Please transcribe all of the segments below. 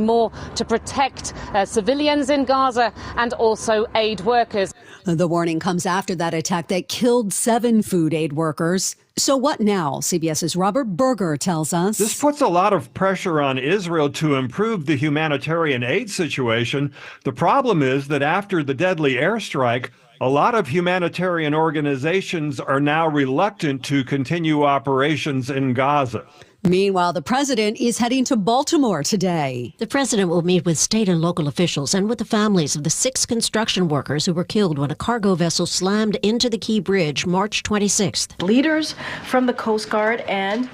more to protect civilians in Gaza and also aid workers. The warning comes after that attack that killed 7 food aid workers. So what now? CBS's Robert Berger tells us. This puts a lot of pressure on Israel to improve the humanitarian aid situation. The problem is that after the deadly airstrike, a lot of humanitarian organizations are now reluctant to continue operations in Gaza. Meanwhile, the president is heading to Baltimore today. The president will meet with state and local officials and with the families of the 6 construction workers who were killed when a cargo vessel slammed into the Key Bridge March 26th. Leaders from the Coast Guard and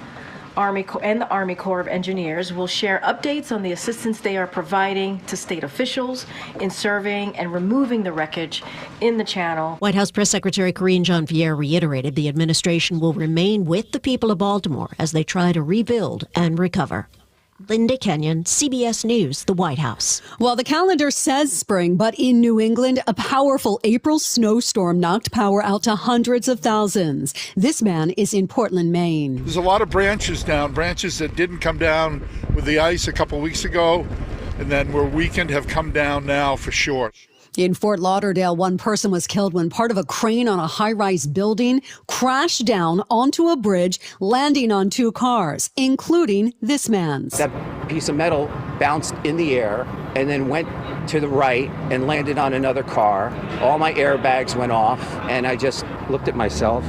the Army Corps of Engineers will share updates on the assistance they are providing to state officials in surveying and removing the wreckage in the channel. White House Press Secretary Karine Jean-Pierre reiterated the administration will remain with the people of Baltimore as they try to rebuild and recover. Linda Kenyon, CBS News, the White House. Well, the calendar says spring, but in New England, a powerful April snowstorm knocked power out to hundreds of thousands. This man is in Portland, Maine. There's a lot of branches down, branches that didn't come down with the ice a couple weeks ago, and then were weakened have come down now for sure. In Fort Lauderdale, one person was killed when part of a crane on a high-rise building crashed down onto a bridge, landing on 2 cars, including this man's. That piece of metal bounced in the air and then went to the right and landed on another car. All my airbags went off, and I just looked at myself.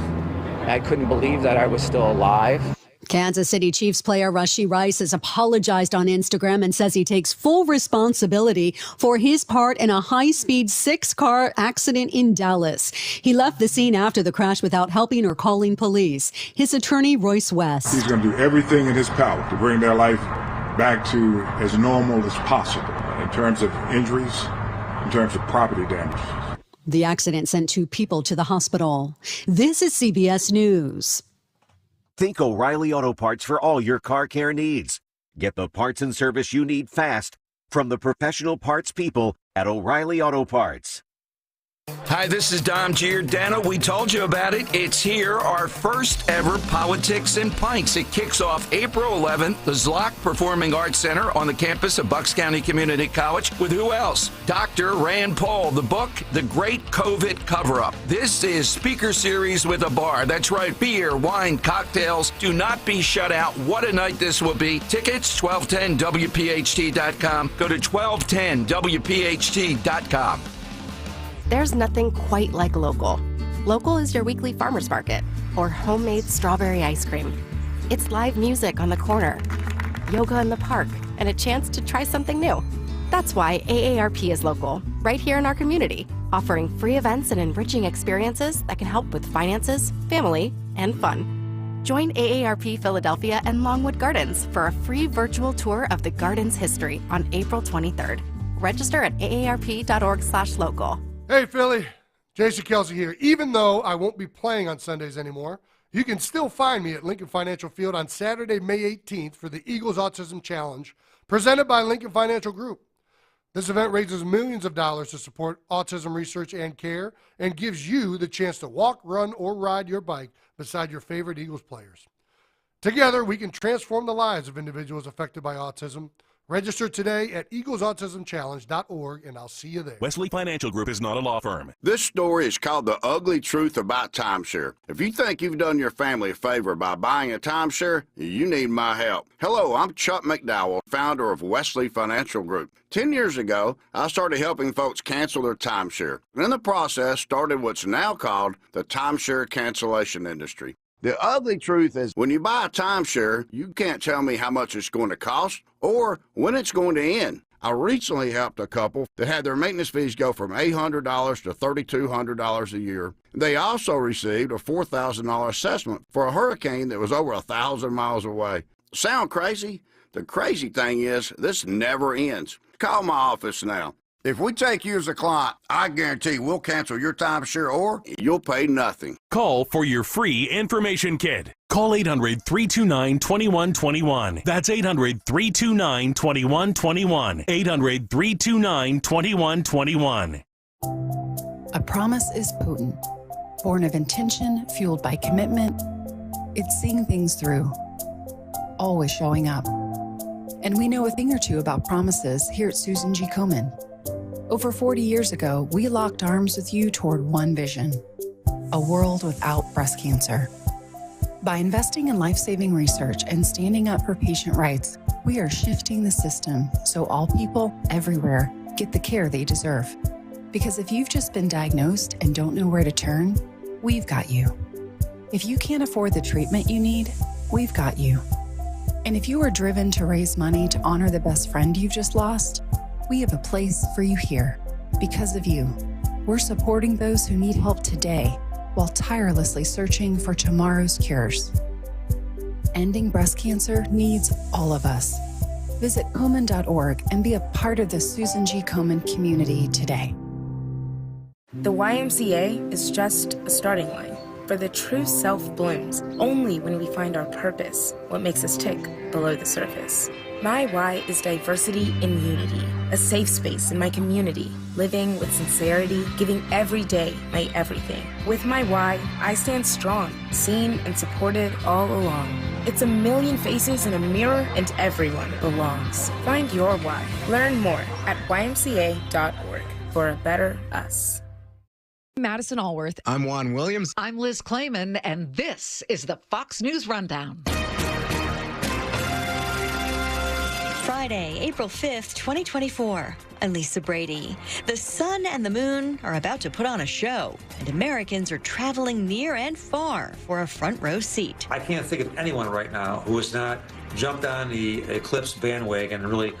I couldn't believe that I was still alive. Kansas City Chiefs player Rashee Rice has apologized on Instagram and says he takes full responsibility for his part in a high-speed 6-car accident in Dallas. He left the scene after the crash without helping or calling police. His attorney, Royce West. He's going to do everything in his power to bring their life back to as normal as possible in terms of injuries, in terms of property damage. The accident sent 2 people to the hospital. This is CBS News. Think O'Reilly Auto Parts for all your car care needs. Get the parts and service you need fast from the professional parts people at O'Reilly Auto Parts. Hi, this is Dom Giordano. We told you about it. It's here, our first ever Politics and Pints. It kicks off April 11th, the Zlock Performing Arts Center on the campus of Bucks County Community College. With who else? Dr. Rand Paul, the book, The Great COVID Cover-Up. This is speaker series with a bar. That's right, beer, wine, cocktails. Do not be shut out. What a night this will be. Tickets, 1210WPHT.com. Go to 1210WPHT.com. There's nothing quite like local. Local is your weekly farmer's market or homemade strawberry ice cream. It's live music on the corner, yoga in the park, and a chance to try something new. That's why AARP is local, right here in our community, offering free events and enriching experiences that can help with finances, family, and fun. Join AARP Philadelphia and Longwood Gardens for a free virtual tour of the garden's history on April 23rd. Register at aarp.org/local. Hey, Philly. Jason Kelsey here. Even though I won't be playing on Sundays anymore, you can still find me at Lincoln Financial Field on Saturday, May 18th for the Eagles Autism Challenge, presented by Lincoln Financial Group. This event raises millions of dollars to support autism research and care and gives you the chance to walk, run, or ride your bike beside your favorite Eagles players. Together, we can transform the lives of individuals affected by autism. Register today at eaglesautismchallenge.org, and I'll see you there. Wesley Financial Group is not a law firm. This story is called The Ugly Truth About Timeshare. If you think you've done your family a favor by buying a timeshare, you need my help. Hello, I'm Chuck McDowell, founder of Wesley Financial Group. 10 years ago, I started helping folks cancel their timeshare. And in the process, started what's now called the timeshare cancellation industry. The ugly truth is when you buy a timeshare, you can't tell me how much it's going to cost or when it's going to end. I recently helped a couple that had their maintenance fees go from $800 to $3,200 a year. They also received a $4,000 assessment for a hurricane that was over 1,000 miles away. Sound crazy? The crazy thing is this never ends. Call my office now. If we take you as a client, I guarantee we'll cancel your timeshare or you'll pay nothing. Call for your free information kit. Call 800-329-2121. That's 800-329-2121. 800-329-2121. A promise is potent, born of intention, fueled by commitment. It's seeing things through, always showing up. And we know a thing or two about promises here at Susan G. Komen. Over 40 years ago, we locked arms with you toward one vision: a world without breast cancer. By investing in life-saving research and standing up for patient rights, we are shifting the system so all people everywhere get the care they deserve. Because if you've just been diagnosed and don't know where to turn, we've got you. If you can't afford the treatment you need, we've got you. And if you are driven to raise money to honor the best friend you've just lost, we have a place for you here. Because of you, we're supporting those who need help today while tirelessly searching for tomorrow's cures. Ending breast cancer needs all of us. Visit Komen.org and be a part of the Susan G. Komen community today. The YMCA is just a starting line, for the true self blooms only when we find our purpose, what makes us tick below the surface. My why is diversity and unity, a safe space in my community, living with sincerity, giving every day my everything. With my why, I stand strong, seen and supported all along. It's a million faces in a mirror and everyone belongs. Find your why. Learn more at ymca.org for a better us. Madison Allworth. I'm Juan Williams. I'm Liz Clayman, and this is the Fox News Rundown. Friday, April 5th, 2024. I'm Lisa Brady. The sun and the moon are about to put on a show, and Americans are traveling near and far for a front row seat. I can't think of anyone right now who has not jumped on the Eclipse bandwagon and really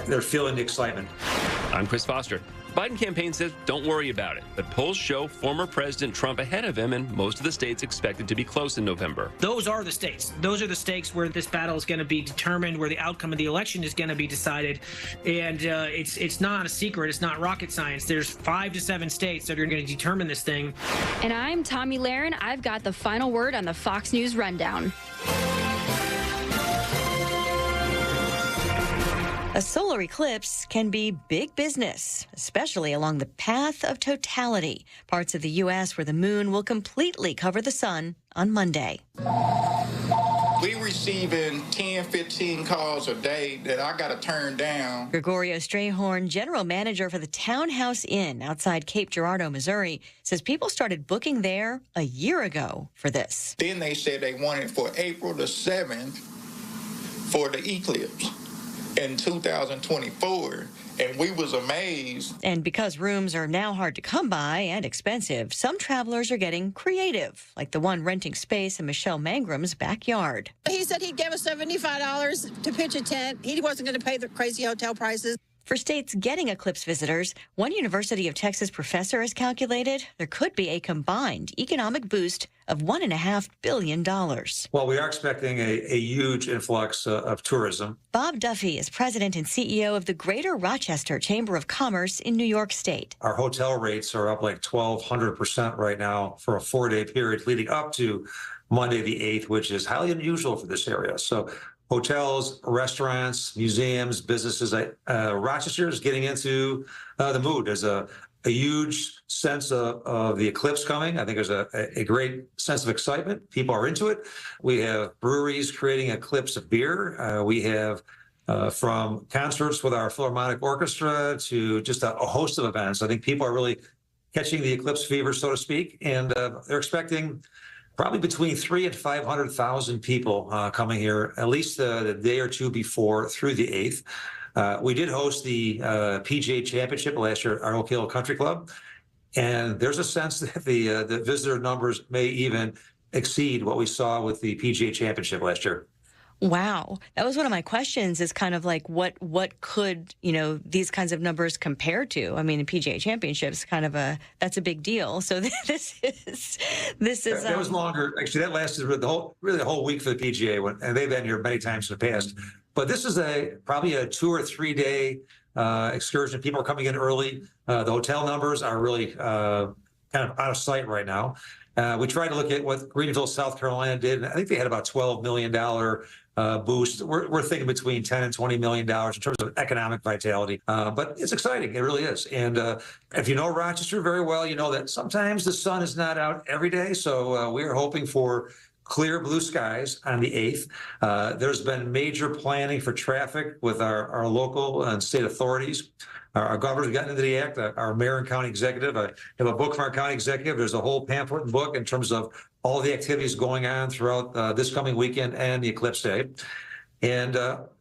they're feeling the excitement. I'm Chris Foster. Biden campaign says don't worry about it, but polls show former President Trump ahead of him, and most of the states expected to be close in November. Those are the states. Those are the stakes where this battle is going to be determined, where the outcome of the election is going to be decided. And it's not a secret. It's not rocket science. There's 5 to 7 states that are going to determine this thing. And I'm Tommy Lahren. I've got the final word on the Fox News Rundown. A solar eclipse can be big business, especially along the path of totality, parts of the U.S. where the moon will completely cover the sun on Monday. We're receiving 10, 15 calls a day that I got to turn down. Gregorio Strayhorn, general manager for the Townhouse Inn outside Cape Girardeau, Missouri, says people started booking there a year ago for this. Then they said they wanted for April the 7th for the eclipse in 2024, and we was amazed. And because rooms are now hard to come by and expensive, some travelers are getting creative, like the one renting space in Michelle Mangram's backyard. He said he'd give us $75 to pitch a tent. He wasn't going to pay the crazy hotel prices. For states getting eclipse visitors, one University of Texas professor has calculated there could be a combined economic boost of $1.5 billion. Well, we are expecting a huge influx of tourism. Bob Duffy is president and CEO of the Greater Rochester Chamber of Commerce in New York State. Our hotel rates are up like 1,200% right now for a 4-day period leading up to Monday the 8th, which is highly unusual for this area. So hotels, restaurants, museums, businesses. Rochester is getting into the mood. There's a huge sense of the eclipse coming. I think there's a great sense of excitement. People are into it. We have breweries creating eclipse of beer. We have from concerts with our Philharmonic Orchestra to just a host of events. I think people are really catching the eclipse fever, so to speak, and they're expecting probably between 300,000 and 500,000 people coming here, at least the day or two before through the 8th. We did host the PGA Championship last year at our Oak Hill Country Club, and there's a sense that the visitor numbers may even exceed what we saw with the PGA Championship last year. Wow. That was one of my questions, is kind of like what could, these kinds of numbers compare to? I mean, the PGA Championships that's a big deal. So this is That was longer. Actually, that lasted the whole week for the PGA, and they've been here many times in the past. But this is probably a 2 or 3 day excursion. People are coming in early. The hotel numbers are really kind of out of sight right now. We tried to look at what Greenville, South Carolina did. And I think they had about $12 million boost. We're thinking between $10 and $20 million in terms of economic vitality. But it's exciting. It really is. And if you know Rochester very well, you know that sometimes the sun is not out every day. So we are hoping for clear blue skies on the 8th. There's been major planning for traffic with our local and state authorities. Our governor's gotten into the act, our mayor and county executive. I have a book from our county executive. There's a whole pamphlet and book in terms of all the activities going on throughout this coming weekend and the Eclipse Day. And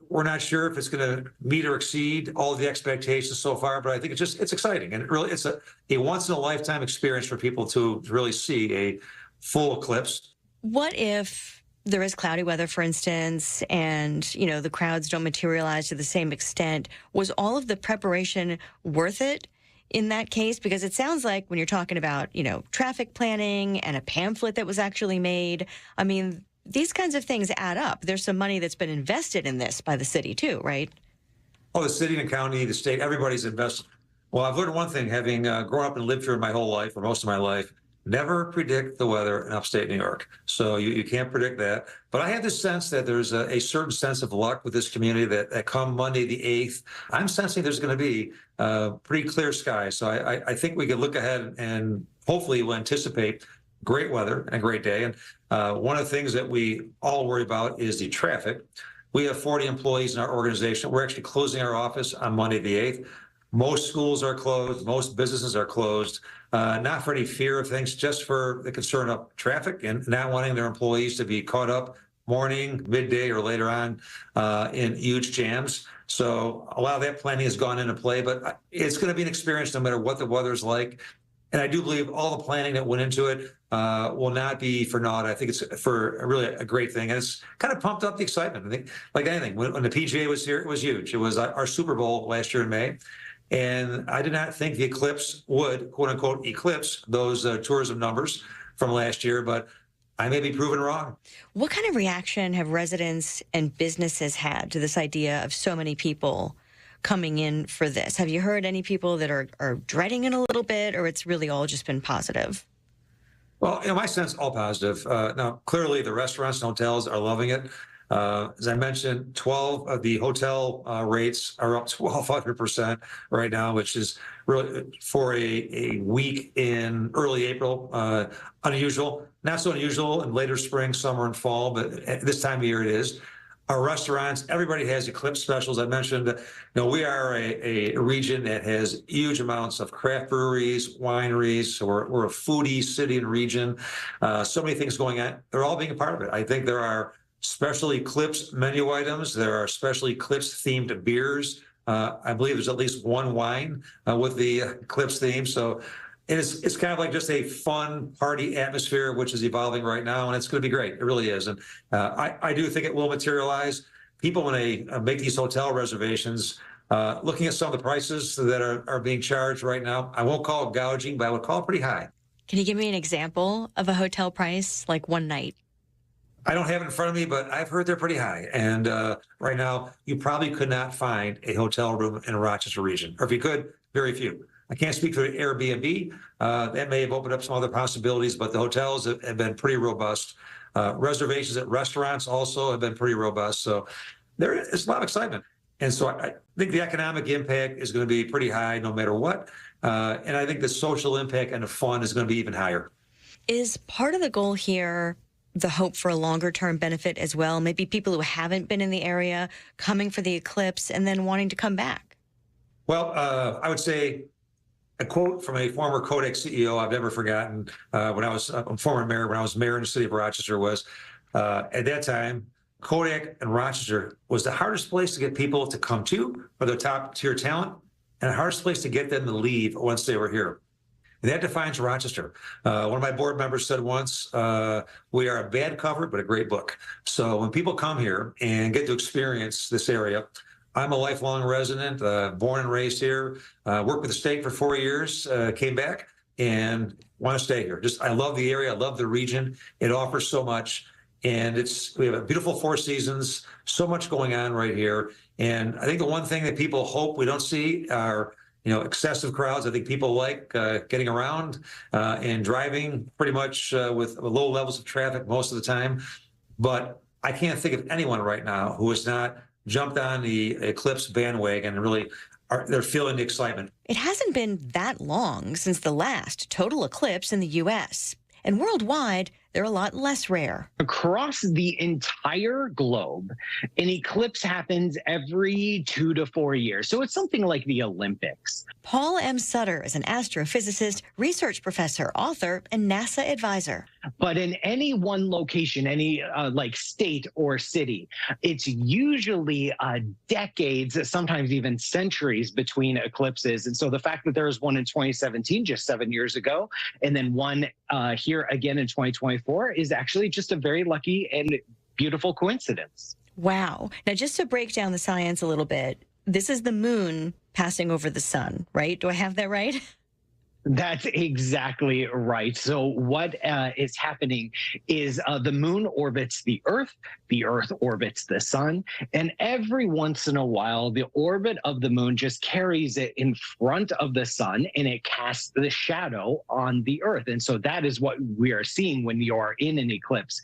we're not sure if it's going to meet or exceed all of the expectations so far, but I think it's exciting. And it's a once in a lifetime experience for people to really see a full eclipse. What if there is cloudy weather, for instance, and, the crowds don't materialize to the same extent? Was all of the preparation worth it in that case? Because it sounds like when you're talking about, traffic planning and a pamphlet that was actually made, I mean, these kinds of things add up. There's some money that's been invested in this by the city too, right? Oh, the city and county, the state, everybody's invested. Well, I've learned one thing, having grown up and lived here my whole life, or most of my life, never predict the weather in upstate New York. So you can't predict that. But I have this sense that there's a certain sense of luck with this community that come Monday the 8th, I'm sensing there's going to be pretty clear skies. So I think we can look ahead and hopefully we'll anticipate great weather and a great day. And one of the things that we all worry about is the traffic. We have 40 employees in our organization. We're actually closing our office on Monday the 8th. Most schools are closed. Most businesses are closed, not for any fear of things, just for the concern of traffic and not wanting their employees to be caught up morning, midday, or later on in huge jams. So a lot of that planning has gone into play, but it's going to be an experience no matter what the weather's like. And I do believe all the planning that went into it will not be for naught. I think it's for really a great thing. And it's kind of pumped up the excitement. I think, like anything, when the PGA was here, it was huge. It was our Super Bowl last year in May. And I did not think the Eclipse would, quote unquote, eclipse those tourism numbers from last year, but I may be proven wrong. What kind of reaction have residents and businesses had to this idea of so many people coming in for this? Have you heard any people that are dreading it a little bit, or it's really all just been positive? Well, in my sense, all positive. Now, clearly the restaurants and hotels are loving it. As I mentioned, 12 of the hotel rates are up 1,200% right now, which is really for a week in early April, unusual. Not so unusual in later spring, summer, and fall, but at this time of year it is. Our restaurants, everybody has Eclipse specials. I mentioned, we are a region that has huge amounts of craft breweries, wineries. So we're a foodie city and region. So many things going on. They're all being a part of it. I think there are special Eclipse menu items. There are special Eclipse themed beers. I believe there's at least one wine with the Eclipse theme. So it's kind of like just a fun party atmosphere, which is evolving right now, and it's going to be great. It really is. And I do think it will materialize. People, when they make these hotel reservations, looking at some of the prices that are being charged right now, I won't call it gouging, but I would call it pretty high. Can you give me an example of a hotel price, like one night? I don't have it in front of me, but I've heard they're pretty high. And right now, you probably could not find a hotel room in a Rochester region. Or if you could, very few. I can't speak for Airbnb. That may have opened up some other possibilities, but the hotels have been pretty robust. Reservations at restaurants also have been pretty robust. So there is a lot of excitement. And so I think the economic impact is going to be pretty high no matter what. And I think the social impact and the fun is going to be even higher. Is part of the goal here the hope for a longer-term benefit as well? Maybe people who haven't been in the area coming for the eclipse and then wanting to come back? Well, I would say a quote from a former Kodak CEO I've never forgotten when I was a former mayor, when I was mayor in the city of Rochester, was at that time, Kodak and Rochester was the hardest place to get people to come to, or their top-tier talent, and the hardest place to get them to leave once they were here. And that defines Rochester. One of my board members said once, we are a bad cover, but a great book. So when people come here and get to experience this area, I'm a lifelong resident, born and raised here, worked with the state for 4 years, came back and want to stay here. I love the area. I love the region. It offers so much. And we have a beautiful 4 seasons, so much going on right here. And I think the one thing that people hope we don't see are excessive crowds. I think people like getting around and driving pretty much with low levels of traffic most of the time. But I can't think of anyone right now who has not jumped on the Eclipse bandwagon and really they're feeling the excitement. It hasn't been that long since the last total eclipse in the U.S. And worldwide, they're a lot less rare. Across the entire globe, an eclipse happens every 2 to 4 years. So it's something like the Olympics. Paul M. Sutter is an astrophysicist, research professor, author, and NASA advisor. But in any one location, any like state or city, it's usually decades, sometimes even centuries between eclipses. And so the fact that there was one in 2017, just 7 years ago, and then one here again in 2024 is actually just a very lucky and beautiful coincidence. Wow. Now, just to break down the science a little bit, this is the moon passing over the sun, right? Do I have that right? That's exactly right. So what is happening is the moon orbits the Earth orbits the sun, and every once in a while, the orbit of the moon just carries it in front of the sun, and it casts the shadow on the Earth. And so that is what we are seeing when you are in an eclipse.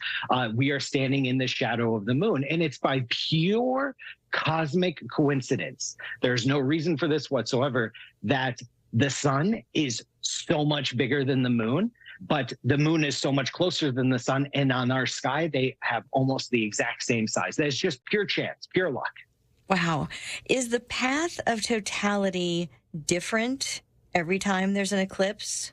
We are standing in the shadow of the moon, and it's by pure cosmic coincidence. There's no reason for this whatsoever, that the sun is so much bigger than the moon, but the moon is so much closer than the sun, and on our sky, they have almost the exact same size. That's just pure chance, pure luck. Wow. Is the path of totality different every time there's an eclipse?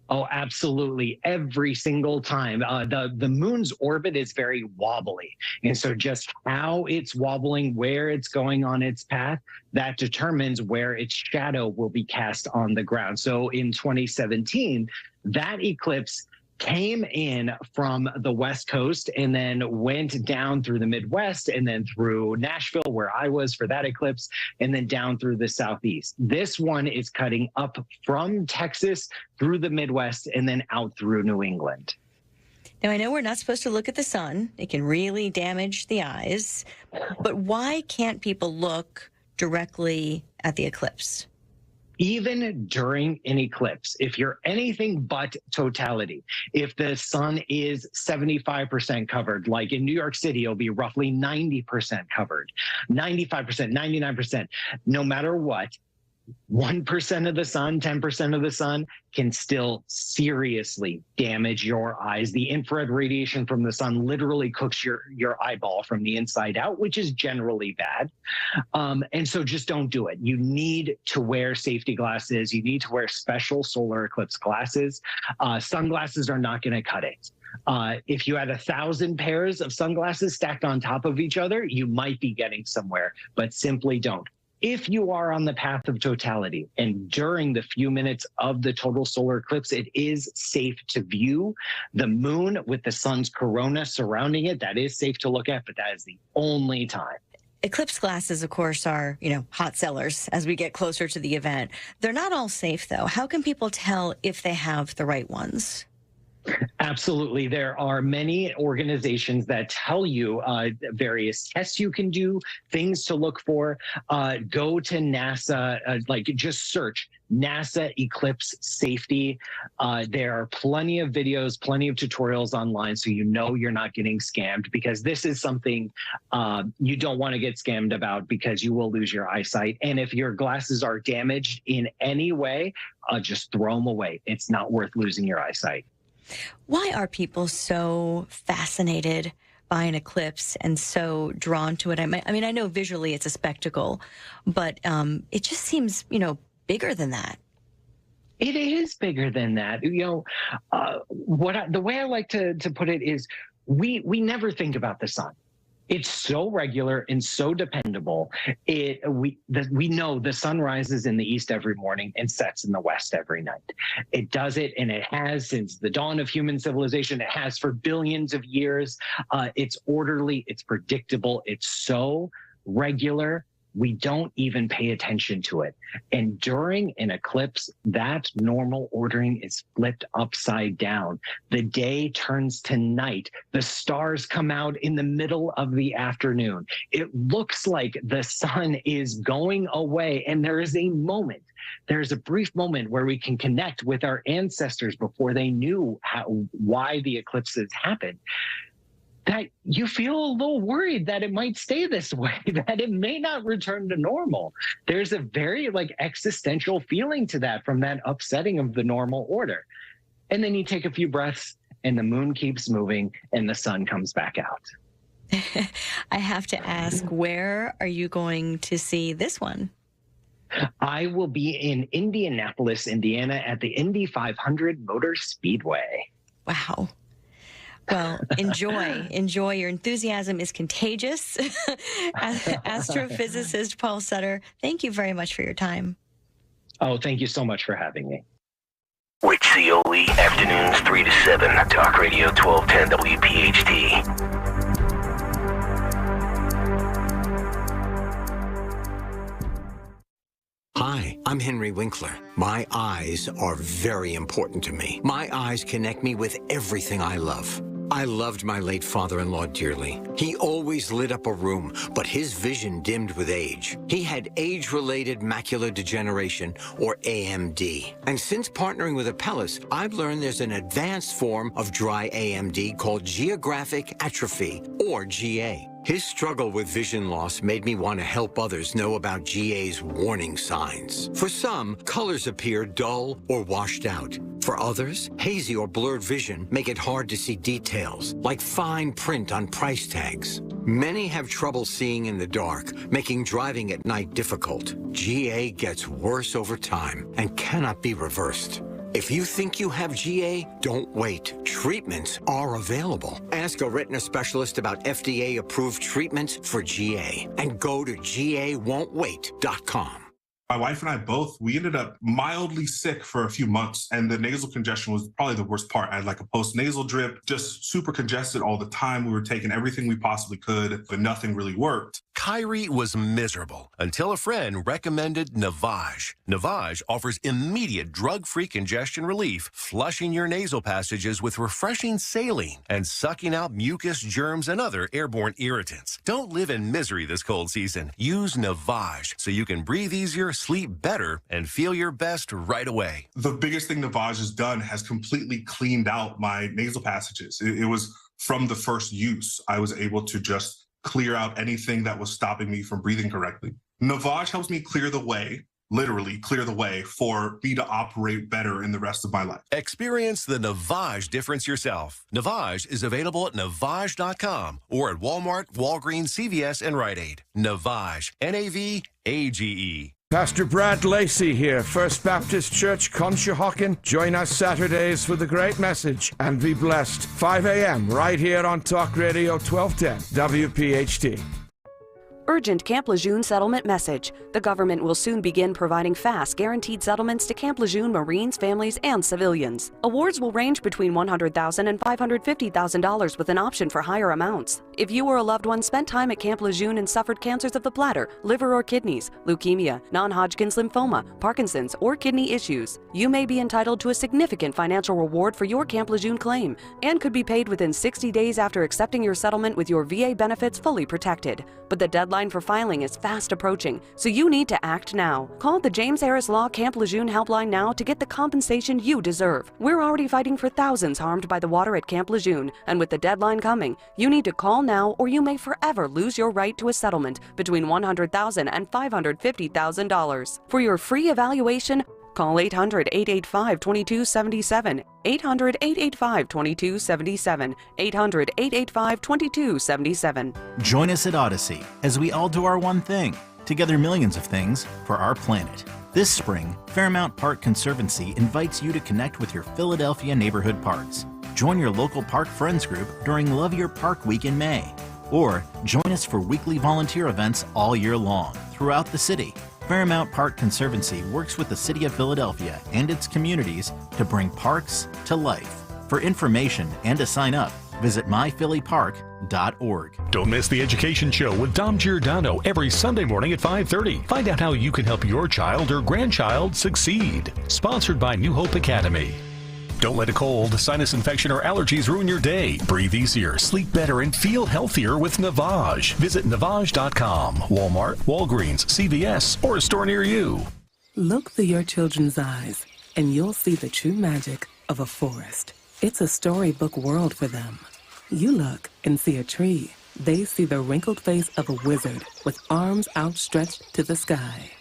Oh, absolutely. Every single time. The moon's orbit is very wobbly. And so just how it's wobbling, where it's going on its path, that determines where its shadow will be cast on the ground. So in 2017, that eclipse came in from the West Coast and then went down through the Midwest and then through Nashville, where I was for that eclipse, and then down through the Southeast. This one is cutting up from Texas through the Midwest and then out through New England. Now, I know we're not supposed to look at the sun. It can really damage the eyes. But why can't people look directly at the eclipse? Even during an eclipse, if you're anything but totality, if the sun is 75% covered, like in New York City, it'll be roughly 90% covered, 95%, 99%, no matter what, 1% of the sun, 10% of the sun can still seriously damage your eyes. The infrared radiation from the sun literally cooks your eyeball from the inside out, which is generally bad. And so just don't do it. You need to wear safety glasses. You need to wear special solar eclipse glasses. Sunglasses are not going to cut it. If you had 1,000 pairs of sunglasses stacked on top of each other, you might be getting somewhere, but simply don't. If you are on the path of totality and during the few minutes of the total solar eclipse, it is safe to view the moon with the sun's corona surrounding it. That is safe to look at, but that is the only time. Eclipse glasses, of course, are, hot sellers as we get closer to the event. They're not all safe, though. How can people tell if they have the right ones? Absolutely. There are many organizations that tell you various tests you can do, things to look for. Go to NASA, just search NASA Eclipse Safety. There are plenty of videos, plenty of tutorials online, so you know you're not getting scammed, because this is something you don't want to get scammed about, because you will lose your eyesight. And if your glasses are damaged in any way, just throw them away. It's not worth losing your eyesight. Why are people so fascinated by an eclipse and so drawn to it? I mean, I know visually it's a spectacle, but it just seems, bigger than that. It is bigger than that. The way I like to put it is we never think about the sun. It's so regular and so dependable. We know the sun rises in the east every morning and sets in the west every night. It does it, and it has since the dawn of human civilization. It has for billions of years. It's orderly. It's predictable. It's so regular. We don't even pay attention to it. And during an eclipse, that normal ordering is flipped upside down. The day turns to night. The stars come out in the middle of the afternoon. It looks like the sun is going away, and there is a moment. There's a brief moment where we can connect with our ancestors before they knew why the eclipses happened. That you feel a little worried that it might stay this way, that it may not return to normal. There's a very existential feeling to that, from that upsetting of the normal order. And then you take a few breaths and the moon keeps moving and the sun comes back out. I have to ask, where are you going to see this one? I will be in Indianapolis, Indiana at the Indy 500 Motor Speedway. Wow. Well, enjoy. Your enthusiasm is contagious. Astrophysicist Paul Sutter, thank you very much for your time. Oh, thank you so much for having me. With Cioli, afternoons 3 to 7, Talk Radio 1210 WPHT. Hi, I'm Henry Winkler. My eyes are very important to me. My eyes connect me with everything I love. I loved my late father-in-law dearly. He always lit up a room, but his vision dimmed with age. He had age-related macular degeneration, or AMD. And since partnering with Apellis, I've learned there's an advanced form of dry AMD called geographic atrophy, or GA. His struggle with vision loss made me want to help others know about GA's warning signs. For some, colors appear dull or washed out. For others, hazy or blurred vision make it hard to see details, like fine print on price tags. Many have trouble seeing in the dark, making driving at night difficult. GA gets worse over time and cannot be reversed. If you think you have GA, don't wait. Treatments are available. Ask a retina specialist about FDA-approved treatments for GA and go to GAWon'tWait.com. My wife and I both, we ended up mildly sick for a few months, and the nasal congestion was probably the worst part. I had like a post-nasal drip, just super congested all the time. We were taking everything we possibly could, but nothing really worked. Kyrie was miserable until a friend recommended Navage. Navage offers immediate drug-free congestion relief, flushing your nasal passages with refreshing saline and sucking out mucus, germs, and other airborne irritants. Don't live in misery this cold season. Use Navage so you can breathe easier, sleep better, and feel your best right away. The biggest thing Navage has done has completely cleaned out my nasal passages. It was from the first use. I was able to just clear out anything that was stopping me from breathing correctly. Navage helps me clear the way, literally clear the way, for me to operate better in the rest of my life. Experience the Navage difference yourself. Navage is available at Navage.com or at Walmart, Walgreens, CVS, and Rite Aid. Navage, N-A-V-A-G-E. Pastor Brad Lacey here, First Baptist Church, Conshohocken. Join us Saturdays for the great message and be blessed. 5 a.m. right here on Talk Radio 1210 WPHT. Urgent Camp Lejeune settlement message. The government will soon begin providing fast, guaranteed settlements to Camp Lejeune Marines, families, and civilians. Awards will range between $100,000 and $550,000 with an option for higher amounts. If you or a loved one spent time at Camp Lejeune and suffered cancers of the bladder, liver or kidneys, leukemia, non-Hodgkin's lymphoma, Parkinson's, or kidney issues, you may be entitled to a significant financial reward for your Camp Lejeune claim and could be paid within 60 days after accepting your settlement with your VA benefits fully protected. But the deadline for filing is fast approaching, so you need to act now. Call the James Harris Law Camp Lejeune helpline now to get the compensation you deserve. We're already fighting for thousands harmed by the water at Camp Lejeune, and with the deadline coming, you need to call now or you may forever lose your right to a settlement between $100,000 and $550,000. For your free evaluation, call 800-885-2277, 800-885-2277, 800-885-2277. Join us at Odyssey as we all do our one thing, together millions of things for our planet. This spring, Fairmount Park Conservancy invites you to connect with your Philadelphia neighborhood parks. Join your local park friends group during Love Your Park Week in May. Or join us for weekly volunteer events all year long throughout the city. Fairmount Park Conservancy works with the City of Philadelphia and its communities to bring parks to life. For information and to sign up, visit myphillypark.org. Don't miss the Education Show with Dom Giordano every Sunday morning at 5:30. Find out how you can help your child or grandchild succeed. Sponsored by New Hope Academy. Don't let a cold, sinus infection, or allergies ruin your day. Breathe easier, sleep better, and feel healthier with Navage. Visit Navage.com, Walmart, Walgreens, CVS, or a store near you. Look through your children's eyes, and you'll see the true magic of a forest. It's a storybook world for them. You look and see a tree. They see the wrinkled face of a wizard with arms outstretched to the sky.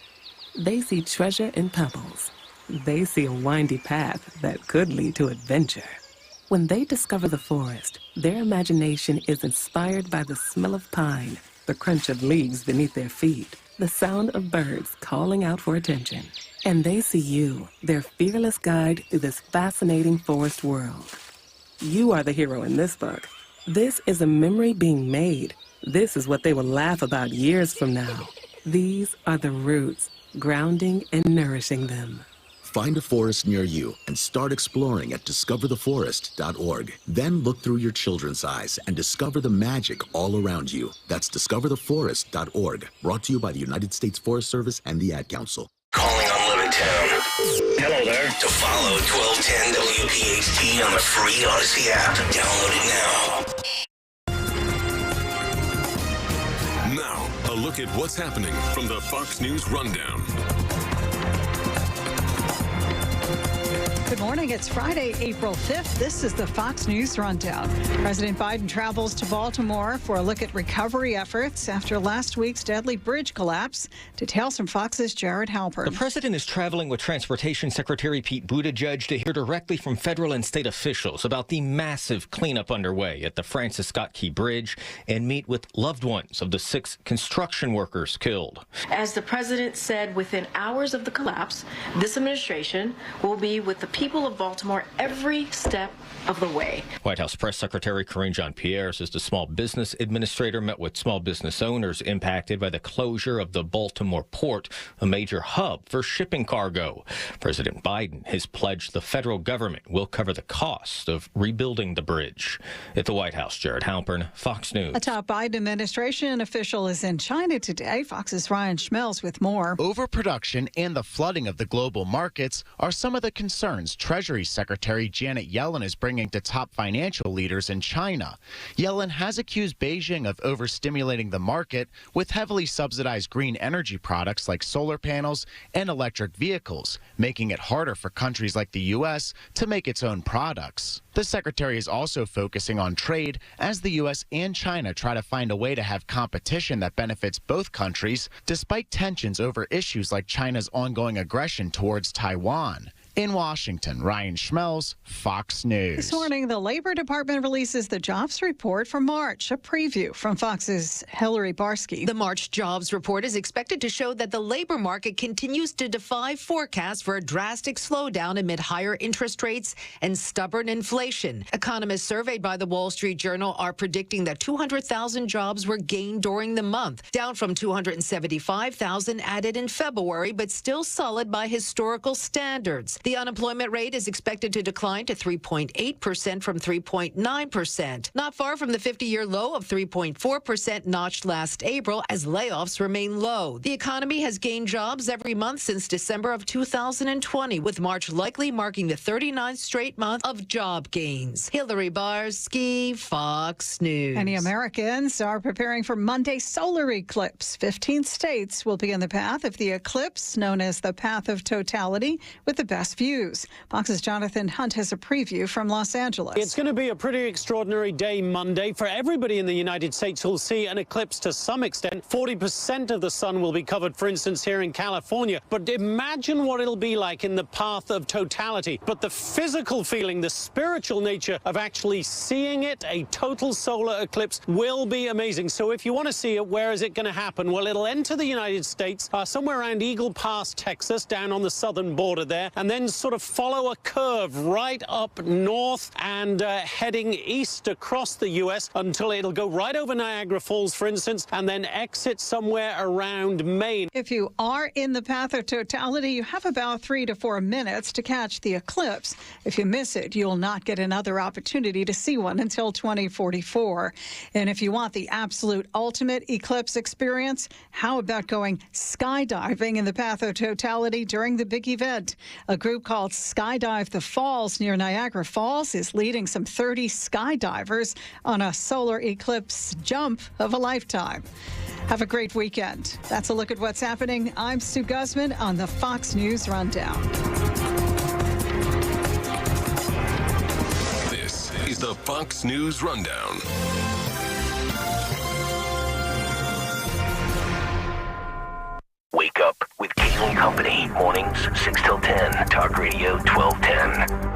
They see treasure in pebbles. They see a windy path that could lead to adventure. When they discover the forest, their imagination is inspired by the smell of pine, the crunch of leaves beneath their feet, the sound of birds calling out for attention. And they see you, their fearless guide through this fascinating forest world. You are the hero in this book. This is a memory being made. This is what they will laugh about years from now. These are the roots, grounding and nourishing them. Find a forest near you and start exploring at discovertheforest.org. Then look through your children's eyes and discover the magic all around you. That's discovertheforest.org. Brought to you by the United States Forest Service and the Ad Council. Calling on Levittown. Hello there. To follow 1210 WPHT on the free Odyssey app. Download it now. Now, a look at what's happening from the Fox News Rundown. Good morning. It's Friday, April 5th. This is the Fox News Rundown. President Biden travels to Baltimore for a look at recovery efforts after last week's deadly bridge collapse. Details from Fox's Jared Halpern. The president is traveling with Transportation Secretary Pete Buttigieg to hear directly from federal and state officials about the massive cleanup underway at the Francis Scott Key Bridge and meet with loved ones of the 6 construction workers killed. As the president said, within hours of the collapse, this administration will be with the people of Baltimore every step of the way. White House Press Secretary Karine Jean-Pierre says the Small Business Administrator met with small business owners impacted by the closure of the Baltimore port, a major hub for shipping cargo. President Biden has pledged the federal government will cover the cost of rebuilding the bridge. At the White House, Jared Halpern, Fox News. A top Biden administration official is in China today. Fox's Ryan Schmelz with more. Overproduction and the flooding of the global markets are some of the concerns Treasury Secretary Janet Yellen is bringing to top financial leaders in China. Yellen has accused Beijing of overstimulating the market with heavily subsidized green energy products like solar panels and electric vehicles, making it harder for countries like the U.S. to make its own products. The secretary is also focusing on trade as the U.S. and China try to find a way to have competition that benefits both countries, despite tensions over issues like China's ongoing aggression towards Taiwan. In Washington, Ryan Schmelz, Fox News. This morning, the Labor Department releases the jobs report for March, a preview from Fox's Hillary Barsky. The March jobs report is expected to show that the labor market continues to defy forecasts for a drastic slowdown amid higher interest rates and stubborn inflation. Economists surveyed by the Wall Street Journal are predicting that 200,000 jobs were gained during the month, down from 275,000 added in February, but still solid by historical standards. The unemployment rate is expected to decline to 3.8% from 3.9%, not far from the 50-year low of 3.4% notched last April as layoffs remain low. The economy has gained jobs every month since December of 2020, with March likely marking the 39th straight month of job gains. Hillary Barsky, Fox News. Many Americans are preparing for Monday's solar eclipse. 15 states will be in the path of the eclipse, known as the Path of Totality, with the best views. Fox's Jonathan Hunt has a preview from Los Angeles. It's going to be a pretty extraordinary day Monday for everybody in the United States who'll see an eclipse to some extent. 40% of the sun will be covered, for instance, here in California. But imagine what it'll be like in the path of totality. But the physical feeling, the spiritual nature of actually seeing it, a total solar eclipse, will be amazing. So if you want to see it, where is it going to happen? Well, it'll enter the United States somewhere around Eagle Pass, Texas, down on the southern border there, and then sort of follow a curve right up north and heading east across the U.S. until it'll go right over Niagara Falls, for instance, and then exit somewhere around Maine. If you are in the path of totality, you have about 3 to 4 minutes to catch the eclipse. If you miss it, you'll not get another opportunity to see one until 2044. And if you want the absolute ultimate eclipse experience, how about going skydiving in the path of totality during the big event? A group called Skydive the Falls near Niagara Falls is leading some 30 skydivers on a solar eclipse jump of a lifetime. Have a great weekend. That's a look at what's happening. I'm Sue Guzman on the Fox News Rundown. This is the Fox News Rundown. Wake up with Kayal and Company. Mornings 6 till 10. Talk Radio 1210.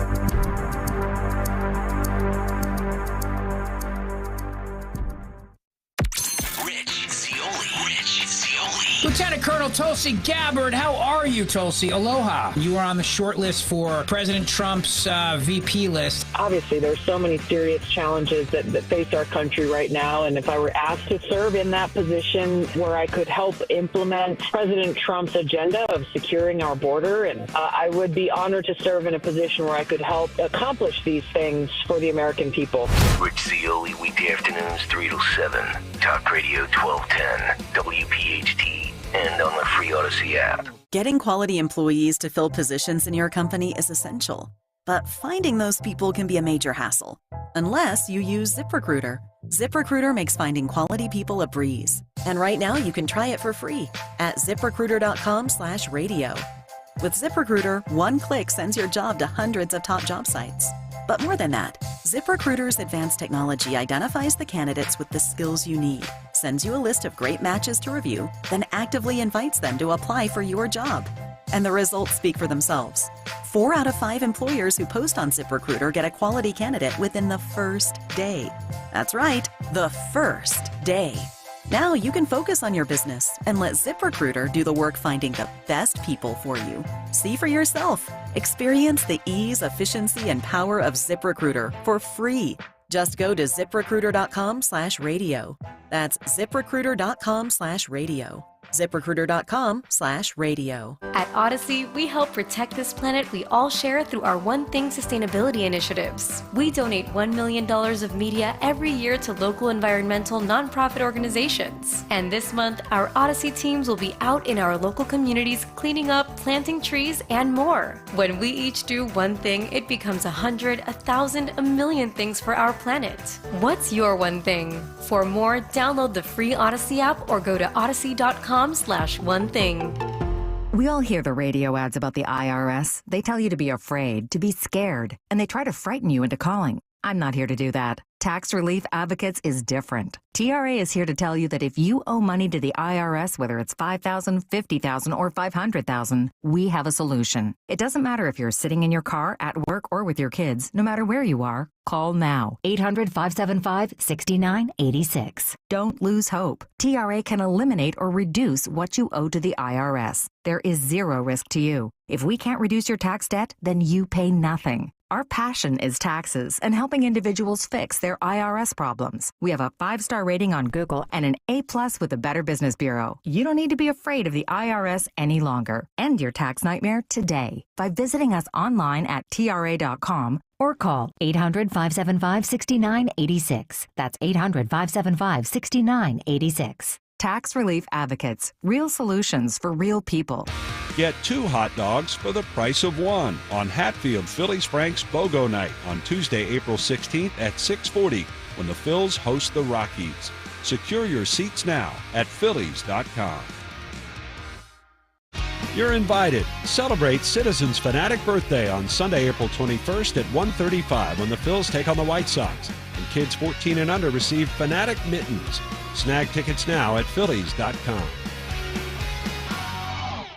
Colonel Tulsi Gabbard. How are you, Tulsi? Aloha. You are on the short list for President Trump's VP list. Obviously, there's so many serious challenges that face our country right now. And if I were asked to serve in that position where I could help implement President Trump's agenda of securing our border, and I would be honored to serve in a position where I could help accomplish these things for the American people. Rich Cioli, weekday afternoons 3 to 7. Talk Radio 1210, WPHT, and on the free Odyssey app. Getting quality employees to fill positions in your company is essential, but finding those people can be a major hassle, unless you use ZipRecruiter. ZipRecruiter makes finding quality people a breeze. And right now you can try it for free at ZipRecruiter.com/radio. With ZipRecruiter, one click sends your job to hundreds of top job sites. But more than that, ZipRecruiter's advanced technology identifies the candidates with the skills you need, sends you a list of great matches to review, then actively invites them to apply for your job. And the results speak for themselves. 4 out of 5 employers who post on ZipRecruiter get a quality candidate within the first day. That's right, the first day. Now you can focus on your business and let ZipRecruiter do the work finding the best people for you. See for yourself. Experience the ease, efficiency, and power of ZipRecruiter for free. Just go to ZipRecruiter.com/radio. That's ZipRecruiter.com/radio. ZipRecruiter.com/radio. At Odyssey, we help protect this planet we all share through our One Thing sustainability initiatives. We donate $1 million of media every year to local environmental nonprofit organizations. And this month, our Odyssey teams will be out in our local communities cleaning up, planting trees, and more. When we each do one thing, it becomes 100, 1,000, a million things for our planet. What's your one thing? For more, download the free Odyssey app or go to odyssey.com/one thing. We all hear the radio ads about the IRS. They tell you to be afraid, to be scared, and they try to frighten you into calling. I'm not here to do that. Tax Relief Advocates is different. TRA is here to tell you that if you owe money to the IRS, whether it's $5,000, $50,000, or $500,000, we have a solution. It doesn't matter if you're sitting in your car, at work, or with your kids. No matter where you are, call now. 800-575-6986. Don't lose hope. TRA can eliminate or reduce what you owe to the IRS. There is zero risk to you. If we can't reduce your tax debt, then you pay nothing. Our passion is taxes and helping individuals fix their IRS problems. We have a 5-star rating on Google and an A+ with the Better Business Bureau. You don't need to be afraid of the IRS any longer. End your tax nightmare today by visiting us online at TRA.com or call 800-575-6986. That's 800-575-6986. Tax Relief Advocates. Real solutions for real people. Get 2 hot dogs for the price of 1 on Hatfield Phillies Frank's BOGO Night on Tuesday, April 16th at 6:40 when the Phils host the Rockies. Secure your seats now at Phillies.com. You're invited. Celebrate Citizens Fanatic Birthday on Sunday, April 21st at 1:35 when the Phils take on the White Sox. And kids 14 and under receive Fanatic Mittens. Snag tickets now at Phillies.com.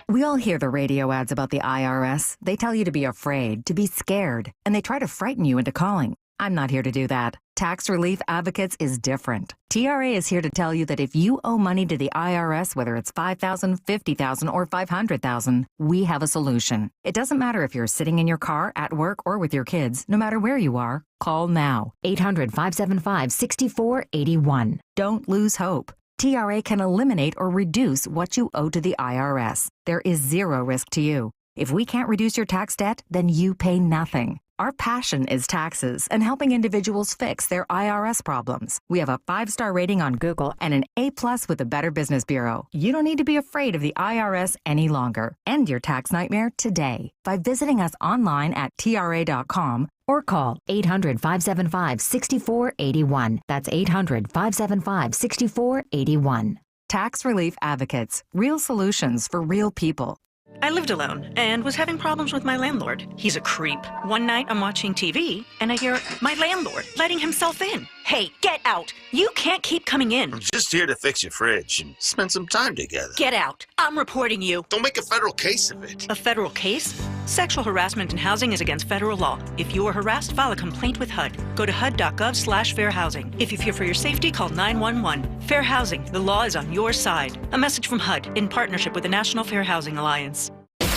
We all hear the radio ads about the IRS. They tell you to be afraid, to be scared, and they try to frighten you into calling. I'm not here to do that. Tax Relief Advocates is different. TRA is here to tell you that if you owe money to the IRS, whether it's $5,000, $50,000, or $500,000, we have a solution. It doesn't matter if you're sitting in your car, at work, or with your kids. No matter where you are, call now. 800-575-6481. Don't lose hope. TRA can eliminate or reduce what you owe to the IRS. There is zero risk to you. If we can't reduce your tax debt, then you pay nothing. Our passion is taxes and helping individuals fix their IRS problems. We have a 5-star rating on Google and an A+ with the Better Business Bureau. You don't need to be afraid of the IRS any longer. End your tax nightmare today by visiting us online at TRA.com or call 800-575-6481. That's 800-575-6481. Tax Relief Advocates. Real solutions for real people. I lived alone and was having problems with my landlord. He's a creep. One night I'm watching TV and I hear my landlord letting himself in. Hey, get out. You can't keep coming in. I'm just here to fix your fridge and spend some time together. Get out. I'm reporting you. Don't make a federal case of it. A federal case? Sexual harassment in housing is against federal law. If you are harassed, file a complaint with HUD. Go to HUD.gov/fair housing. If you fear for your safety, call 911. Fair housing. The law is on your side. A message from HUD in partnership with the National Fair Housing Alliance.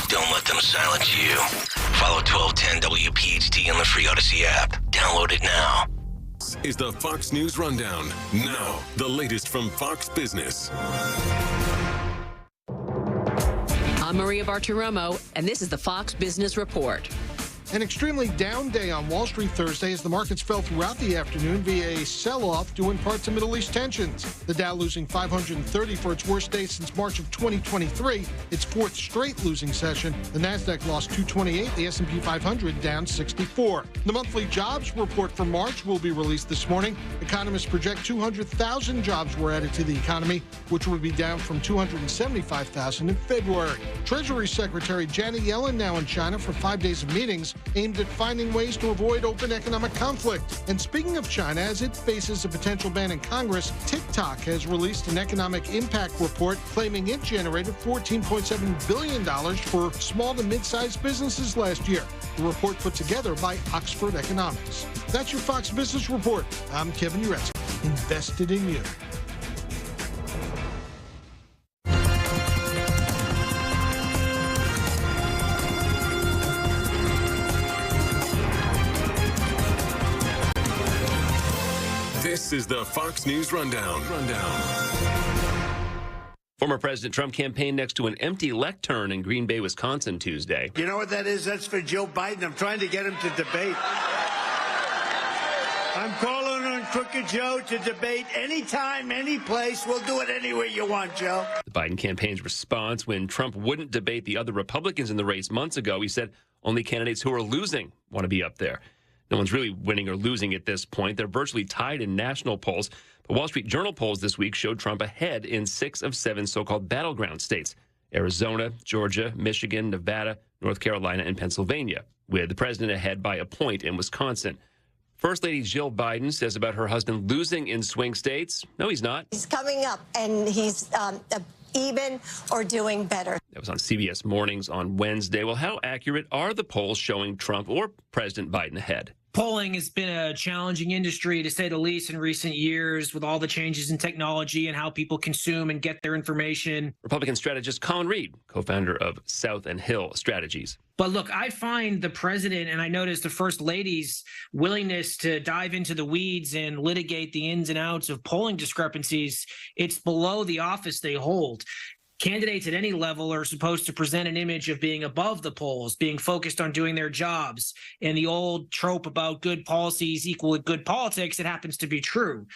Don't let them silence you. Follow 1210 WPHT on the free Odyssey app. Download it now. This is the Fox News Rundown. Now, the latest from Fox Business. I'm Maria Bartiromo, and this is the Fox Business Report. An extremely down day on Wall Street Thursday as the markets fell throughout the afternoon via a sell-off due in part to Middle East tensions. The Dow losing 530 for its worst day since March of 2023, its fourth straight losing session. The Nasdaq lost 228, the S&P 500 down 64. The monthly jobs report for March will be released this morning. Economists project 200,000 jobs were added to the economy, which would be down from 275,000 in February. Treasury Secretary Janet Yellen now in China for 5 days of meetings aimed at finding ways to avoid open economic conflict. And speaking of China, as it faces a potential ban in Congress, TikTok has released an economic impact report claiming it generated $14.7 billion for small to mid-sized businesses last year. The report put together by Oxford Economics. That's your Fox Business Report. I'm Kevin Uretsky, invested in you. This is the Fox News Rundown. Former President Trump campaigned next to an empty lectern in Green Bay, Wisconsin Tuesday. You know what that is? That's for Joe Biden. I'm trying to get him to debate. I'm calling on Crooked Joe to debate anytime, any place. We'll do it anywhere you want, Joe. The Biden campaign's response when Trump wouldn't debate the other Republicans in the race months ago, he said only candidates who are losing want to be up there. No one's really winning or losing at this point. They're virtually tied in national polls. But Wall Street Journal polls this week showed Trump ahead in 6 of 7 so-called battleground states: Arizona, Georgia, Michigan, Nevada, North Carolina, and Pennsylvania, with the president ahead by a point in Wisconsin. First Lady Jill Biden says about her husband losing in swing states, no, he's not. He's coming up, and he's even or doing better. That was on CBS Mornings on Wednesday. Well, how accurate are the polls showing Trump or President Biden ahead? Polling has been a challenging industry, to say the least, in recent years, with all the changes in technology and how people consume and get their information. Republican strategist Colin Reed, co-founder of South and Hill Strategies. But look, I find the president, and I noticed the first lady's willingness to dive into the weeds and litigate the ins and outs of polling discrepancies, it's below the office they hold. Candidates at any level are supposed to present an image of being above the polls, being focused on doing their jobs. And the old trope about good policies equal good politics, it happens to be true.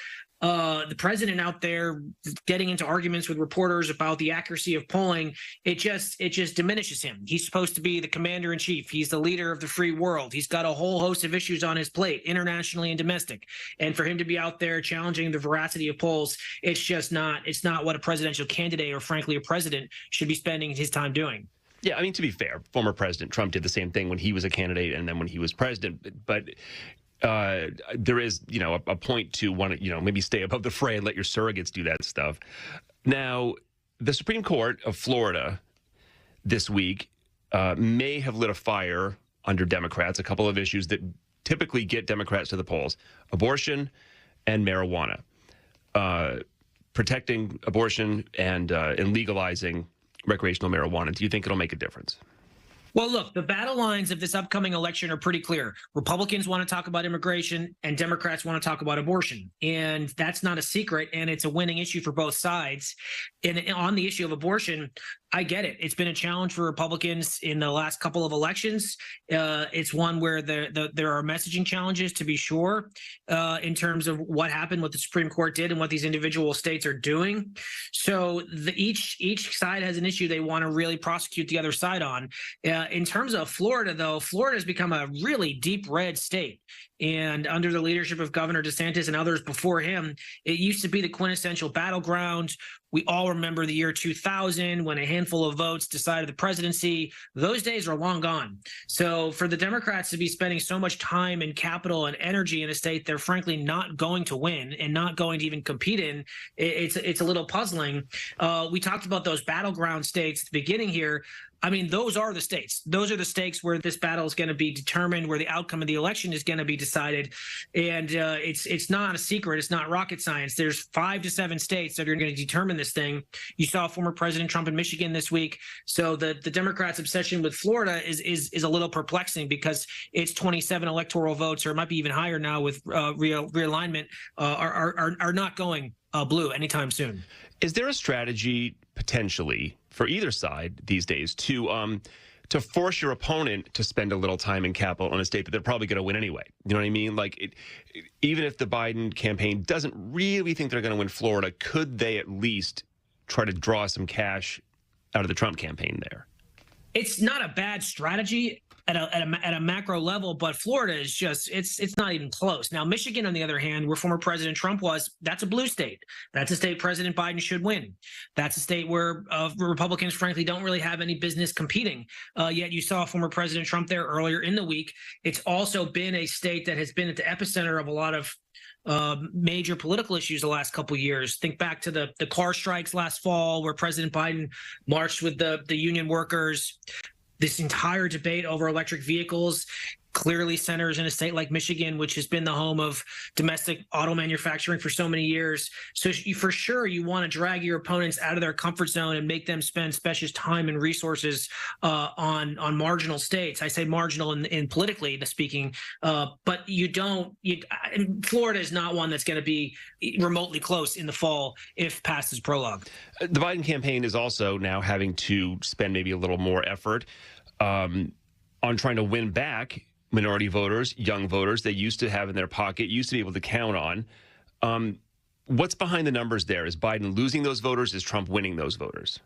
The president out there getting into arguments with reporters about the accuracy of polling, it just diminishes him. He's supposed to be the commander in chief. He's the leader of the free world. He's got a whole host of issues on his plate, internationally and domestic. And for him to be out there challenging the veracity of polls, it's not what a presidential candidate, or frankly a president, should be spending his time doing. Yeah, I mean, to be fair, former President Trump did the same thing when he was a candidate and then when he was president. But there is, a point to want to, maybe stay above the fray and let your surrogates do that stuff. Now, the Supreme Court of Florida this week may have lit a fire under Democrats, a couple of issues that typically get Democrats to the polls: abortion and marijuana. Protecting abortion and legalizing recreational marijuana. Do you think it'll make a difference? Well, look, the battle lines of this upcoming election are pretty clear. Republicans want to talk about immigration and Democrats want to talk about abortion. And that's not a secret, and it's a winning issue for both sides. And on the issue of abortion, I get it. It's been a challenge for Republicans in the last couple of elections. It's one where there are messaging challenges, to be sure, in terms of what happened, what the Supreme Court did, and what these individual states are doing. So each side has an issue they want to really prosecute the other side on. In terms of Florida, though, Florida has become a really deep red state. And under the leadership of Governor DeSantis and others before him, it used to be the quintessential battleground. We all remember the year 2000 when a handful of votes decided the presidency. Those days are long gone. So for the Democrats to be spending so much time and capital and energy in a state they're frankly not going to win and not going to even compete in, it's a little puzzling. We talked about those battleground states at the beginning here. I mean, those are the states. Those are the stakes where this battle is going to be determined, where the outcome of the election is going to be decided. And it's not a secret. It's not rocket science. There's 5 to 7 states that are going to determine this thing. You saw former President Trump in Michigan this week. So the Democrats' obsession with Florida is a little perplexing because it's 27 electoral votes, or it might be even higher now with realignment, are not going blue anytime soon. Is there a strategy potentially for either side these days to force your opponent to spend a little time and capital on a state that they're probably going to win anyway? You know what I mean? Like, even if the Biden campaign doesn't really think they're going to win Florida, could they at least try to draw some cash out of the Trump campaign there? It's not a bad strategy at a macro level, but Florida is just, it's not even close. Now, Michigan, on the other hand, where former President Trump was, that's a blue state. That's a state President Biden should win. That's a state where Republicans, frankly, don't really have any business competing. Yet you saw former President Trump there earlier in the week. It's also been a state that has been at the epicenter of a lot of major political issues the last couple of years. Think back to the car strikes last fall, where President Biden marched with the union workers. This entire debate over electric vehicles clearly centers in a state like Michigan, which has been the home of domestic auto manufacturing for so many years. So for sure, you want to drag your opponents out of their comfort zone and make them spend special time and resources on marginal states. I say marginal in politically speaking, but you don't. Florida is not one that's going to be remotely close in the fall if passed as prologue. The Biden campaign is also now having to spend maybe a little more effort on trying to win back minority voters, young voters they used to have in their pocket, used to be able to count on. What's behind the numbers there? Is Biden losing those voters? Is Trump winning those voters?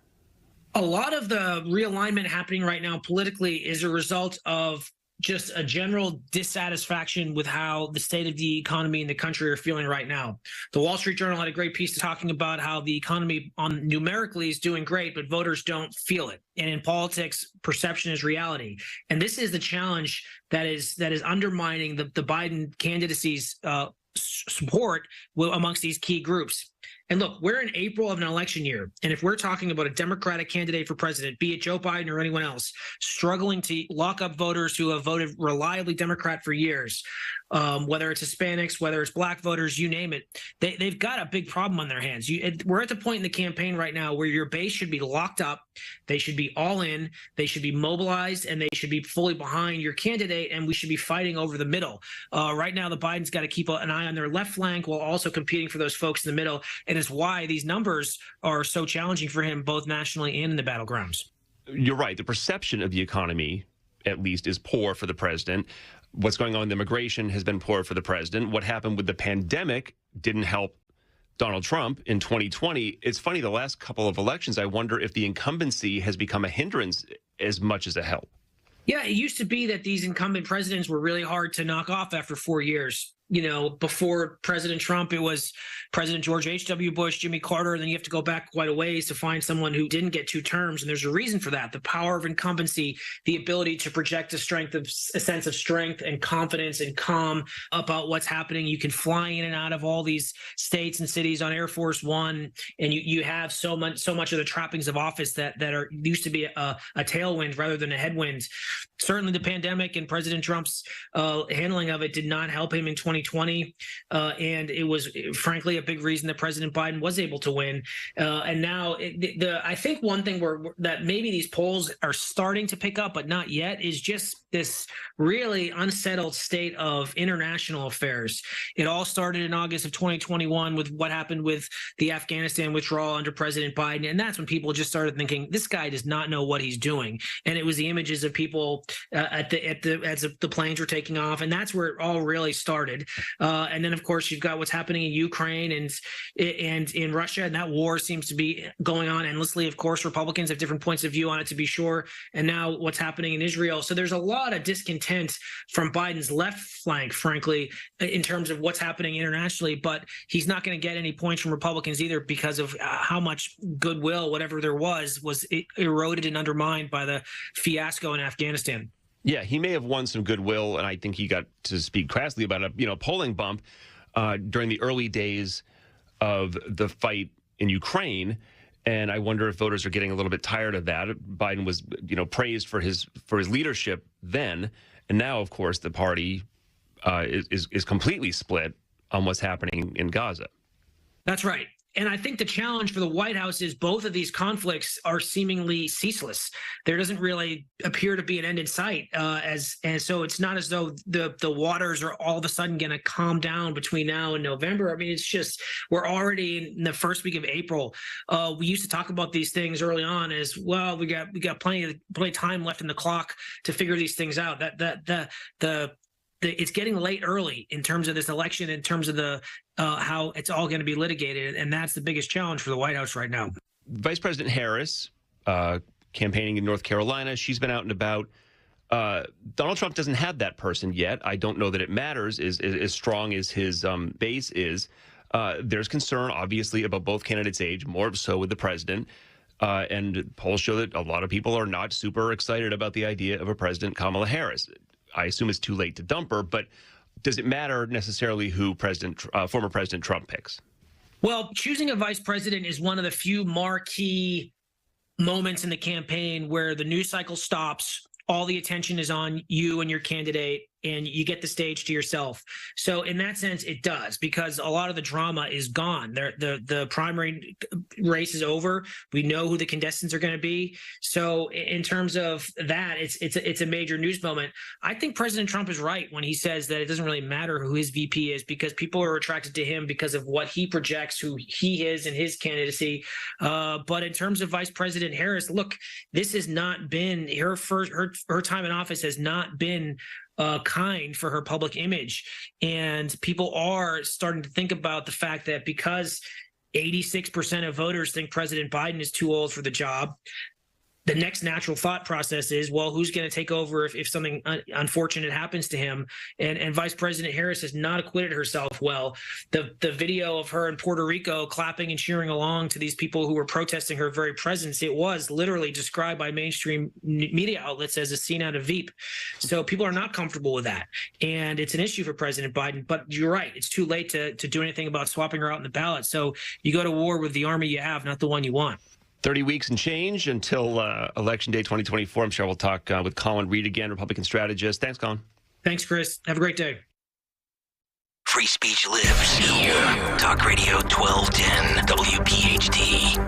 A lot of the realignment happening right now politically is a result of just a general dissatisfaction with how the state of the economy and the country are feeling right now. The Wall Street Journal had a great piece talking about how the economy numerically is doing great, but voters don't feel it. And in politics, perception is reality. And this is the challenge that is undermining the Biden candidacy's support amongst these key groups. And look, we're in April of an election year. And if we're talking about a Democratic candidate for president, be it Joe Biden or anyone else, struggling to lock up voters who have voted reliably Democrat for years, whether it's Hispanics, whether it's black voters, you name it, they've got a big problem on their hands. We're at the point in the campaign right now where your base should be locked up. They should be all in. They should be mobilized, and they should be fully behind your candidate, and we should be fighting over the middle. Right now, the Biden's got to keep an eye on their left flank while also competing for those folks in the middle. And is why these numbers are so challenging for him, both nationally and in the battlegrounds. You're right. The perception of the economy, at least, is poor for the president. What's going on with immigration has been poor for the president. What happened with the pandemic didn't help Donald Trump in 2020. It's funny, the last couple of elections, I wonder if the incumbency has become a hindrance as much as a help. Yeah, it used to be that these incumbent presidents were really hard to knock off after 4 years. You know, before President Trump, it was President George H.W. Bush, Jimmy Carter, and then you have to go back quite a ways to find someone who didn't get 2 terms. And there's a reason for that. The power of incumbency, the ability to project a sense of strength and confidence and calm about what's happening. You can fly in and out of all these states and cities on Air Force One, and you have so much of the trappings of office that used to be a tailwind rather than a headwind. Certainly the pandemic and President Trump's handling of it did not help him in 2020. And it was, frankly, a big reason that President Biden was able to win. And now I think one thing that maybe these polls are starting to pick up, but not yet, is just this really unsettled state of international affairs. It all started in August of 2021 with what happened with the Afghanistan withdrawal under President Biden. And that's when people just started thinking, this guy does not know what he's doing. And it was the images of people as the planes were taking off. And that's where it all really started. And then, of course, you've got what's happening in Ukraine and in Russia. And that war seems to be going on endlessly. Of course, Republicans have different points of view on it, to be sure. And now what's happening in Israel. So there's a lot of discontent from Biden's left flank, frankly, in terms of what's happening internationally. But he's not going to get any points from Republicans either because of how much goodwill, whatever there was eroded and undermined by the fiasco in Afghanistan. Yeah, he may have won some goodwill, and I think he got to speak crassly about a polling bump during the early days of the fight in Ukraine. And I wonder if voters are getting a little bit tired of that. Biden was, praised for his leadership then, and now, of course, the party is completely split on what's happening in Gaza. That's right. And I think the challenge for the White House is both of these conflicts are seemingly ceaseless. There doesn't really appear to be an end in sight, and so it's not as though the waters are all of a sudden going to calm down between now and November. I mean, it's just we're already in the first week of April. We used to talk about these things early on as well. We got plenty of time left in the clock to figure these things out. It's getting late early in terms of this election, in terms of the how it's all going to be litigated, and that's the biggest challenge for the White House right now. Vice President Harris, campaigning in North Carolina, she's been out and about. Donald Trump doesn't have that person yet. I don't know that it matters as strong as his base is. There's concern, obviously, about both candidates' age, more so with the president. And polls show that a lot of people are not super excited about the idea of a President Kamala Harris. I assume it's too late to dump her, but does it matter necessarily who former President Trump picks? Well, choosing a vice president is one of the few marquee moments in the campaign where the news cycle stops, all the attention is on you and your candidate, and you get the stage to yourself. So in that sense, it does, because a lot of the drama is gone. The primary race is over. We know who the contestants are going to be. So in terms of that, it's a major news moment. I think President Trump is right when he says that it doesn't really matter who his VP is, because people are attracted to him because of what he projects, who he is in his candidacy. But in terms of Vice President Harris, look, this has not been her time in office has not been kind for her public image. And people are starting to think about the fact that because 86% of voters think President Biden is too old for the job, the next natural thought process is, well, who's going to take over if something unfortunate happens to him? And Vice President Harris has not acquitted herself well. The video of her in Puerto Rico clapping and cheering along to these people who were protesting her very presence, it was literally described by mainstream media outlets as a scene out of Veep. So people are not comfortable with that. And it's an issue for President Biden. But you're right, it's too late to do anything about swapping her out in the ballot. So you go to war with the army you have, not the one you want. 30 weeks and change until Election Day 2024. I'm sure we'll talk with Colin Reed again, Republican strategist. Thanks, Colin. Thanks, Chris. Have a great day. Free speech lives here. Talk Radio 1210 WPHT.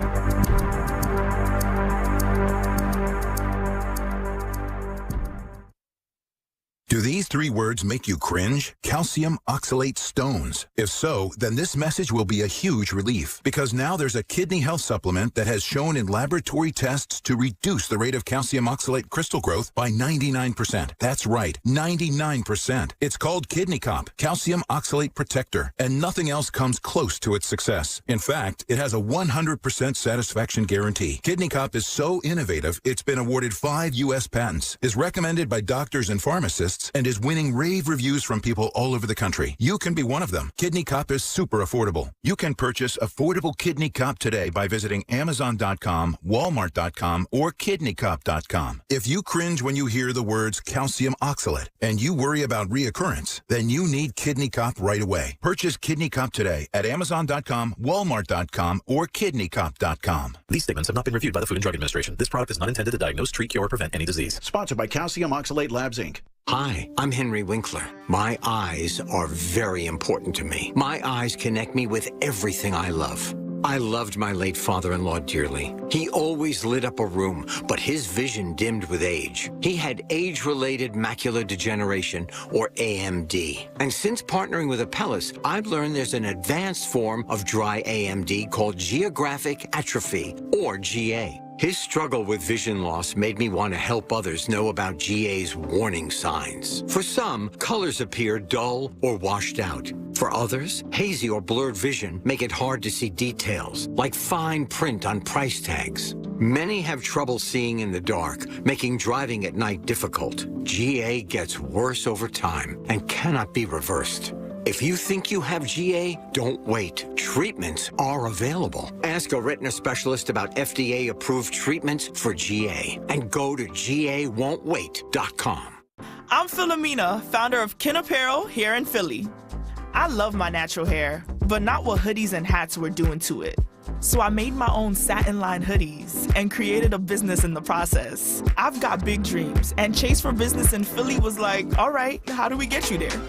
Do these three words make you cringe? Calcium oxalate stones. If so, then this message will be a huge relief, because now there's a kidney health supplement that has shown in laboratory tests to reduce the rate of calcium oxalate crystal growth by 99%. That's right, 99%. It's called Kidney Cop, Calcium Oxalate Protector, and nothing else comes close to its success. In fact, it has a 100% satisfaction guarantee. Kidney Cop is so innovative, it's been awarded 5 U.S. patents, is recommended by doctors and pharmacists, and is winning rave reviews from people all over the country. You can be one of them. Kidney Cop is super affordable. You can purchase affordable Kidney Cop today by visiting Amazon.com, Walmart.com, or KidneyCop.com. If you cringe when you hear the words calcium oxalate and you worry about reoccurrence, then you need Kidney Cop right away. Purchase Kidney Cop today at Amazon.com, Walmart.com, or KidneyCop.com. These statements have not been reviewed by the Food and Drug Administration. This product is not intended to diagnose, treat, cure, or prevent any disease. Sponsored by Calcium Oxalate Labs, Inc. Hi, I'm Henry Winkler. My eyes are very important to me. My eyes connect me with everything I love. I loved my late father-in-law dearly. He always lit up a room, but his vision dimmed with age. He had age-related macular degeneration, or AMD. And since partnering with Apellis, I've learned there's an advanced form of dry AMD called geographic atrophy, or GA. His struggle with vision loss made me want to help others know about GA's warning signs. For some, colors appear dull or washed out. For others, hazy or blurred vision make it hard to see details, like fine print on price tags. Many have trouble seeing in the dark, making driving at night difficult. GA gets worse over time and cannot be reversed. If you think you have GA, don't wait. Treatments are available. Ask a retina specialist about FDA-approved treatments for GA and go to GAWon'tWait.com. I'm Philomena, founder of Kin Apparel here in Philly. I love my natural hair, but not what hoodies and hats were doing to it. So I made my own satin-lined hoodies and created a business in the process. I've got big dreams, and Chase for Business in Philly was like, all right, how do we get you there?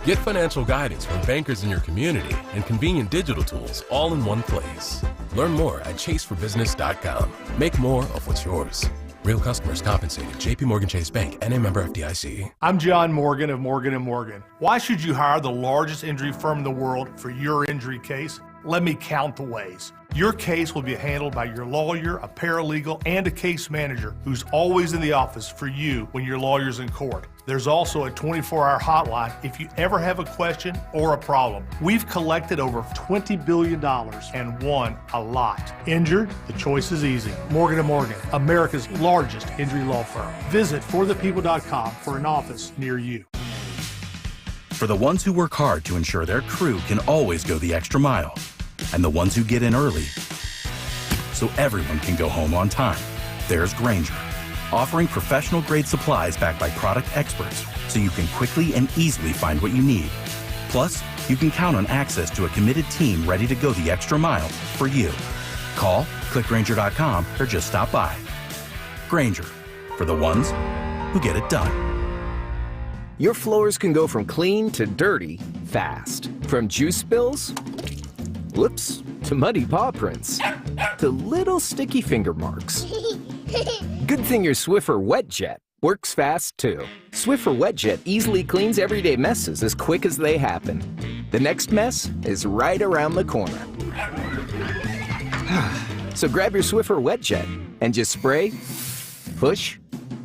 Get financial guidance from bankers in your community and convenient digital tools all in one place. Learn more at chaseforbusiness.com. Make more of what's yours. Real customers compensated. JP Morgan Chase Bank, N.A. member FDIC. I'm John Morgan of Morgan & Morgan. Why should you hire the largest injury firm in the world for your injury case? Let me count the ways. Your case will be handled by your lawyer, a paralegal, and a case manager who's always in the office for you when your lawyer's in court. There's also a 24-hour hotline if you ever have a question or a problem. We've collected over $20 billion and won a lot. Injured? The choice is easy. Morgan & Morgan, America's largest injury law firm. Visit forthepeople.com for an office near you. For the ones who work hard to ensure their crew can always go the extra mile, and the ones who get in early so everyone can go home on time, there's Grainger, offering professional-grade supplies backed by product experts so you can quickly and easily find what you need. Plus, you can count on access to a committed team ready to go the extra mile for you. Call, click Grainger.com, or just stop by. Grainger, for the ones who get it done. Your floors can go from clean to dirty fast. From juice spills, whoops, to muddy paw prints, to little sticky finger marks. Good thing your Swiffer WetJet works fast too. Swiffer WetJet easily cleans everyday messes as quick as they happen. The next mess is right around the corner. So grab your Swiffer WetJet and just spray, push,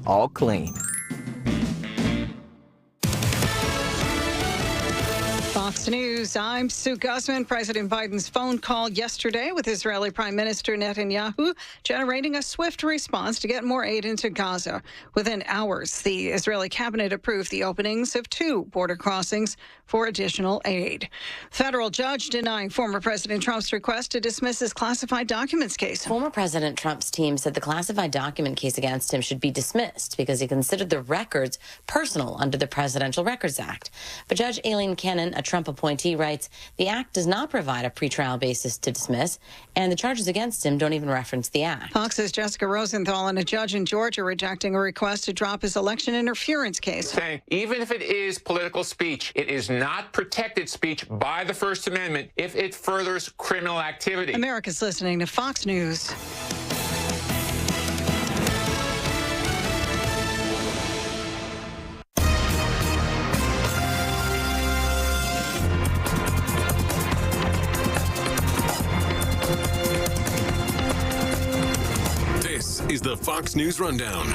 all clean. Fox News, I'm Sue Guzman. President Biden's phone call yesterday with Israeli Prime Minister Netanyahu generating a swift response to get more aid into Gaza. Within hours, the Israeli cabinet approved the openings of 2 border crossings for additional aid. Federal judge denying former President Trump's request to dismiss his classified documents case. Former President Trump's team said the classified document case against him should be dismissed because he considered the records personal under the Presidential Records Act. But Judge Aileen Cannon, a Trump appointee, writes, the act does not provide a pretrial basis to dismiss, and the charges against him don't even reference the act. Fox's Jessica Rosenthal and a judge in Georgia rejecting a request to drop his election interference case. Saying even if it is political speech, it is not protected speech by the First Amendment if it furthers criminal activity. America's listening to Fox News. Is the Fox News Rundown.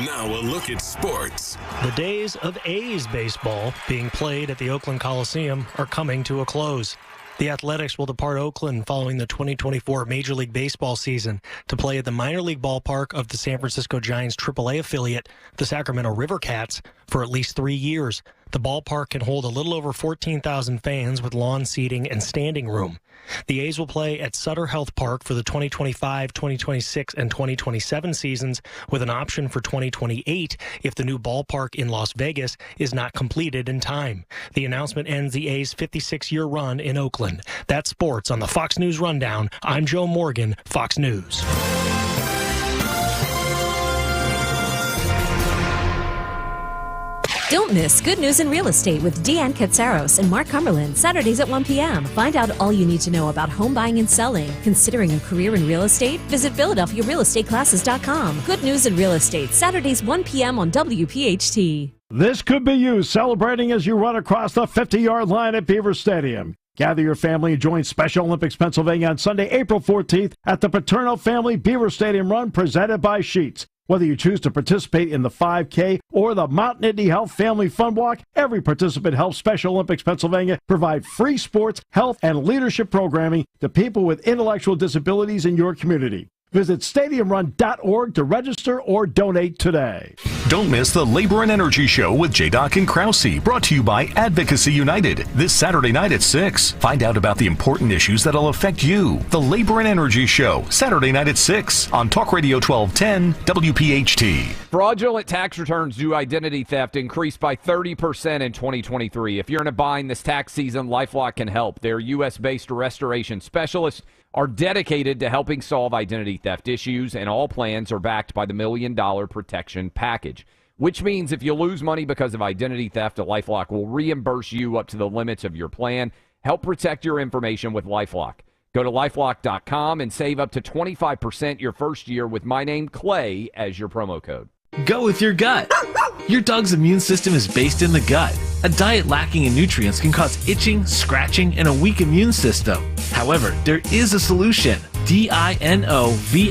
Now a look at sports. The days of A's baseball being played at the Oakland Coliseum are coming to a close. The Athletics will depart Oakland following the 2024 Major League Baseball season to play at the minor league ballpark of the San Francisco Giants AAA affiliate, the Sacramento River Cats, for at least 3 years. The ballpark can hold a little over 14,000 fans with lawn seating and standing room. The A's will play at Sutter Health Park for the 2025, 2026, and 2027 seasons, with an option for 2028 if the new ballpark in Las Vegas is not completed in time. The announcement ends the A's 56-year run in Oakland. That's sports on the Fox News Rundown. I'm Joe Morgan, Fox News. Don't miss Good News in Real Estate with Deanne Katsaros and Mark Cumberland, Saturdays at 1 p.m. Find out all you need to know about home buying and selling. Considering a career in real estate? Visit PhiladelphiaRealEstateClasses.com. Good News in Real Estate, Saturdays 1 p.m. on WPHT. This could be you celebrating as you run across the 50-yard line at Beaver Stadium. Gather your family and join Special Olympics Pennsylvania on Sunday, April 14th at the Paterno Family Beaver Stadium Run presented by Sheetz. Whether you choose to participate in the 5K or the Mountain Indy Health Family Fun Walk, every participant helps Special Olympics Pennsylvania provide free sports, health, and leadership programming to people with intellectual disabilities in your community. Visit stadiumrun.org to register or donate today. Don't miss the Labor and Energy Show with J-Doc and Krause, brought to you by Advocacy United, this Saturday night at 6. Find out about the important issues that'll affect you. The Labor and Energy Show, Saturday night at 6 on Talk Radio 1210 WPHT. Fraudulent tax returns due to identity theft increased by 30% in 2023. If you're in a bind this tax season, LifeLock can help. They're U.S.-based restoration specialists are dedicated to helping solve identity theft issues, and all plans are backed by the $1 Million Protection Package, which means if you lose money because of identity theft, LifeLock will reimburse you up to the limits of your plan. Help protect your information with LifeLock. Go to LifeLock.com and save up to 25% your first year with my name, Clay, as your promo code. Go with your gut. Your dog's immune system is based in the gut. A diet lacking in nutrients can cause itching, scratching, and a weak immune system. However, there is a solution. DINOVITE,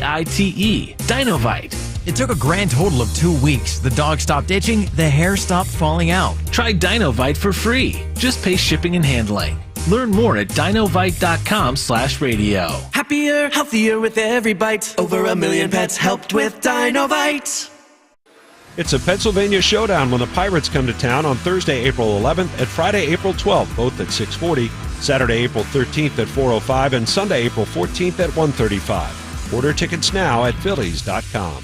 Dinovite. It took a grand total of 2 weeks. The dog stopped itching, the hair stopped falling out. Try Dinovite for free. Just pay shipping and handling. Learn more at dinovite.com/radio. Happier, healthier with every bite. Over 1 million pets helped with Dinovite. It's a Pennsylvania showdown when the Pirates come to town on Thursday, April 11th and Friday, April 12th, both at 6:40, Saturday, April 13th at 4:05, and Sunday, April 14th at 1:35. Order tickets now at Phillies.com.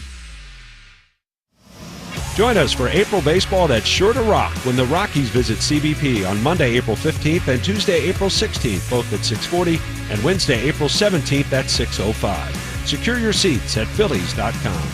Join us for April baseball that's sure to rock when the Rockies visit CBP on Monday, April 15th and Tuesday, April 16th, both at 6:40, and Wednesday, April 17th at 6:05. Secure your seats at Phillies.com.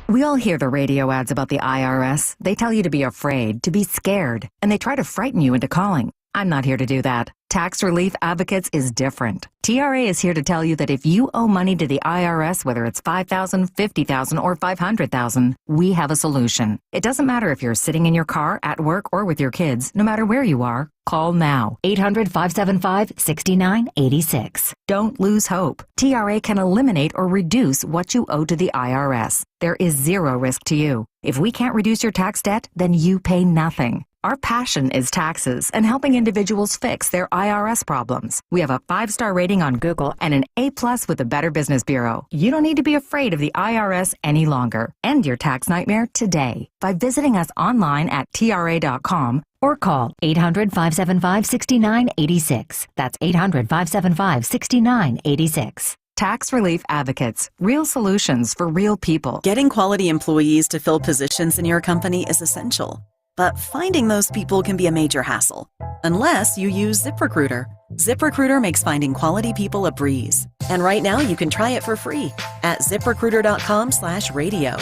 We all hear the radio ads about the IRS. They tell you to be afraid, to be scared, and they try to frighten you into calling. I'm not here to do that. Tax Relief Advocates is different. TRA is here to tell you that if you owe money to the IRS, whether it's $5,000, $50,000, or $500,000, we have a solution. It doesn't matter if you're sitting in your car, at work, or with your kids. No matter where you are, call now. 800-575-6986. Don't lose hope. TRA can eliminate or reduce what you owe to the IRS. There is zero risk to you. If we can't reduce your tax debt, then you pay nothing. Our passion is taxes and helping individuals fix their IRS problems. We have a 5-star rating on Google and an A+ with the Better Business Bureau. You don't need to be afraid of the IRS any longer. End your tax nightmare today by visiting us online at TRA.com or call 800-575-6986. That's 800-575-6986. Tax Relief Advocates. Real solutions for real people. Getting quality employees to fill positions in your company is essential. But finding those people can be a major hassle, unless you use ZipRecruiter. ZipRecruiter makes finding quality people a breeze. And right now you can try it for free at ZipRecruiter.com/radio.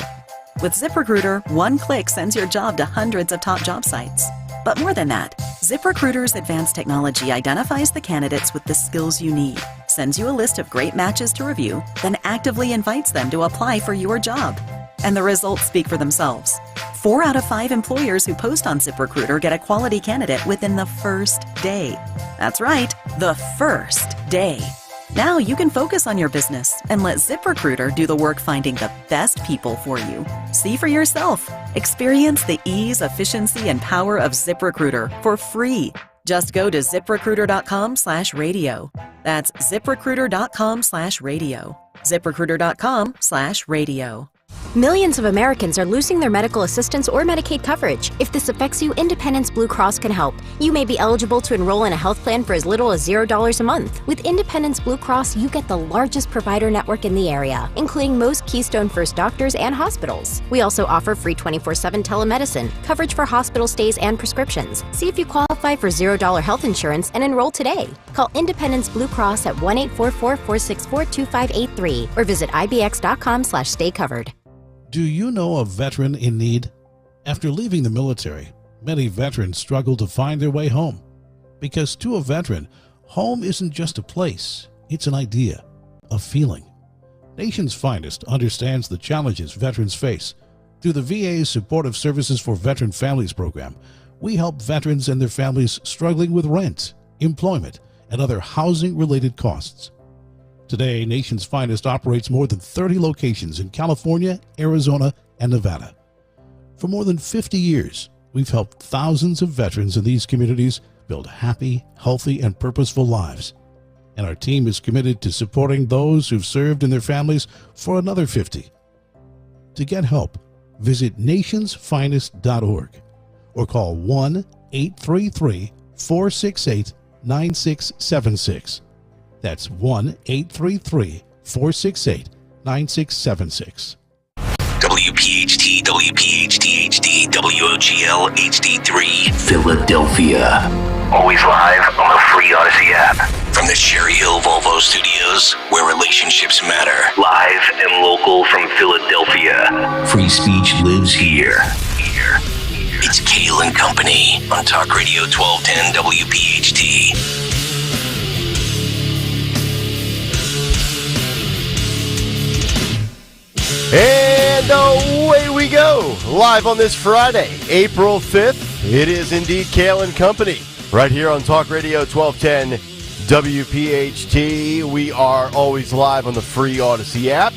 With ZipRecruiter, one click sends your job to hundreds of top job sites. But more than that, ZipRecruiter's advanced technology identifies the candidates with the skills you need, sends you a list of great matches to review, then actively invites them to apply for your job. And the results speak for themselves. 4 out of 5 employers who post on ZipRecruiter get a quality candidate within the first day. That's right, the first day. Now you can focus on your business and let ZipRecruiter do the work finding the best people for you. See for yourself. Experience the ease, efficiency, and power of ZipRecruiter for free. Just go to ZipRecruiter.com/radio. That's ZipRecruiter.com/radio. ZipRecruiter.com/radio. Millions of Americans are losing their medical assistance or Medicaid coverage. If this affects you, Independence Blue Cross can help. You may be eligible to enroll in a health plan for as little as $0 a month. With Independence Blue Cross, you get the largest provider network in the area, including most Keystone First doctors and hospitals. We also offer free 24/7 telemedicine, coverage for hospital stays and prescriptions. See if you qualify for $0 health insurance and enroll today. Call Independence Blue Cross at 1-844-464-2583 or visit ibx.com/staycovered. Do you know a veteran in need? After leaving the military, many veterans struggle to find their way home. Because to a veteran, home isn't just a place, it's an idea, a feeling. Nation's Finest understands the challenges veterans face. Through the VA's Supportive Services for Veteran Families program, we help veterans and their families struggling with rent, employment, and other housing-related costs. Today, Nation's Finest operates more than 30 locations in California, Arizona, and Nevada. For more than 50 years, we've helped thousands of veterans in these communities build happy, healthy, and purposeful lives. And our team is committed to supporting those who've served and their families for another 50. To get help, visit nationsfinest.org or call 1-833-468-9676. That's 1-833-468-9676. WPHT, WPHT HD, WOGL HD3, Philadelphia. Always live on the free Odyssey app. From the Cherry Hill Volvo Studios, where relationships matter. Live and local from Philadelphia. Free speech lives here. It's Kayal and Company on Talk Radio 1210 WPHT. And away we go. Live on this Friday, April 5th. It is indeed Kayal and Company. Right here on Talk Radio 1210 WPHT. We are always live on the free Odyssey app.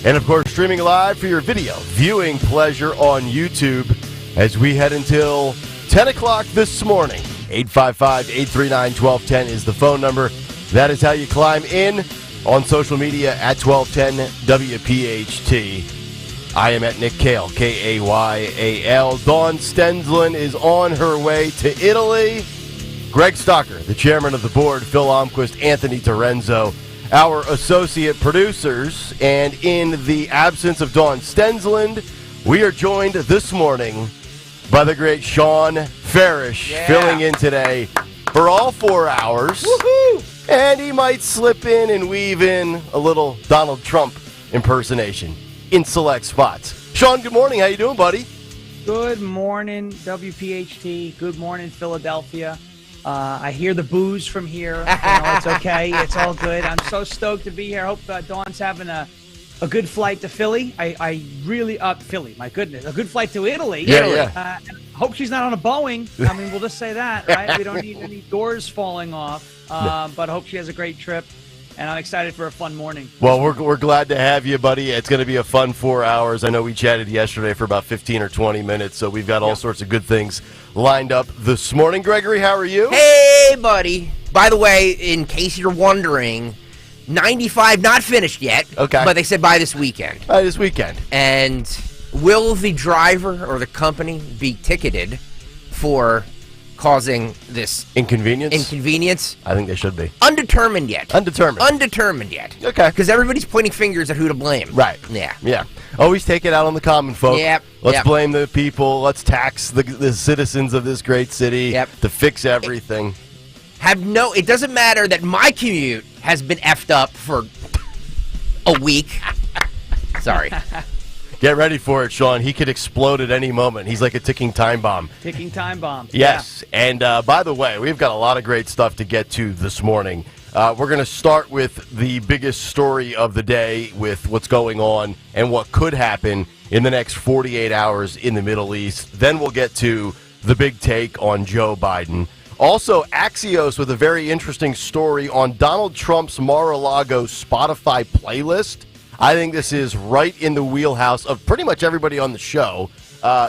And, of course, streaming live for your video viewing pleasure on YouTube as we head until 10 o'clock this morning. 855-839-1210 is the phone number. That is how you climb in on social media at 1210 WPHT. I am at Nick Kayal, Kayal. Dawn Stensland is on her way to Italy. Greg Stocker, the chairman of the board, Phil Almquist, Anthony Dorenzo, our associate producers. And in the absence of Dawn Stensland, we are joined this morning by the great Sean Farish, filling in today for all 4 hours. Woohoo! And he might slip in and weave in a little Donald Trump impersonation in select spots. Sean, good morning. How you doing, buddy? Good morning, WPHT. Good morning, Philadelphia. I hear the booze from here. It's okay. It's all good. I'm so stoked to be here. Hope Dawn's having a good flight to Philly. I really Philly. My goodness, a good flight to Italy. Yeah. Hope she's not on a Boeing. I mean, we'll just say that, right? We don't need any doors falling off. But I hope she has a great trip. And I'm excited for a fun morning. Well, we're glad to have you, buddy. It's going to be a fun 4 hours. I know we chatted yesterday for about 15 or 20 minutes, so we've got all sorts of good things lined up this morning. Gregory, how are you? Hey, buddy. By the way, in case you're wondering, 95 not finished yet. Okay. But they said by this weekend. By this weekend. And will the driver or the company be ticketed for causing this inconvenience? I think they should be. Undetermined yet. Undetermined yet. Okay. Because everybody's pointing fingers at who to blame. Right. Yeah. Always take it out on the common folk. Yep. Let's blame the people. Let's tax the citizens of this great city to fix everything. It doesn't matter that my commute has been effed up for a week. Sorry. Get ready for it, Sean. He could explode at any moment. He's like a ticking time bomb. Ticking time bomb. Yes. Yeah. And by the way, we've got a lot of great stuff to get to this morning. We're going to start with the biggest story of the day with what's going on and what could happen in the next 48 hours in the Middle East. Then we'll get to the big take on Joe Biden. Also, Axios with a very interesting story on Donald Trump's Mar-a-Lago Spotify playlist. I think this is right in the wheelhouse of pretty much everybody on the show.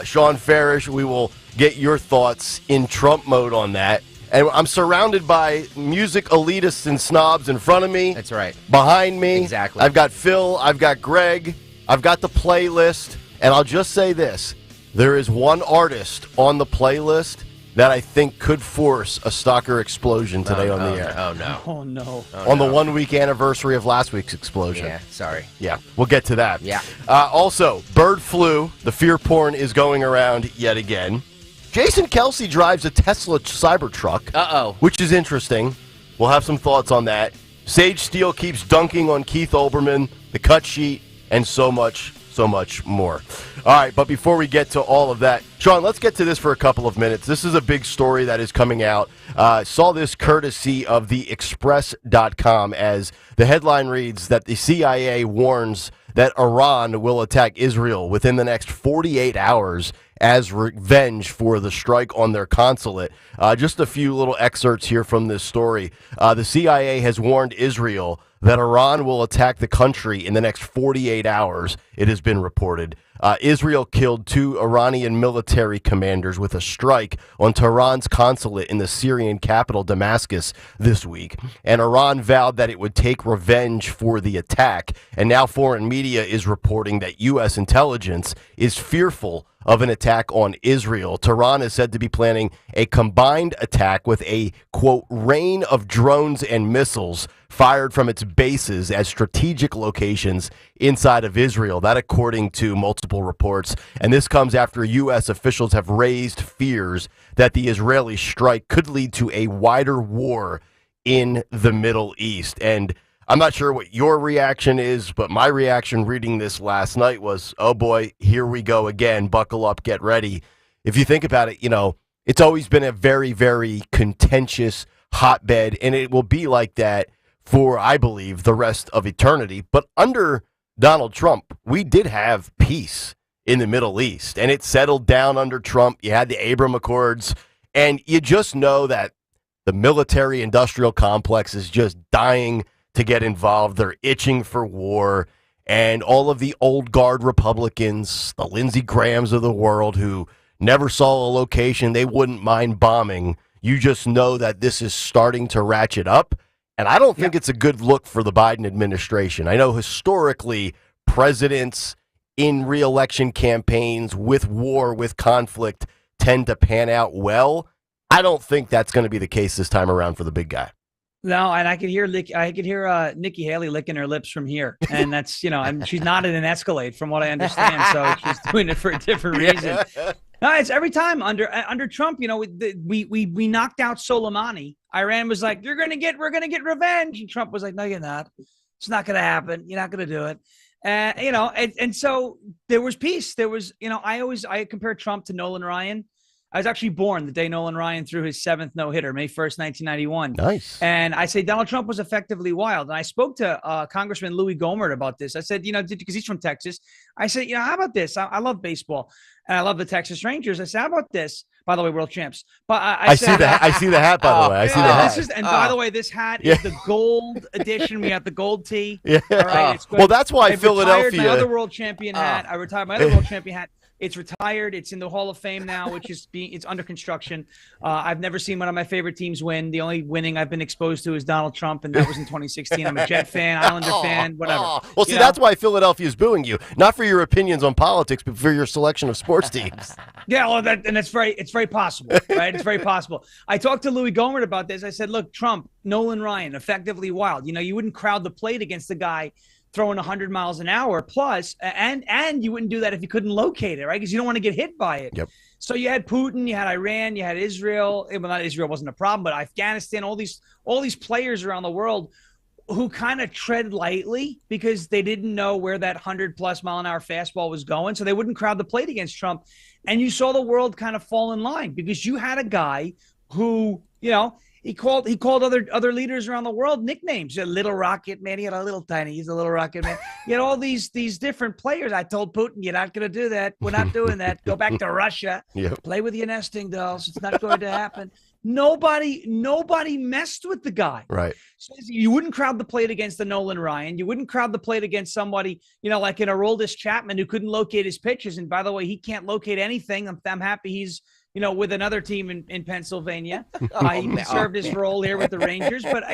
Sean Farish, we will get your thoughts in Trump mode on that. And I'm surrounded by music elitists and snobs in front of me. That's right. Behind me. Exactly. I've got Phil. I've got Greg. I've got the playlist. And I'll just say this. There is one artist on the playlist that I think could force a stalker explosion today on the air. Oh, no. Oh, no. On the 1 week anniversary of last week's explosion. Yeah, sorry. Yeah, we'll get to that. Yeah. Also, bird flu. The fear porn is going around yet again. Jason Kelsey drives a Tesla Cybertruck. Uh-oh. Which is interesting. We'll have some thoughts on that. Sage Steele keeps dunking on Keith Olbermann, the cut sheet, and so much more. All right, but before we get to all of that, Sean, let's get to this for a couple of minutes. This is a big story that is coming out. Saw this courtesy of the Express.com as the headline reads that the CIA warns that Iran will attack Israel within the next 48 hours as revenge for the strike on their consulate. Just a few little excerpts here from this story. The CIA has warned Israel that Iran will attack the country in the next 48 hours, it has been reported. Israel killed 2 Iranian military commanders with a strike on Tehran's consulate in the Syrian capital, Damascus, this week. And Iran vowed that it would take revenge for the attack. And now foreign media is reporting that U.S. intelligence is fearful of an attack on Israel. Tehran is said to be planning a combined attack with a, quote, rain of drones and missiles fired from its bases at strategic locations inside of Israel. That according to multiple reports. And this comes after U.S. officials have raised fears that the Israeli strike could lead to a wider war in the Middle East. And I'm not sure what your reaction is, but my reaction reading this last night was, oh boy, here we go again. Buckle up, get ready. If you think about it, it's always been a very, very contentious hotbed, and it will be like that for, I believe, the rest of eternity. But under Donald Trump, we did have peace in the Middle East, and it settled down under Trump. You had the Abraham Accords, and you just know that the military-industrial complex is just dying to get involved. They're itching for war, and all of the old guard Republicans, the Lindsey Grahams of the world who never saw a location they wouldn't mind bombing, you just know that this is starting to ratchet up. And I don't think it's a good look for the Biden administration. I know historically presidents in re-election campaigns with war, with conflict, tend to pan out well. I don't think that's going to be the case this time around for the big guy. No, and I could hear Nikki Haley licking her lips from here, and that's she's not in an Escalade from what I understand, so she's doing it for a different reason. No, it's every time under Trump. We knocked out Soleimani. Iran was like, we're gonna get revenge, and Trump was like, no, you're not. It's not gonna happen. You're not gonna do it. And so there was peace. There was, I compare Trump to Nolan Ryan. I was actually born the day Nolan Ryan threw his 7th no-hitter, May 1st, 1991. Nice. And I say Donald Trump was effectively wild. And I spoke to Congressman Louis Gohmert about this. I said, because he's from Texas. I said, how about this? I love baseball, and I love the Texas Rangers. I said, how about this? By the way, world champs. But I see the hat, by the way. I see the hat. And by the way, this hat is the gold edition. We got the gold tee. Yeah. All right, it's good. Well, that's why I Philadelphia. retired my other world champion hat. I retired my other world champion hat. It's retired. It's in the Hall of Fame now, which is it's under construction. I've never seen one of my favorite teams win. The only winning I've been exposed to is Donald Trump, and that was in 2016. I'm a Jet fan, Islander fan, whatever. Well, see, that's why Philadelphia is booing you, not for your opinions on politics, but for your selection of sports teams. Yeah, well, it's very possible, right? It's very possible. I talked to Louis Gohmert about this. I said, look, Trump, Nolan Ryan, effectively wild. You wouldn't crowd the plate against the guy throwing 100 miles an hour plus, and you wouldn't do that if you couldn't locate it, right? Because you don't want to get hit by it. Yep. So you had Putin, you had Iran, you had Israel. Well, not Israel wasn't a problem, but Afghanistan, all these players around the world who kind of tread lightly because they didn't know where that 100+ mile an hour fastball was going. So they wouldn't crowd the plate against Trump. And you saw the world kind of fall in line because you had a guy who, he called other leaders around the world nicknames. A little rocket man. He had a little tiny. He's a little rocket man. You had all these different players. I told Putin, you're not going to do that. We're not doing that. Go back to Russia. Yep. Play with your nesting dolls. It's not going to happen. Nobody messed with the guy. Right. So you wouldn't crowd the plate against the Nolan Ryan. You wouldn't crowd the plate against somebody, like an Aroldis Chapman who couldn't locate his pitches. And by the way, he can't locate anything. I'm happy he's with another team in Pennsylvania. He served his role here with the Rangers. But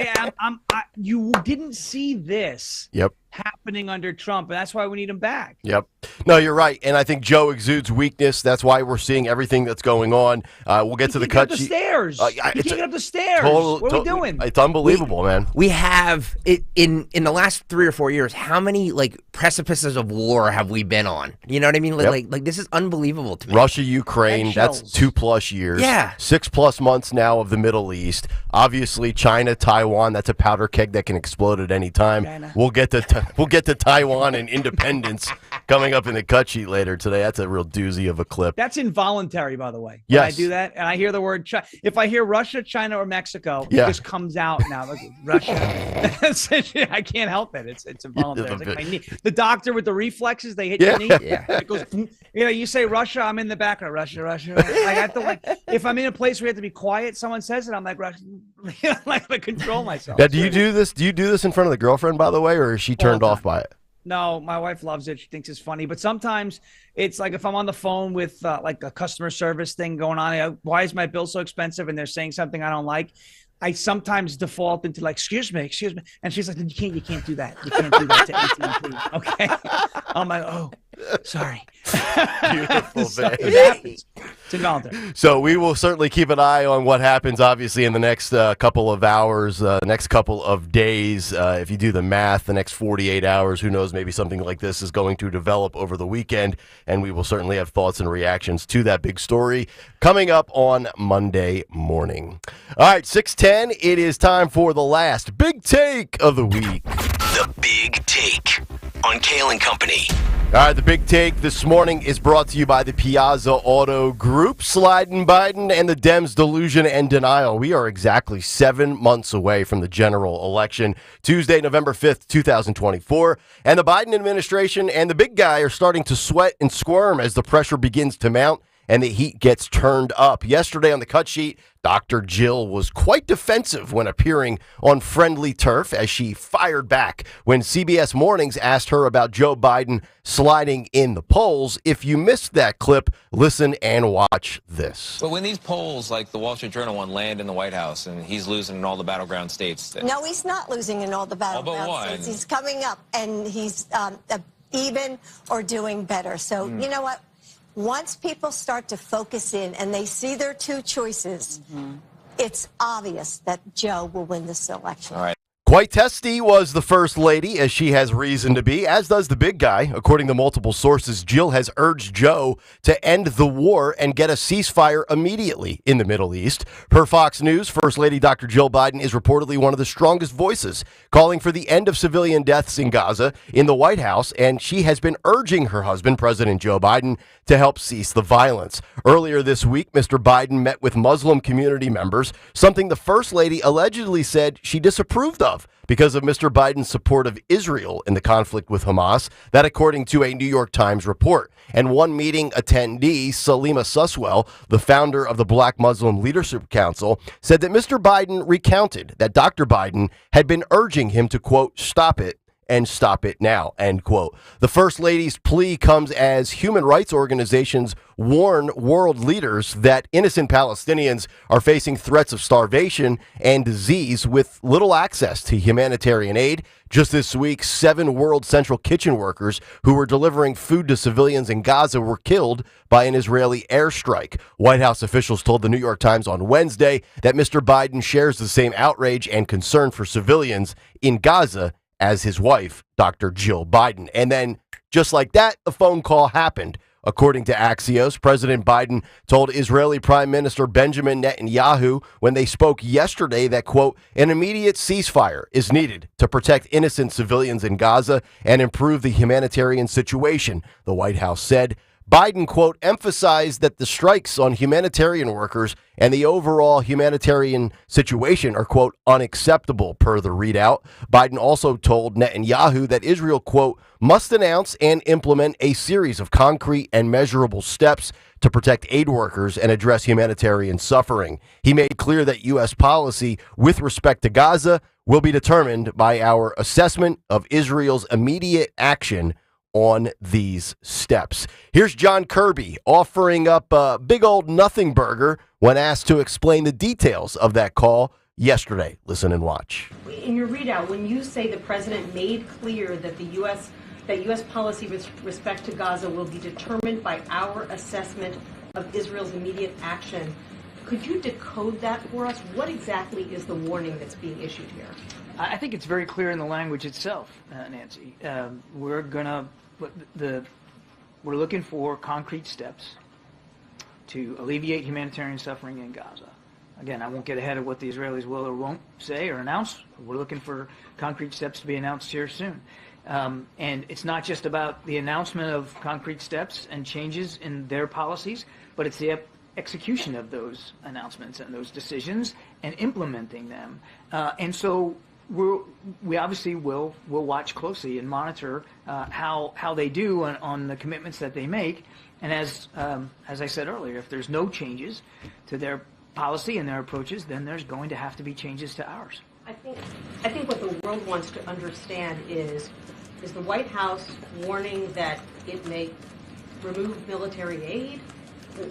you didn't see this happening under Trump, and that's why we need him back. Yep. No, you're right. And I think Joe exudes weakness. That's why we're seeing everything that's going on. We'll get to the cut sheet. He can't get up the stairs. What are we doing? It's unbelievable, man. We have, in the last 3 or 4 years, how many, precipices of war have we been on? You know what I mean? Like this is unbelievable to me. Russia, Ukraine, that's 2+ years. Yeah. 6+ months now of the Middle East. Obviously, China, Taiwan, that's a powder keg that can explode at any time. China. We'll get to Taiwan and independence coming up in the cut sheet later today. That's a real doozy of a clip. That's involuntary, by the way. Yes. When I do that, and I hear the word China. If I hear Russia, China, or Mexico, it just comes out now. Like Russia. I can't help it. It's involuntary. It's like my knee. The doctor with the reflexes, they hit your knee. Yeah. It goes, you say Russia, I'm in the background. Russia. I have to if I'm in a place where you have to be quiet, someone says it, I'm like, Russia. I have to control myself. Now, do you do this? Do you do this in front of the girlfriend, by the way, or is she turned off by it? No, my wife loves it. She thinks it's funny. But sometimes it's like if I'm on the phone with a customer service thing going on, why is my bill so expensive? And they're saying something I don't like. I sometimes default into excuse me. And she's like, you can't do that. You can't do that to AT&T. Okay. I'm like, oh, sorry. Beautiful, So man. it happens. It's involuntary. So we will certainly keep an eye on what happens, obviously, in the next couple of hours, next couple of days. If you do the math, the next 48 hours, who knows, maybe something like this is going to develop over the weekend, and we will certainly have thoughts and reactions to that big story coming up on Monday morning. All right, 6:10, it is time for the last big take of the week. The Big Take on Kayal and Company. All right, the big take this morning is brought to you by the Piazza Auto Group. Sliding Biden and the Dems' delusion and denial. We are exactly 7 months away from the general election, Tuesday, November 5th, 2024. And the Biden administration and the big guy are starting to sweat and squirm as the pressure begins to mount and the heat gets turned up. Yesterday on the cut sheet, Dr. Jill was quite defensive when appearing on Friendly Turf as she fired back when CBS Mornings asked her about Joe Biden sliding in the polls. If you missed that clip, listen and watch this. But when these polls, like the Wall Street Journal one, land in the White House and he's losing in all the battleground states. No, he's not losing in all the battleground states. He's coming up and he's even or doing better. So, you know what? Once people start to focus in and they see their two choices, it's obvious that Joe will win this election. All right. Quite testy was the First Lady, as she has reason to be, as does the big guy. According to multiple sources, Jill has urged Joe to end the war and get a ceasefire immediately in the Middle East. Per Fox News, First Lady Dr. Jill Biden is reportedly one of the strongest voices calling for the end of civilian deaths in Gaza in the White House, and she has been urging her husband, President Joe Biden, to help cease the violence. Earlier this week, Mr. Biden met with Muslim community members, something the First Lady allegedly said she disapproved of because of Mr. Biden's support of Israel in the conflict with Hamas, that according to a New York Times report. And one meeting attendee, Salima Suswell, the founder of the Black Muslim Leadership Council, said that Mr. Biden recounted that Dr. Biden had been urging him to, quote, stop it and stop it now, end quote. The First Lady's plea comes as human rights organizations warn world leaders that innocent Palestinians are facing threats of starvation and disease with little access to humanitarian aid. Just this week, 7 World Central Kitchen workers who were delivering food to civilians in Gaza were killed by an Israeli airstrike. White House officials told the New York Times on Wednesday that Mr. Biden shares the same outrage and concern for civilians in Gaza as his wife, Dr. Jill Biden. And then, just like that, the phone call happened. According to Axios, President Biden told Israeli Prime Minister Benjamin Netanyahu when they spoke yesterday that, quote, an immediate ceasefire is needed to protect innocent civilians in Gaza and improve the humanitarian situation, the White House said. Biden, quote, emphasized that the strikes on humanitarian workers and the overall humanitarian situation are, quote, unacceptable, per the readout. Biden also told Netanyahu that Israel, quote, must announce and implement a series of concrete and measurable steps to protect aid workers and address humanitarian suffering. He made clear that U.S. policy with respect to Gaza will be determined by our assessment of Israel's immediate action on these steps. Here's John Kirby offering up a big old nothing burger when asked to explain the details of that call yesterday. Listen and watch. In your readout, when you say the president made clear that U.S. policy with respect to Gaza will be determined by our assessment of Israel's immediate action, could you decode that for us? What exactly is the warning that's being issued here? I think it's very clear in the language itself, Nancy. We're looking for concrete steps to alleviate humanitarian suffering in Gaza. Again, I won't get ahead of what the Israelis will or won't say or announce. We're looking for concrete steps to be announced here soon. And it's not just about the announcement of concrete steps and changes in their policies, but it's the execution of those announcements and those decisions and implementing them. And so we obviously will watch closely and monitor how they do on the commitments that they make. And as I said earlier, if there's no changes to their policy and their approaches, then there's going to have to be changes to ours. I think what the world wants to understand is the White House warning that it may remove military aid?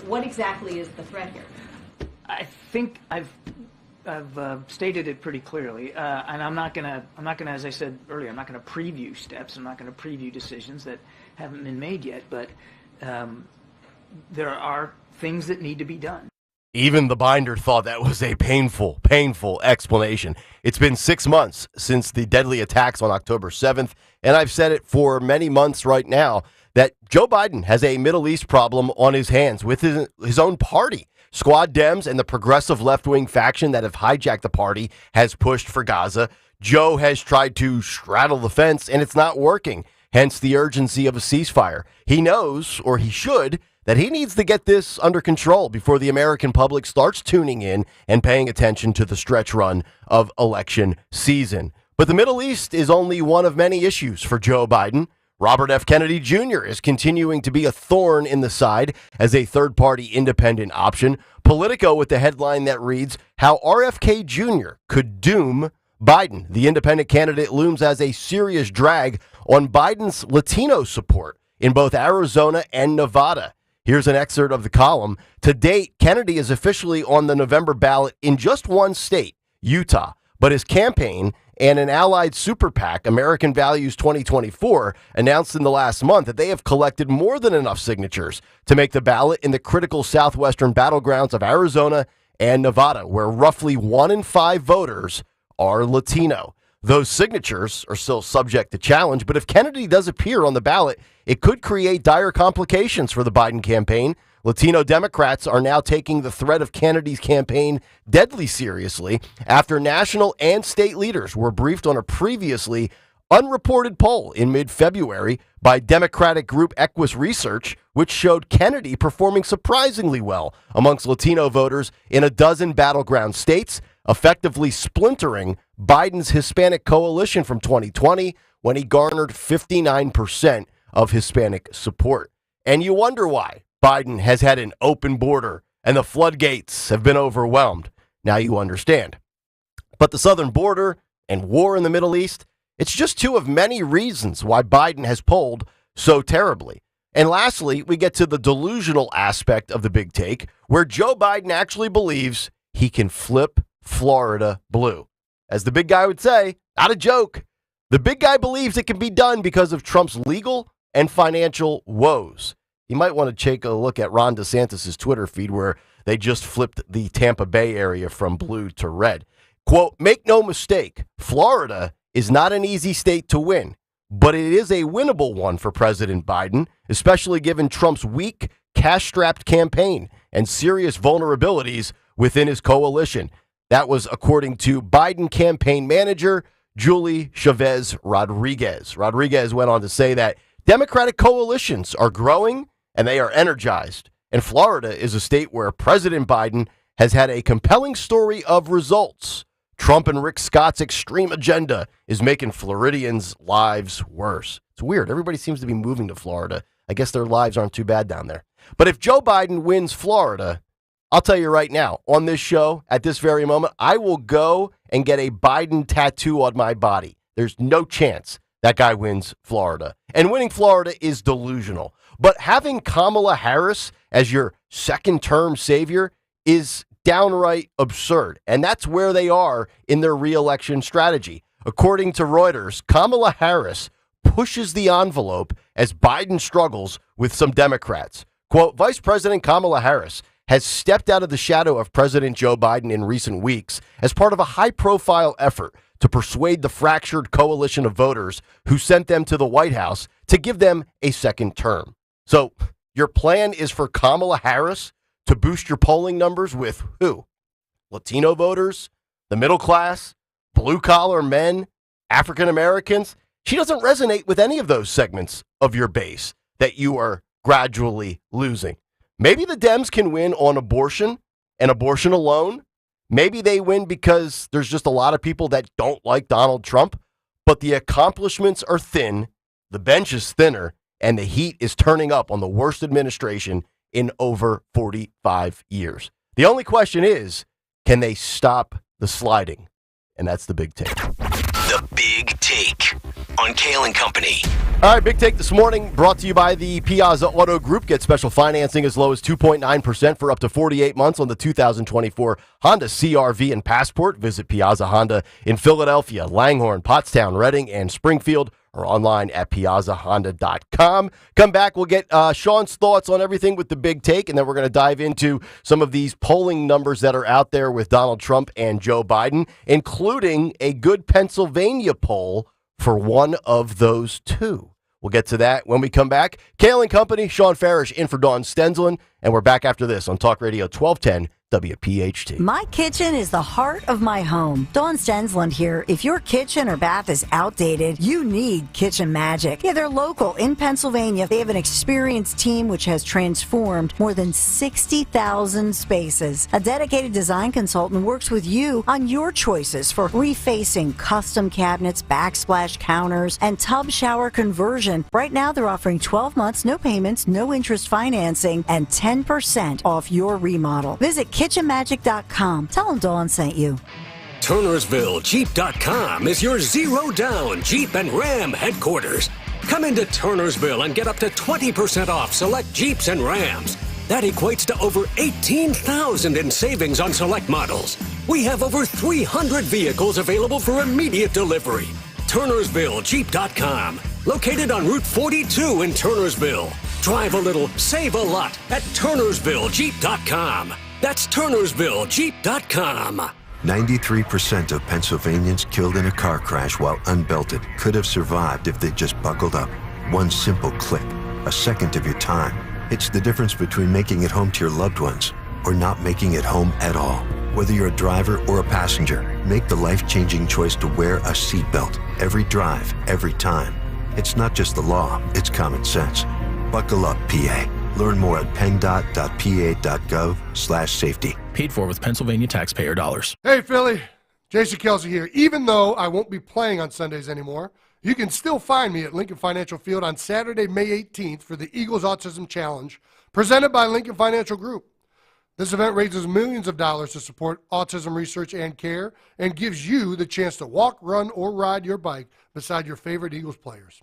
What exactly is the threat here? I think I've stated it pretty clearly, and I'm not gonna, as I said earlier, I'm not gonna preview steps. I'm not gonna preview decisions that haven't been made yet. But there are things that need to be done. Even the binder thought that was a painful explanation. It's been 6 months since the deadly attacks on October 7th, and I've said it for many months right now that Joe Biden has a Middle East problem on his hands with his own party. Squad Dems and the progressive left-wing faction that have hijacked the party has pushed for Gaza. Joe has tried to straddle the fence, and it's not working, hence the urgency of a ceasefire. He knows, or he should, that he needs to get this under control before the American public starts tuning in and paying attention to the stretch run of election season. But the Middle East is only one of many issues for Joe Biden. Robert F. Kennedy Jr. is continuing to be a thorn in the side as a third-party independent option. Politico with the headline that reads, How RFK Jr. Could Doom Biden. The independent candidate looms as a serious drag on Biden's Latino support in both Arizona and Nevada. Here's an excerpt of the column. To date, Kennedy is officially on the November ballot in just one state, Utah, but his campaign and an allied super PAC, American Values 2024, announced in the last month that they have collected more than enough signatures to make the ballot in the critical southwestern battlegrounds of Arizona and Nevada, where roughly 1 in 5 voters are Latino. Those signatures are still subject to challenge, but if Kennedy does appear on the ballot, it could create dire complications for the Biden campaign. Latino Democrats are now taking the threat of Kennedy's campaign deadly seriously after national and state leaders were briefed on a previously unreported poll in mid-February by Democratic group Equus Research, which showed Kennedy performing surprisingly well amongst Latino voters in a dozen battleground states, effectively splintering Biden's Hispanic coalition from 2020 when he garnered 59% of Hispanic support. And you wonder why Biden has had an open border and the floodgates have been overwhelmed. Now you understand. But the southern border and war in the Middle East, it's just two of many reasons why Biden has polled so terribly. And lastly, we get to the delusional aspect of the big take, where Joe Biden actually believes he can flip Florida blue. As the big guy would say, not a joke. The big guy believes it can be done because of Trump's legal and financial woes. You might want to take a look at Ron DeSantis' Twitter feed where they just flipped the Tampa Bay area from blue to red. Quote, make no mistake, Florida is not an easy state to win, but it is a winnable one for President Biden, especially given Trump's weak, cash-strapped campaign and serious vulnerabilities within his coalition. That was according to Biden campaign manager Julie Chavez Rodriguez. Rodriguez went on to say that Democratic coalitions are growing and they are energized. And Florida is a state where President Biden has had a compelling story of results. Trump and Rick Scott's extreme agenda is making Floridians' lives worse. It's weird. Everybody seems to be moving to Florida. I guess their lives aren't too bad down there. But if Joe Biden wins Florida, I'll tell you right now, on this show, at this very moment, I will go and get a Biden tattoo on my body. There's no chance that guy wins Florida. And winning Florida is delusional. But having Kamala Harris as your second-term savior is downright absurd. And that's where they are in their re-election strategy. According to Reuters, Kamala Harris pushes the envelope as Biden struggles with some Democrats. Quote, Vice President Kamala Harris has stepped out of the shadow of President Joe Biden in recent weeks as part of a high-profile effort to persuade the fractured coalition of voters who sent them to the White House to give them a second term. So your plan is for Kamala Harris to boost your polling numbers with who? Latino voters, the middle class, blue-collar men, African Americans? She doesn't resonate with any of those segments of your base that you are gradually losing. Maybe the Dems can win on abortion and abortion alone. Maybe they win because there's just a lot of people that don't like Donald Trump, but the accomplishments are thin, the bench is thinner, and the heat is turning up on the worst administration in over 45 years. The only question is, can they stop the sliding? And that's the big take. The Big Take on Kayal & Company. All right, Big Take this morning brought to you by the Piazza Auto Group. Get special financing as low as 2.9% for up to 48 months on the 2024 Honda CR-V and Passport. Visit Piazza Honda in Philadelphia, Langhorne, Pottstown, Reading, and Springfield. or online at piazzahonda.com. Come back, we'll get Sean's thoughts on everything with the big take, and then we're going to dive into some of these polling numbers that are out there with Donald Trump and Joe Biden, including a good Pennsylvania poll for one of those two. We'll get to that when we come back. Kayal and Company, Sean Farish in for Dawn Stensland, and we're back after this on Talk Radio 1210 WPHT. My kitchen is the heart of my home. Dawn Stensland here. If your kitchen or bath is outdated, you need Kitchen Magic. Yeah, they're local in Pennsylvania. They have an experienced team which has transformed more than 60,000 spaces. A dedicated design consultant works with you on your choices for refacing, custom cabinets, backsplash counters, and tub shower conversion. Right now, they're offering 12 months, no payments, no interest financing, and 10% off your remodel. Visit kitchenmagic.com. Tell them Dawn sent you. TurnersvilleJeep.com is your zero-down Jeep and Ram headquarters. Come into Turnersville and get up to 20% off select Jeeps and Rams. That equates to over $18,000 in savings on select models. We have over 300 vehicles available for immediate delivery. TurnersvilleJeep.com, located on Route 42 in Turnersville. Drive a little, save a lot at TurnersvilleJeep.com. That's TurnersvilleJeep.com. 93% of Pennsylvanians killed in a car crash while unbelted could have survived if they just buckled up. One simple click, a second of your time. It's the difference between making it home to your loved ones or not making it home at all. Whether you're a driver or a passenger, make the life-changing choice to wear a seatbelt. Every drive, every time. It's not just the law, it's common sense. Buckle up, PA. Learn more at penndot.pa.gov/safety. Paid for with Pennsylvania taxpayer dollars. Hey, Philly. Jason Kelsey here. Even though I won't be playing on Sundays anymore, you can still find me at Lincoln Financial Field on Saturday, May 18th for the Eagles Autism Challenge, presented by Lincoln Financial Group. This event raises millions of dollars to support autism research and care and gives you the chance to walk, run, or ride your bike beside your favorite Eagles players.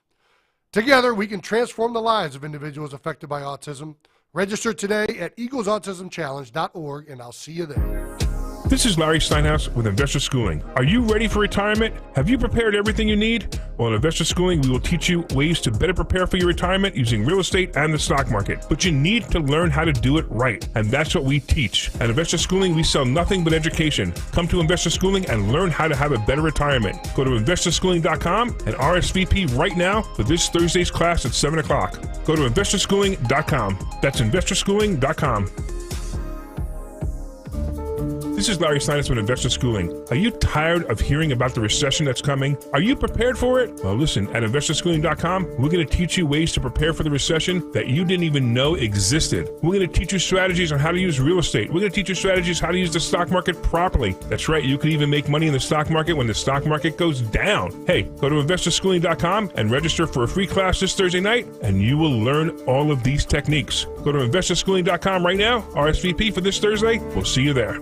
Together, we can transform the lives of individuals affected by autism. Register today at eaglesautismchallenge.org, and I'll see you there. This is Larry Steinhaus with Investor Schooling. Are you ready for retirement? Have you prepared everything you need? Well, in Investor Schooling, we will teach you ways to better prepare for your retirement using real estate and the stock market. But you need to learn how to do it right, and that's what we teach. At Investor Schooling, we sell nothing but education. Come to Investor Schooling and learn how to have a better retirement. Go to investorschooling.com and RSVP right now for this Thursday's class at 7 o'clock. Go to investorschooling.com. That's investorschooling.com. This is Larry Steinhaus with Investor Schooling. Are you tired of hearing about the recession that's coming? Are you prepared for it? Well, listen, at investorschooling.com, we're going to teach you ways to prepare for the recession that you didn't even know existed. We're going to teach you strategies on how to use real estate. We're going to teach you strategies how to use the stock market properly. That's right, you can even make money in the stock market when the stock market goes down. Hey, go to investorschooling.com and register for a free class this Thursday night, and you will learn all of these techniques. Go to investorschooling.com right now, RSVP for this Thursday. We'll see you there.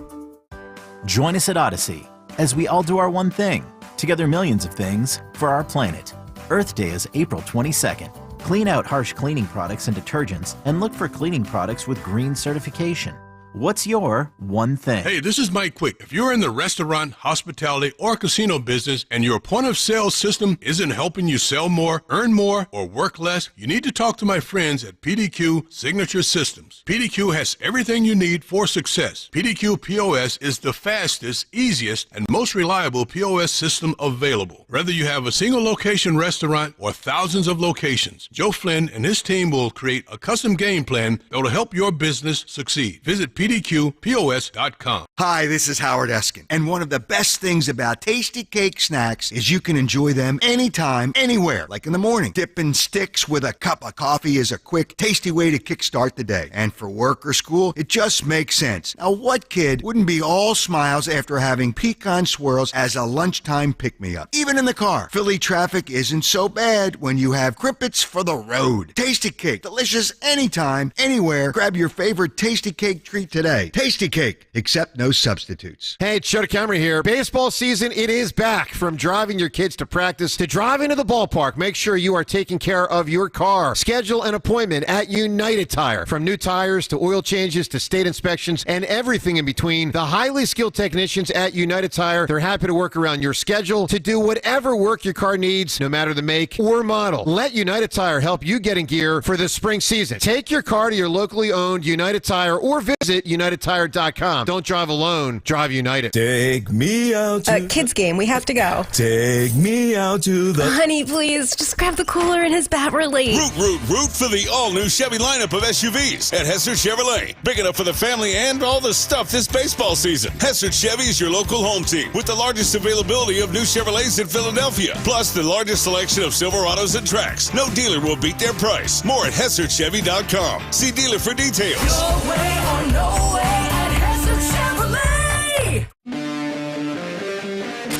Join us at Odyssey as we all do our one thing, together millions of things for our planet. Earth Day is April 22nd. Clean out harsh cleaning products and detergents and look for cleaning products with green certification. What's your one thing? Hey, this is Mike Quick. If you're in the restaurant, hospitality, or casino business and your point-of-sale system isn't helping you sell more, earn more, or work less, you need to talk to my friends at PDQ Signature Systems. PDQ has everything you need for success. PDQ POS is the fastest, easiest, and most reliable POS system available. Whether you have a single location restaurant or thousands of locations, Joe Flynn and his team will create a custom game plan that will help your business succeed. Visit PDQPOS.com. Hi, this is Howard Eskin, and one of the best things about Tasty Cake snacks is you can enjoy them anytime, anywhere, like in the morning. Dipping sticks with a cup of coffee is a quick, tasty way to kickstart the day. And for work or school, it just makes sense. Now, what kid wouldn't be all smiles after having pecan swirls as a lunchtime pick-me-up? Even in the car, Philly traffic isn't so bad when you have Crimpets for the road. Tasty Cake, delicious anytime, anywhere. Grab your favorite Tasty Cake treat today. Tasty Cake, accept no substitutes. Hey, it's Joe DeCamera here. Baseball season, it is back. From driving your kids to practice to driving to the ballpark, make sure you are taking care of your car. Schedule an appointment at United Tire. From new tires to oil changes to state inspections and everything in between, the highly skilled technicians at United Tire, they're happy to work around your schedule to do whatever work your car needs, no matter the make or model. Let United Tire help you get in gear for the spring season. Take your car to your locally owned United Tire or visit UnitedTire.com. Don't drive alone. Drive United. Take me out to... kids game. We have to go. Take me out to the... Honey, please, just grab the cooler and his bat relief. Root for the all-new Chevy lineup of SUVs at Hester Chevrolet. Big enough for the family and all the stuff this baseball season. Hester Chevy is your local home team with the largest availability of new Chevrolets in Philadelphia, plus the largest selection of Silverados and Trax. No dealer will beat their price. More at HesterChevy.com. See dealer for details. Your way or no way at Hester Chevrolet.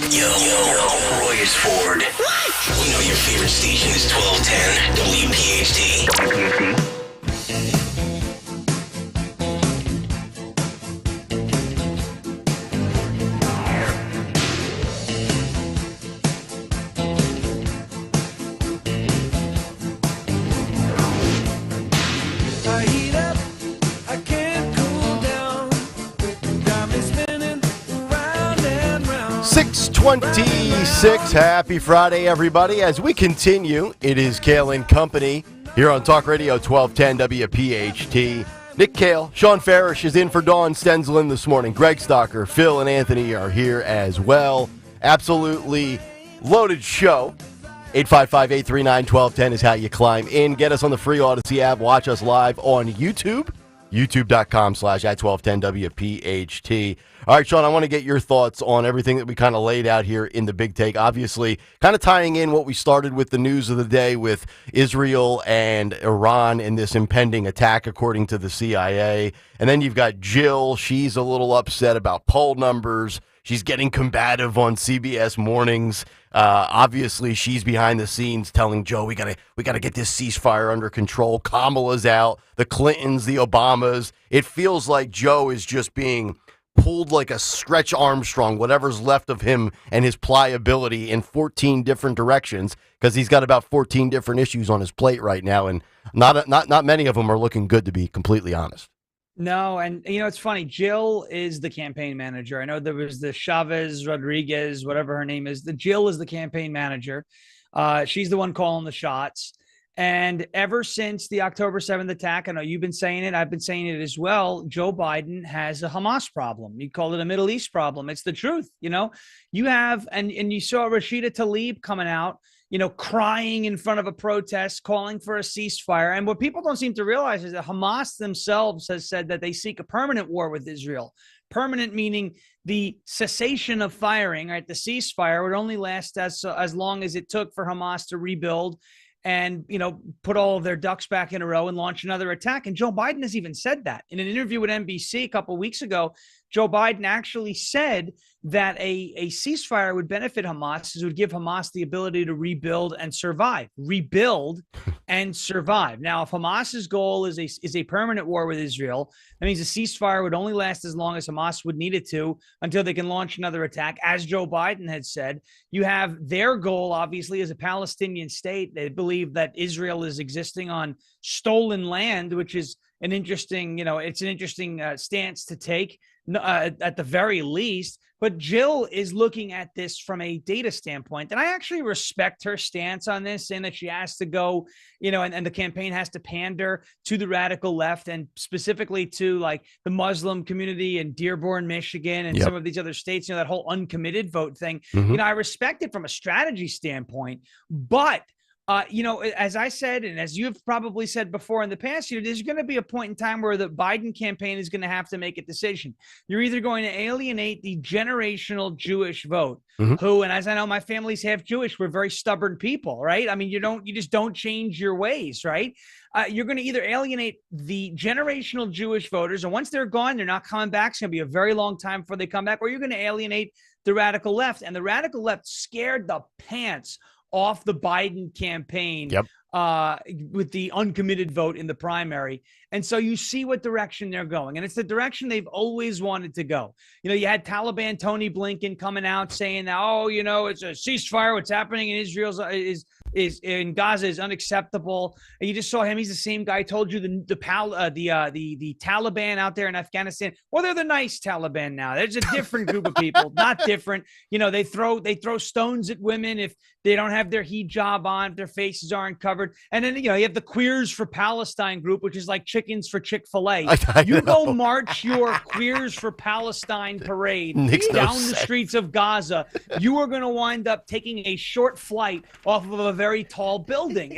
Yo, Roy is Ford. What? We know your favorite station is 1210 WPHT. I heat up, I can't cool down. Got me spinning round and round. 6:26. Happy Friday, everybody. As we continue, it is Kayal and Company here on Talk Radio 1210 WPHT. Nick Kayal, Sean Farish is in for Dawn Stensland this morning. Greg Stocker, Phil, and Anthony are here as well. Absolutely loaded show. 855-839-1210 is how you climb in. Get us on the free Odyssey app. Watch us live on YouTube. YouTube.com/at1210WPHT. All right, Sean, I want to get your thoughts on everything that we kind of laid out here in the big take. Obviously, kind of tying in what we started with the news of the day with Israel and Iran in this impending attack, according to the CIA. And then you've got Jill. She's a little upset about poll numbers. She's getting combative on CBS mornings. Obviously, she's behind the scenes telling Joe, we gotta get this ceasefire under control. Kamala's out. The Clintons, the Obamas. It feels like Joe is just being pulled like a Stretch Armstrong, whatever's left of him and his pliability, in 14 different directions, because he's got about 14 different issues on his plate right now, and not many of them are looking good, to be completely honest. No, and it's funny. Jill is the campaign manager. I know there was the Chavez Rodriguez, whatever her name is. The Jill is the campaign manager. She's the one calling the shots. And ever since the October 7th attack, I know you've been saying it, I've been saying it as well, Joe Biden has a Hamas problem. You call it a Middle East problem. It's the truth. You have, and you saw Rashida Tlaib coming out, crying in front of a protest, calling for a ceasefire. And what people don't seem to realize is that Hamas themselves has said that they seek a permanent war with Israel. Permanent meaning the cessation of firing, right? The ceasefire would only last as long as it took for Hamas to rebuild and, put all of their ducks back in a row and launch another attack. And Joe Biden has even said that. In an interview with NBC a couple of weeks ago, Joe Biden actually said that a ceasefire would benefit Hamas, as it would give Hamas the ability to rebuild and survive. Rebuild and survive. Now, if Hamas's goal is a permanent war with Israel, that means a ceasefire would only last as long as Hamas would need it to until they can launch another attack. As Joe Biden had said, you have their goal, obviously, as a Palestinian state. They believe that Israel is existing on stolen land, which is an interesting, it's an interesting stance to take at the very least. But Jill is looking at this from a data standpoint. And I actually respect her stance on this, and that she has to go, and the campaign has to pander to the radical left, and specifically to like the Muslim community in Dearborn, Michigan, and some of these other states, that whole uncommitted vote thing. I respect it from a strategy standpoint, but as I said, and as you've probably said before in the past, there's going to be a point in time where the Biden campaign is going to have to make a decision. You're either going to alienate the generational Jewish vote, who, and as I know, my family's half Jewish, we're very stubborn people, right? I mean, you just don't change your ways, right? You're going to either alienate the generational Jewish voters, and once they're gone, they're not coming back. It's going to be a very long time before they come back, or you're going to alienate the radical left. And the radical left scared the pants off the Biden campaign with the uncommitted vote in the primary. And so you see what direction they're going. And it's the direction they've always wanted to go. You know, you had Taliban Tony Blinken coming out saying that, oh, you know, it's a ceasefire. What's happening in Israel is in Gaza is unacceptable. And you just saw him. He's the same guy I told you the Taliban out there in Afghanistan. Well, they're the nice Taliban now. There's a different group of people, not different. You know, they throw stones at women if they don't have their hijab on, if their faces aren't covered. And then, you know, you have the Queers for Palestine group, which is like chickens for Chick-fil-A. You go march your Queers for Palestine parade down the streets of Gaza. You are going to wind up taking a short flight off of a very tall building.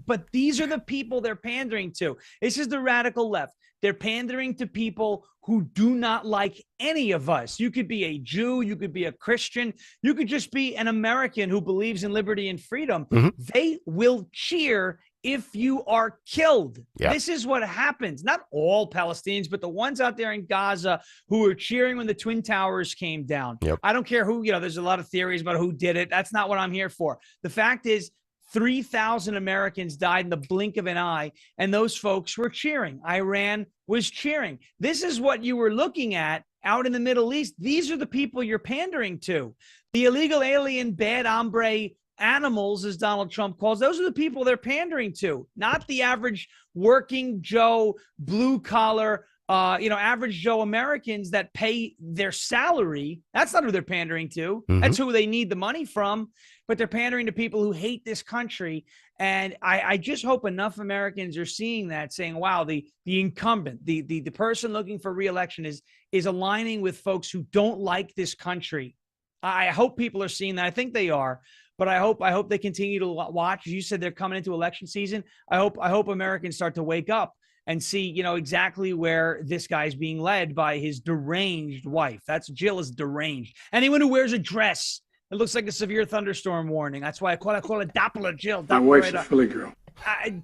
But these are the people they're pandering to. This is the radical left. They're pandering to people who do not like any of us. You could be a Jew, you could be a Christian, you could just be an American who believes in liberty and freedom. They will cheer if you are killed. This is what happens. Not all Palestinians, but the ones out there in Gaza who were cheering when the Twin Towers came down. I don't care who, you know, there's a lot of theories about who did it. That's not what I'm here for. The fact is, 3,000 Americans died in the blink of an eye, and those folks were cheering. Iran was cheering. This is what you were looking at out in the Middle East. These are the people you're pandering to. The illegal alien, bad hombre animals, as Donald Trump calls, those are the people they're pandering to, not the average working Joe, blue collar, average Joe Americans that pay their salary. That's not who they're pandering to. That's who they need the money from. But they're pandering to people who hate this country. And I just hope enough Americans are seeing that, saying, wow, the incumbent, the person looking for reelection is aligning with folks who don't like this country. I hope people are seeing that. I think they are. But I hope they continue to watch. As you said, they're coming into election season. I hope Americans start to wake up and see, you know, exactly where this guy's being led by his deranged wife. Jill is deranged. Anyone who wears a dress, it looks like a severe thunderstorm warning. That's why I call it Doppler Jill. My wife's a Philly girl.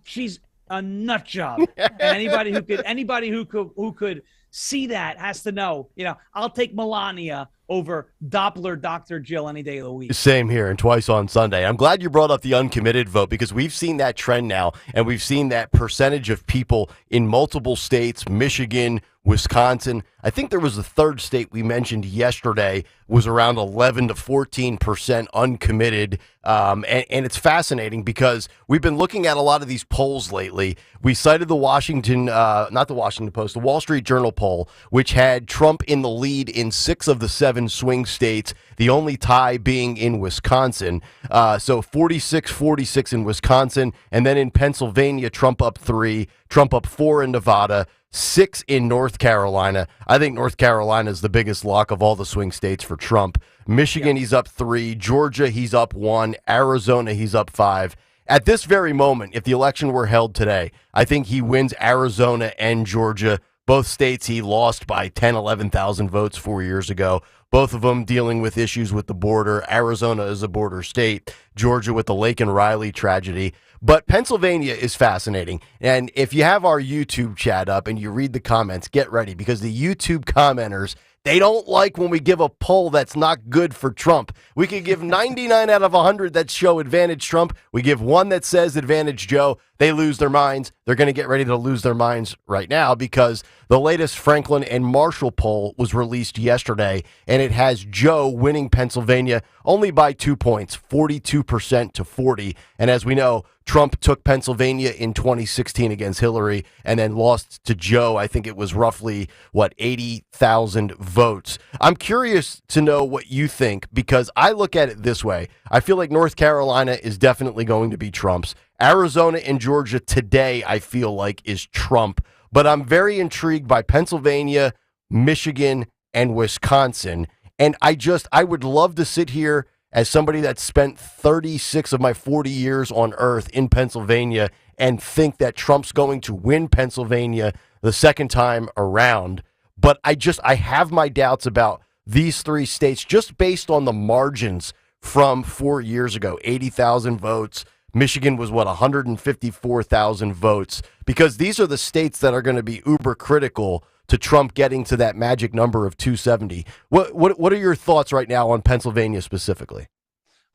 She's a nut job. And anybody who could see that has to know, you know, I'll take Melania over Doppler Dr. Jill any day of the week. Same here, and twice on Sunday. I'm glad you brought up the uncommitted vote, because we've seen that trend now, and we've seen that percentage of people in multiple states, Michigan, Wisconsin. I think there was a third state we mentioned yesterday was around 11 to 14% uncommitted. And it's fascinating because we've been looking at a lot of these polls lately. We cited the the Wall Street Journal poll, which had Trump in the lead in 6 of the 7 swing states, the only tie being in Wisconsin. So 46-46 in Wisconsin. And then in Pennsylvania, Trump up 3, Trump up 4 in Nevada, 6 in North Carolina. I think North Carolina is the biggest lock of all the swing states for Trump. Michigan, he's up 3. Georgia, he's up 1. Arizona, he's up 5. At this very moment, if the election were held today, I think he wins Arizona and Georgia. Both states he lost by 10, 11,000 votes 4 years ago. Both of them dealing with issues with the border. Arizona is a border state. Georgia with the Laken Riley tragedy. But Pennsylvania is fascinating. And if you have our YouTube chat up and you read the comments, get ready, because the YouTube commenters, they don't like when we give a poll that's not good for Trump. We could give 99 out of 100 that show advantage Trump. We give 1 that says advantage Joe. They lose their minds. They're going to get ready to lose their minds right now, because the latest Franklin and Marshall poll was released yesterday, and it has Joe winning Pennsylvania only by 2 points, 42% to 40. And as we know, Trump took Pennsylvania in 2016 against Hillary and then lost to Joe. I think it was roughly, 80,000 votes. I'm curious to know what you think, because I look at it this way. I feel like North Carolina is definitely going to be Trump's. Arizona and Georgia today, I feel like, is Trump. But I'm very intrigued by Pennsylvania, Michigan, and Wisconsin. And I would love to sit here as somebody that spent 36 of my 40 years on Earth in Pennsylvania and think that Trump's going to win Pennsylvania the second time around. But I have my doubts about these 3 states just based on the margins from 4 years ago. 80,000 votes. Michigan was 154,000 votes, because these are the states that are going to be uber critical to Trump getting to that magic number of 270. What are your thoughts right now on Pennsylvania specifically?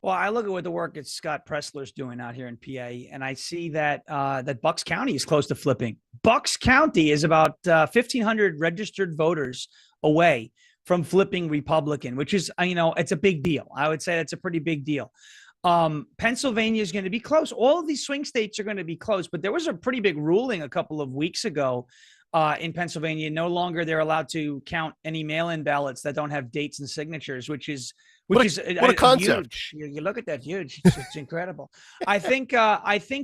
Well, I look at what the work that Scott Pressler's doing out here in PA, and I see that that Bucks County is close to flipping. Bucks County is about 1,500 registered voters away from flipping Republican, which is, it's a big deal. I would say that's a pretty big deal. Pennsylvania is going to be close. All of these swing states are going to be close, but there was a pretty big ruling a couple of weeks ago in Pennsylvania. No longer they're allowed to count any mail-in ballots that don't have dates and signatures, which is what a concept. Huge. You look at that, huge. It's incredible. I think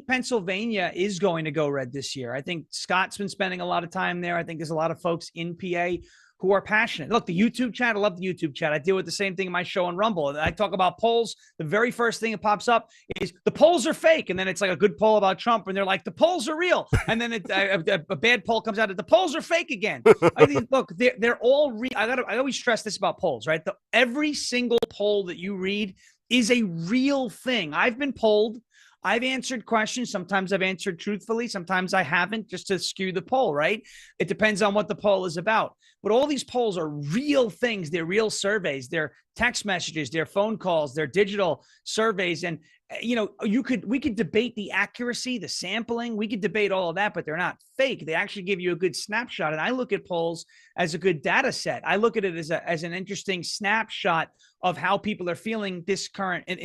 Pennsylvania is going to go red this year. I think Scott's been spending a lot of time there. I think there's a lot of folks in PA who are passionate. Look, the YouTube chat, I love the YouTube chat. I deal with the same thing in my show on Rumble. I talk about polls. The very first thing that pops up is the polls are fake. And then it's like a good poll about Trump. And they're like, the polls are real. And then a bad poll comes out that the polls are fake again. I mean, look, they're all real. I always stress this about polls, right? Every single poll that you read is a real thing. I've been polled. I've answered questions. Sometimes I've answered truthfully. Sometimes I haven't, just to skew the poll, right? It depends on what the poll is about. But all these polls are real things. They're real surveys. They're text messages. They're phone calls. They're digital surveys. And, we could debate the accuracy, the sampling. We could debate all of that, but they're not fake. They actually give you a good snapshot. And I look at polls as a good data set. I look at it as an interesting snapshot of how people are feeling in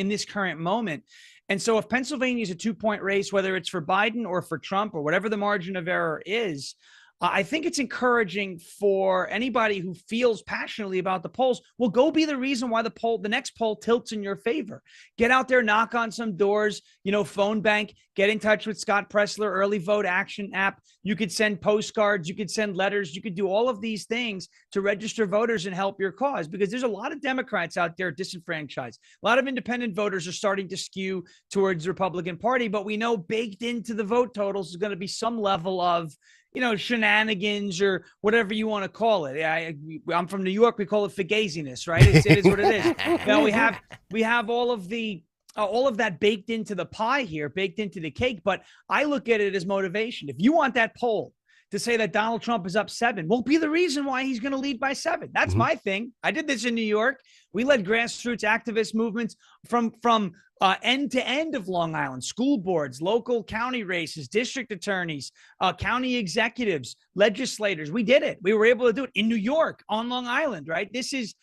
this current moment. And so if Pennsylvania is a 2-point race, whether it's for Biden or for Trump or whatever the margin of error is, I think it's encouraging for anybody who feels passionately about the polls. Well, go be the reason why the next poll tilts in your favor. Get out there, knock on some doors, phone bank, get in touch with Scott Pressler, Early Vote Action app. You could send postcards, you could send letters, you could do all of these things to register voters and help your cause, because there's a lot of Democrats out there disenfranchised. A lot of independent voters are starting to skew towards the Republican Party, but we know baked into the vote totals is going to be some level of shenanigans or whatever you want to call it. I'm from New York. We call it fugaziness, right? It is what it is. We have all of that baked into the pie here, baked into the cake. But I look at it as motivation. If you want that poll to say that Donald Trump is up 7, will be the reason why he's going to lead by 7. That's my thing. I did this in New York. We led grassroots activist movements from end to end of Long Island, school boards, local county races, district attorneys, county executives, legislators. We did it. We were able to do it in New York, on Long Island, right? This is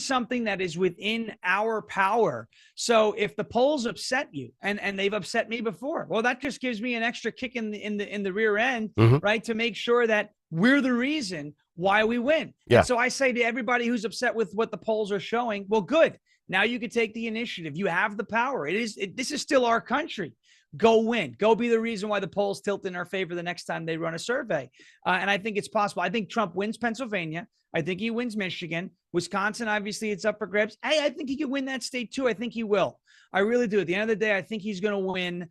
something that is within our power. So if the polls upset you, and they've upset me before, well, that just gives me an extra kick in the rear end, right? To make sure that we're the reason why we win. Yeah. And so I say to everybody who's upset with what the polls are showing, well, good. Now you can take the initiative. You have the power. This is still our country. Go win. Go be the reason why the polls tilt in our favor the next time they run a survey. And I think it's possible. I think Trump wins Pennsylvania. I think he wins Michigan. Wisconsin, obviously, it's up for grabs. Hey, I think he can win that state too. I think he will. I really do. At the end of the day, I think he's going to win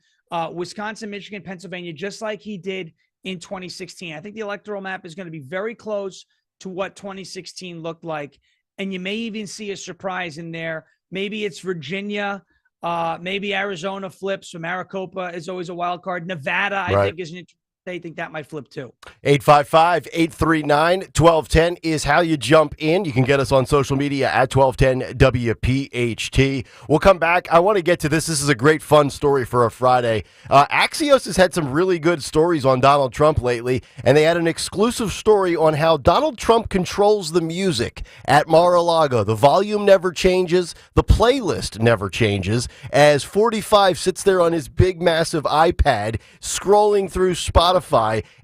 Wisconsin, Michigan, Pennsylvania, just like he did in 2016. I think the electoral map is going to be very close to what 2016 looked like. And you may even see a surprise in there. Maybe it's Virginia. Maybe Arizona flips. So Maricopa is always a wild card. Nevada, I think, is an interesting. They think that might flip too. 855-839-1210 is how you jump in. You can get us on social media at 1210 WPHT. We'll come back. I want to get to this. This is a great fun story for a Friday. Axios has had some really good stories on Donald Trump lately, and they had an exclusive story on how Donald Trump controls the music at Mar-a-Lago. The volume never changes. The playlist never changes. As 45 sits there on his big, massive iPad, scrolling through Spotify.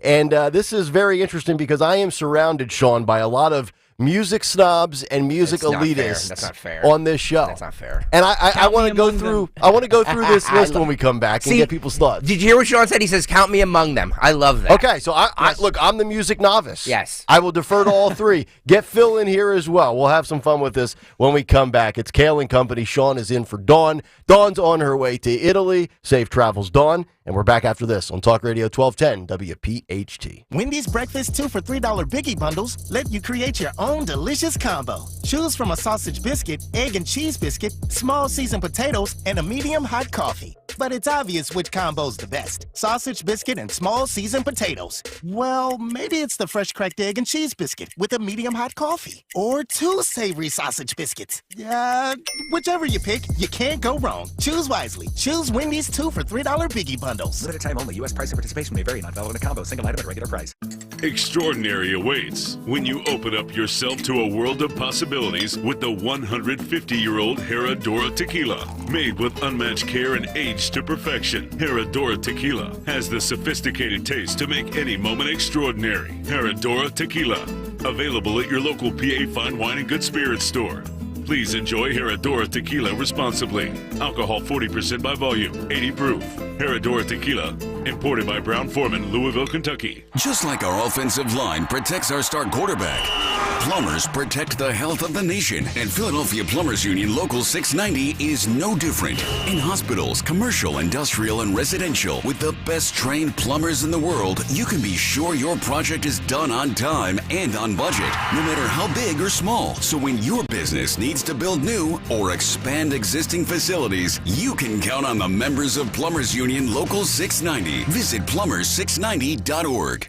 And this is very interesting because I am surrounded, Sean, by a lot of music snobs and music elitists That's not fair. on this show. That's not fair. And I want to go through. I want to go through this list when we come back and get people's thoughts. Did you hear what Sean said? He says, "Count me among them." I love that. Okay, so look. I'm the music novice. Yes, I will defer to all three. Get Phil in here as well. We'll have some fun with this when we come back. It's Kayal and Company. Sean is in for Dawn. Dawn's on her way to Italy. Safe travels, Dawn. And we're back after this on Talk Radio 1210 WPHT. Wendy's Breakfast 2 for $3 Biggie Bundles let you create your own delicious combo. Choose from a sausage biscuit, egg and cheese biscuit, small seasoned potatoes, and a medium hot coffee. But it's obvious which combo's the best. Sausage biscuit and small seasoned potatoes. Well, maybe it's the fresh cracked egg and cheese biscuit with a medium hot coffee. Or 2 savory sausage biscuits. Whichever you pick, you can't go wrong. Choose wisely. Choose Wendy's 2 for $3 Biggie Bundles. Limited time only. U.S. price and participation may vary. Not valid in a combo. Single item at regular price. Extraordinary awaits when you open up yourself to a world of possibilities with the 150-year-old Herradura Tequila. Made with unmatched care and aged to perfection, Herradura Tequila has the sophisticated taste to make any moment extraordinary. Herradura Tequila, available at your local PA Fine Wine and Good Spirits store. Please enjoy Herradura Tequila responsibly. Alcohol 40% by volume, 80 proof. Herradura Tequila, imported by Brown-Forman, Louisville, Kentucky. Just like our offensive line protects our star quarterback, plumbers protect the health of the nation. And Philadelphia Plumbers Union Local 690 is no different. In hospitals, commercial, industrial, and residential, with the best trained plumbers in the world, you can be sure your project is done on time and on budget, no matter how big or small. So when your business needs to build new or expand existing facilities, you can count on the members of Plumbers Union Local 690. Visit plumbers690.org.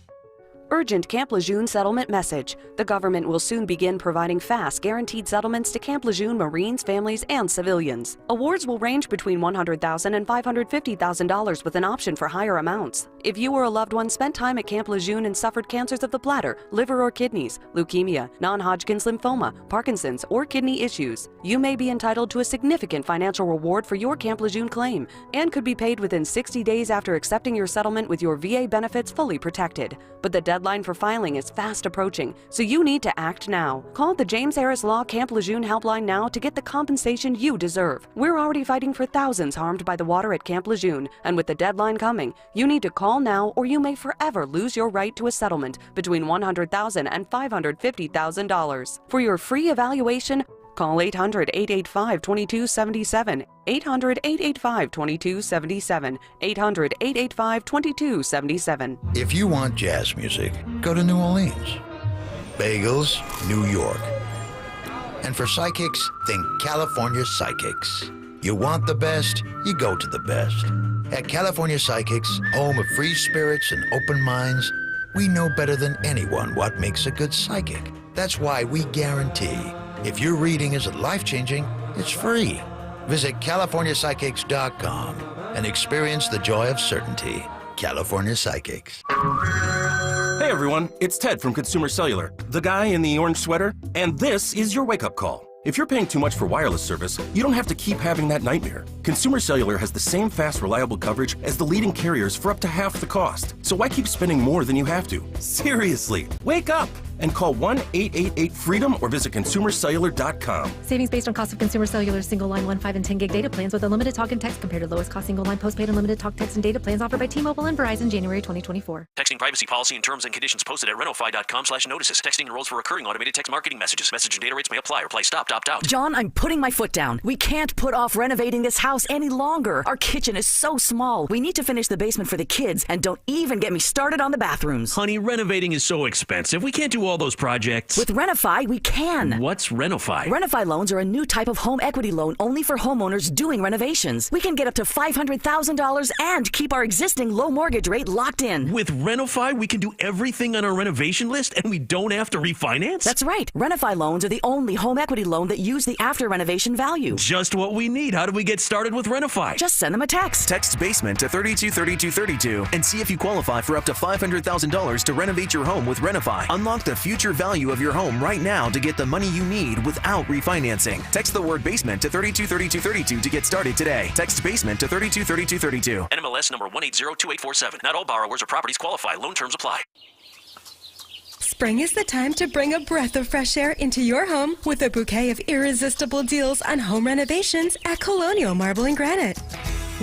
Urgent Camp Lejeune settlement message. The government will soon begin providing fast, guaranteed settlements to Camp Lejeune Marines, families, and civilians. Awards will range between $100,000 and $550,000 with an option for higher amounts. If you or a loved one spent time at Camp Lejeune and suffered cancers of the bladder, liver or kidneys, leukemia, non-Hodgkin's lymphoma, Parkinson's, or kidney issues, you may be entitled to a significant financial reward for your Camp Lejeune claim and could be paid within 60 days after accepting your settlement with your VA benefits fully protected. But the deadline for filing is fast approaching, so you need to act now. Call the James Harris Law Camp Lejeune helpline now to get the compensation you deserve. We're already fighting for thousands harmed by the water at Camp Lejeune, and with the deadline coming, you need to call now or you may forever lose your right to a settlement between $100,000 and $550,000. For your free evaluation, call 800-885-2277, 800-885-2277, 800-885-2277. If you want jazz music, go to New Orleans. Bagels, New York. And for psychics, think California Psychics. You want the best, you go to the best. At California Psychics, home of free spirits and open minds, we know better than anyone what makes a good psychic. That's why we guarantee if your reading isn't life-changing, it's free. Visit CaliforniaPsychics.com and experience the joy of certainty. California Psychics. Hey everyone, it's Ted from Consumer Cellular, the guy in the orange sweater, and this is your wake-up call. If you're paying too much for wireless service, you don't have to keep having that nightmare. Consumer Cellular has the same fast, reliable coverage as the leading carriers for up to half the cost. So why keep spending more than you have to? Seriously, wake up and call 1-888-FREEDOM or visit consumercellular.com. Savings based on cost of Consumer Cellular single line 1, 5, and 10 gig data plans with unlimited talk and text compared to lowest cost single line postpaid unlimited talk, text, and data plans offered by T-Mobile and Verizon January 2024. Texting privacy policy and terms and conditions posted at renofi.com/notices. Texting enrolls for recurring automated text marketing messages. Message and data rates may apply. Reply stop, opt out. John, I'm putting my foot down. We can't put off renovating this house any longer. Our kitchen is so small. We need to finish the basement for the kids, and don't even get me started on the bathrooms. Honey, renovating is so expensive. We can't do all those projects. With Renofi, we can. What's Renofi? Renofi loans are a new type of home equity loan only for homeowners doing renovations. We can get up to $500,000 and keep our existing low mortgage rate locked in. With Renofi, we can do everything on our renovation list and we don't have to refinance? That's right. Renofi loans are the only home equity loan that use the after renovation value. Just what we need. How do we get started with Renofi? Just send them a text. Text BASEMENT to 323232 and see if you qualify for up to $500,000 to renovate your home with Renofi. Unlock the future value of your home right now to get the money you need without refinancing. Text the word BASEMENT to 323232 to get started today. Text BASEMENT to 323232. NMLS number 1802847. Not all borrowers or properties qualify. Loan terms apply. Spring is the time to bring a breath of fresh air into your home with a bouquet of irresistible deals on home renovations at Colonial Marble and Granite.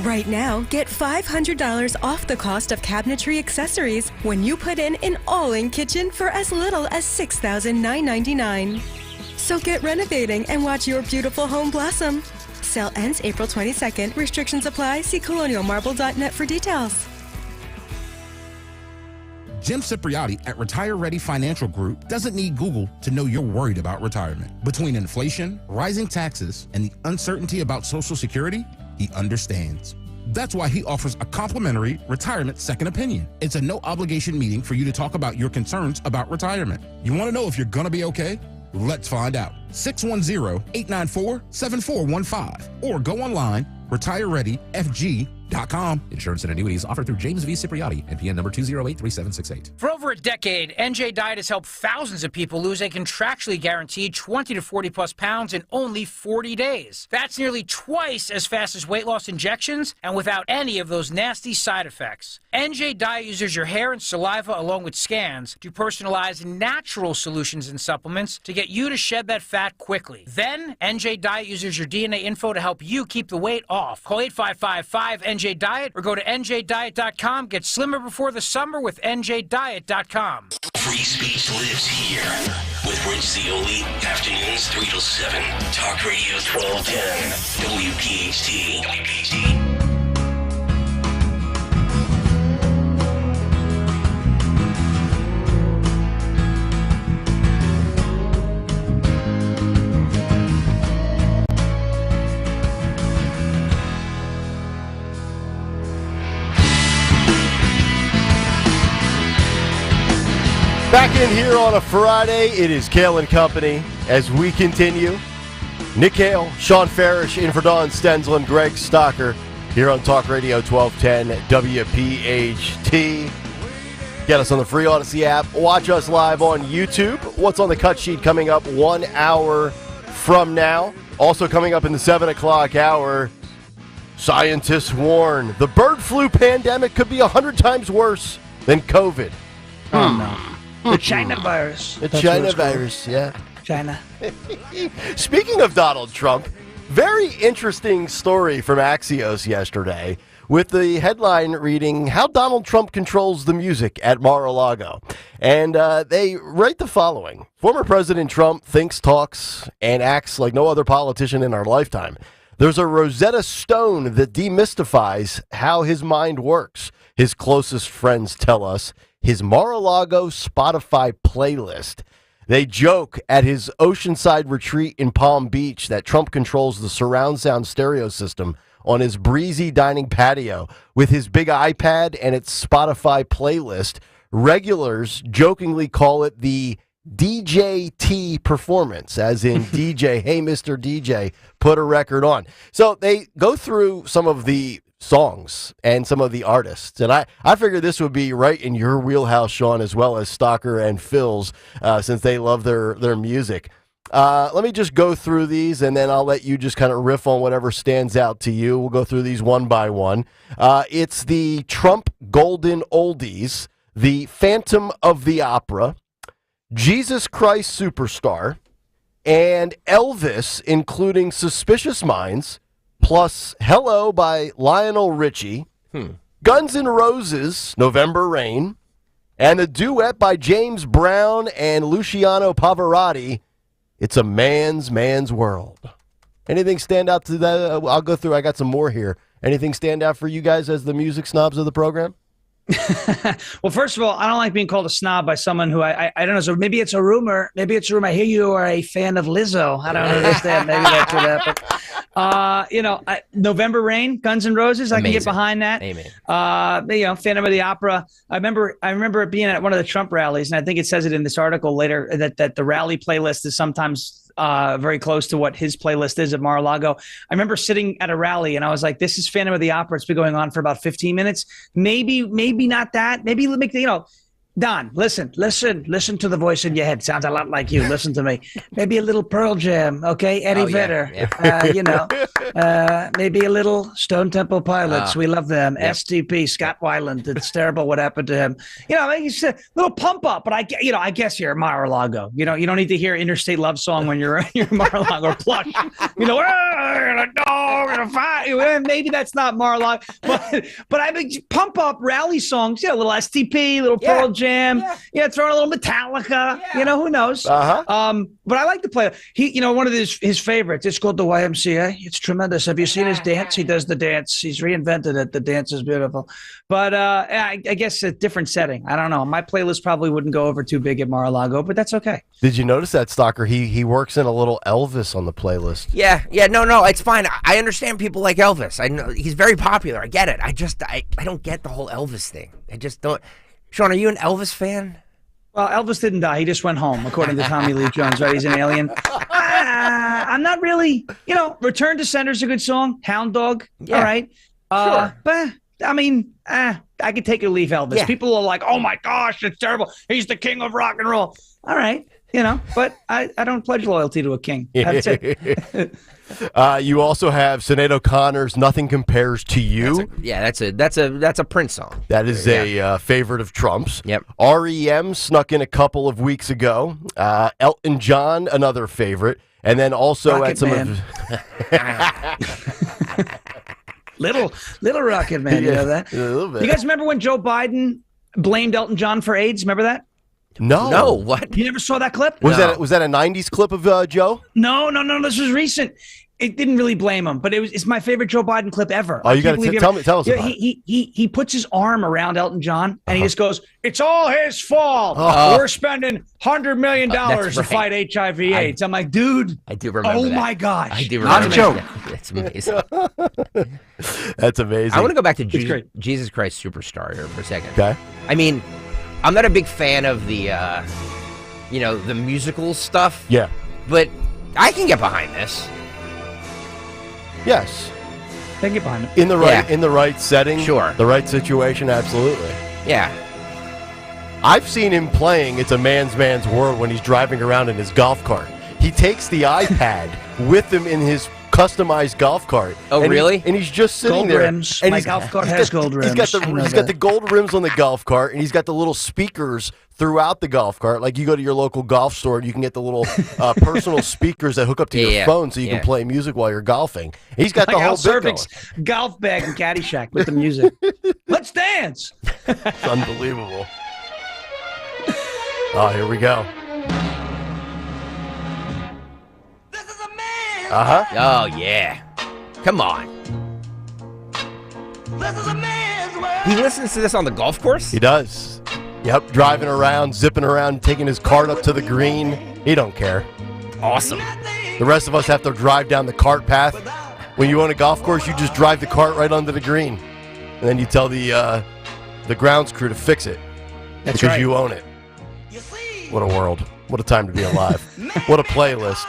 Right now, get $500 off the cost of cabinetry accessories when you put in an all-in kitchen for as little as $6,999. So get renovating and watch your beautiful home blossom. Sale ends April 22nd. Restrictions apply. See colonialmarble.net for details. Jim Cipriotti at Retire Ready Financial Group doesn't need Google to know you're worried about retirement. Between inflation, rising taxes, and the uncertainty about Social Security, he understands. That's why he offers a complimentary retirement second opinion. It's a no-obligation meeting for you to talk about your concerns about retirement. You want to know if you're going to be okay? Let's find out. 610-894-7415 or go online, retirereadyfg.com. Insurance and annuities offered through James V. Cipriati, NPN number 2083768. For over a decade, NJ Diet has helped thousands of people lose a contractually guaranteed 20 to 40 plus pounds in only 40 days. That's nearly twice as fast as weight loss injections and without any of those nasty side effects. NJ Diet uses your hair and saliva along with scans to personalize natural solutions and supplements to get you to shed that fat quickly. Then, NJ Diet uses your DNA info to help you keep the weight off. Call 855-5NJ Diet or go to njdiet.com. Get slimmer before the summer with njdiet.com. Free speech lives here with Rich Zioli, afternoons 3 till 7. Talk Radio 1210. WPHT. Back in here on a Friday, it is Kayal and Company as we continue. Nick Kayal, Sean Farish, in for Don Stenzel and Greg Stocker here on Talk Radio 1210 WPHT. Get us on the free Odyssey app. Watch us live on YouTube. What's on the cut sheet coming up 1 hour from now? Also coming up in the 7 o'clock hour, scientists warn the bird flu pandemic could be 100 times worse than COVID. Oh, no. The China virus. The China virus, yeah. China. Speaking of Donald Trump, very interesting story from Axios yesterday with the headline reading, How Donald Trump Controls the Music at Mar-a-Lago. And they write the following. Former President Trump thinks, talks, and acts like no other politician in our lifetime. There's a Rosetta Stone that demystifies how his mind works. His closest friends tell us his Mar-a-Lago Spotify playlist. They joke at his oceanside retreat in Palm Beach that Trump controls the surround sound stereo system on his breezy dining patio with his big iPad and its Spotify playlist. Regulars jokingly call it the DJT performance, as in DJ, hey, Mr. DJ, put a record on. So they go through some of the songs and some of the artists. And I figured this would be right in your wheelhouse, Sean, as well as Stocker and Phil's, since they love their music. Let me just go through these, and then I'll let you just kind of riff on whatever stands out to you. We'll go through these one by one. It's the Trump Golden Oldies, the Phantom of the Opera, Jesus Christ Superstar, and Elvis, including Suspicious Minds, plus Hello by Lionel Richie, Guns N' Roses, November Rain, and a duet by James Brown and Luciano Pavarotti, It's a Man's World. Anything stand out to that? I'll go through. I got some more here. Anything stand out for you guys as the music snobs of the program? Well, first of all, I don't like being called a snob by someone who I don't know. So maybe it's a rumor. I hear you are a fan of Lizzo. I don't understand. Maybe that's what happened. November Rain, Guns N' Roses. I can get behind that. Amen. Phantom of the Opera. I remember it being at one of the Trump rallies, and I think it says it in this article later that the rally playlist is sometimes very close to what his playlist is at Mar-a-Lago. I remember sitting at a rally and I was like, this is Phantom of the Opera. It's been going on for about 15 minutes. Maybe not that. Maybe, Don, listen to the voice in your head. Sounds a lot like you. Listen to me. Maybe a little Pearl Jam, okay? Eddie Vedder. Maybe a little Stone Temple Pilots. We love them. Yep. SDP, Scott Weiland. It's terrible what happened to him. It's a little pump up, but I guess you're Mar-a-Lago. You don't need to hear Interstate Love Song when you're Mar-a-Lago or Plush. Maybe that's not Mar-a-Lago, but I mean, pump up rally songs. A little STP, little Pearl Jam. Jam. Yeah, throwing a little Metallica. You know, who knows? But I like to play. One of his favorites. It's called the YMCA. It's tremendous. Have you seen his dance? He does the dance. He's reinvented it. The dance is beautiful. But I guess a different setting. I don't know. My playlist probably wouldn't go over too big at Mar-a-Lago, but that's okay. Did you notice that, Stalker? He works in a little Elvis on the playlist. Yeah, no, it's fine. I understand people like Elvis. I know he's very popular. I get it. I don't get the whole Elvis thing. I just don't. Sean, are you an Elvis fan? Well, Elvis didn't die. He just went home, according to Tommy Lee Jones, right? He's an alien. I'm not really, Return to Sender's a good song. Hound Dog, all right. Sure. But, I mean, I could take or leave Elvis. Yeah. People are like, oh, my gosh, it's terrible. He's the king of rock and roll. All right, but I don't pledge loyalty to a king. That's it. You also have Sinead O'Connor's "Nothing Compares to You." That's a Prince song. That is a favorite of Trump's. Yep. REM snuck in a couple of weeks ago. Elton John, another favorite, and then also Rocket at some Man. of little Rocket Man. You know that? A little bit. You guys remember when Joe Biden blamed Elton John for AIDS? Remember that? No. What? You never saw that clip? Was that a '90s clip of Joe? No. This was recent. It didn't really blame him, but it's my favorite Joe Biden clip ever. Oh, you got to tell us about it. He puts his arm around Elton John and he just goes, "It's all his fault. We're spending $100 million to fight HIV/AIDS." I'm like, dude. I do remember. Oh that. my gosh. I do remember. Not a joke. That's amazing. That's amazing. I want to go back to Jesus Christ Superstar here for a second. Okay. I mean, I'm not a big fan of the, the musical stuff. Yeah. But I can get behind this. Yes. They get behind it. In the right setting. Sure. The right situation, absolutely. Yeah. I've seen him playing It's a Man's World when he's driving around in his golf cart. He takes the iPad with him in his customized golf cart. Oh, really? And he's just sitting Gold there. rims. And My golf cart has gold rims. He's got the gold rims on the golf cart, and he's got the little speakers throughout the golf cart. Like you go to your local golf store, and you can get the little personal speakers that hook up to your phone, so you can play music while you're golfing. He's got the whole bit going. Golf bag and Caddyshack with the music. Let's dance. It's unbelievable. Oh, here we go. Oh, yeah. Come on. He listens to this on the golf course? He does. Yep, driving around, zipping around, taking his cart up to the green. He don't care. Awesome. The rest of us have to drive down the cart path. When you own a golf course, you just drive the cart right onto the green. And then you tell the grounds crew to fix it. That's because right. you own it. What a world. What a time to be alive. What a playlist.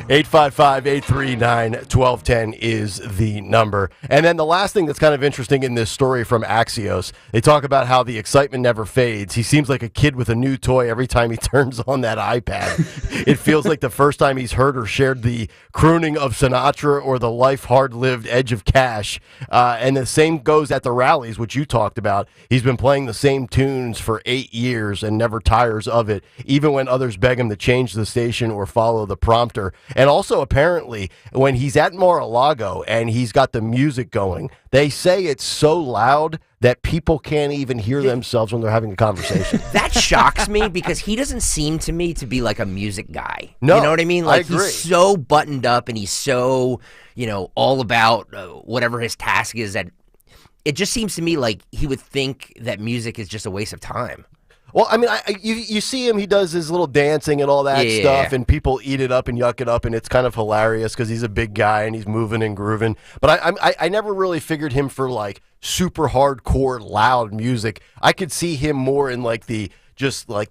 855-839-1210 is the number. And then the last thing that's kind of interesting in this story from Axios, they talk about how the excitement never fades. He seems like a kid with a new toy every time he turns on that iPad. It feels like the first time he's heard or shared the crooning of Sinatra or the life hard-lived Edge of Cash. And the same goes at the rallies, which you talked about. He's been playing the same tunes for 8 years and never tires of it, even when others beg him to change the station or follow the prompter. And also, apparently, when he's at Mar-a-Lago and he's got the music going, they say it's so loud that people can't even hear themselves when they're having a conversation. That shocks me because he doesn't seem to me to be like a music guy. No, you know what I mean? Like I agree. He's so buttoned up and he's so, all about whatever his task is. That it just seems to me like he would think that music is just a waste of time. Well, I mean, you see him, he does his little dancing and all that stuff, and people eat it up and yuck it up, and it's kind of hilarious because he's a big guy and he's moving and grooving. But I never really figured him for, like, super hardcore, loud music. I could see him more in, like, the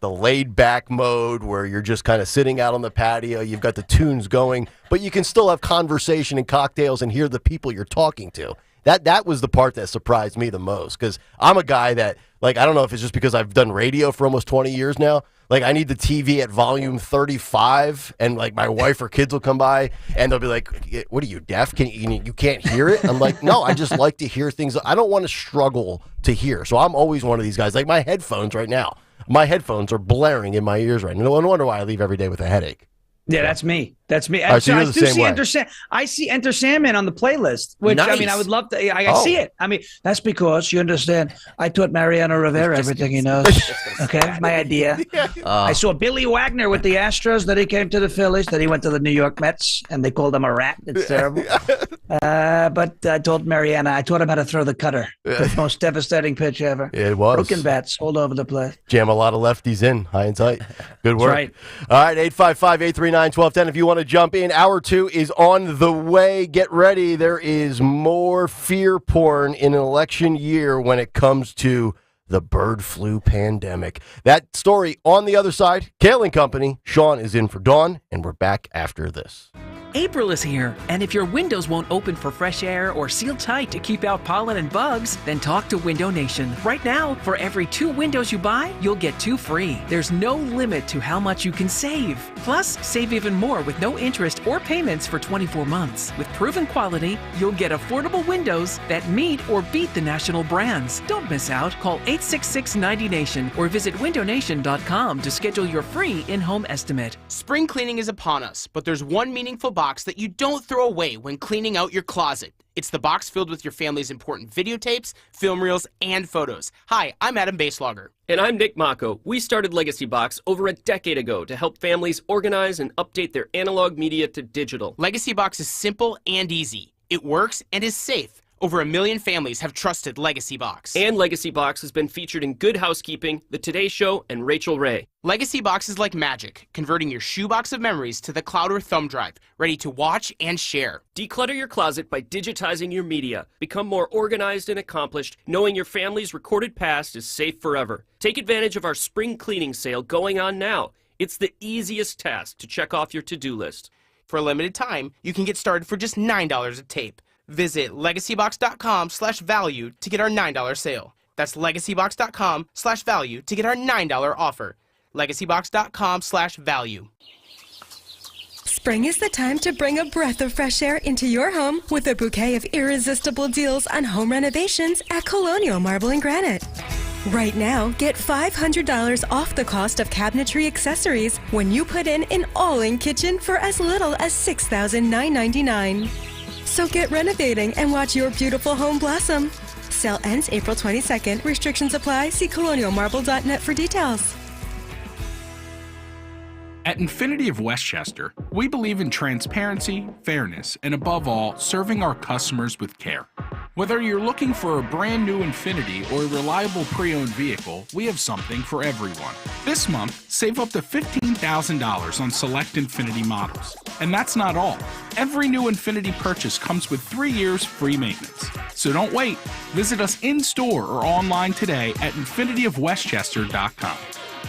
laid-back mode where you're just kind of sitting out on the patio, you've got the tunes going, but you can still have conversation and cocktails and hear the people you're talking to. That was the part that surprised me the most, because I'm a guy that, like, I don't know if it's just because I've done radio for almost 20 years now. Like, I need the TV at volume 35, and, like, my wife or kids will come by, and they'll be like, what are you, deaf? You can't hear it? I'm like, no, I just like to hear things. I don't want to struggle to hear. So I'm always one of these guys. Like, my headphones right now. My headphones are blaring in my ears right now. No wonder why I leave every day with a headache. Yeah, that's me. That's me. All right, so I you're the do same see way. I see Enter Sandman on the playlist, which I mean, I would love to. I see it. I mean, that's because you understand. I taught Mariano Rivera everything he knows. Okay, my idea. I saw Billy Wagner with the Astros. Then he came to the Phillies. Then he went to the New York Mets, and they called him a rat. It's terrible. But I told Mariana, I taught him how to throw the cutter. The most devastating pitch ever. It was. Broken bats all over the place. Jam a lot of lefties in, high and tight. Good work. Right. All right, 855-839-1210. If you want to jump in, hour 2 is on the way. Get ready. There is more fear porn in an election year when it comes to the bird flu pandemic. That story on the other side. Kayal and Company. Sean is in for Dawn, and we're back after this. April is here, and if your windows won't open for fresh air or seal tight to keep out pollen and bugs, then talk to Window Nation. Right now, for every 2 windows you buy, you'll get 2 free. There's no limit to how much you can save. Plus, save even more with no interest or payments for 24 months. With proven quality, you'll get affordable windows that meet or beat the national brands. Don't miss out. Call 866-90NATION or visit windownation.com to schedule your free in-home estimate. Spring cleaning is upon us, but there's one meaningful box that you don't throw away when cleaning out your closet. It's the box filled with your family's important videotapes, film reels, and photos. Hi, I'm Adam Baselogger. And I'm Nick Mako. We started Legacy Box over a decade ago to help families organize and update their analog media to digital. Legacy Box is simple and easy. It works and is safe. Over 1 million families have trusted Legacy Box. And Legacy Box has been featured in Good Housekeeping, The Today Show, and Rachel Ray. Legacy Box is like magic, converting your shoebox of memories to the cloud or thumb drive, ready to watch and share. Declutter your closet by digitizing your media. Become more organized and accomplished, knowing your family's recorded past is safe forever. Take advantage of our spring cleaning sale going on now. It's the easiest task to check off your to-do list. For a limited time, you can get started for just $9 a tape. Visit legacybox.com/value to get our $9 sale. That's legacybox.com/value to get our $9 offer. legacybox.com/value. Spring is the time to bring a breath of fresh air into your home with a bouquet of irresistible deals on home renovations at Colonial Marble and Granite. Right now, get $500 off the cost of cabinetry accessories when you put in an all-in kitchen for as little as $6,999. So get renovating and watch your beautiful home blossom. Sale ends April 22nd. Restrictions apply. See colonialmarble.net for details. At Infinity of Westchester, we believe in transparency, fairness, and above all, serving our customers with care. Whether you're looking for a brand new Infinity or a reliable pre-owned vehicle, we have something for everyone. This month, save up to $15,000 on select Infinity models. And that's not all. Every new Infinity purchase comes with 3 years free maintenance. So don't wait. Visit us in-store or online today at infinityofwestchester.com.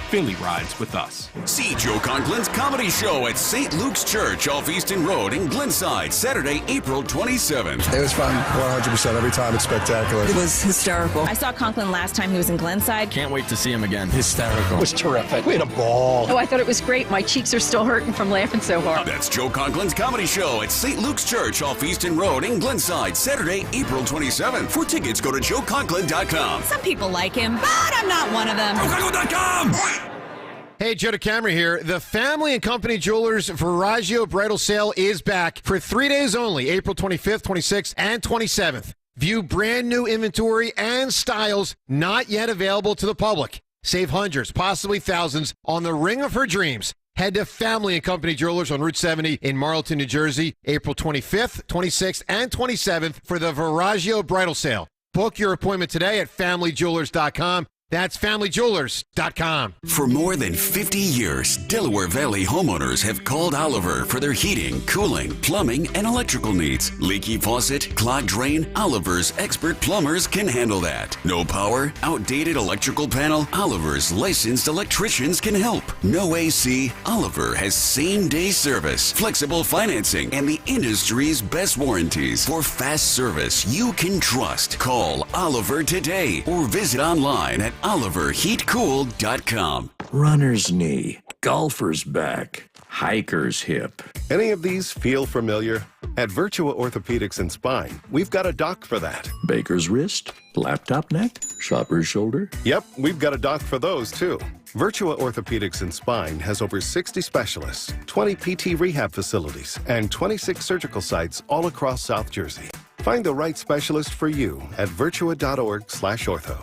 Philly rides with us. See Joe Conklin's comedy show at St. Luke's Church off Easton Road in Glenside, Saturday, April 27th. It was fun, 100% every time. It's spectacular. It was hysterical. I saw Conklin last time he was in Glenside. Can't wait to see him again. Hysterical. It was terrific. We had a ball. Oh, I thought it was great. My cheeks are still hurting from laughing so hard. That's Joe Conklin's comedy show at St. Luke's Church off Easton Road in Glenside, Saturday, April 27th. For tickets, go to joeconklin.com. Some people like him, but I'm not one of them. joeconklin.com! Hey, Joe DeCamera here. The Family and Company Jewelers Viraggio Bridal Sale is back for 3 days only, April 25th, 26th, and 27th. View brand new inventory and styles not yet available to the public. Save hundreds, possibly thousands, on the ring of her dreams. Head to Family and Company Jewelers on Route 70 in Marlton, New Jersey, April 25th, 26th, and 27th for the Viraggio Bridal Sale. Book your appointment today at FamilyJewelers.com. That's FamilyJewelers.com. For more than 50 years, Delaware Valley homeowners have called Oliver for their heating, cooling, plumbing, and electrical needs. Leaky faucet, clogged drain, Oliver's expert plumbers can handle that. No power, outdated electrical panel, Oliver's licensed electricians can help. No AC, Oliver has same-day service, flexible financing, and the industry's best warranties. For fast service you can trust, call Oliver today or visit online at oliverheatcool.com. Runner's knee, golfer's back, hiker's hip. Any of these feel familiar? At Virtua Orthopedics and Spine, we've got a doc for that. Baker's wrist, laptop neck, shopper's shoulder. Yep, we've got a doc for those too. Virtua Orthopedics and Spine has over 60 specialists, 20 PT rehab facilities, and 26 surgical sites all across South Jersey. Find the right specialist for you at virtua.org/ortho.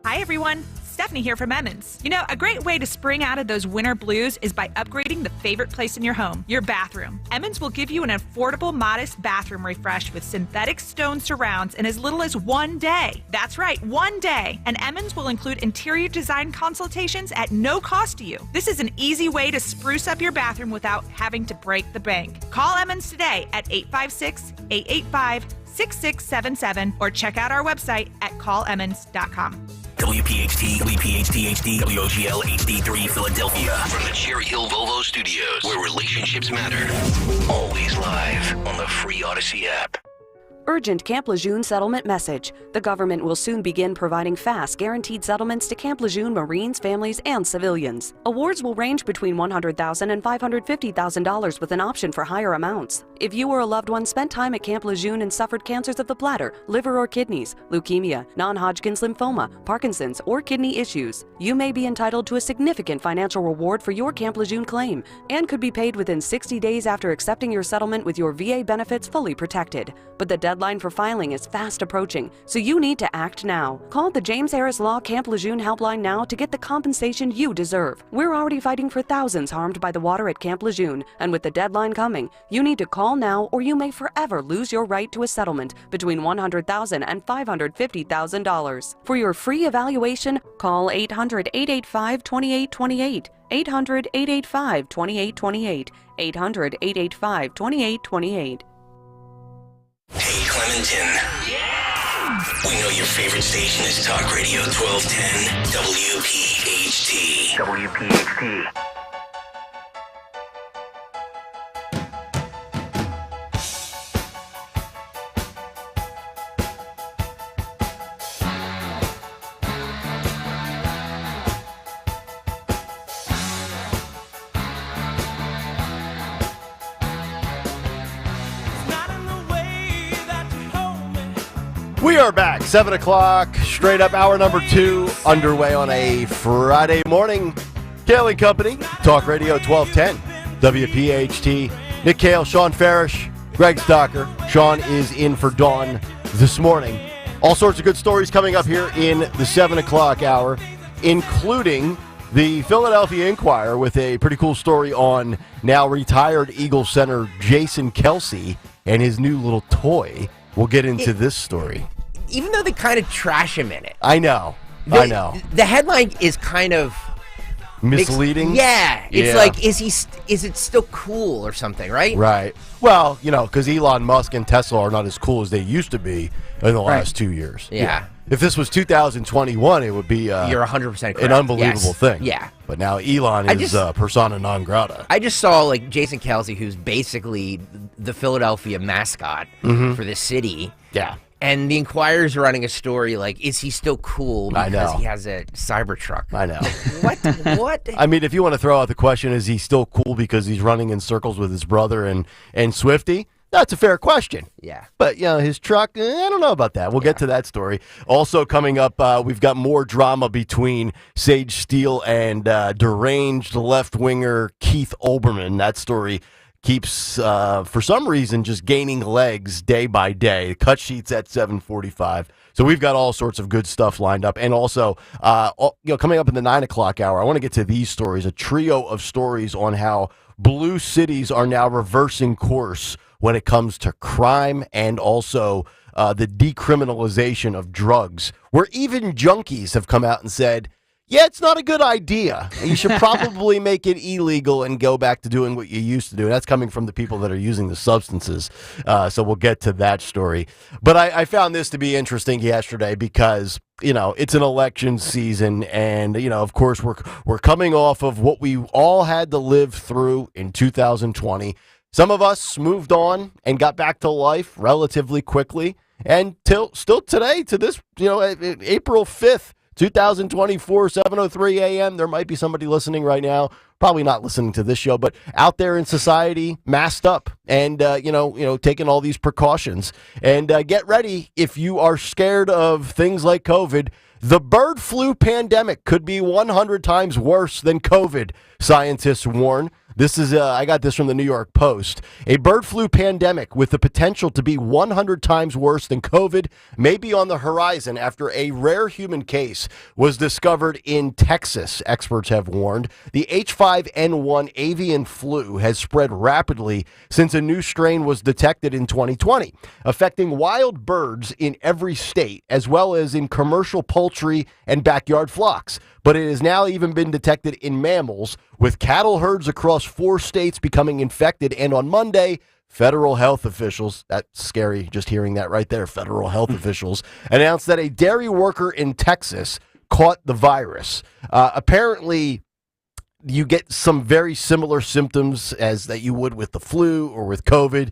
Hi, everyone. Stephanie here from Emmons. You know, a great way to spring out of those winter blues is by upgrading the favorite place in your home, your bathroom. Emmons will give you an affordable, modest bathroom refresh with synthetic stone surrounds in as little as 1 day. That's right, 1 day. And Emmons will include interior design consultations at no cost to you. This is an easy way to spruce up your bathroom without having to break the bank. Call Emmons today at 856-885-6677 or check out our website at callemmons.com. WPHT, WPHT HD, WOGL HD3 Philadelphia. From the Cherry Hill Volvo Studios, where relationships matter. Always live on the free Odyssey app. Urgent Camp Lejeune settlement message. The government will soon begin providing fast, guaranteed settlements to Camp Lejeune Marines, families, and civilians. Awards will range between $100,000 and $550,000 with an option for higher amounts. If you or a loved one spent time at Camp Lejeune and suffered cancers of the bladder, liver or kidneys, leukemia, non-Hodgkin's lymphoma, Parkinson's, or kidney issues, you may be entitled to a significant financial reward for your Camp Lejeune claim and could be paid within 60 days after accepting your settlement with your VA benefits fully protected. But the deadline for filing is fast approaching, so you need to act now. Call the James Harris Law Camp Lejeune helpline now to get the compensation you deserve. We're already fighting for thousands harmed by the water at Camp Lejeune, and with the deadline coming, you need to call now or you may forever lose your right to a settlement between $100,000 and $550,000. For your free evaluation, call 800-885-2828. 800-885-2828. 800-885-2828. Hey, Clementon. Yeah! We know your favorite station is Talk Radio 1210 WPHT. WPHT. We are back, 7 o'clock, straight up hour number 2, underway on a Friday morning. Kayal and Company, Talk Radio 1210, WPHT. Nick Kayal, Sean Farish, Greg Stocker. Sean is in for Dawn this morning. All sorts of good stories coming up here in the 7 o'clock hour, including the Philadelphia Inquirer with a pretty cool story on now retired Eagles center Jason Kelce and his new little toy. We'll get into this story. Even though they kind of trash him in it. I know. The headline is kind of misleading. It's like, is it still cool or something, right? Right. Well, because Elon Musk and Tesla are not as cool as they used to be in the last 2 years. Yeah. If this was 2021, it would be you're 100% correct. An unbelievable thing. Yeah. But now Elon is persona non grata. I just saw Jason Kelce, who's basically the Philadelphia mascot for the city. Yeah. And the Inquirer's running a story is he still cool because he has a Cybertruck? I know. What? I mean, if you want to throw out the question, is he still cool because he's running in circles with his brother and Swifty? That's a fair question. Yeah. But, his truck, I don't know about that. We'll get to that story. Also coming up, we've got more drama between Sage Steele and deranged left-winger Keith Olbermann. That story keeps, for some reason, just gaining legs day by day. Cut sheets at 7:45. So we've got all sorts of good stuff lined up. And also, coming up in the 9 o'clock hour, I want to get to these stories, a trio of stories on how blue cities are now reversing course when it comes to crime and also the decriminalization of drugs, where even junkies have come out and said, yeah, it's not a good idea. You should probably make it illegal and go back to doing what you used to do. And that's coming from the people that are using the substances. So we'll get to that story. But I found this to be interesting yesterday because, it's an election season. And, of course, we're coming off of what we all had to live through in 2020. Some of us moved on and got back to life relatively quickly. And still today, to this, April 5th, 2024, 7:03 a.m., there might be somebody listening right now, probably not listening to this show, but out there in society, masked up and, taking all these precautions. And get ready, if you are scared of things like COVID, The bird flu pandemic could be 100 times worse than COVID, scientists warn. This is, I got this from the New York Post. A bird flu pandemic with the potential to be 100 times worse than COVID may be on the horizon after a rare human case was discovered in Texas, experts have warned. The H5N1 avian flu has spread rapidly since a new strain was detected in 2020, affecting wild birds in every state, as well as in commercial poultry and backyard flocks. But it has now even been detected in mammals, with cattle herds across 4 states becoming infected. And on Monday, federal health officials, that's scary just hearing that right there, federal health officials, announced that a dairy worker in Texas caught the virus. Apparently, you get some very similar symptoms as that you would with the flu or with COVID.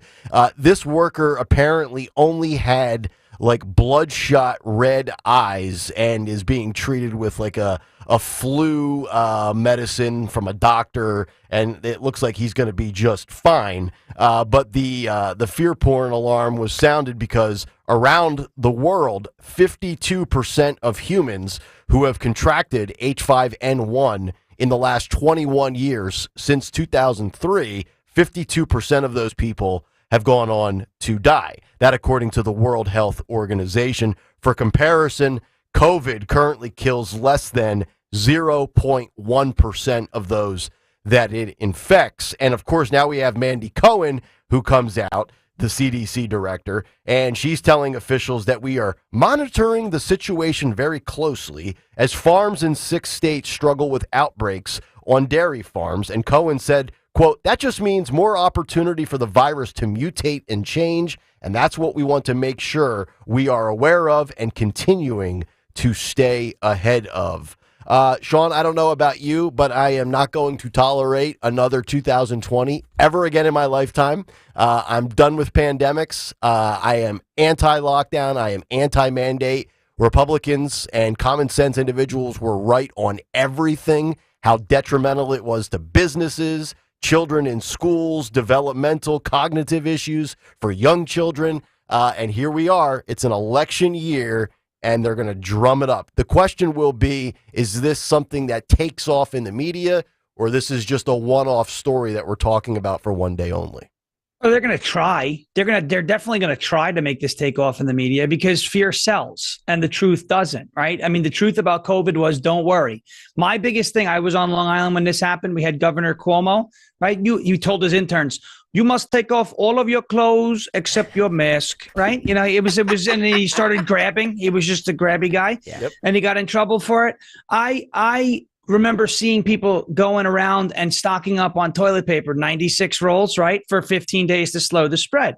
This worker apparently only had like bloodshot red eyes and is being treated with like a flu medicine from a doctor, and it looks like he's going to be just fine. But the fear porn alarm was sounded because around the world, 52% of humans who have contracted H5N1 in the last 21 years since 2003, 52% of those people have gone on to die. That according to the World Health Organization. For comparison, COVID currently kills less than 0.1% of those that it infects. And of course, now we have Mandy Cohen, who comes out, the CDC director, and she's telling officials that we are monitoring the situation very closely as farms in 6 states struggle with outbreaks on dairy farms. And Cohen said, quote, "That just means more opportunity for the virus to mutate and change, and that's what we want to make sure we are aware of and continuing to stay ahead of." Sean, I don't know about you, but I am not going to tolerate another 2020 ever again in my lifetime. I'm done with pandemics. I am anti-lockdown. I am anti-mandate. Republicans and common sense individuals were right on everything, how detrimental it was to businesses, children in schools, developmental, cognitive issues for young children. And here we are. It's an election year, and they're going to drum it up. The question will be, is this something that takes off in the media, or this is just a one-off story that we're talking about for one day only? Well, they're going to try. They're definitely going to try to make this take off in the media because fear sells and the truth doesn't, right? I mean, the truth about COVID was, don't worry. My biggest thing, I was on Long Island when this happened. We had Governor Cuomo, right? You told his interns, you must take off all of your clothes except your mask, right? You know, it was, and he started grabbing. He was just a grabby guy, and he got in trouble for it. I remember seeing people going around and stocking up on toilet paper, 96 rolls, right, for 15 days to slow the spread.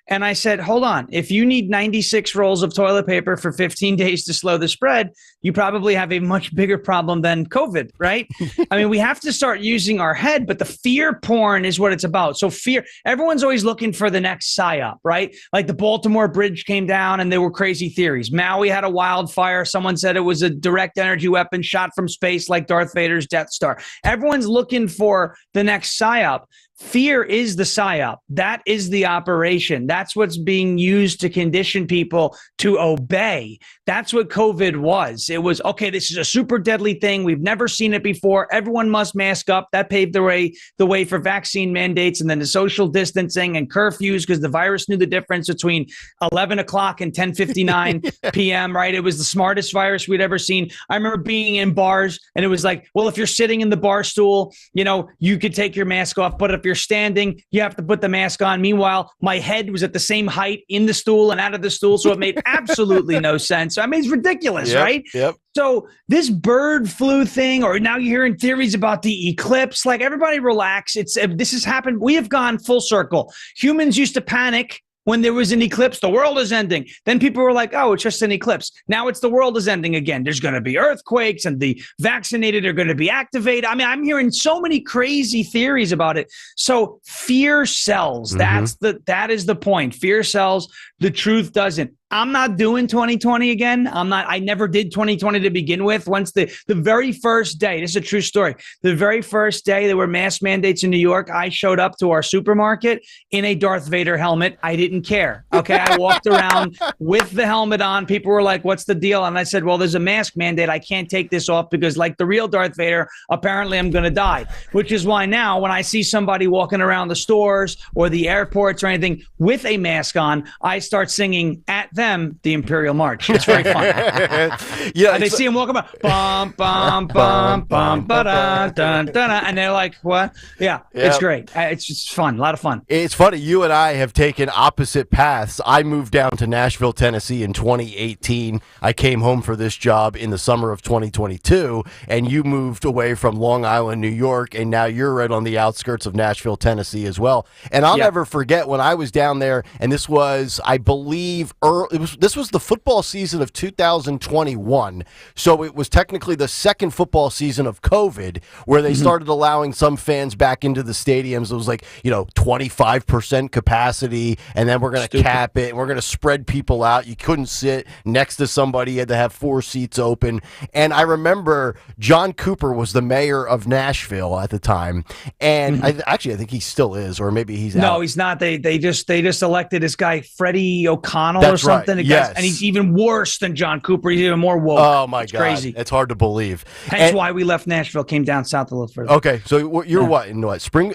And I said, hold on, if you need 96 rolls of toilet paper for 15 days to slow the spread, you probably have a much bigger problem than COVID, right? I mean, we have to start using our head, but the fear porn is what it's about. So fear, everyone's always looking for the next psyop, right? Like the Baltimore bridge came down and there were crazy theories. Maui had a wildfire. Someone said it was a direct energy weapon shot from space like Darth Vader's Death Star. Everyone's looking for the next psyop. Fear is the psyop. That is the operation. That's what's being used to condition people to obey. That's what COVID was. It was, okay, this is a super deadly thing. We've never seen it before. Everyone must mask up. That paved the way for vaccine mandates and then the social distancing and curfews because the virus knew the difference between 11 o'clock and 10:59 p.m., right? It was the smartest virus we'd ever seen. I remember being in bars and it was like, well, if you're sitting in the bar stool, you know, you could take your mask off, but if you're standing, you have to put the mask on. Meanwhile, my head was at the same height in the stool and out of the stool, so it made absolutely no sense. I mean, it's ridiculous, right? Yep. So this bird flu thing, or now you're hearing theories about the eclipse, like everybody relax. This has happened. We have gone full circle. Humans used to panic when there was an eclipse, the world is ending. Then people were like, oh, it's just an eclipse. Now it's the world is ending again. There's going to be earthquakes and the vaccinated are going to be activated. I mean, I'm hearing so many crazy theories about it. So fear sells. That is the point. Fear sells. The truth doesn't. I'm not doing 2020 again. I never did 2020 to begin with. Once the very first day, this is a true story. The very first day there were mask mandates in New York, I showed up to our supermarket in a Darth Vader helmet. I didn't care. Okay. I walked around with the helmet on. People were like, what's the deal? And I said, well, there's a mask mandate. I can't take this off because like the real Darth Vader, apparently I'm going to die, which is why now when I see somebody walking around the stores or the airports or anything with a mask on, I start singing at them the Imperial March. It's very fun. Yeah, and they see him walking by, bum, bum, bum, bum, ba-da, dun, dun, dun, and they're like, what? Yeah, it's great. It's just fun, a lot of fun. It's funny. You and I have taken opposite paths. I moved down to Nashville, Tennessee in 2018. I came home for this job in the summer of 2022, and you moved away from Long Island, New York, and now you're right on the outskirts of Nashville, Tennessee as well. And I'll never forget when I was down there, and this was, I believe, this was the football season of 2021. So it was technically the second football season of COVID, where they started allowing some fans back into the stadiums. It was like, 25% capacity, and then we're going to cap it, and we're going to spread people out. You couldn't sit next to somebody. You had to have 4 seats open. And I remember John Cooper was the mayor of Nashville at the time. And I think he still is, or maybe he's out. No, he's not. They just elected this guy, Freddie O'Connell or something. Right. Yes. And he's even worse than John Cooper. He's even more woke. Oh, my God. Crazy. It's hard to believe. Hence why we left Nashville, came down south a little further. Okay, so you're what? In what? Spring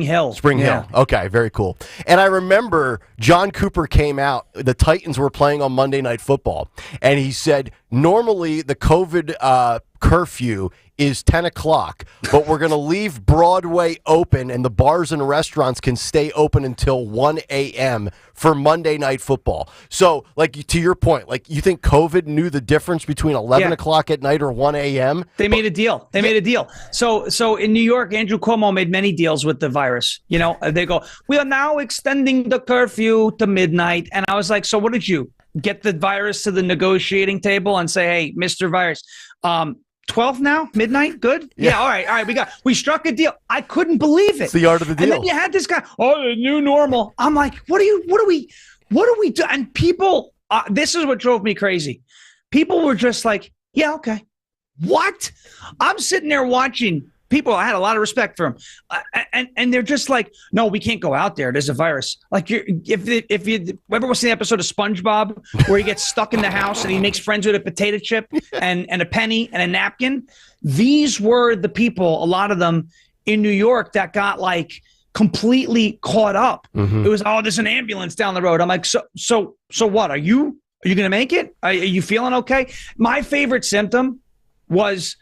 Hill. Spring Hill. Okay, very cool. And I remember John Cooper came out. The Titans were playing on Monday Night Football, and he said, normally the COVID curfew is 10 o'clock, but we're going to leave Broadway open and the bars and restaurants can stay open until 1 a.m. for Monday Night Football. So, like, to your point, like, you think COVID knew the difference between 11 o'clock at night or 1 a.m.? They made a deal. They made a deal. So in New York, Andrew Cuomo made many deals with the virus. They go, we are now extending the curfew to midnight. And I was like, so what did you get the virus to the negotiating table and say, hey, Mr. Virus, 12 now, midnight, good. Yeah, all right. We struck a deal. I couldn't believe it. It's the art of the deal. And then you had this guy, the new normal. I'm like, what do we do? And people, this is what drove me crazy. People were just like, yeah, okay. What? I'm sitting there watching people. I had a lot of respect for them, and they're just like, no, we can't go out there. There's a virus. Like, if you ever seen the episode of SpongeBob where he gets stuck in the house and he makes friends with a potato chip and a penny and a napkin. These were the people, a lot of them in New York, that got like completely caught up. It was, there's an ambulance down the road. I'm like, so what? Are you going to make it? Are you feeling okay? My favorite symptom was,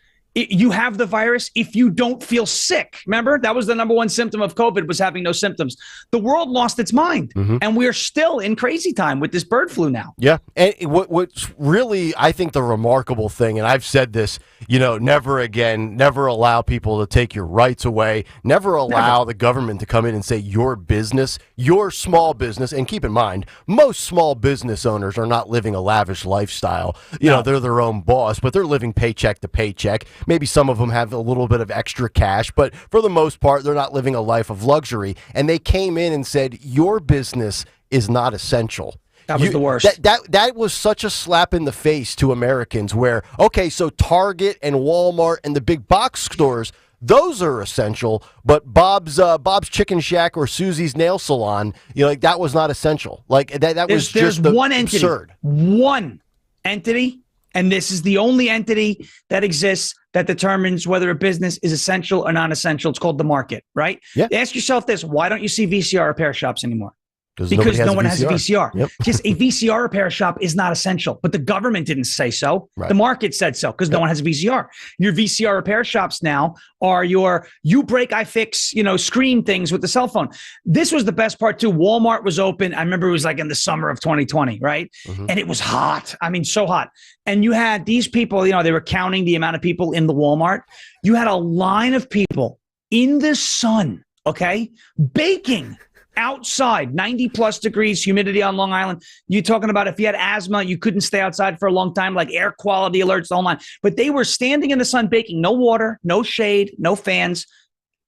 you have the virus if you don't feel sick. Remember, that was the number one symptom of COVID, was having no symptoms. The world lost its mind, and we're still in crazy time with this bird flu now. Yeah, and what's really, I think, the remarkable thing, and I've said this, never again, never allow people to take your rights away, never allow the government to come in and say your business, your small business, and keep in mind, most small business owners are not living a lavish lifestyle. They're their own boss, but they're living paycheck to paycheck. Maybe some of them have a little bit of extra cash, but for the most part, they're not living a life of luxury. And they came in and said, your business is not essential. That was the worst. That was such a slap in the face to Americans where, okay, so Target and Walmart and the big box stores, those are essential, but Bob's Chicken Shack or Susie's Nail Salon, that was not essential. Like that was just one entity, absurd. One entity. And this is the only entity that exists that determines whether a business is essential or non-essential. It's called the market, right? Yeah. Ask yourself this: why don't you see VCR repair shops anymore? Because no one has a VCR. Yep. Just a VCR repair shop is not essential, but the government didn't say so. Right. The market said so because no one has a VCR. Your VCR repair shops now are you break, I fix, screen things with the cell phone. This was the best part too. Walmart was open. I remember it was like in the summer of 2020, right? And it was hot. I mean, so hot. And you had these people, they were counting the amount of people in the Walmart. You had a line of people in the sun, okay, baking outside, 90 plus degrees, humidity on Long Island. You're talking about if you had asthma, you couldn't stay outside for a long time, like air quality alerts online. But they were standing in the sun baking, no water, no shade, no fans.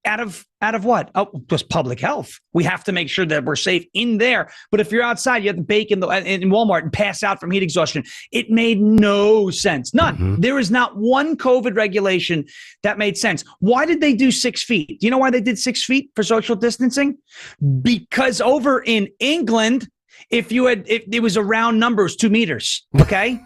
Out of what? Oh, just public health. We have to make sure that we're safe in there. But if you're outside, you have to bake in Walmart and pass out from heat exhaustion. It made no sense. None. Mm-hmm. There is not one COVID regulation that made sense. Why did they do 6 feet? Do you know why they did 6 feet for social distancing? Because over in England, if it was a round number, it was 2 meters. Okay.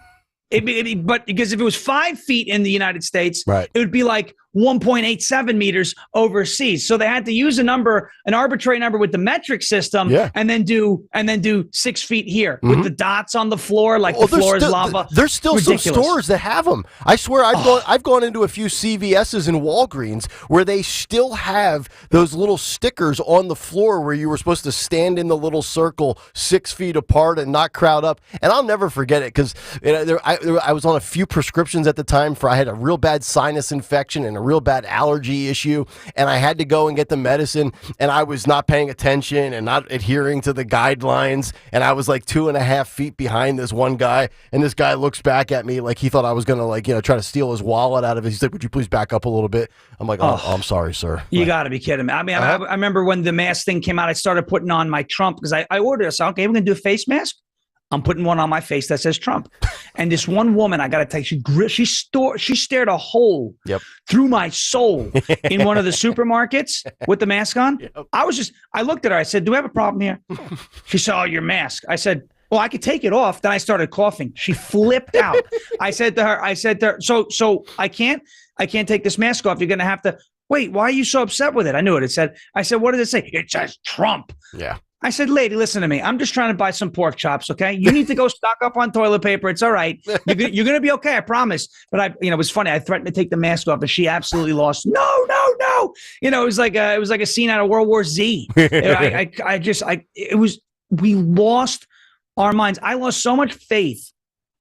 But because if it was 5 feet in the United States, right, it would be like 1.87 meters overseas. So they had to use an arbitrary number with the metric system, and then do 6 feet here with the dots on the floor, like the floor is lava. There's still some stores that have them. I swear, I've gone into a few CVS's and Walgreens where they still have those little stickers on the floor where you were supposed to stand in the little circle 6 feet apart and not crowd up. And I'll never forget it because I was on a few prescriptions at the time I had a real bad sinus infection and a real bad allergy issue, and I had to go and get the medicine, and I was not paying attention and not adhering to the guidelines, and I was like 2.5 feet behind this one guy, and this guy looks back at me like he thought I was gonna try to steal his wallet out of it. He said, "Would you please back up a little bit?" I'm like, "Oh, I'm sorry, sir." You got to be kidding me. I mean, I remember when the mask thing came out, I started putting on my Trump because I ordered it. So, okay, we're gonna do a face mask. I'm putting one on my face that says Trump. And this one woman, I got to tell you, she stared a hole through my soul in one of the supermarkets with the mask on. Yep. I looked at her. I said, "Do we have a problem here?" She said, "Oh, your mask." I said, "Well, I could take it off." Then I started coughing. She flipped out. I said to her, so I can't take this mask off. You're going to have to wait. Why are you so upset with it? I knew what it said. I said, "What did it say?" "It says Trump." Yeah. I said, "Lady, listen to me. I'm just trying to buy some pork chops, okay? You need to go stock up on toilet paper. It's all right. You're going to be okay, I promise." But it was funny. I threatened to take the mask off, and she absolutely lost. No. It was like a scene out of World War Z. We lost our minds. I lost so much faith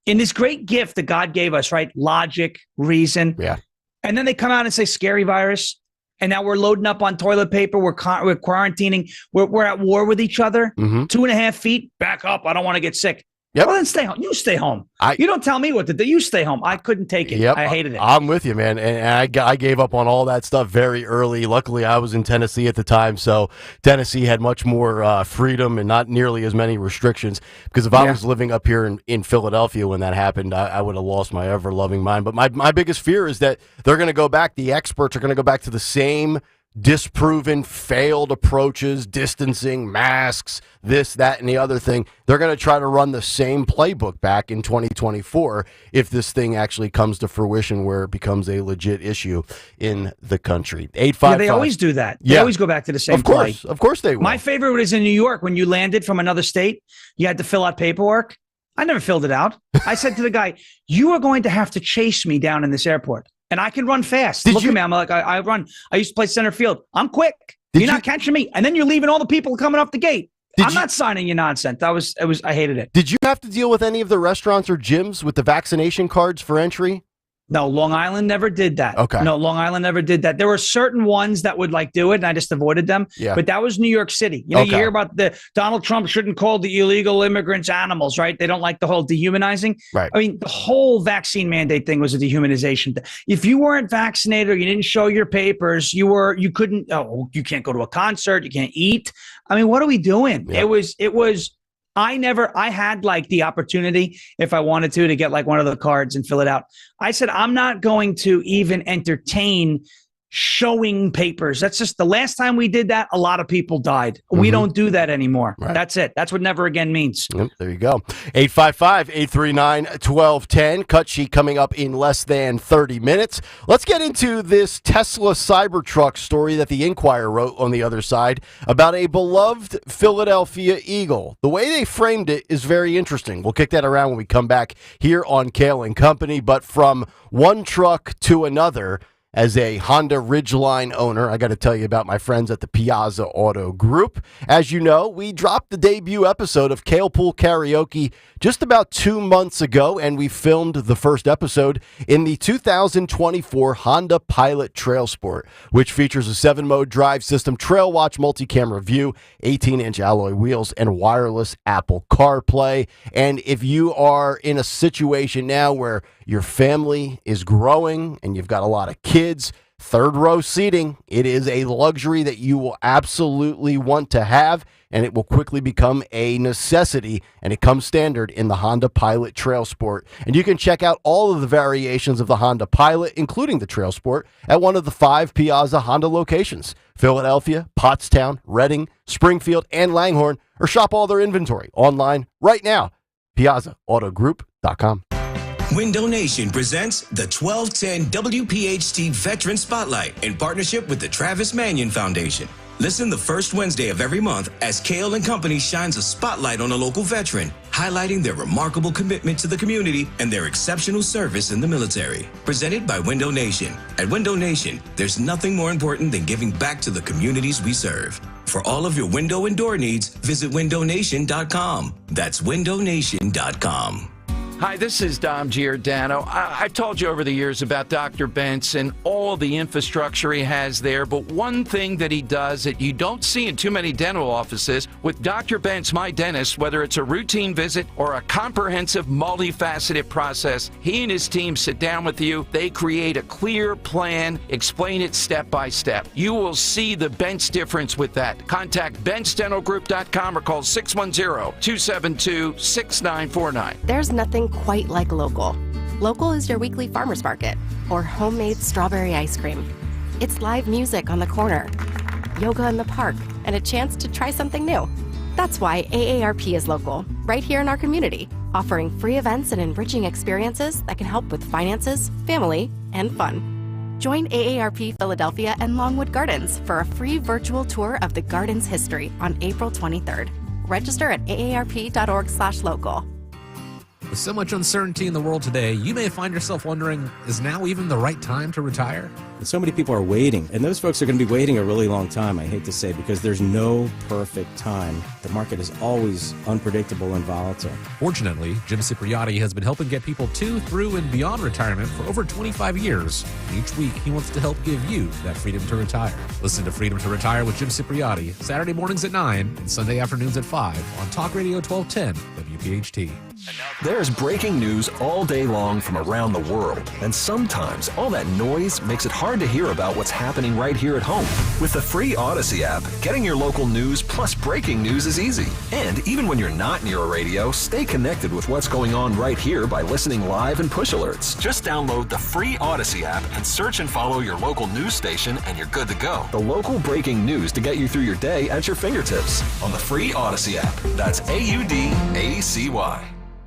in this great gift that God gave us, right? Logic, reason. Yeah. And then they come out and say scary virus. And now we're loading up on toilet paper. We're quarantining. We're at war with each other. 2.5 feet. Back up. I don't want to get sick. Yep. Well, then stay home. You stay home. You don't tell me what to do. You stay home. I couldn't take it. Yep. I hated it. I'm with you, man. And I gave up on all that stuff very early. Luckily, I was in Tennessee at the time, so Tennessee had much more freedom and not nearly as many restrictions. Because if I was living up here in Philadelphia when that happened, I would have lost my ever-loving mind. But my biggest fear is that they're going to go back. The experts are going to go back to the same disproven, failed approaches, distancing, masks, this, that, and the other thing. They're going to try to run the same playbook back in 2024 if this thing actually comes to fruition where it becomes a legit issue in the country. 855. They always do that. They always go back to the same play. Of course they will. My favorite is in New York when you landed from another state, you had to fill out paperwork. I never filled it out. I said to the guy, "You are going to have to chase me down in this airport. And I can run fast. Look at me. I'm like, I run. I used to play center field. I'm quick. You're not catching me. And then you're leaving all the people coming off the gate. I'm not signing your nonsense. I hated it. Did you have to deal with any of the restaurants or gyms with the vaccination cards for entry? No, Long Island never did that. Okay. No, Long Island never did that. There were certain ones that would do it, and I just avoided them. Yeah. But that was New York City. You hear about the Donald Trump shouldn't call the illegal immigrants animals, right? They don't like the whole dehumanizing. Right. I mean, the whole vaccine mandate thing was a dehumanization. If you weren't vaccinated or you didn't show your papers, you couldn't. Oh, you can't go to a concert. You can't eat. I mean, what are we doing? Yeah. It was. I had the opportunity if I wanted to get one of the cards and fill it out. I said, I'm not going to even entertain showing papers. That's just the last time we did that. A lot of people died. We don't do that anymore. Right. That's it. That's what never again means. Yep, there you go. 855-839-1210. Cut sheet coming up in less than 30 minutes. Let's get into this Tesla Cybertruck story that the Inquirer wrote on the other side about a beloved Philadelphia Eagle. The way they framed it is very interesting. We'll kick that around when we come back here on Kayal and Company. But from one truck to another, as a Honda Ridgeline owner, I got to tell you about my friends at the Piazza Auto Group. As you know, we dropped the debut episode of Kale Pool Karaoke just about 2 months ago, and we filmed the first episode in the 2024 Honda Pilot Trail Sport, which features a 7-mode drive system, Trail Watch multi-camera view, 18-inch alloy wheels, and wireless Apple CarPlay. And if you are in a situation now where your family is growing and you've got a lot of kids, third row seating. It is a luxury that you will absolutely want to have, and it will quickly become a necessity, and it comes standard in the Honda Pilot Trail Sport. And you can check out all of the variations of the Honda Pilot, including the Trail Sport, at one of the 5 Piazza Honda locations: Philadelphia, Pottstown, Reading, Springfield, and Langhorne. Or shop all their inventory online right now. PiazzaAutoGroup.com. Window Nation presents the 1210 WPHT Veteran Spotlight in partnership with the Travis Manion Foundation. Listen the first Wednesday of every month as Kayal and Company shines a spotlight on a local veteran, highlighting their remarkable commitment to the community and their exceptional service in the military. Presented by Window Nation. At Window Nation, there's nothing more important than giving back to the communities we serve. For all of your window and door needs, visit windownation.com. That's windownation.com. Hi, this is Dom Giordano. I've told you over the years about Dr. Bentz and all the infrastructure he has there, but one thing that he does that you don't see in too many dental offices, with Dr. Bentz, my dentist, whether it's a routine visit or a comprehensive, multifaceted process, he and his team sit down with you, they create a clear plan, explain it step by step. You will see the Bentz difference with that. Contact BentzDentalGroup.com or call 610-272-6949. There's nothing quite like local. Local is your weekly farmers market or homemade strawberry ice cream. It's live music on the corner, yoga in the park, and a chance to try something new. That's why AARP is local, right here in our community, offering free events and enriching experiences that can help with finances, family, and fun. Join AARP Philadelphia and Longwood Gardens for a free virtual tour of the garden's history on April 23rd. Register at aarp.org/local. With so much uncertainty in the world today, you may find yourself wondering, is now even the right time to retire? And so many people are waiting, and those folks are going to be waiting a really long time, I hate to say, because there's no perfect time. The market is always unpredictable and volatile. Fortunately, Jim Cipriotti has been helping get people to, through, and beyond retirement for over 25 years. And each week, he wants to help give you that freedom to retire. Listen to Freedom to Retire with Jim Cipriotti, Saturday mornings at 9 and Sunday afternoons at 5 on Talk Radio 1210 WPHT. There's breaking news all day long from around the world, and sometimes all that noise makes it hard to hear about what's happening right here at home. With the free Odyssey app, getting your local news plus breaking news is easy. And even when you're not near a radio, stay connected with what's going on right here by listening live and push alerts. Just download the free Odyssey app and search and follow your local news station, and you're good to go. The local breaking news to get you through your day at your fingertips on the free Odyssey app. That's AUDACY.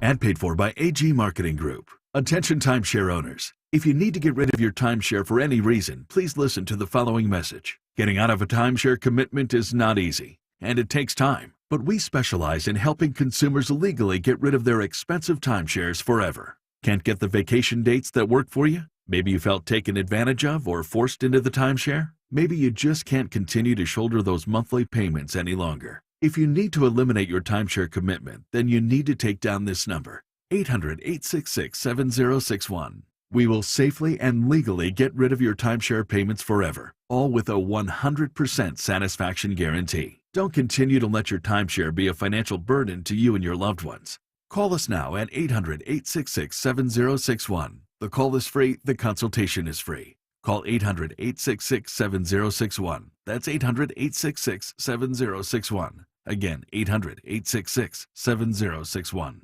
Ad paid for by AG Marketing Group. Attention timeshare owners. If you need to get rid of your timeshare for any reason, please listen to the following message. Getting out of a timeshare commitment is not easy, and it takes time. But we specialize in helping consumers legally get rid of their expensive timeshares forever. Can't get the vacation dates that work for you? Maybe you felt taken advantage of or forced into the timeshare? Maybe you just can't continue to shoulder those monthly payments any longer. If you need to eliminate your timeshare commitment, then you need to take down this number, 800-866-7061. We will safely and legally get rid of your timeshare payments forever, all with a 100% satisfaction guarantee. Don't continue to let your timeshare be a financial burden to you and your loved ones. Call us now at 800-866-7061. The call is free, the consultation is free. Call 800-866-7061. That's 800-866-7061. Again, 800-866-7061.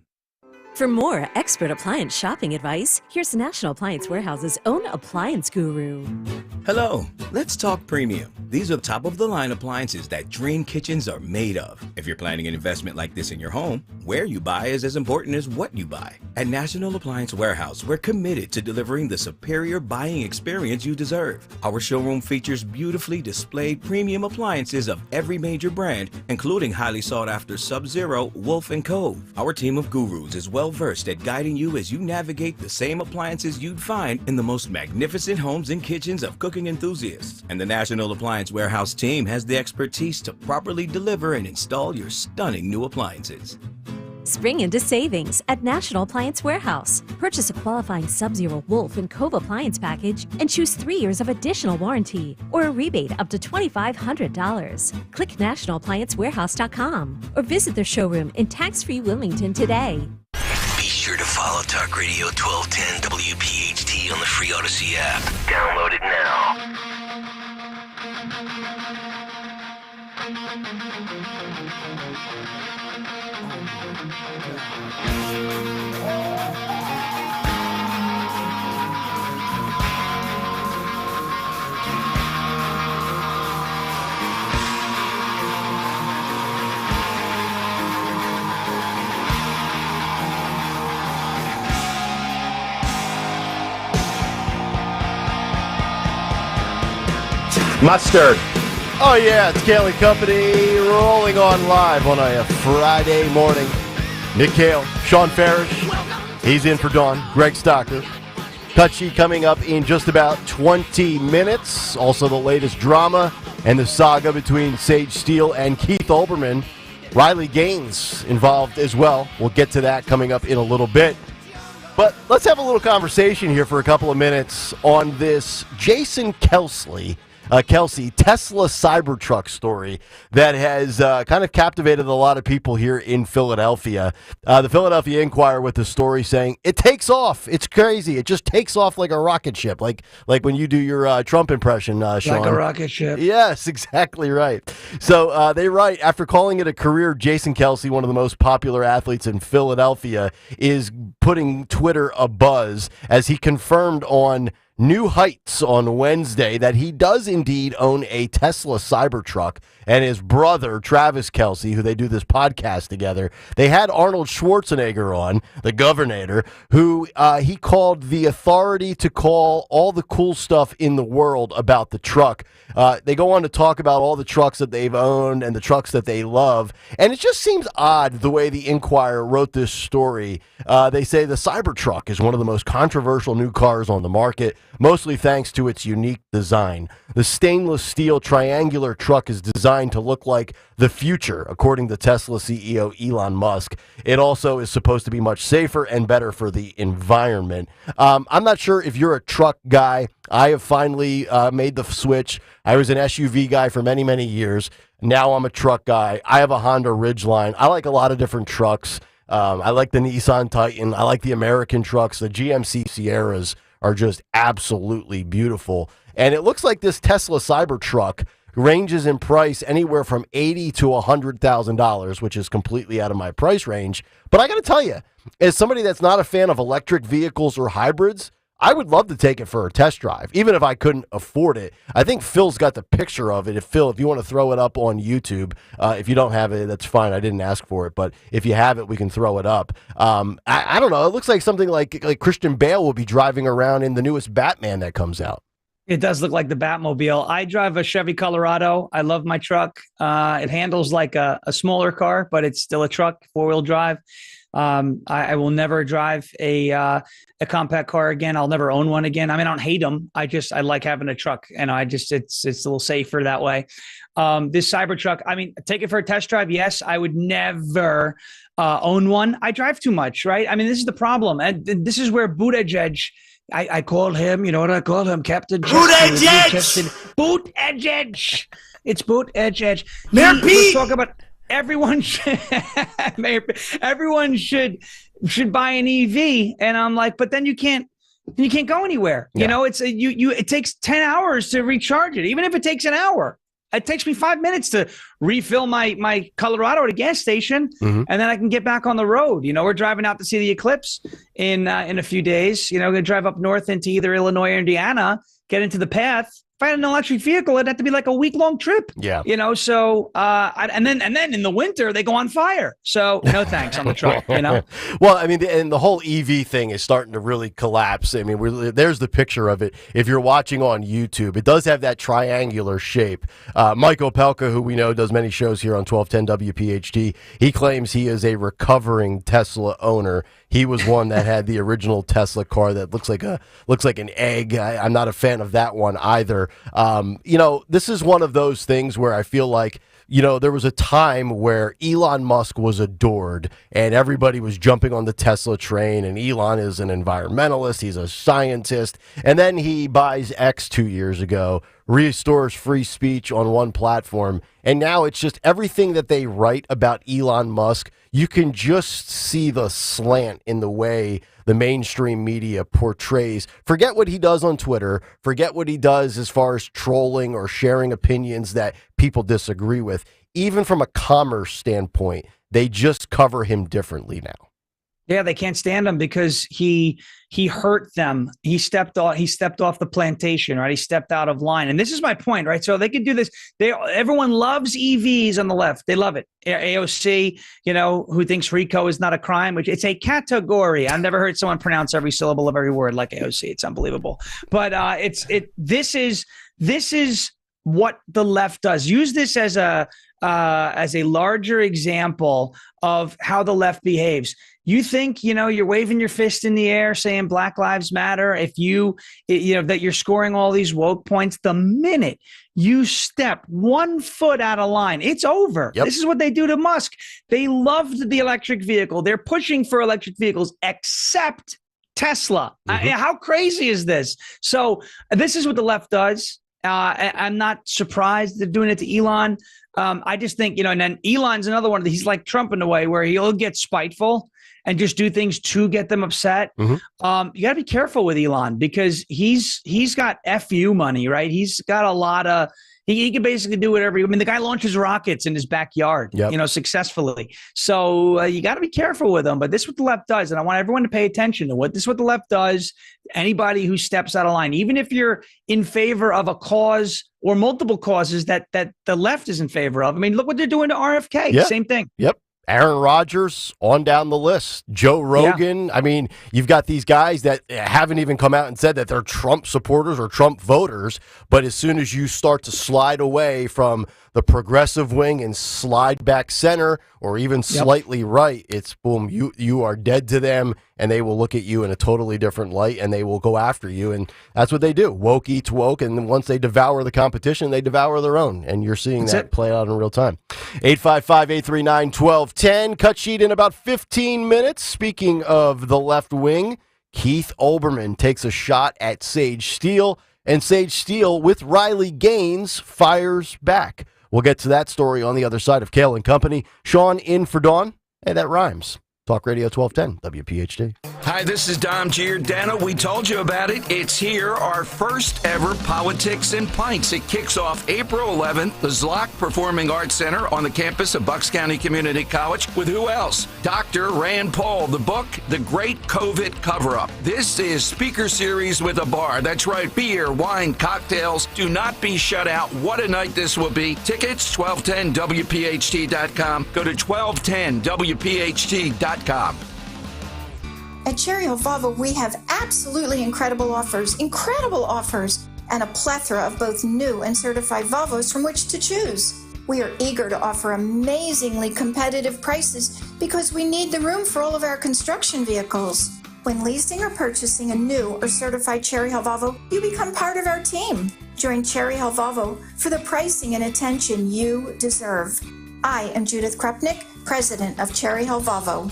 For more expert appliance shopping advice, here's National Appliance Warehouse's own appliance guru. Hello, let's talk premium. These are top-of-the-line appliances that dream kitchens are made of. If you're planning an investment like this in your home, where you buy is as important as what you buy. At National Appliance Warehouse, we're committed to delivering the superior buying experience you deserve. Our showroom features beautifully displayed premium appliances of every major brand, including highly sought-after Sub-Zero, Wolf, and Cove. Our team of gurus is well-versed at guiding you as you navigate the same appliances you'd find in the most magnificent homes and kitchens of cooking enthusiasts. And the National Appliance Warehouse team has the expertise to properly deliver and install your stunning new appliances. Spring into savings at National Appliance Warehouse. Purchase a qualifying Sub-Zero, Wolf, and Cove appliance package and choose 3 years of additional warranty or a rebate up to $2,500. Click nationalappliancewarehouse.com or visit their showroom in tax-free Wilmington today. Be sure to follow Talk Radio 1210 WPHT on the free Odyssey app. Download it now. Mustard. Oh, yeah, it's Kayal and Company rolling on live on a Friday morning. Nick Kayal, Sean Farish, he's in for Dawn, Greg Stocker. Cut sheet coming up in just about 20 minutes. Also the latest drama and the saga between Sage Steele and Keith Olbermann. Riley Gaines involved as well. We'll get to that coming up in a little bit. But let's have a little conversation here for a couple of minutes on this Jason Kelsey Tesla Cybertruck story that has kind of captivated a lot of people here in Philadelphia. The Philadelphia Inquirer with the story saying it takes off. It's crazy. It just takes off like a rocket ship, like when you do your Trump impression, Sean. Like a rocket ship. Yes, exactly right. So they write, after calling it a career, Jason Kelsey, one of the most popular athletes in Philadelphia, is putting Twitter abuzz as he confirmed on New Heights on Wednesday that he does indeed own a Tesla Cybertruck, and his brother, Travis Kelsey, who they do this podcast together, they had Arnold Schwarzenegger on, the governor, who he called the authority to call all the cool stuff in the world about the truck. They go on to talk about all the trucks that they've owned and the trucks that they love, and it just seems odd the way the Inquirer wrote this story. They say the Cybertruck is one of the most controversial new cars on the market, mostly thanks to its unique design. The stainless steel triangular truck is designed to look like the future, according to Tesla CEO Elon Musk. It also is supposed to be much safer and better for the environment. I'm not sure if you're a truck guy. I have finally made the switch. I was an SUV guy for many, many years. Now I'm a truck guy. I have a Honda Ridgeline. I like a lot of different trucks. I like the Nissan Titan. I like the American trucks. The GMC Sierras are just absolutely beautiful. And it looks like this Tesla Cybertruck ranges in price anywhere from $80,000 to $100,000, which is completely out of my price range. But I got to tell you, as somebody that's not a fan of electric vehicles or hybrids, I would love to take it for a test drive, even if I couldn't afford it. I think Phil's got the picture of it. If you want to throw it up on YouTube, if you don't have it, that's fine. I didn't ask for it, but if you have it, we can throw it up. I don't know. It looks like something like Christian Bale will be driving around in the newest Batman that comes out. It does look like the Batmobile. I drive a Chevy Colorado. I love my truck. It handles like a smaller car, but it's still a truck, four-wheel drive. I will never drive a compact car again. I'll never own one again. I mean, I don't hate them. I like having a truck, and it's a little safer that way. This Cybertruck, I mean, take it for a test drive. Yes, I would never own one. I drive too much, right? I mean, this is the problem, and this is where Buttigieg. I call him, you know what I call him, Captain Buttigieg. Buttigieg. It's Buttigieg. Mayor Pete. Let's talk about. Everyone should buy an EV, and I'm like, but then you can't go anywhere. Yeah. You know, it takes 10 hours to recharge it, even if it takes an hour. It takes me 5 minutes to refill my Colorado at a gas station, and then I can get back on the road. You know, we're driving out to see the Eclipse in a few days. You know, we're gonna drive up north into either Illinois or Indiana, get into the path. If I had an electric vehicle, it'd have to be like a week-long trip. Yeah. You know, so, and then in the winter, they go on fire. So no thanks on the truck, you know? Well, I mean, and the whole EV thing is starting to really collapse. I mean, there's the picture of it. If you're watching on YouTube, it does have that triangular shape. Mike Opelka, who we know does many shows here on 1210 WPHT, he claims he is a recovering Tesla owner. He was one that had the original Tesla car that looks like an egg. I'm not a fan of that one either. This is one of those things where I feel like, there was a time where Elon Musk was adored and everybody was jumping on the Tesla train, and Elon is an environmentalist, he's a scientist, and then he buys X 2 years ago, restores free speech on one platform, and now it's just everything that they write about Elon Musk, you can just see the slant in the way the mainstream media portrays. Forget what he does on Twitter. Forget what he does as far as trolling or sharing opinions that people disagree with. Even from a commerce standpoint, they just cover him differently now. Yeah, they can't stand him because he hurt them. He stepped off the plantation, right? He stepped out of line. And this is my point, right? So they could do this. Everyone loves EVs on the left. They love it. AOC, who thinks RICO is not a crime, which it's a category. I've never heard someone pronounce every syllable of every word like AOC. It's unbelievable. But this is what the left does. Use this as a larger example of how the left behaves. You think, you're waving your fist in the air saying Black Lives Matter. If that you're scoring all these woke points, the minute you step 1 foot out of line, it's over. Yep. This is what they do to Musk. They loved the electric vehicle. They're pushing for electric vehicles, except Tesla. Mm-hmm. How crazy is this? So this is what the left does. I'm not surprised they're doing it to Elon. I just think, and then Elon's another one. He's like Trump in a way where he'll get spiteful and just do things to get them upset. Mm-hmm. You got to be careful with Elon because he's got FU money, right? He's got a lot of, he can basically do whatever. The guy launches rockets in his backyard, successfully. So you got to be careful with him. But this is what the left does. And I want everyone to pay attention to this is what the left does. Anybody who steps out of line, even if you're in favor of a cause or multiple causes that the left is in favor of. Look what they're doing to RFK. Yep. Same thing. Yep. Aaron Rodgers on down the list. Joe Rogan. Yeah. You've got these guys that haven't even come out and said that they're Trump supporters or Trump voters. But as soon as you start to slide away from the progressive wing and slide back center or even slightly right, it's boom, you are dead to them, and they will look at you in a totally different light, and they will go after you. And that's what they do. Woke eats woke, and once they devour the competition, they devour their own. And you're seeing that play out in real time. 855-839-1210. Cut sheet in about 15 minutes. Speaking of the left wing, Keith Olbermann takes a shot at Sage Steele, and Sage Steele, with Riley Gaines, fires back. We'll get to that story on the other side of Kayal and Company. Sean in for Dawn. Hey, that rhymes. Talk Radio 1210, WPHT. Hi, this is Dom Giordano. We told you about it. It's here, our first ever Politics and Pints. It kicks off April 11th, the Zlock Performing Arts Center on the campus of Bucks County Community College. With who else? Dr. Rand Paul. The book, The Great COVID Cover-Up. This is speaker series with a bar. That's right, beer, wine, cocktails. Do not be shut out. What a night this will be. Tickets, 1210WPHT.com. Go to 1210WPHT.com. At Cherry Hill Volvo, we have absolutely incredible offers, and a plethora of both new and certified Volvos from which to choose. We are eager to offer amazingly competitive prices because we need the room for all of our construction vehicles. When leasing or purchasing a new or certified Cherry Hill Volvo, you become part of our team. Join Cherry Hill Volvo for the pricing and attention you deserve. I am Judith Krupnick, president of Cherry Hill Volvo.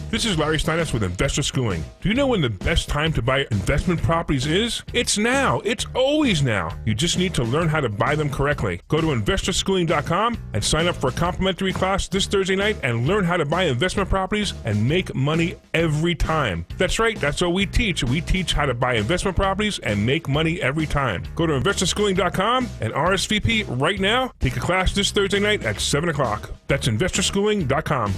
This is Larry Steinitz with Investor Schooling. Do you know when the best time to buy investment properties is? It's now. It's always now. You just need to learn how to buy them correctly. Go to investorschooling.com and sign up for a complimentary class this Thursday night and learn how to buy investment properties and make money every time. That's right. That's what we teach. We teach how to buy investment properties and make money every time. Go to investorschooling.com and RSVP right now. Take a class this Thursday night at 7 o'clock. That's investorschooling.com.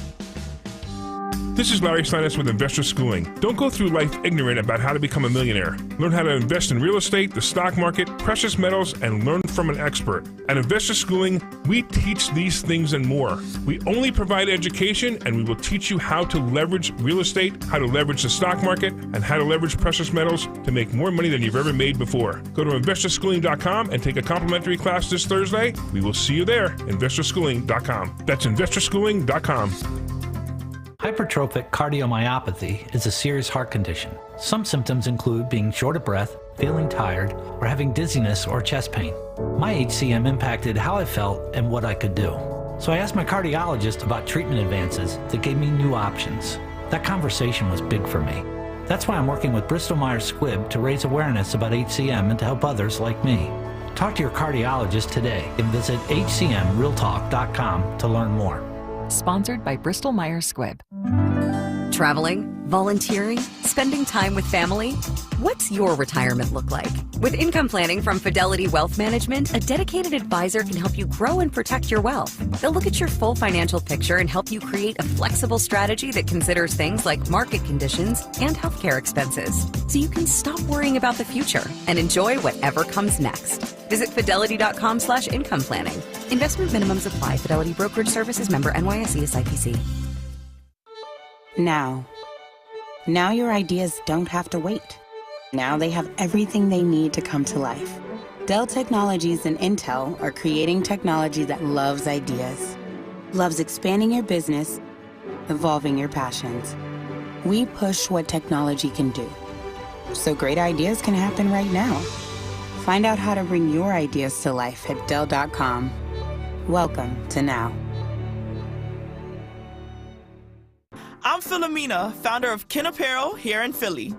This is Larry Steinitz with Investor Schooling. Don't go through life ignorant about how to become a millionaire. Learn how to invest in real estate, the stock market, precious metals, and learn from an expert. At Investor Schooling, we teach these things and more. We only provide education, and we will teach you how to leverage real estate, how to leverage the stock market, and how to leverage precious metals to make more money than you've ever made before. Go to investorschooling.com and take a complimentary class this Thursday. We will see you there, investorschooling.com. That's investorschooling.com. Hypertrophic cardiomyopathy is a serious heart condition. Some symptoms include being short of breath, feeling tired, or having dizziness or chest pain. My HCM impacted how I felt and what I could do. So I asked my cardiologist about treatment advances that gave me new options. That conversation was big for me. That's why I'm working with Bristol Myers Squibb to raise awareness about HCM and to help others like me. Talk to your cardiologist today and visit hcmrealtalk.com to learn more. Sponsored by Bristol Myers Squibb. Traveling, volunteering, spending time with family. What's your retirement look like? With income planning from Fidelity Wealth Management, a dedicated advisor can help you grow and protect your wealth. They'll look at your full financial picture and help you create a flexible strategy that considers things like market conditions and healthcare expenses, so you can stop worrying about the future and enjoy whatever comes next. Visit fidelity.com/income planning. Investment minimums apply. Fidelity Brokerage Services, member NYSE, SIPC. Now your ideas don't have to wait. Now they have everything they need to come to life. Dell Technologies and Intel are creating technology that loves ideas, loves expanding your business, evolving your passions. We push what technology can do, so great ideas can happen right now. Find out how to bring your ideas to life at Dell.com. Welcome to Now. I'm Philomena, founder of Kin Apparel here in Philly.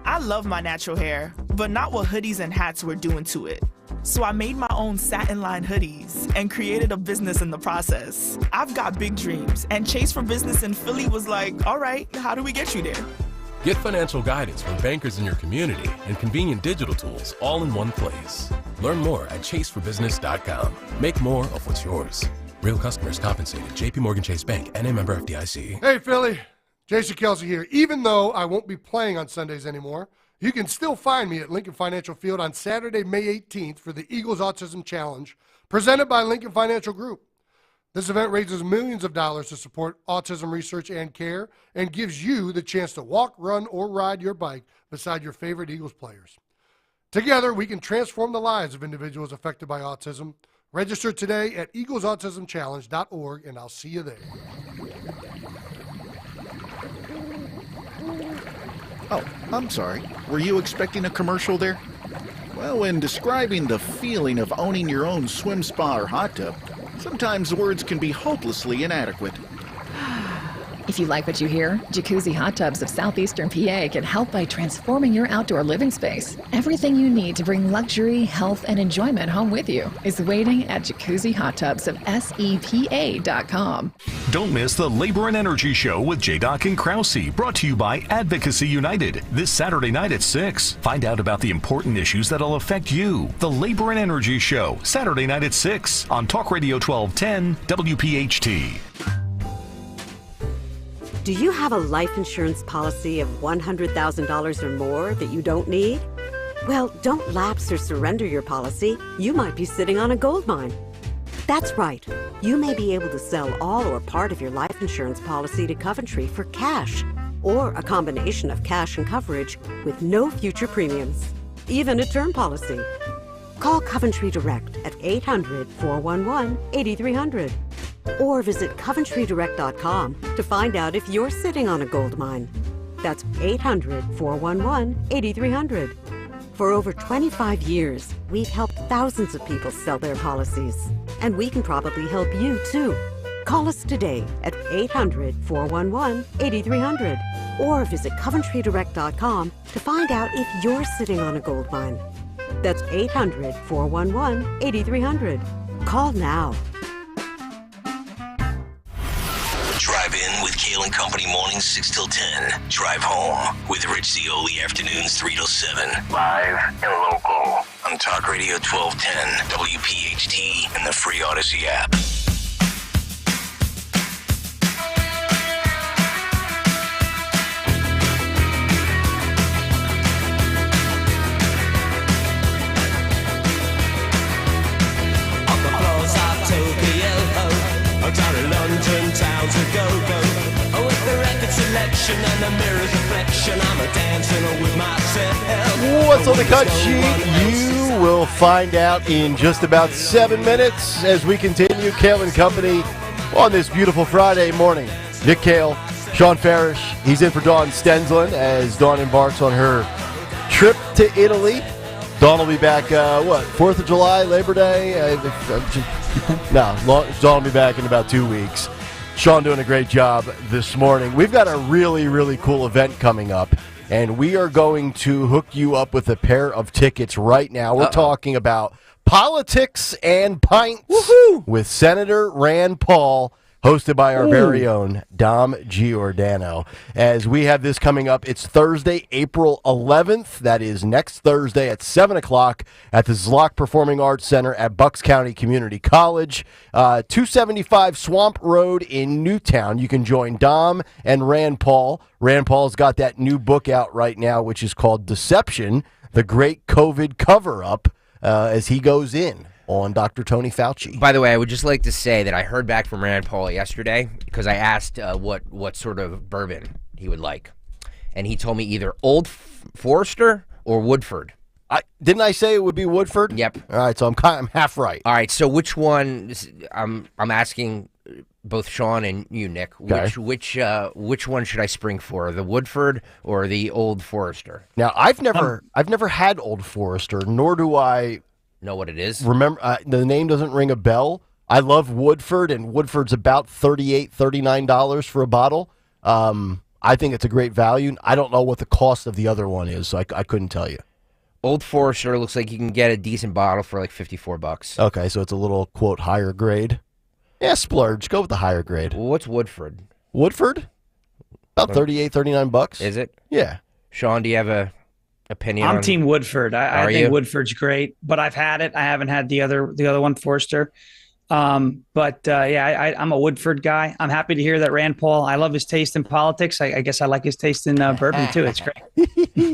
I love my natural hair, but not what hoodies and hats were doing to it. So I made my own satin-lined hoodies and created a business in the process. I've got big dreams, and Chase for Business in Philly was like, all right, how do we get you there? Get financial guidance from bankers in your community and convenient digital tools all in one place. Learn more at chaseforbusiness.com. Make more of what's yours. Real customers compensated. JP Morgan Chase Bank, N.A. member FDIC. Hey, Philly. Jason Kelsey here. Even though I won't be playing on Sundays anymore, you can still find me at Lincoln Financial Field on Saturday, May 18th for the Eagles Autism Challenge, presented by Lincoln Financial Group. This event raises millions of dollars to support autism research and care and gives you the chance to walk, run, or ride your bike beside your favorite Eagles players. Together, we can transform the lives of individuals affected by autism. Register today at eaglesautismchallenge.org, and I'll see you there. Oh, I'm sorry. Were you expecting a commercial there? Well, when describing the feeling of owning your own swim spa or hot tub, sometimes words can be hopelessly inadequate. If you like what you hear, Jacuzzi Hot Tubs of Southeastern PA can help by transforming your outdoor living space. Everything you need to bring luxury, health, and enjoyment home with you is waiting at Jacuzzi Hot Tubs of SEPA.com. Don't miss the Labor and Energy Show with J-Doc and Krause, brought to you by Advocacy United, this Saturday night at 6. Find out about the important issues that'll affect you. The Labor and Energy Show, Saturday night at 6 on Talk Radio 1210 WPHT. Do you have a life insurance policy of $100,000 or more that you don't need? Well, don't lapse or surrender your policy. You might be sitting on a gold mine. That's right. You may be able to sell all or part of your life insurance policy to Coventry for cash, or a combination of cash and coverage with no future premiums, even a term policy. Call Coventry Direct at 800-411-8300 or visit coventrydirect.com to find out if you're sitting on a gold mine. That's 800-411-8300. For over 25 years, we've helped thousands of people sell their policies, and we can probably help you too. Call us today at 800-411-8300 or visit coventrydirect.com to find out if you're sitting on a gold mine. That's 800-411-8300. Call now. Drive in with Kayal and Company mornings 6 till 10. Drive home with Rich Zioli afternoons 3 till 7. Live and local on Talk Radio 1210, WPHT, and the free Odyssey app. Down in London town to go-go. Oh, with the record selection and the mirror's reflection, I'm a dancing with myself. What's on the cut sheet? You will find out in just about 7 minutes as we continue Kayal and Company on this beautiful Friday morning. Nick Kayal, Sean Farish, he's in for Dawn Stensland as Dawn embarks on her trip to Italy. Dawn will be back, 4th of July, Labor Day? Dawn will be back in about 2 weeks. Sean doing a great job this morning. We've got a really, really cool event coming up, and we are going to hook you up with a pair of tickets right now. We're talking about Politics and Pints with Senator Rand Paul, hosted by our very own Dom Giordano. As we have this coming up, it's Thursday, April 11th. That is next Thursday at 7 o'clock at the Zlock Performing Arts Center at Bucks County Community College, 275 Swamp Road in Newtown. You can join Dom and Rand Paul. Rand Paul's got that new book out right now, which is called Deception, the Great COVID Cover-Up, as he goes in on Dr. Tony Fauci. By the way, I would just like to say that I heard back from Rand Paul yesterday because I asked what sort of bourbon he would like. And he told me either Old Forester or Woodford. Didn't I say it would be Woodford? Yep. All right, so I'm half right. All right, so which one, I'm asking both Sean and you, Nick, which one should I spring for, the Woodford or the Old Forester? Now, I've never had Old Forester, nor do I know what it is. Remember, the name doesn't ring a bell. I love Woodford, and Woodford's about $38, $39 for a bottle. I think it's a great value. I don't know what the cost of the other one is, so I couldn't tell you. Old Forester looks like you can get a decent bottle for like $54. Okay, so it's a little, quote, higher grade. Yeah, splurge. Go with the higher grade. Well, what's Woodford? Woodford? About $38, $39. Is it? Yeah. Sean, do you have a opinion? I'm Team Woodford. I think Woodford's great, but I've had it. I haven't had the other one, Forster. I'm a Woodford guy. I'm happy to hear that Rand Paul. I love his taste in politics. I guess I like his taste in bourbon too. It's great.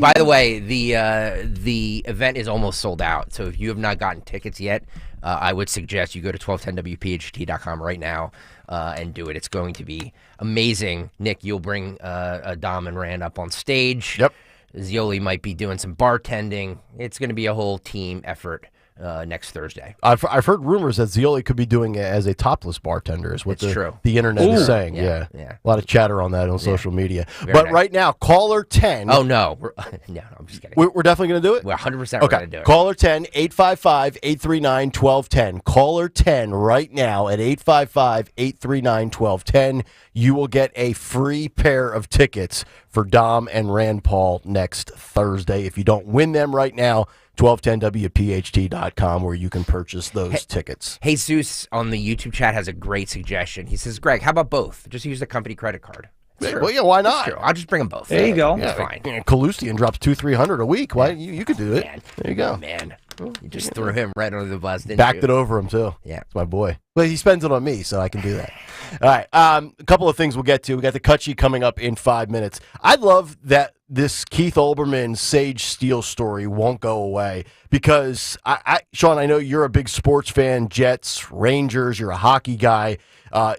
By the way, the event is almost sold out. So if you have not gotten tickets yet, I would suggest you go to 1210wpht.com right now and do it. It's going to be amazing. Nick, you'll bring Dom and Rand up on stage. Yep. Zioli might be doing some bartending. It's going to be a whole team effort next Thursday. I've heard rumors that Zioli could be doing it as a topless bartender, is what true. The internet is saying. Yeah. A lot of chatter on that on social media. Very but nice. Right now, caller 10. Oh, no. No, I'm just kidding. We're definitely going to do it? We're 100% okay. going to do it. Caller 10, 855-839-1210. Caller 10 right now at 855-839-1210. You will get a free pair of tickets for Dom and Rand Paul next Thursday. If you don't win them right now, 1210wpht.com where you can purchase those tickets. Jesus on the YouTube chat has a great suggestion. He says, Greg, how about both? Just use the company credit card. Well, yeah, why not? I'll just bring them both. There you go. It's fine. Kalustian drops $200-300 a week. Why you could do it? Man. There you go. Man, you just threw him right under the bus, didn't Backed you? it over him too. Yeah, it's my boy. But he spends it on me, so I can do that. All right, a couple of things we'll get to. We got the cut sheet coming up in 5 minutes. I love that this Keith Olbermann Sage Steele story won't go away because Sean, I know you're a big sports fan, Jets, Rangers. You're a hockey guy.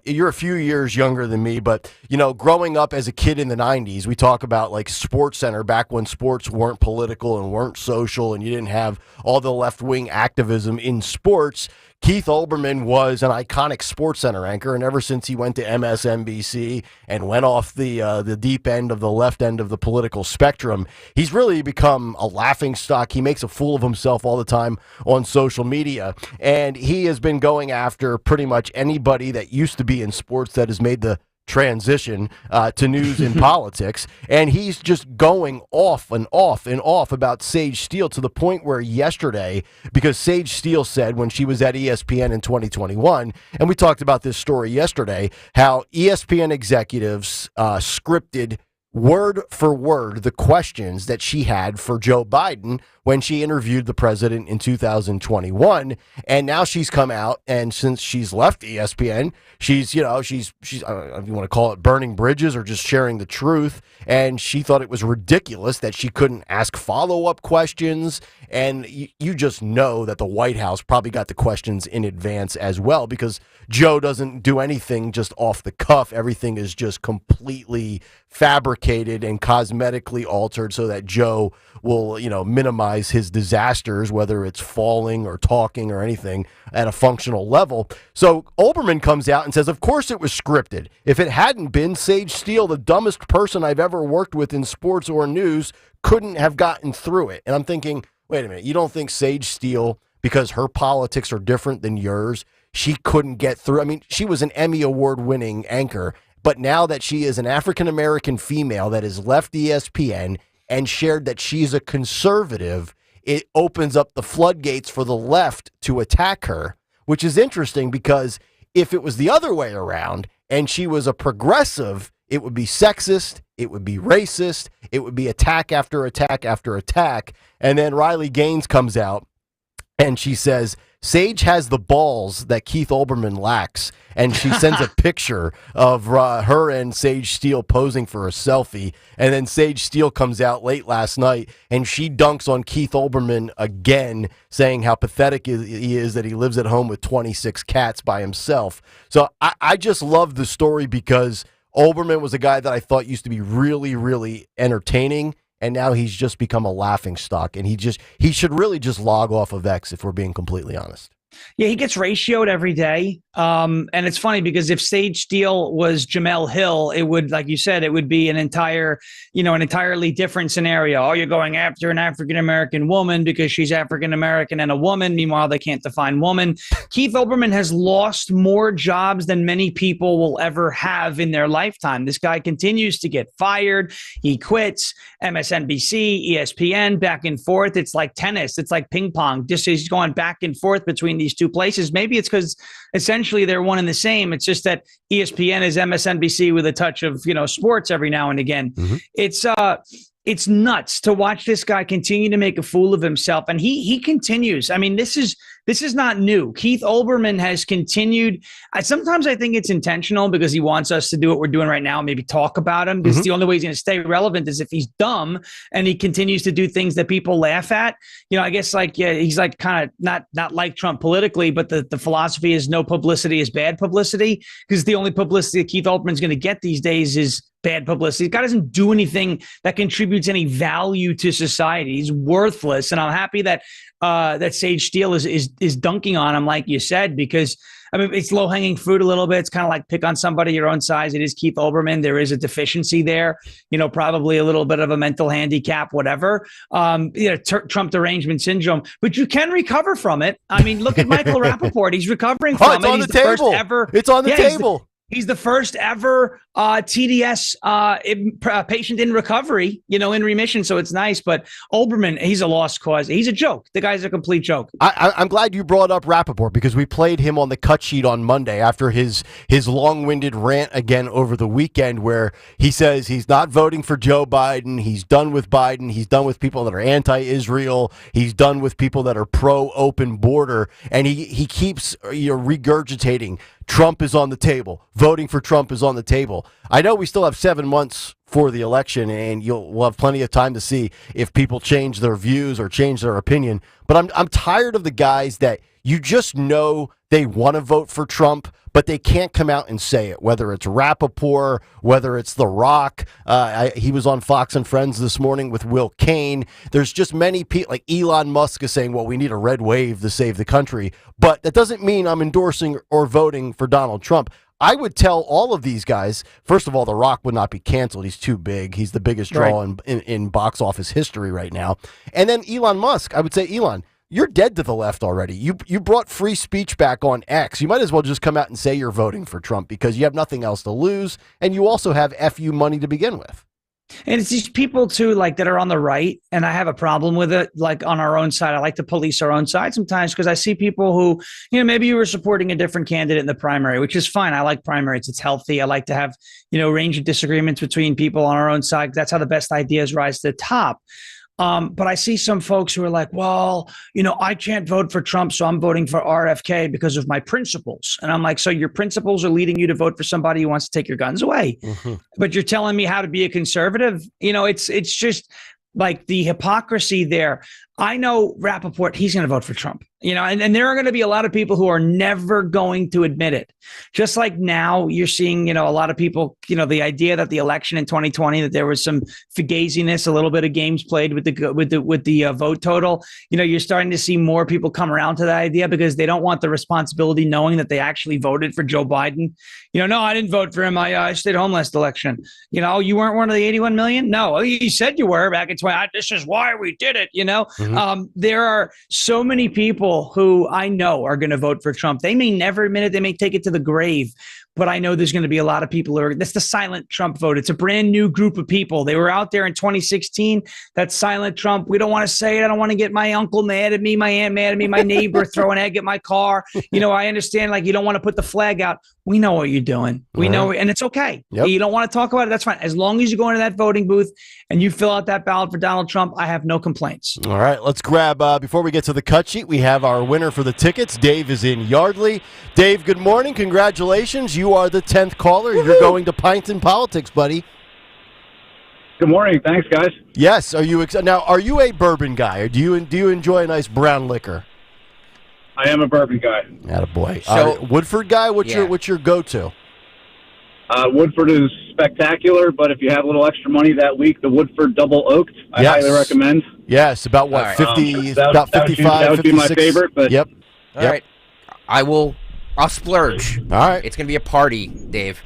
You're a few years younger than me, but, growing up as a kid in the 90s, we talk about like SportsCenter back when sports weren't political and weren't social and you didn't have all the left-wing activism in sports. Keith Olbermann was an iconic SportsCenter anchor, and ever since he went to MSNBC and went off the deep end of the left end of the political spectrum, he's really become a laughingstock. He makes a fool of himself all the time on social media, and he has been going after pretty much anybody that used to be in sports that has made the transition to news and politics, and he's just going off and off and off about Sage Steele to the point where yesterday, because Sage Steele said when she was at ESPN in 2021, and we talked about this story yesterday, how ESPN executives scripted word for word the questions that she had for Joe Biden when she interviewed the president in 2021, and now she's come out, and since she's left ESPN, she's I don't know if you want to call it burning bridges or just sharing the truth, and she thought it was ridiculous that she couldn't ask follow-up questions, and you just know that the White House probably got the questions in advance as well, because Joe doesn't do anything just off the cuff. Everything is just completely fabricated fabricated and cosmetically altered so that Joe will, minimize his disasters, whether it's falling or talking or anything at a functional level. So Olbermann comes out and says, of course it was scripted. If it hadn't been, Sage Steele, the dumbest person I've ever worked with in sports or news, couldn't have gotten through it. And I'm thinking, wait a minute, you don't think Sage Steele, because her politics are different than yours, she couldn't get through? I mean, she was an Emmy Award-winning anchor, but now that she is an African-American female that has left ESPN and shared that she's a conservative, it opens up the floodgates for the left to attack her, which is interesting because if it was the other way around and she was a progressive, it would be sexist, it would be racist, it would be attack after attack after attack. And then Riley Gaines comes out and she says, Sage has the balls that Keith Olbermann lacks. And she sends a picture of her and Sage Steele posing for a selfie. And then Sage Steele comes out late last night and she dunks on Keith Olbermann again, saying how pathetic he is that he lives at home with 26 cats by himself. So I just love the story because Olbermann was a guy that I thought used to be really, really entertaining. And now he's just become a laughing stock, and he should really just log off of X if we're being completely honest. Yeah, he gets ratioed every day. And it's funny because if Sage Steele was Jamel Hill, it would, like you said, it would be an entirely different scenario. Oh, you're going after an African-American woman because she's African-American and a woman. Meanwhile, they can't define woman. Keith Olbermann has lost more jobs than many people will ever have in their lifetime. This guy continues to get fired. He quits MSNBC, ESPN, back and forth. It's like tennis. It's like ping pong. Just he's going back and forth between these two places. Maybe it's because essentially they're one and the same. It's just that ESPN is MSNBC with a touch of, sports every now and again. Mm-hmm. It's nuts to watch this guy continue to make a fool of himself. And he continues. I mean, this is not new. Keith Olbermann has continued. Sometimes I think it's intentional because he wants us to do what we're doing right now, maybe talk about him, because the only way he's going to stay relevant is if he's dumb and he continues to do things that people laugh at. I guess he's like kind of not like Trump politically, but the philosophy is no publicity is bad publicity, because the only publicity that Keith Olbermann's going to get these days is bad publicity. The guy doesn't do anything that contributes any value to society. He's worthless. And I'm happy that Sage Steele is dunking on him, like you said, because I mean, it's low hanging fruit a little bit. It's kind of like pick on somebody your own size. It is Keith Olbermann. There is a deficiency there, probably a little bit of a mental handicap, whatever, Trump derangement syndrome, but you can recover from it. I mean, look at Michael Rappaport. He's recovering from it. He's the first ever. It's on the table. He's the first ever TDS patient in recovery, in remission. So it's nice. But Olbermann, he's a lost cause. He's a joke. The guy's a complete joke. I'm glad you brought up Rappaport because we played him on the cut sheet on Monday after his long-winded rant again over the weekend where he says he's not voting for Joe Biden. He's done with Biden. He's done with people that are anti-Israel. He's done with people that are pro-open border. And he keeps regurgitating Trump is on the table. Voting for Trump is on the table. I know we still have 7 months for the election, and we'll have plenty of time to see if people change their views or change their opinion. But I'm tired of the guys that you just know they want to vote for Trump, but they can't come out and say it, whether it's Rappaport, whether it's The Rock. He was on Fox and Friends this morning with Will Cain. There's just many people, like Elon Musk is saying, well, we need a red wave to save the country. But that doesn't mean I'm endorsing or voting for Donald Trump. I would tell all of these guys, first of all, The Rock would not be canceled. He's too big. He's the biggest draw in box office history right now. And then Elon Musk, I would say, Elon, you're dead to the left already. You brought free speech back on X. You might as well just come out and say you're voting for Trump because you have nothing else to lose, and you also have FU money to begin with. And it's these people, too, that are on the right, and I have a problem with it, on our own side. I like to police our own side sometimes because I see people who, maybe you were supporting a different candidate in the primary, which is fine. I like primaries. It's healthy. I like to have, range of disagreements between people on our own side. That's how the best ideas rise to the top. But I see some folks who are like, well, I can't vote for Trump, so I'm voting for RFK because of my principles. And I'm like, so your principles are leading you to vote for somebody who wants to take your guns away. Mm-hmm. But you're telling me how to be a conservative? It's just like the hypocrisy there. I know Rappaport, he's going to vote for Trump, and there are going to be a lot of people who are never going to admit it. Just like now you're seeing, a lot of people, the idea that the election in 2020, that there was some fugaziness, a little bit of games played with the vote total. You're starting to see more people come around to that idea because they don't want the responsibility knowing that they actually voted for Joe Biden. No, I didn't vote for him. I stayed home last election. You weren't one of the 81 million. No, you said you were back in 20. This is why we did it. There are so many people who I know are going to vote for Trump. They may never admit it. They may take it to the grave. But I know there's going to be a lot of people that's the silent Trump vote. It's a brand new group of people. They were out there in 2016. That's silent Trump. We don't want to say it. I don't want to get my uncle mad at me, my aunt mad at me, my neighbor throw an egg at my car. I understand, like, you don't want to put the flag out. We know what you're doing. We know, and it's okay. Yep. You don't want to talk about it. That's fine. As long as you go into that voting booth and you fill out that ballot for Donald Trump, I have no complaints. All right, let's grab, before we get to the cut sheet, we have our winner for the tickets. Dave is in Yardley. Dave, good morning. Congratulations. You are the 10th caller. Woo-hoo! You're going to Pints and Politics, buddy. Good morning. Thanks, guys. Yes. Are you a bourbon guy, or do you enjoy a nice brown liquor? I am a bourbon guy. Attaboy. So, Woodford guy, what's your go-to? Woodford is spectacular, but if you have a little extra money that week, the Woodford Double Oaked, I highly recommend. Yes, about what, 50, about 55, that would be my 56? favorite. But Yep. All right. I'll splurge. All right. It's going to be a party, Dave.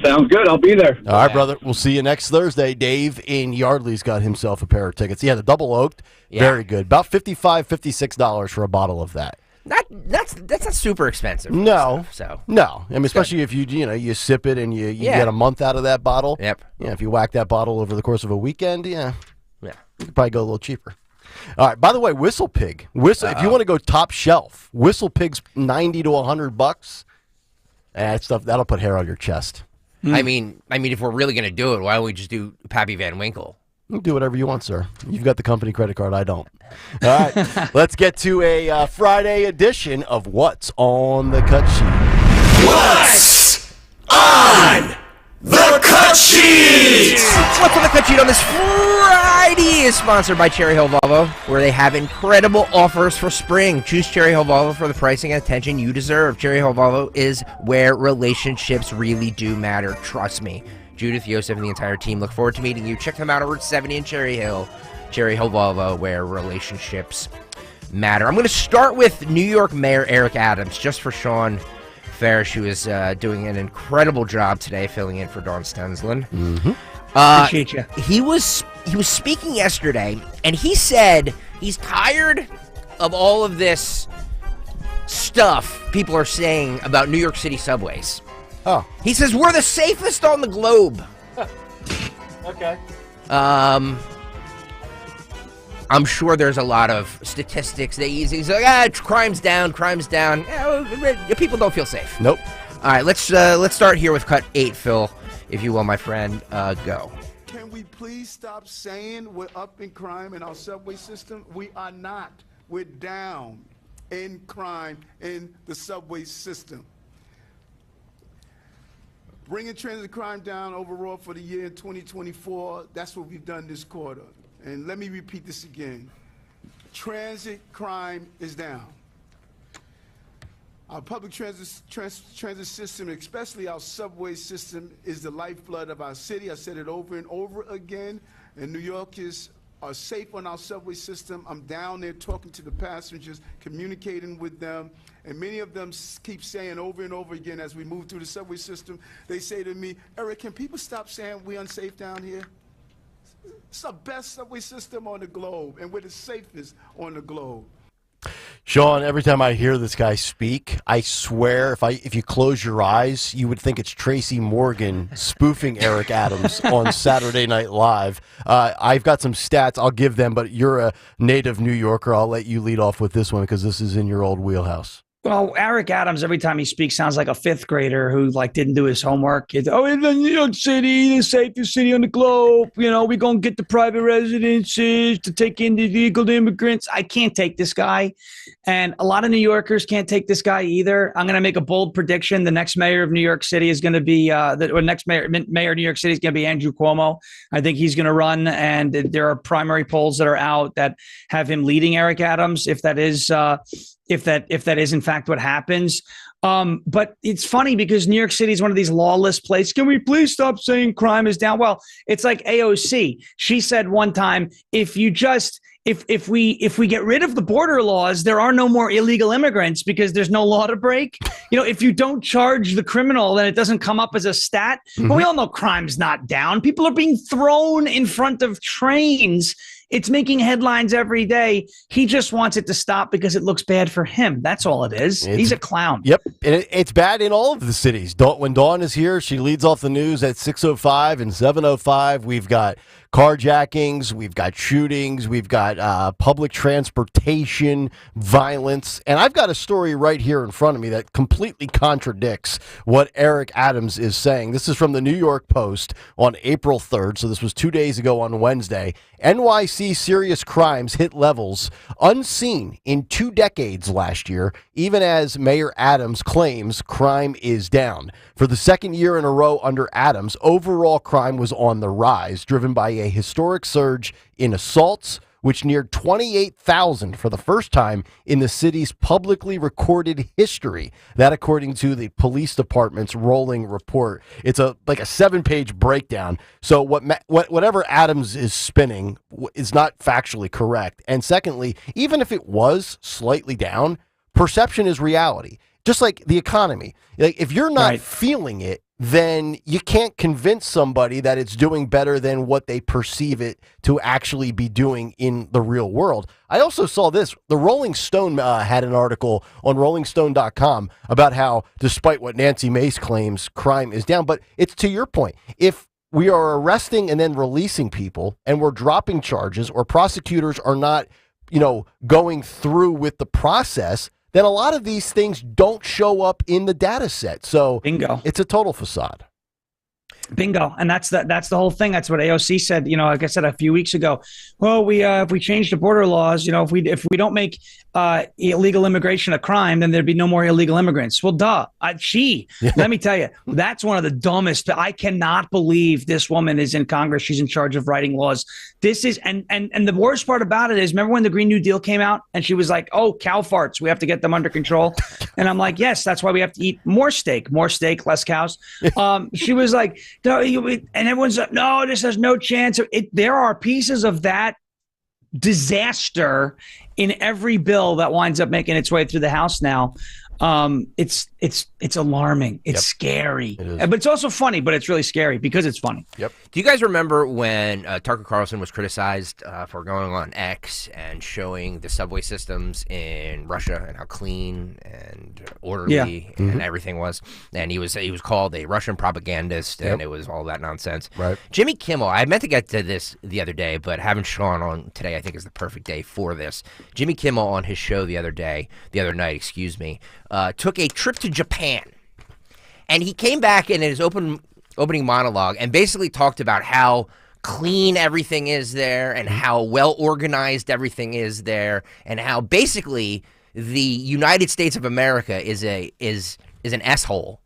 Sounds good. I'll be there. All right, brother. We'll see you next Thursday. Dave in Yardley's got himself a pair of tickets. Yeah, the Double Oaked, very good. About $55, $56 for a bottle of that. That's not super expensive. No. So no. I mean, especially if you sip it and you get a month out of that bottle. Yep. Yeah, if you whack that bottle over the course of a weekend, you could probably go a little cheaper. All right. By the way, Whistle Pig. If you want to go top shelf, Whistle Pig's $90 to $100. That stuff that'll put hair on your chest. I mean, if we're really going to do it, why don't we just do Pappy Van Winkle? You do whatever you want, sir. You've got the company credit card. I don't. All right. Let's get to a Friday edition of What's on the Cut Sheet. What's on the Cut Sheet? What's on the Cut Sheet on this Friday is sponsored by Cherry Hill Volvo, where they have incredible offers for spring. Choose Cherry Hill Volvo for the pricing and attention you deserve. Cherry Hill Volvo is where relationships really do matter. Trust me. Judith, Yosef, and the entire team look forward to meeting you. Check them out on Route 70 in Cherry Hill. Cherry Hill Volvo, where relationships matter. I'm going to start with New York Mayor Eric Adams, just for Sean Farish, who is doing an incredible job today, filling in for Dawn Stensland. Mm-hmm. Appreciate you. He was speaking yesterday, and he said he's tired of all of this stuff people are saying about New York City subways. Oh. He says we're the safest on the globe. Okay. I'm sure there's a lot of statistics that he's like, crime's down. People don't feel safe. Nope. All right, let's start here with cut 8, Phil, if you will, my friend. Go. Can we please stop saying we're up in crime in our subway system? We are not. We're down in crime in the subway system. Bringing transit crime down overall for the year 2024, that's what we've done this quarter. And let me repeat this again. Transit crime is down. Our public transit system, especially our subway system, is the lifeblood of our city. I said it over and over again. And New Yorkers are safe on our subway system. I'm down there talking to the passengers, communicating with them. And many of them keep saying over and over again as we move through the subway system, they say to me, Eric, can people stop saying we're unsafe down here? It's the best subway system on the globe, and we're the safest on the globe. Sean, every time I hear this guy speak, I swear if you close your eyes, you would think it's Tracy Morgan spoofing Eric Adams on Saturday Night Live. I've got some stats. I'll give them, but you're a native New Yorker. I'll let you lead off with this one because this is in your old wheelhouse. Well, Eric Adams, every time he speaks, sounds like a fifth grader who didn't do his homework. In New York City, the safest city on the globe. We're going to get the private residences to take in the illegal immigrants. I can't take this guy. And a lot of New Yorkers can't take this guy either. I'm going to make a bold prediction. The next mayor of New York City is going to be, next mayor of New York City is going to be Andrew Cuomo. I think he's going to run. And there are primary polls that are out that have him leading Eric Adams, if that is if that is in fact what happens. But it's funny because New York City is one of these lawless places. Can we please stop saying crime is down? Well, it's like AOC. She said one time, if we get rid of the border laws, there are no more illegal immigrants because there's no law to break. If you don't charge the criminal, then it doesn't come up as a stat. Mm-hmm. But we all know crime's not down. People are being thrown in front of trains. It's making headlines every day. He just wants it to stop because it looks bad for him. That's all it is. He's a clown. Yep. And it's bad in all of the cities. When Dawn is here, she leads off the news at 6:05 and 7:05. We've got carjackings, we've got shootings, we've got public transportation violence. And I've got a story right here in front of me that completely contradicts what Eric Adams is saying. This is from the New York Post on April 3rd. So this was 2 days ago on Wednesday. NYC serious crimes hit levels unseen in 2 decades last year, even as Mayor Adams claims crime is down. For the second year in a row under Adams, overall crime was on the rise, driven by a historic surge in assaults, which neared 28,000 for the first time in the city's publicly recorded history. That, according to the police department's rolling report. It's a 7-page breakdown. So whatever Adams is spinning is not factually correct. And secondly, even if it was slightly down, perception is reality. Just like the economy. If you're not feeling it, then you can't convince somebody that it's doing better than what they perceive it to actually be doing in the real world. I also saw this. The Rolling Stone had an article on rollingstone.com about how, despite what Nancy Mace claims, crime is down. But it's to your point. If we are arresting and then releasing people and we're dropping charges, or prosecutors are not, going through with the process, then a lot of these things don't show up in the data set. So bingo, it's a total facade. Bingo. And that's the whole thing. That's what AOC said, like I said a few weeks ago. Well, if we change the border laws, if we don't make illegal immigration a crime, then there'd be no more illegal immigrants. Well, duh. Let me tell you, that's one of the dumbest. I cannot believe this woman is in Congress. She's in charge of writing laws. This is, and the worst part about it is, remember when the Green New Deal came out and she was like, oh, cow farts, we have to get them under control. And I'm like, yes, that's why we have to eat more steak, less cows. She was like, no, and everyone's like, no, this has no chance. There are pieces of that disaster in every bill that winds up making its way through the House now. It's alarming. It's scary. It is. But it's also funny, but it's really scary because it's funny. Yep. Do you guys remember when Tucker Carlson was criticized for going on X and showing the subway systems in Russia and how clean and orderly and everything was? And he was called a Russian propagandist, and it was all that nonsense. Right. Jimmy Kimmel, I meant to get to this the other day, but having Sean on today, I think is the perfect day for this. Jimmy Kimmel on his show the other night, took a trip to Japan, and he came back in his opening monologue and basically talked about how clean everything is there and how well organized everything is there, and how basically the United States of America is an S-hole.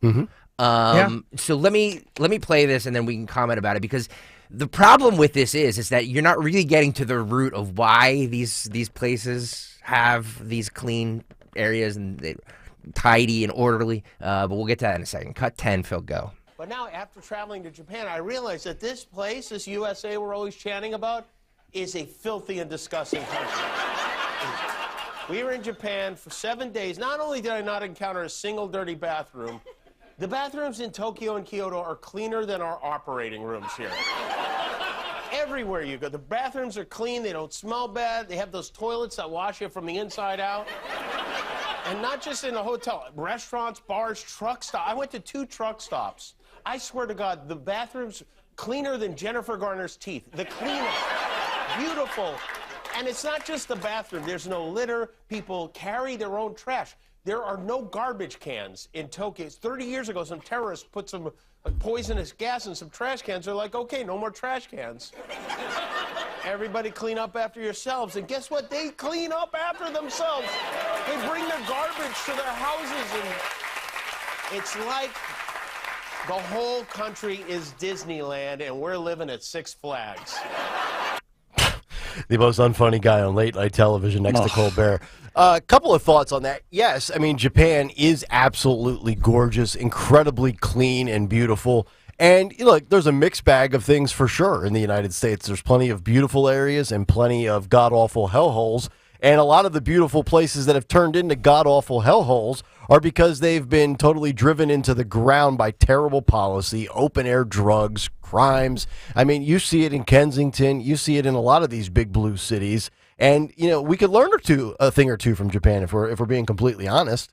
So let me play this and then we can comment about it, because the problem with this is that you're not really getting to the root of why these places have these clean areas and tidy and orderly, but we'll get to that in a second. Cut 10, Phil, go. But now, after traveling to Japan, I realized that this place, this USA we're always chanting about, is a filthy and disgusting country. We were in Japan for 7 days. Not only did I not encounter a single dirty bathroom, the bathrooms in Tokyo and Kyoto are cleaner than our operating rooms here. Everywhere you go, the bathrooms are clean, they don't smell bad, they have those toilets that wash you from the inside out. And not just in a hotel, restaurants, bars, truck stops. I went to 2 truck stops. I swear to God, the bathrooms cleaner than Jennifer Garner's teeth. The cleanest, beautiful. And it's not just the bathroom. There's no litter. People carry their own trash. There are no garbage cans in Tokyo. 30 years ago, some terrorists put some poisonous gas in some trash cans. They're like, okay, no more trash cans. Everybody clean up after yourselves. And guess what? They clean up after themselves. They bring their garbage to their houses. And it's like the whole country is Disneyland, and we're living at Six Flags. The most unfunny guy on late night television next to Colbert. A couple of thoughts on that. Yes, I mean, Japan is absolutely gorgeous, incredibly clean and beautiful. And look, there's a mixed bag of things for sure in the United States. There's plenty of beautiful areas and plenty of god-awful hellholes. And a lot of the beautiful places that have turned into god-awful hellholes are because they've been totally driven into the ground by terrible policy, open-air drugs, crimes. I mean, you see it in Kensington. You see it in a lot of these big blue cities. And, we could learn a thing or two from Japan if we're being completely honest.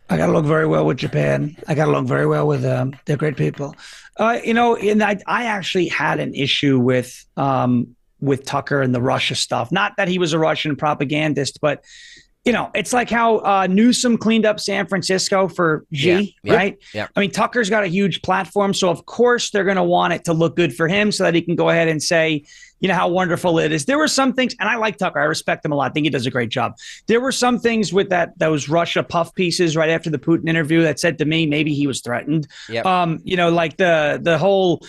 I got along very well with Japan. I got along very well with them. They're great people. And I actually had an issue with Tucker and the Russia stuff. Not that he was a Russian propagandist, but it's like how Newsom cleaned up San Francisco for Xi, right? Yeah. I mean, Tucker's got a huge platform, so of course they're going to want it to look good for him so that he can go ahead and say, how wonderful it is. There were some things, and I like Tucker. I respect him a lot. I think he does a great job. There were some things with those Russia puff pieces right after the Putin interview that said to me maybe he was threatened. Yep. Like the whole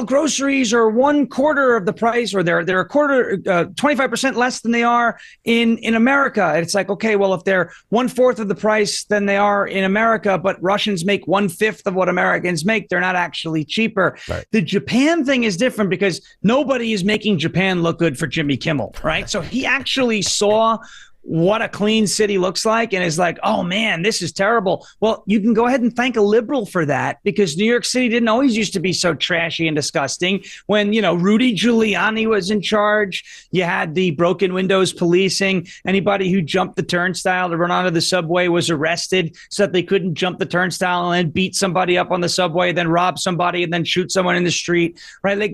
groceries are 1/4 of the price, or they're a quarter, 25% less than they are in America. And it's like, okay, well, if they're 1/4 of the price than they are in America, but Russians make 1/5 of what Americans make, they're not actually cheaper. Right. The Japan thing is different because nobody is making Japan look good for Jimmy Kimmel, right? So he actually saw what a clean city looks like and is like, oh man, this is terrible. Well, you can go ahead and thank a liberal for that, because New York City didn't always used to be so trashy and disgusting. When, Rudy Giuliani was in charge, you had the broken windows policing. Anybody who jumped the turnstile to run onto the subway was arrested so that they couldn't jump the turnstile and then beat somebody up on the subway, then rob somebody and then shoot someone in the street, right? Like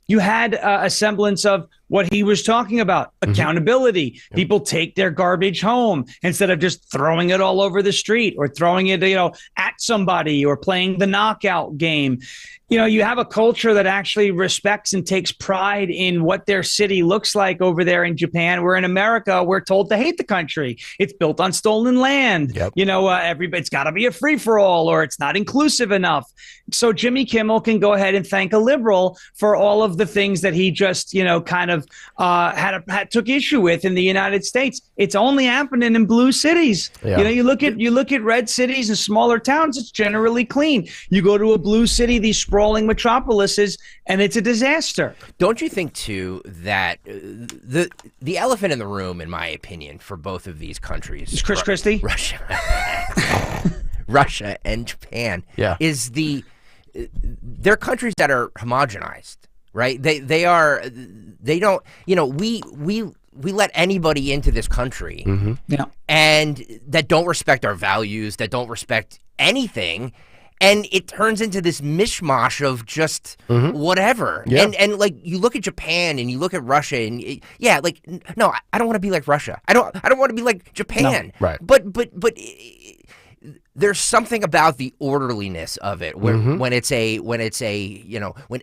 you had a semblance of what he was talking about, accountability. Mm-hmm. People take their garbage home instead of just throwing it all over the street or throwing it, at somebody or playing the knockout game. You have a culture that actually respects and takes pride in what their city looks like over there in Japan, where in America, we're told to hate the country. It's built on stolen land. Yep. It's got to be a free-for-all, or it's not inclusive enough. So Jimmy Kimmel can go ahead and thank a liberal for all of the things that he just, took issue with in the United States. It's only happening in blue cities. Yeah. You look at red cities and smaller towns, it's generally clean. You go to a blue city, these sprawling metropolises, and it's a disaster. Don't you think too that the elephant in the room, in my opinion, for both of these countries, is Chris Christie, Russia and Japan, is they're countries that are homogenized, right? They don't, we let anybody into this country, and that don't respect our values, that don't respect anything. And it turns into this mishmash of just whatever. Yeah. And like you look at Japan and you look at Russia and no, I don't want to be like Russia. I don't want to be like Japan. No. Right. But there's something about the orderliness of it when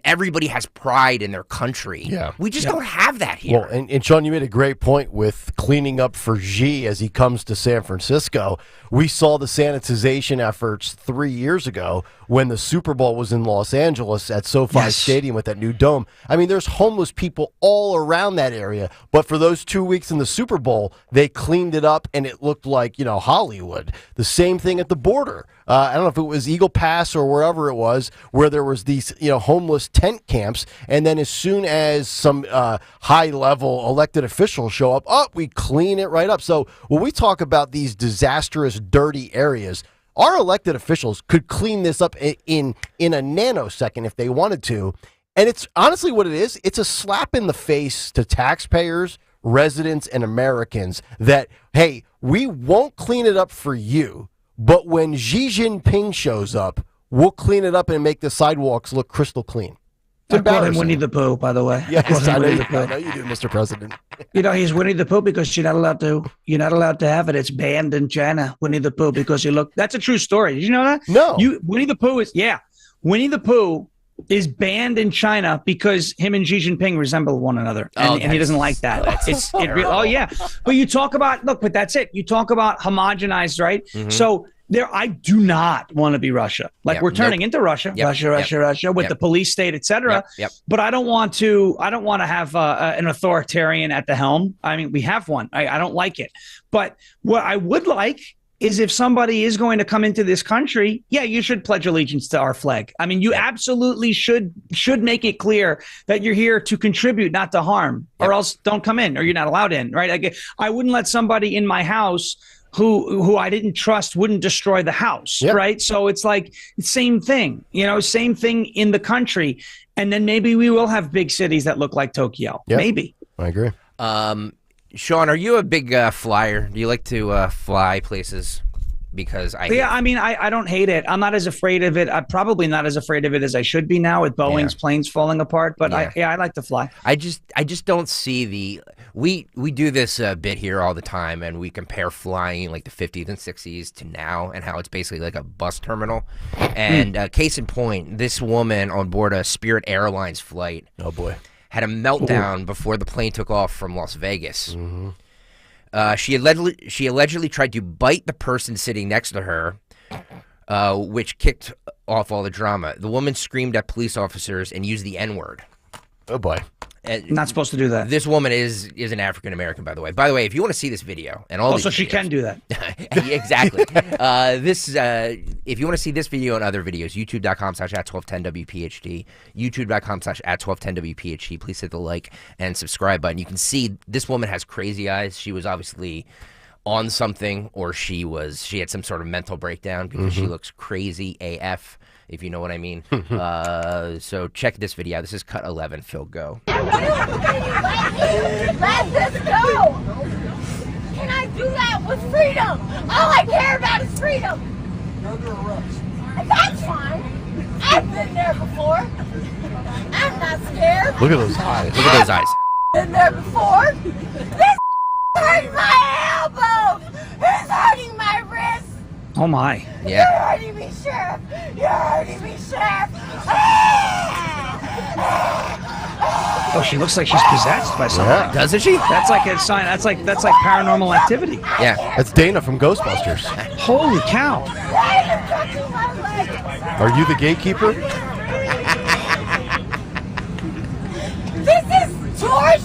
everybody has pride in their country. Yeah. We just don't have that here. Well, and Sean, you made a great point with cleaning up for Xi as he comes to San Francisco. We saw the sanitization efforts 3 years ago when the Super Bowl was in Los Angeles at SoFi Stadium with that new dome. I mean, there's homeless people all around that area, but for those 2 weeks in the Super Bowl, they cleaned it up and it looked like, Hollywood. The same thing at the border. I don't know if it was Eagle Pass or wherever it was, where there was these, homeless tent camps. And then as soon as some high-level elected officials show up, we clean it right up. So when we talk about these disastrous, dirty areas, our elected officials could clean this up in a nanosecond if they wanted to. And it's honestly what it is. It's a slap in the face to taxpayers, residents, and Americans that, hey, we won't clean it up for you. But when Xi Jinping shows up, we'll clean it up and make the sidewalks look crystal clean. It's I call him embarrassing. Winnie the Pooh, by the way. Yes, I know, Winnie you, the Pooh. I know you do, Mr. President. You know, he's Winnie the Pooh because you're not allowed to have it. It's banned in China, Winnie the Pooh, because that's a true story. Did you know that? No. Winnie the Pooh Winnie the Pooh is banned in China because him and Xi Jinping resemble one another, and he doesn't like that. But you talk about but that's it. You talk about homogenized, right? Mhm. So I do not want to be Russia. Like we're turning into Russia, Russia with the police state, etc. But I don't want to have an authoritarian at the helm. I mean, we have one. I don't like it. But what I would like is if somebody is going to come into this country, you should pledge allegiance to our flag. I mean, you absolutely should make it clear that you're here to contribute, not to harm, or else don't come in, or you're not allowed in, right? I wouldn't let somebody in my house who I didn't trust wouldn't destroy the house, right? So it's like same thing, same thing in the country. And then maybe we will have big cities that look like Tokyo. Maybe. I agree. Sean, are you a big flyer? Do you like to fly places? Because I don't hate it. I'm not as afraid of it. I'm probably not as afraid of it as I should be now with Boeing's planes falling apart. But I like to fly. I just don't see we do this bit here all the time, and we compare flying like the 50s and 60s to now, and how it's basically like a bus terminal. And case in point, this woman on board a Spirit Airlines flight. Oh boy. Had a meltdown before the plane took off from Las Vegas. She allegedly tried to bite the person sitting next to her, which kicked off all the drama. The woman screamed at police officers and used the N-word. Oh boy. Not supposed to do that. This woman is an African American, by the way. By the way, if you want to see this video and all, so she can do that. Exactly. If you want to see this video and other videos, youtube.com/@1210WPHT, youtube.com/@1210WPHT. Please hit the like and subscribe button. You can see this woman has crazy eyes. She was obviously on something, or she had some sort of mental breakdown because she looks crazy AF. If you know what I mean. So check this video. This is cut 11. Phil, go. Let this go! Can I do that with freedom? All I care about is freedom. You're under arrest. That's fine. I've been there before. I'm not scared. Look at those eyes. Look at those eyes. Been there before. This hurting my elbow. It's hurting my wrist. Oh my. You're hurting me, Sheriff. You're hurting me, Sheriff. Oh, she looks like she's possessed by something. Yeah. Doesn't she? That's like a sign. That's like paranormal activity. Yeah. That's Dana from Ghostbusters. Holy cow. Are you the gatekeeper? This is George.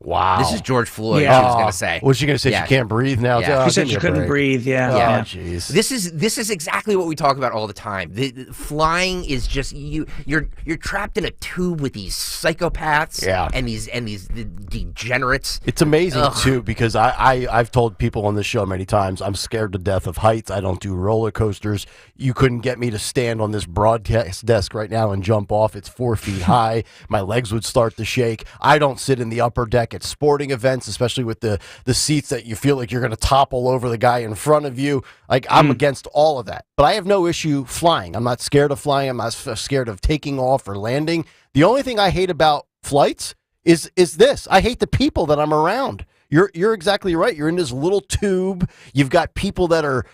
Wow. This is George Floyd. Yeah. She was gonna say. Was she gonna say she can't breathe now? Yeah. She said she couldn't breathe. Yeah. Oh, jeez. This is exactly what we talk about all the time. The flying is just you're trapped in a tube with these psychopaths and these degenerates. It's amazing too, because I've told people on this show many times I'm scared to death of heights. I don't do roller coasters. You couldn't get me to stand on this broadcast desk right now and jump off. It's 4 feet high. My legs would start to shake. I don't sit in the upper deck at sporting events, especially with the seats that you feel like you're going to topple over the guy in front of you. Like, I'm against all of that. But I have no issue flying. I'm not scared of flying. I'm not scared of taking off or landing. The only thing I hate about flights is this. I hate the people that I'm around. You're exactly right. You're in this little tube. You've got people that are,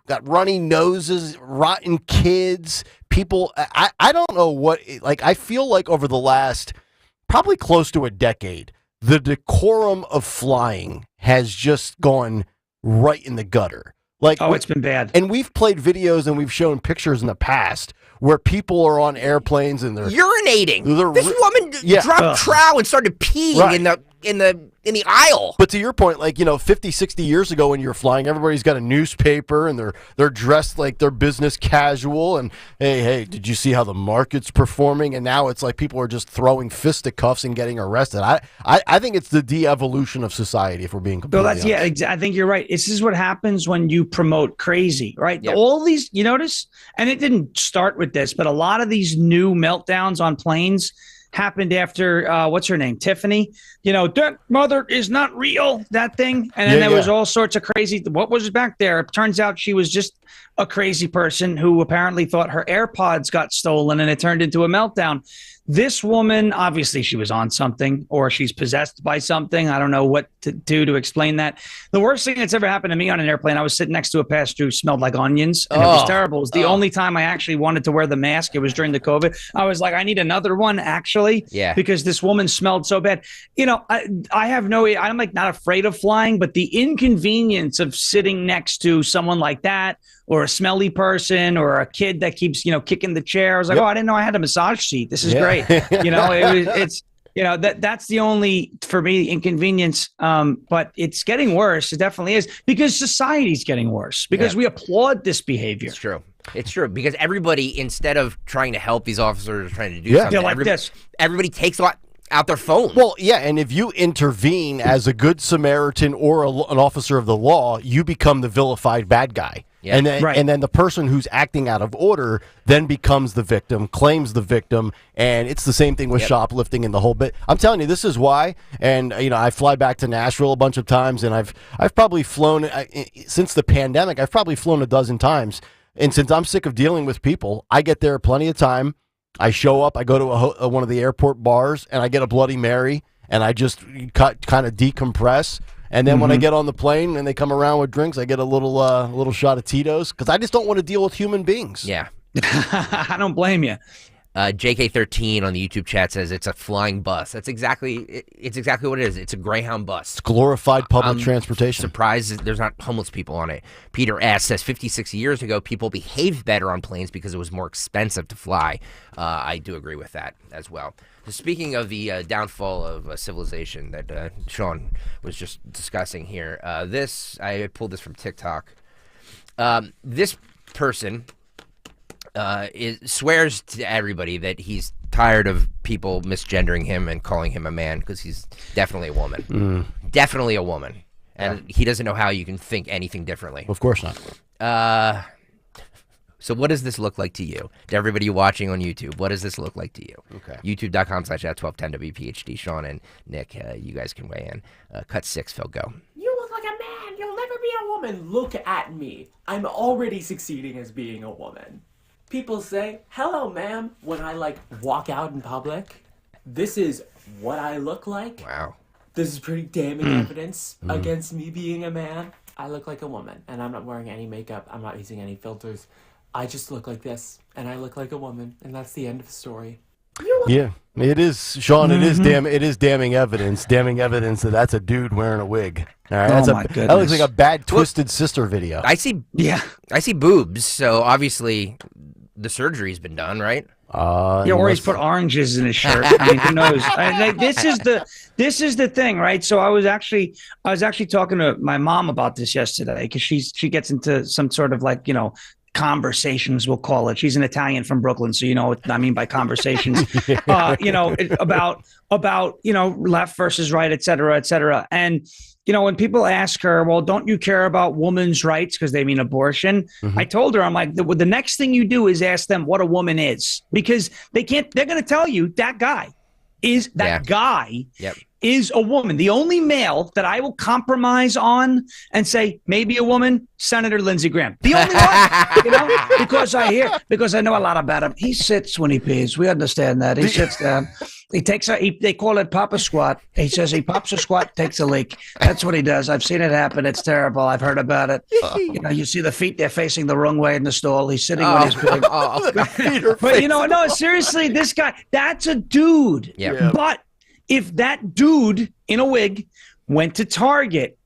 got runny noses, rotten kids, people. I don't know what, I feel like over the last probably close to a decade, the decorum of flying has just gone right in the gutter. It's been bad. And we've played videos and we've shown pictures in the past where people are on airplanes and they're urinating. This woman dropped trow and started peeing in the aisle. But to your point, 50, 60 years ago when you were flying, everybody's got a newspaper and they're dressed like they're business casual and hey, did you see how the market's performing? And now it's like people are just throwing fisticuffs and getting arrested. I think it's the de-evolution of society, if we're being completely honest. I think you're right. This is what happens when you promote crazy, right? Yep. All these, you notice, and it didn't start with this, but a lot of these new meltdowns on planes happened after what's her name, Tiffany, that mother is not real, that thing. And then there was all sorts of crazy, what was back there? It turns out she was just a crazy person who apparently thought her AirPods got stolen and it turned into a meltdown. This woman, obviously she was on something or she's possessed by something. I don't know what to do to explain that. The worst thing that's ever happened to me on an airplane, I was sitting next to a passenger who smelled like onions, and it was terrible. It was the only time I actually wanted to wear the mask. It was during the COVID. I was like, I need another one, actually, because this woman smelled so bad. You know, I'm like not afraid of flying, but the inconvenience of sitting next to someone like that, or a smelly person, or a kid that keeps, kicking the chair. I was like, oh, I didn't know I had a massage seat. This is great. It's that's the only, for me, inconvenience. But it's getting worse. It definitely is, because society's getting worse, because we applaud this behavior. It's true because everybody, instead of trying to help these officers, trying to do something, like this. Everybody takes out their phone. Well, yeah, and if you intervene as a good Samaritan or an officer of the law, you become the vilified bad guy. Yeah. And then the person who's acting out of order then becomes the victim, claims the victim, and it's the same thing with shoplifting and the whole bit. I'm telling you, this is why. And I fly back to Nashville a bunch of times, and I've probably flown since the pandemic. I've probably flown a dozen times, and since I'm sick of dealing with people, I get there plenty of time. I show up, I go to one of the airport bars, and I get a Bloody Mary, and I just kind of decompress. And then when I get on the plane and they come around with drinks, I get a little shot of Tito's, because I just don't want to deal with human beings. Yeah. I don't blame you. JK13 on the YouTube chat says it's a flying bus. It's exactly what it is. It's a Greyhound bus. It's glorified public transportation. Surprised there's not homeless people on it. Peter S. says 56 years ago, people behaved better on planes because it was more expensive to fly. I do agree with that as well. Speaking of the downfall of civilization that Sean was just discussing here, I pulled this from TikTok. This person swears to everybody that he's tired of people misgendering him and calling him a man because he's definitely a woman. Definitely a woman. And he doesn't know how you can think anything differently. Of course not. So what does this look like to you? To everybody watching on YouTube, what does this look like to you? Okay. YouTube.com/@1210WPHT. Sean and Nick, you guys can weigh in. Cut 6, Phil, go. You look like a man. You'll never be a woman. Look at me. I'm already succeeding as being a woman. People say, hello, ma'am, when I, walk out in public. This is what I look like. Wow. This is pretty damning evidence against me being a man. I look like a woman, and I'm not wearing any makeup. I'm not using any filters. I just look like this, and I look like a woman, and that's the end of the story. Yeah, it is, Sean. It is damning evidence. Damning evidence that that's a dude wearing a wig. All right, that looks like a bad Twisted Sister video. I see boobs. So obviously, the surgery's been done, right? Or he's put oranges in his shirt. I mean, who knows? This is the thing, right? So I was actually talking to my mom about this yesterday, because she gets into some sort of conversations, we'll call it. She's an Italian from Brooklyn, so you know what I mean by conversations. About left versus right, et cetera, et cetera. And when people ask her, well, don't you care about women's rights, because they mean abortion? I told her, I'm like, the next thing you do is ask them what a woman is, because they're going to tell you that guy is is a woman. The only male that I will compromise on and say maybe a woman, Senator Lindsey Graham. The only one, because I know a lot about him. He sits when he pees. We understand that. He sits down. He takes they call it pop a squat. He says he pops a squat, takes a leak. That's what he does. I've seen it happen. It's terrible. I've heard about it. You see the feet, they're facing the wrong way in the stall. He's sitting with his big. But no, seriously, this guy, that's a dude. Yeah. But if that dude in a wig went to Target,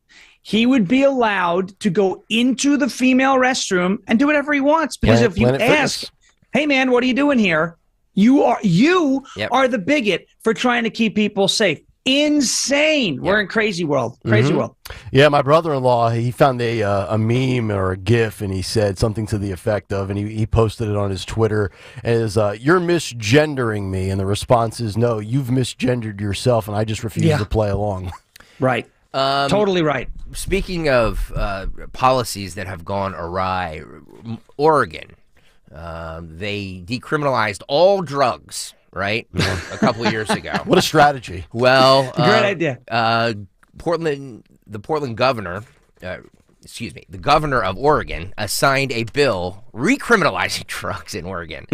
he would be allowed to go into the female restroom and do whatever he wants. Because if you ask, hey, man, what are you doing here? You are the bigot for trying to keep people safe. Insane. We're in crazy world. Crazy world. Yeah, my brother-in-law, he found a meme or a GIF, and he said something to the effect of, and he posted it on his Twitter, as you're misgendering me, and the response is, no, you've misgendered yourself, and I just refuse to play along. Right. Totally right. Speaking of policies that have gone awry, Oregon, they decriminalized all drugs. Right, a couple of years ago. What a strategy! Well, great idea. The Portland governor, the governor of Oregon, signed a bill recriminalizing drugs in Oregon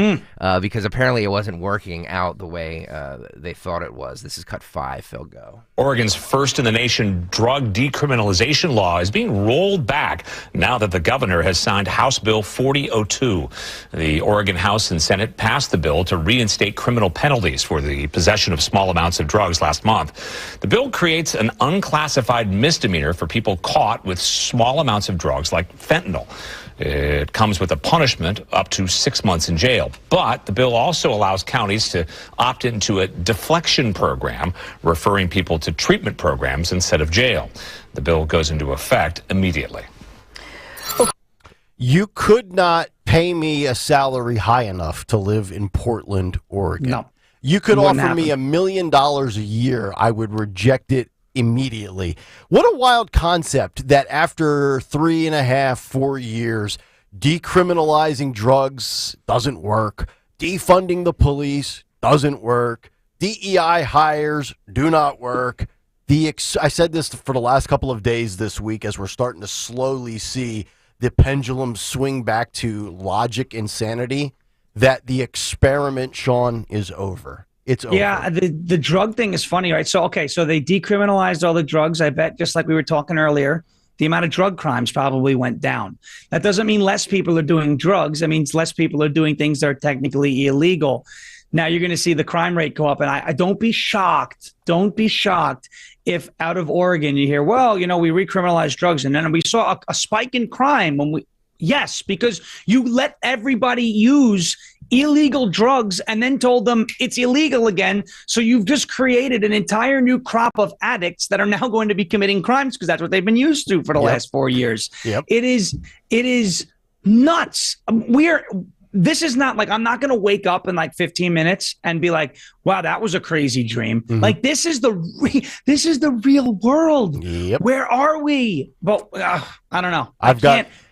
because apparently it wasn't working out the way they thought it was. This is cut 5. Phil, go. Oregon's first-in-the-nation drug decriminalization law is being rolled back now that the governor has signed House Bill 4002. The Oregon House and Senate passed the bill to reinstate criminal penalties for the possession of small amounts of drugs last month. The bill creates an unclassified misdemeanor for people caught with small amounts of drugs like fentanyl. It comes with a punishment up to 6 months in jail. But the bill also allows counties to opt into a deflection program, referring people to treatment programs instead of jail. The bill goes into effect immediately. You could not pay me a salary high enough to live in Portland, Oregon. No. You could Wouldn't offer me $1 million a year. I would reject it immediately. What a wild concept that after 3.5, 4 years, decriminalizing drugs doesn't work. Defunding the police doesn't work. DEI hires do not work. I said this for the last couple of days this week as we're starting to slowly see the pendulum swing back to logic insanity, that the experiment, Sean, is over. It's over. Yeah, the drug thing is funny, right? So, so they decriminalized all the drugs. I bet, just like we were talking earlier, the amount of drug crimes probably went down. That doesn't mean less people are doing drugs. That means less people are doing things that are technically illegal. Now you're going to see the crime rate go up. And I don't be shocked. Don't be shocked if out of Oregon you hear, well, we recriminalized drugs. And then we saw a spike in crime yes, because you let everybody use illegal drugs and then told them it's illegal again. So you've just created an entire new crop of addicts that are now going to be committing crimes because that's what they've been used to for the last 4 years. It is nuts. This is not like, I'm not going to wake up in like 15 minutes and be like, wow, that was a crazy dream. Like this is the real world. Where are we? But I don't know.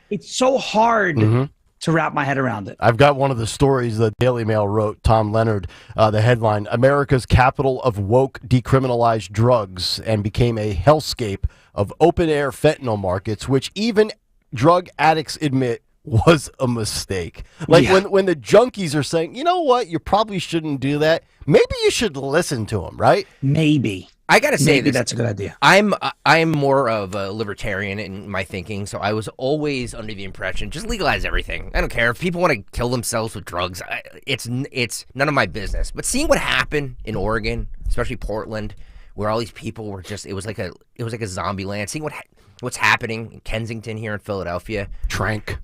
It's so hard to wrap my head around it. I've got one of the stories the Daily Mail wrote, Tom Leonard, the headline, America's capital of woke decriminalized drugs and became a hellscape of open-air fentanyl markets, which even drug addicts admit was a mistake. Like when the junkies are saying, you know what, you probably shouldn't do that. Maybe you should listen to them, right? Maybe. I got to say Maybe that's a good idea. I'm more of a libertarian in my thinking, so I was always under the impression, just legalize everything. I don't care. If people want to kill themselves with drugs, it's none of my business. But seeing what happened in Oregon, especially Portland, where all these people were just, it was like a zombie land. Seeing what's happening in Kensington here in Philadelphia. Trank.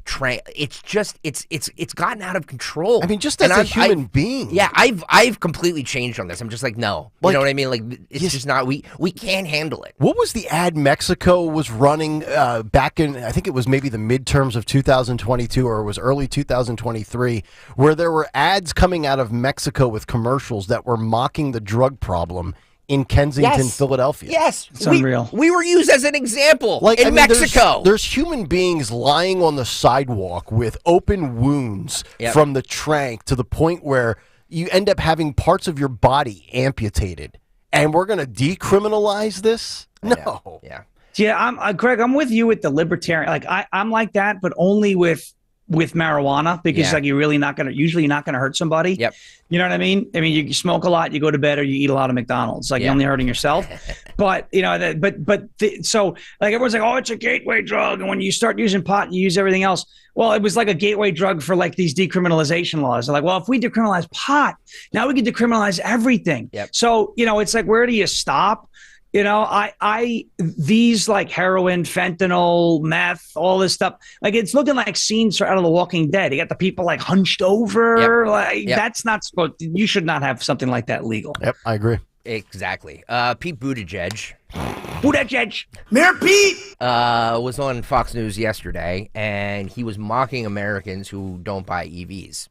It's gotten out of control. I mean, just as a human being. Yeah, I've completely changed on this. I'm just like, no. You know what I mean? Like, it's just not, we can't handle it. What was the ad Mexico was running back in, I think it was maybe the midterms of 2022 or it was early 2023, where there were ads coming out of Mexico with commercials that were mocking the drug problem in Kensington, Philadelphia. Yes. It's unreal. We were used as an example in Mexico. There's human beings lying on the sidewalk with open wounds from the trank to the point where you end up having parts of your body amputated. And we're going to decriminalize this? No. Yeah, I'm Greg, I'm with you with the libertarian. Like I'm like that, but only with marijuana because like you're not going to hurt somebody. Yep. You know what I mean? I mean, you smoke a lot, you go to bed, or you eat a lot of McDonald's. Like you're only hurting yourself. But so like everyone's like, oh, it's a gateway drug, and when you start using pot, you use everything else. Well, it was like a gateway drug for like these decriminalization laws. They're like, well, if we decriminalize pot, now we can decriminalize everything. So it's like, where do you stop? These like heroin, fentanyl, meth, all this stuff, like it's looking like scenes out of The Walking Dead. You got the people like hunched over. That's not supposed to, you should not have something like that legal. Yep, I agree. Exactly. Pete Buttigieg. Mayor Pete! Was on Fox News yesterday, and he was mocking Americans who don't buy EVs.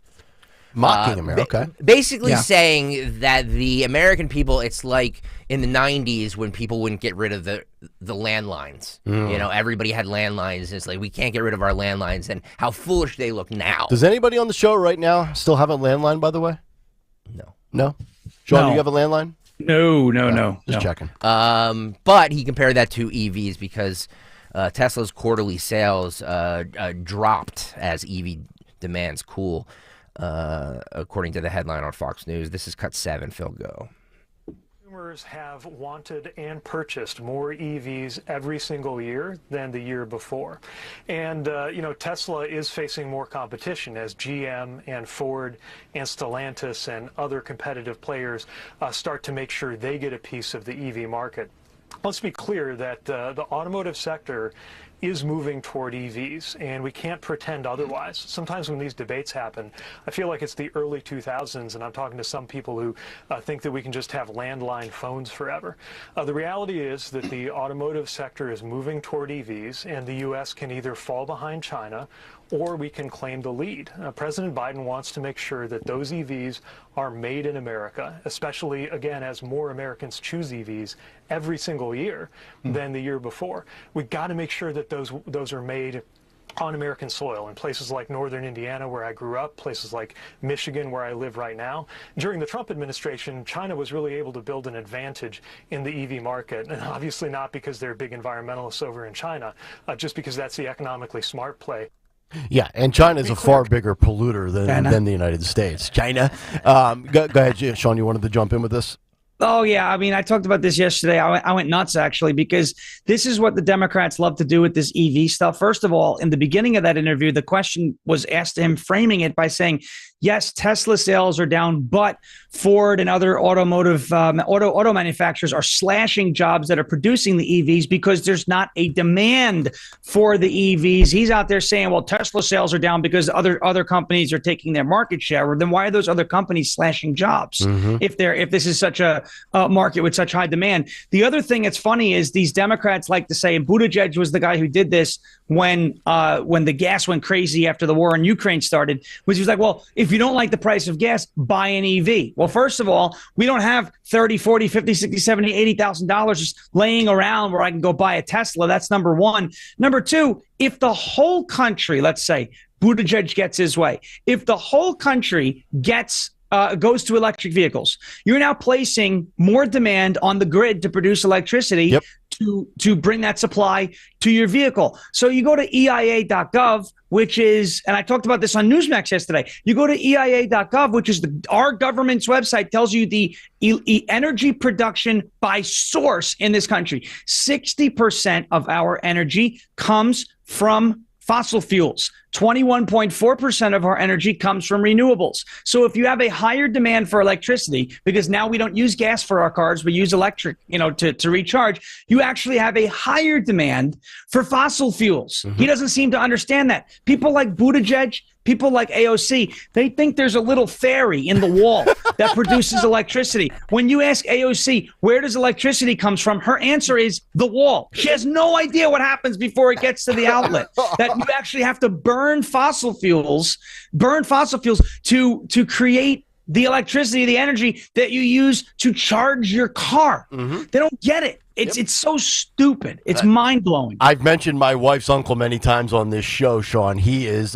Mocking America. Okay. Basically saying that the American people, it's like in the 90s when people wouldn't get rid of the landlines. Everybody had landlines. It's like, we can't get rid of our landlines, and how foolish they look now. Does anybody on the show right now still have a landline, by the way? No? Sean, do you have a landline? No. Just checking. But he compared that to EVs because Tesla's quarterly sales dropped as EV demand's cool, according to the headline on Fox News. This is Cut 7. Phil, go. Consumers have wanted and purchased more EVs every single year than the year before. And, Tesla is facing more competition as GM and Ford and Stellantis and other competitive players start to make sure they get a piece of the EV market. Let's be clear that the automotive sector is moving toward EVs, and we can't pretend otherwise. Sometimes when these debates happen, I feel like it's the early 2000s, and I'm talking to some people who think that we can just have landline phones forever. The reality is that the automotive sector is moving toward EVs, and the U.S. can either fall behind China or we can claim the lead. President Biden wants to make sure that those EVs are made in America, especially, again, as more Americans choose EVs every single year than the year before. We've got to make sure that those are made on American soil in places like northern Indiana, where I grew up, places like Michigan, where I live right now. During the Trump administration, China was really able to build an advantage in the EV market, and obviously not because they're big environmentalists over in China, just because that's the economically smart play. Yeah, and China's a far bigger polluter than the United States. China. Go ahead, Sean, you wanted to jump in with this? Oh, yeah. I mean, I talked about this yesterday. I went nuts, actually, because this is what the Democrats love to do with this EV stuff. First of all, in the beginning of that interview, the question was asked to him, framing it by saying, yes, Tesla sales are down, but Ford and other automotive auto manufacturers are slashing jobs that are producing the EVs because there's not a demand for the EVs. He's out there saying, well, Tesla sales are down because other companies are taking their market share. Well, then why are those other companies slashing jobs if this is such a market with such high demand? The other thing that's funny is these Democrats like to say, and Buttigieg was the guy who did this when the gas went crazy after the war in Ukraine started, was he was like, well, if you don't like the price of gas, buy an EV. Well, first of all, we don't have $30, $40, $50, $60, $70, $80,000 just laying around where I can go buy a Tesla. That's number one. Number two, if the whole country, let's say Buttigieg gets his way, if the whole country goes to electric vehicles, you're now placing more demand on the grid to produce electricity to bring that supply to your vehicle. So you go to EIA.gov, which is, and I talked about this on Newsmax yesterday, you go to EIA.gov, which is our government's website, tells you the energy production by source in this country. 60% of our energy comes from fossil fuels. 21.4% of our energy comes from renewables. So if you have a higher demand for electricity, because now we don't use gas for our cars, we use electric, to recharge, you actually have a higher demand for fossil fuels. He doesn't seem to understand that. People like Buttigieg, people like AOC, they think there's a little fairy in the wall that produces electricity. When you ask AOC, where does electricity comes from? Her answer is the wall. She has no idea what happens before it gets to the outlet, that you actually have to burn fossil fuels to create the electricity, the energy that you use to charge your car. They don't get it. It's so stupid. It's mind-blowing. I've mentioned my wife's uncle many times on this show, Sean. He is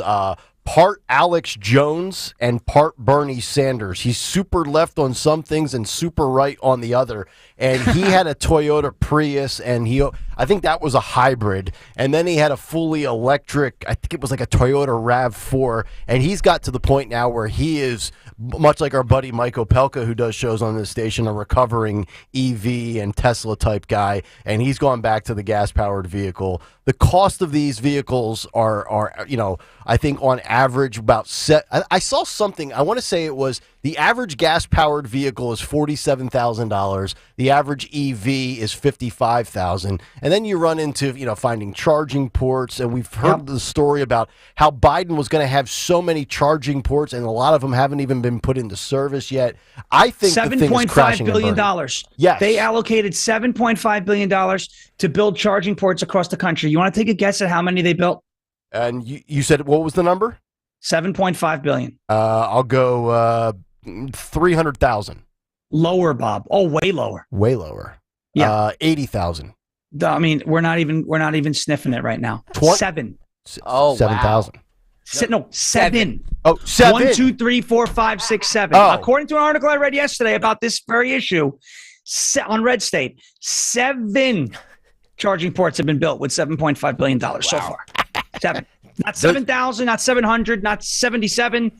part Alex Jones and part Bernie Sanders. He's super left on some things and super right on the other. And he had a Toyota Prius, and I think that was a hybrid. And then he had a fully electric, I think it was like a Toyota RAV4. And he's got to the point now where he is, much like our buddy Mike Opelka, who does shows on this station, a recovering EV and Tesla type guy. And he's gone back to the gas-powered vehicle. The cost of these vehicles are I think on average about I saw something, I want to say it was the average gas-powered vehicle is $47,000. The average EV is $55,000. And then you run into, finding charging ports. And we've heard the story about how Biden was going to have so many charging ports, and a lot of them haven't even been put into service yet. I think the thing is crashing $7.5 billion. Yes. They allocated $7.5 billion to build charging ports across the country. You want to take a guess at how many they built? And you said, what was the number? $7.5 billion. I'll go 300,000. Lower, Bob. Oh, way lower. Way lower. Yeah. 80,000. I mean, we're not even sniffing it right now. 7. Oh, 7,000. No, 7. Oh, 7. 1, 2, 3, 4, 5, 6, 7. Oh. According to an article I read yesterday about this very issue on Red State, 7 charging ports have been built with $7.5 billion so far. 7. Not 7,000, not 700, not 77.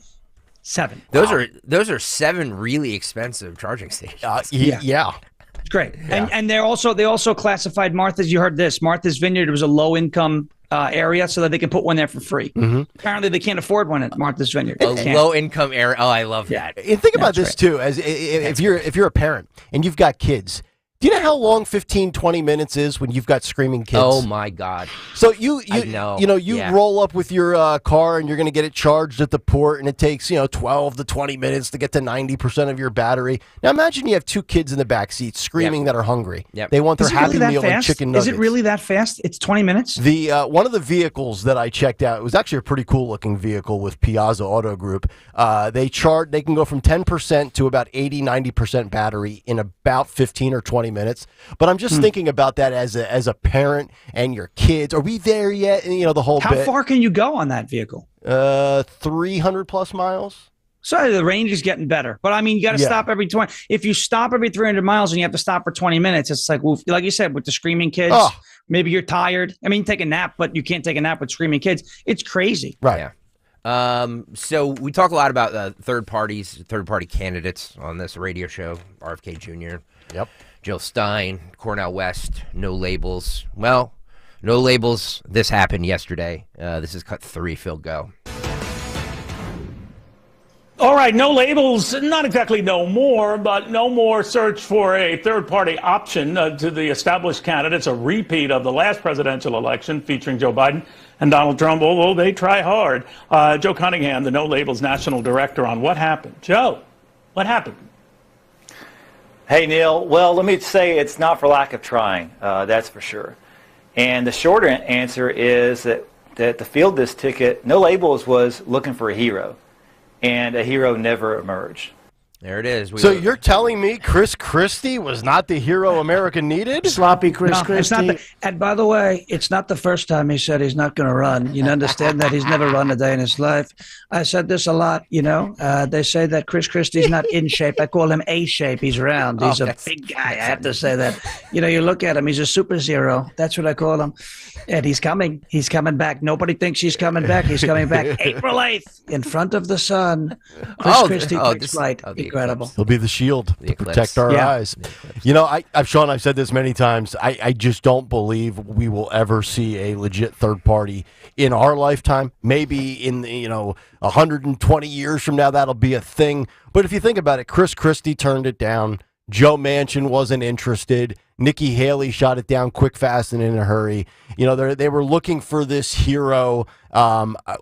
7. Those are 7 really expensive charging stations. Yeah. It's great. And they also classified Martha's. You heard this. Martha's Vineyard was a low income area so that they can put one there for free. Apparently they can't afford one at Martha's Vineyard. A low income area. Oh, I love that. And think about this too, as if you're a parent and you've got kids. Do you know how long 15, 20 minutes is when you've got screaming kids? Oh my God! So you Yeah. roll up with your car and you're going to get it charged at the port, and it takes 12 to 20 minutes to get to 90% of your battery. Now imagine you have 2 kids in the back seat screaming that are hungry. They want their Happy Meal and chicken nuggets. Is it really that fast? It's 20 minutes. The one of the vehicles that I checked out, it was actually a pretty cool looking vehicle with Piazza Auto Group. They can go from 10% to about 80-90% battery in about 15 or 20 minutes. But I'm just thinking about that as a parent and your kids. Are we there yet? And the whole How far can you go on that vehicle? 300 plus miles. So the range is getting better, but I mean, you got to stop every 20. If you stop every 300 miles and you have to stop for 20 minutes, it's like, well, like you said, with the screaming kids, maybe you're tired. I mean, take a nap, but you can't take a nap with screaming kids. It's crazy. Right. Yeah. So we talk a lot about third-party candidates on this radio show. RFK Jr. Yep. Jill Stein, Cornel West, No Labels. Well, No Labels. This happened yesterday. This is cut 3. Phil, go. All right, No Labels, not exactly no more, but no more search for a third-party option to the established candidates, a repeat of the last presidential election featuring Joe Biden and Donald Trump, although they try hard. Joe Cunningham, the No Labels national director, on what happened. Joe, what happened? Hey, Neil. Well, let me say it's not for lack of trying, that's for sure. And the shorter answer is that to field this ticket, No Labels was looking for a hero, and a hero never emerged. There it is. So you're telling me Chris Christie was not the hero America needed? Sloppy Chris Christie. It's not and by the way, it's not the first time he said he's not going to run. You understand that he's never run a day in his life. I said this a lot, They say that Chris Christie's not in shape. I call him A-shape. He's round. He's a big guy. I have to say that. You look at him. He's a super zero. That's what I call him. And he's coming. He's coming back. Nobody thinks he's coming back. He's coming back April 8th in front of the sun. Chris Christie takes flight. Incredible. He'll be the shield to protect our eyes. Sean, I've said this many times. I just don't believe we will ever see a legit third party in our lifetime. Maybe in 120 years from now that'll be a thing. But if you think about it, Chris Christie turned it down. Joe Manchin wasn't interested. Nikki Haley shot it down quick, fast, and in a hurry. They were looking for this hero.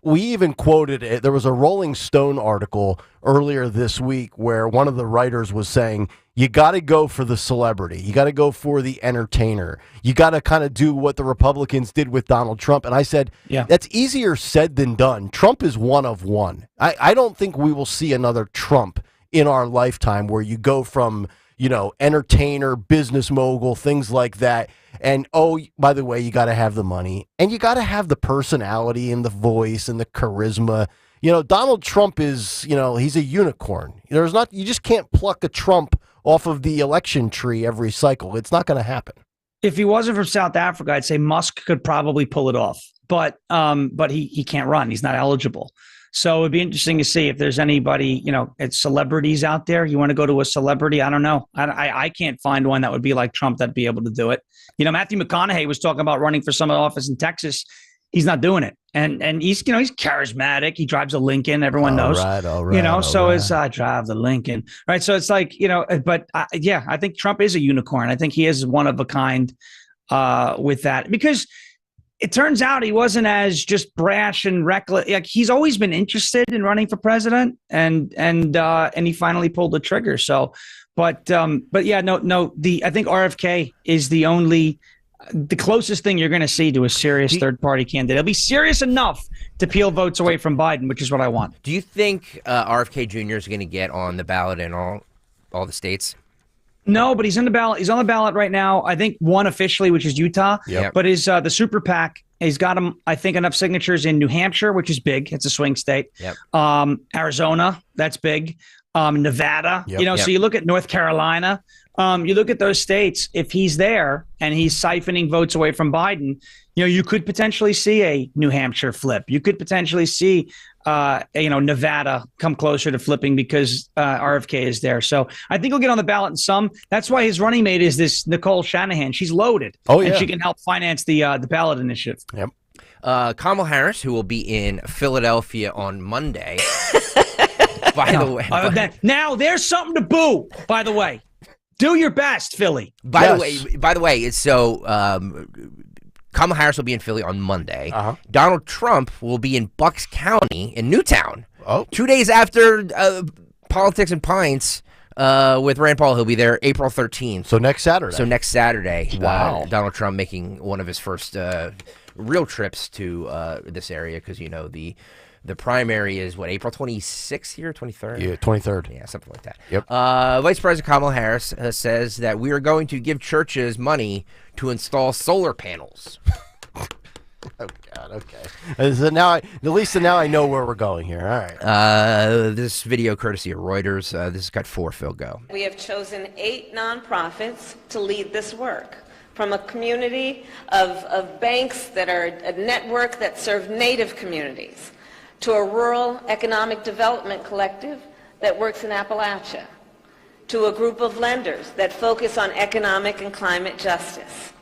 We even quoted it. There was a Rolling Stone article earlier this week where one of the writers was saying, you got to go for the celebrity. You got to go for the entertainer. You got to kind of do what the Republicans did with Donald Trump. And I said, that's easier said than done. Trump is one of one. I don't think we will see another Trump in our lifetime where you go from entertainer, business mogul, things like that. And, by the way, you got to have the money and you got to have the personality and the voice and the charisma. Donald Trump is, he's a unicorn. You just can't pluck a Trump off of the election tree every cycle. It's not going to happen. If he wasn't from South Africa, I'd say Musk could probably pull it off, but he can't run. He's not eligible. So it'd be interesting to see if there's anybody, it's celebrities out there. You want to go to a celebrity? I don't know. I can't find one that would be like Trump that'd be able to do it. Matthew McConaughey was talking about running for some office in Texas. He's not doing it. And he's charismatic. He drives a Lincoln. Everyone knows. All right. I drive the Lincoln. Right. So it's like, but I think Trump is a unicorn. I think he is one of a kind with that, because it turns out he wasn't as just brash and reckless. Like, he's always been interested in running for president, and he finally pulled the trigger. So, I think RFK is the closest thing you're going to see to a serious third party candidate. It'll be serious enough to peel votes away from Biden, which is what I want. Do you think RFK Jr. is going to get on the ballot in all the states? No, but he's on the ballot. He's on the ballot right now. I think one officially, which is Utah. Yep. But the super PAC, he's got I think, enough signatures in New Hampshire, which is big. It's a swing state. Yep. Arizona, that's big. Nevada. So you look at North Carolina. You look at those states. If he's there and he's siphoning votes away from Biden, you could potentially see a New Hampshire flip. You could potentially see, Nevada come closer to flipping because RFK is there. So I think he'll get on the ballot in some. That's why his running mate is this Nicole Shanahan. She's loaded. And she can help finance the ballot initiative. Yep. Kamala Harris, who will be in Philadelphia on Monday. By the way. Now there's something to boo, by the way. Do your best, Philly. By the way, it's so Kamala Harris will be in Philly on Monday. Donald Trump will be in Bucks County in Newtown. 2 days after Politics and Pints with Rand Paul. He'll be there April 13th. So next Saturday. Wow. Donald Trump making one of his first real trips to this area because, the primary is, April 26th here, 23rd? Yeah, 23rd. Yeah, something like that. Yep. Vice President Kamala Harris says that we are going to give churches money to install solar panels. Oh, God, okay. So now, at least now I know where we're going here. All right. This video courtesy of Reuters. This has got 4. Phil, go. We have chosen 8 nonprofits to lead this work. From a community of banks that are a network that serve Native communities, to a rural economic development collective that works in Appalachia, to a group of lenders that focus on economic and climate justice.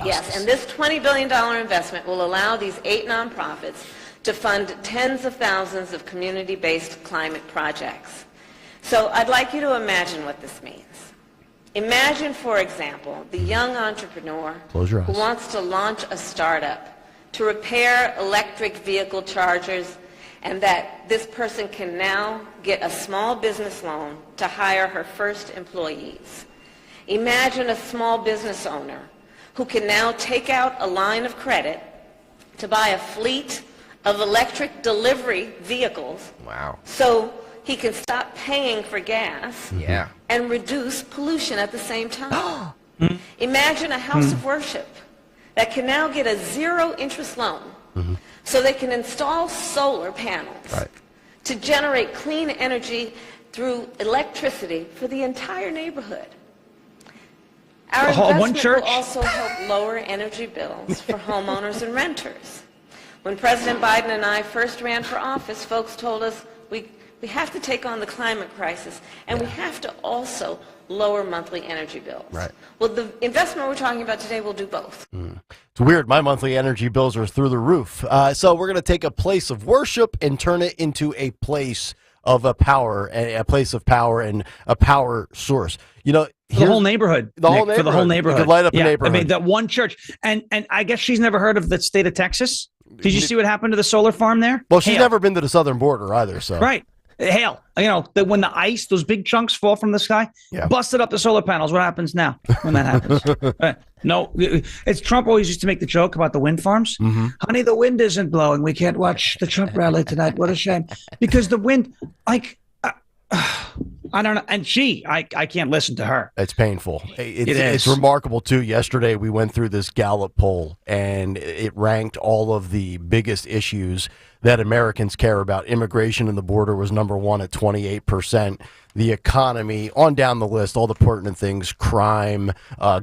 Yes, and this $20 billion investment will allow these 8 nonprofits to fund tens of thousands of community-based climate projects. So I'd like you to imagine what this means. Imagine, for example, the young entrepreneur who wants to launch a startup to repair electric vehicle chargers, and that this person can now get a small business loan to hire her first employees. Imagine a small business owner who can now take out a line of credit to buy a fleet of electric delivery vehicles. Wow. So he can stop paying for gas and reduce pollution at the same time. Imagine a house of worship that can now get a zero-interest loan so they can install solar panels to generate clean energy through electricity for the entire neighborhood. Our investment will also help lower energy bills for homeowners and renters. When President Biden and I first ran for office, folks told us we have to take on the climate crisis, and we have to also lower monthly energy bills. Right. Well, the investment we're talking about today will do both. It's weird. My monthly energy bills are through the roof. So we're going to take a place of worship and turn it into a place of a place of power and a power source. The whole neighborhood. For the whole neighborhood. You could light up a neighborhood. I mean, that one church. And I guess she's never heard of the state of Texas. Did you see what happened to the solar farm there? Well, she's never been to the southern border either. So right. Hail. When the ice, those big chunks fall from the sky, busted up the solar panels. What happens now when that happens? No, it's Trump always used to make the joke about the wind farms. Honey, the wind isn't blowing. We can't watch the Trump rally tonight. What a shame. Because the wind, I don't know. And I can't listen to her. It's painful. It's remarkable, too. Yesterday, we went through this Gallup poll, and it ranked all of the biggest issues that Americans care about. Immigration and the border was number 1 at 28%. The economy, on down the list, all the pertinent things, crime,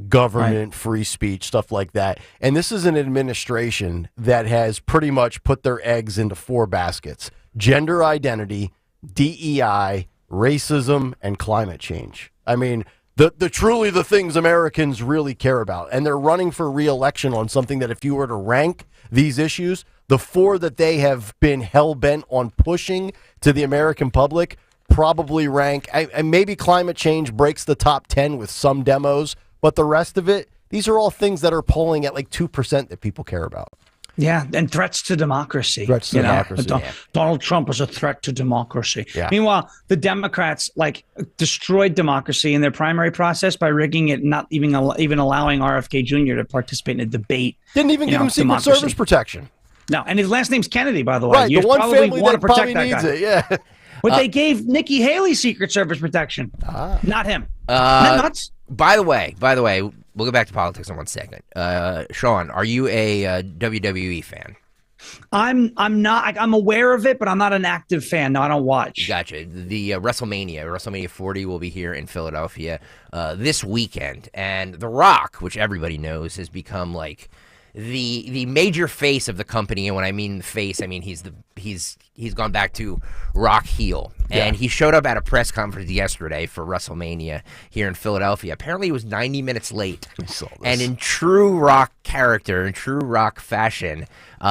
government, free speech, stuff like that. And this is an administration that has pretty much put their eggs into 4 baskets: gender identity, DEI, racism, and climate change. I mean, the truly the things Americans really care about. And they're running for re-election on something that if you were to rank these issues, the 4 that they have been hell-bent on pushing to the American public probably rank, and maybe climate change breaks the top 10 with some demos, but the rest of it, these are all things that are polling at 2% that people care about. Yeah, and threats to democracy. Donald Trump is a threat to democracy. Yeah. Meanwhile, the Democrats destroyed democracy in their primary process by rigging it, not even allowing RFK Jr. to participate in a debate. Didn't even give him Secret Service protection. No, and his last name's Kennedy, by the way. Right, You the one probably family want that to protect probably that needs guy. it, yeah. But they gave Nikki Haley Secret Service protection. Not him. Isn't that nuts? By the way, we'll go back to politics in 1 second. Sean, are you a WWE fan? I'm not. I'm aware of it, but I'm not an active fan. No, I don't watch. Gotcha. The WrestleMania 40 will be here in Philadelphia this weekend, and The Rock, which everybody knows, has become like the major face of the company. And when I mean face, I mean he's gone back to Rock heel. And he showed up at a press conference yesterday for WrestleMania here in Philadelphia. Apparently, he was 90 minutes late. I saw this. And in true Rock character, in true Rock fashion,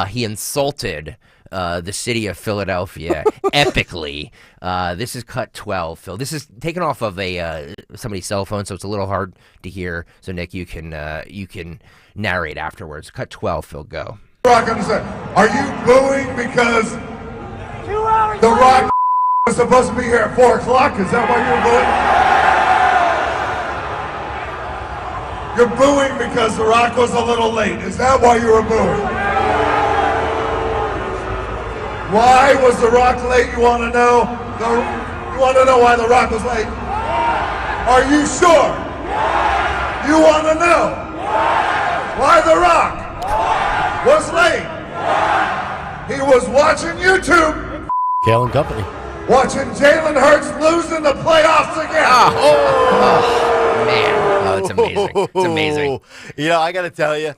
he insulted the city of Philadelphia epically. This is cut 12, Phil. This is taken off of somebody's cell phone, so it's a little hard to hear. So, Nick, you can narrate afterwards. Cut 12, Phil. Go. Rock, understand? Are you booing because The Rock was supposed to be here at 4 o'clock? Is that why you're booing? You're booing because The Rock was a little late. Is that why you were booing? Why was The Rock late? You want to know? You want to know why The Rock was late? Are you sure? You want to know why The Rock was late? He was watching YouTube. Kayal and Company. Watching Jalen Hurts lose in the playoffs again. Man. Oh, it's amazing. It's amazing. You know, I got to tell you,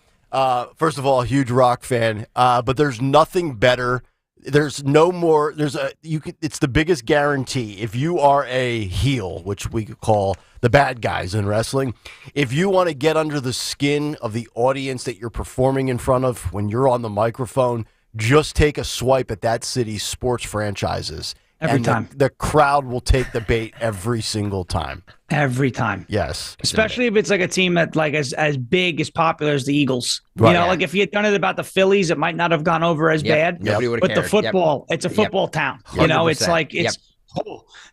first of all, huge Rock fan, but there's nothing better. There's no more. It's the biggest guarantee. If you are a heel, which we could call the bad guys in wrestling, if you want to get under the skin of the audience that you're performing in front of when you're on the microphone, just take a swipe at that city's sports franchises. Every time. The crowd will take the bait every single time. Every time. Yes. Especially if it's like a team that like as big, as popular as the Eagles. Right. You know, like if you had done it about the Phillies, it might not have gone over as bad. Nobody would have But the cared. football, it's a football town. You know, it's 100%. like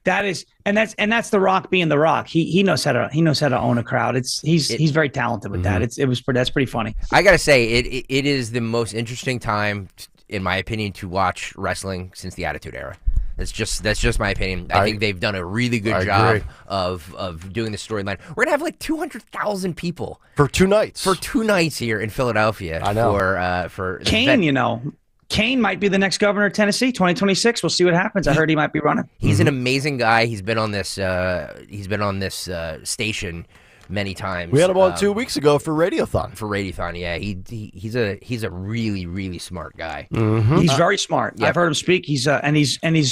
that is, and that's The Rock being The Rock. He knows how to own a crowd. He's very talented with that. That's pretty funny. I gotta say, it is the most interesting time, in my opinion, to watch wrestling since the Attitude Era. That's just my opinion. I think they've done a really good job of doing the storyline. We're gonna have like 200,000 people for 2 nights. For 2 nights here in Philadelphia. I know. For Kane, you know, Kane might be the next governor of Tennessee, 2026. We'll see what happens. I heard he might be running. He's an amazing guy. He's been on this. Station many times. We had him on 2 weeks ago for Radiothon. Yeah. He's a really, really smart guy. Mm-hmm. He's very smart. Yep. I've heard him speak. He's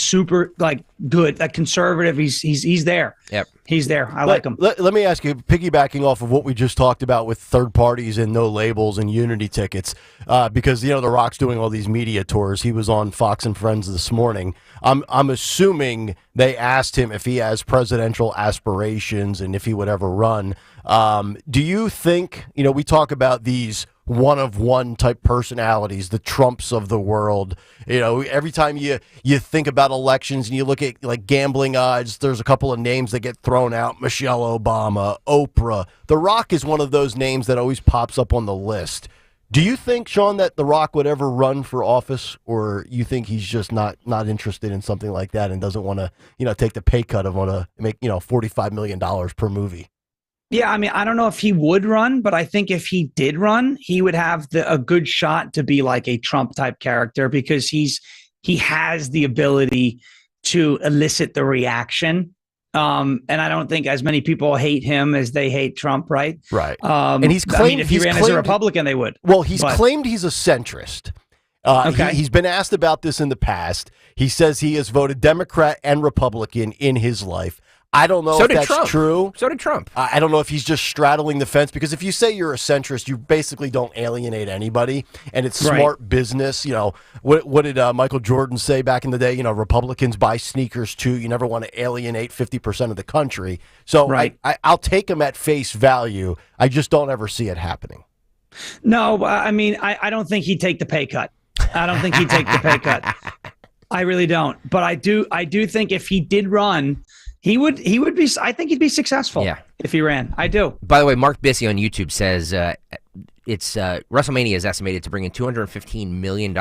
super like good, like conservative. He's there. Yep. He's there. I like him. Let me ask you, piggybacking off of what we just talked about with third parties and no labels and Unity tickets, because The Rock's doing all these media tours. He was on Fox and Friends this morning. I'm assuming they asked him if he has presidential aspirations and if he would ever run. Do you think, we talk about these one-of-one type personalities, the Trumps of the world. Every time you think about elections and you look at like gambling odds, there's a couple of names that get thrown out. Michelle Obama, Oprah. The Rock is one of those names that always pops up on the list. Do you think, Sean, that The Rock would ever run for office, or you think he's just not interested in something like that and doesn't want to, take the pay cut of want to make, $45 million per movie? Yeah, I mean, I don't know if he would run, but I think if he did run, he would have a good shot to be like a Trump type character because he has the ability to elicit the reaction. And I don't think as many people hate him as they hate Trump, right? Right. And he's claimed, if he ran as a Republican, they would. Well, claimed he's a centrist. Okay. He's been asked about this in the past. He says he has voted Democrat and Republican in his life. I don't know if that's true. So did Trump. I don't know if he's just straddling the fence, because if you say you're a centrist, you basically don't alienate anybody, and it's smart business. What did Michael Jordan say back in the day? Republicans buy sneakers too. You never want to alienate 50% of the country. So I'll take him at face value. I just don't ever see it happening. No, I mean, I don't think he'd take the pay cut. I don't think he'd take the pay cut. I really don't. But I do think if he did run, he would be. I think he'd be successful. Yeah. If he ran, I do. By the way, Mark Bissey on YouTube says it's WrestleMania is estimated to bring in $215 million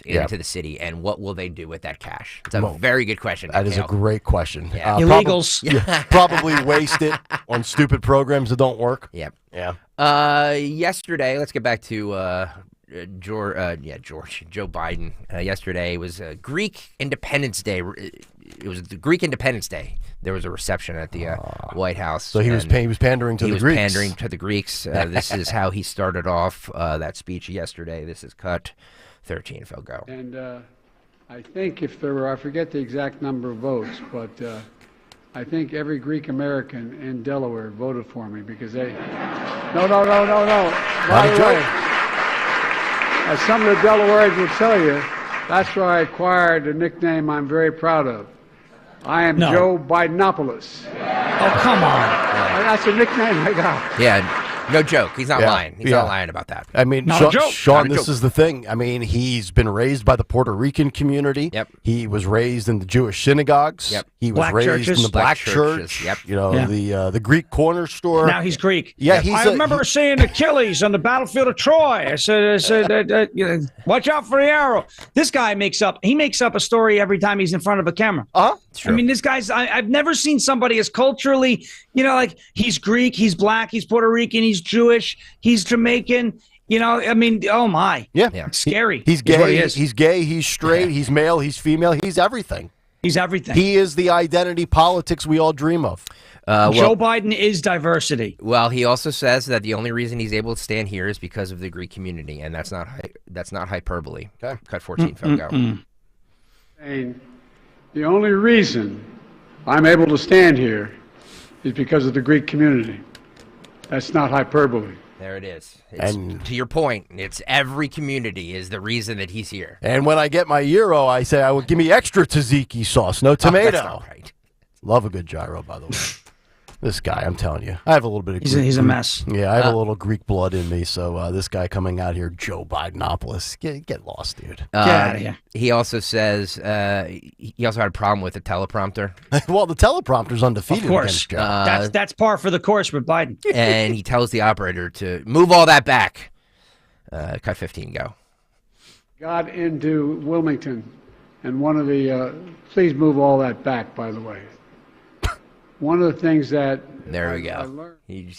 into the city, and what will they do with that cash? It's a very good question. That is a great question. Yeah. Illegals. Probably waste it on stupid programs that don't work. Yep. Yeah. Yesterday, let's get back to Joe Biden yesterday was Greek Independence Day. It was the Greek Independence Day. There was a reception at the White House. So he was pandering to the Greeks. He was pandering to the Greeks. This is how he started off that speech yesterday. This is cut 13. Phil, go. And I think if there were, I forget the exact number of votes, but I think every Greek American in Delaware voted for me because they. No. By the way, as some of the Delawareans will tell you, that's where I acquired a nickname I'm very proud of. I am Joe Bidenopoulos. Oh, come on. That's a nickname I got. Yeah. No joke. He's not lying. He's not lying about that. I mean, Sean, this is the thing. I mean, he's been raised by the Puerto Rican community. Yep. He was raised in the Jewish synagogues. Yep. He was Black raised churches. in the black church. Yep. You know, the Greek corner store. Now he's Greek. Yeah, I remember seeing Achilles on the battlefield of Troy. I said, watch out for the arrow. This guy makes up a story every time he's in front of a camera. I mean, this guy's, I've never seen somebody as culturally, like he's Greek, he's black, he's Puerto Rican, he's Jewish, he's Jamaican. I mean, oh my. Yeah. It's scary. He's gay. What he is. He's gay. He's straight. He's male. He's female. He's everything. He's everything. He is the identity politics we all dream of. Joe Biden is diversity. Well, he also says that the only reason he's able to stand here is because of the Greek community, and that's not hyperbole. Okay. Cut 14. Phil, go. And the only reason I'm able to stand here is because of the Greek community. That's not hyperbole. There it is. And to your point, it's every community is the reason that he's here. And when I get my gyro, I say, I will give me extra tzatziki sauce, no tomato. That's not right. Love a good gyro, by the way. This guy, I'm telling you, I have a little bit of he's a mess. Yeah, I have a little Greek blood in me. So this guy coming out here, Joe Bidenopoulos, get lost, dude. Get out of here. He also says he also had a problem with the teleprompter. Well, the teleprompter's undefeated. Of course, against Joe. that's par for the course with Biden. And he tells the operator to move all that back. Cut 15, go. Got into Wilmington, and one of the please move all that back. By the way. One of the things that there we go. I learned.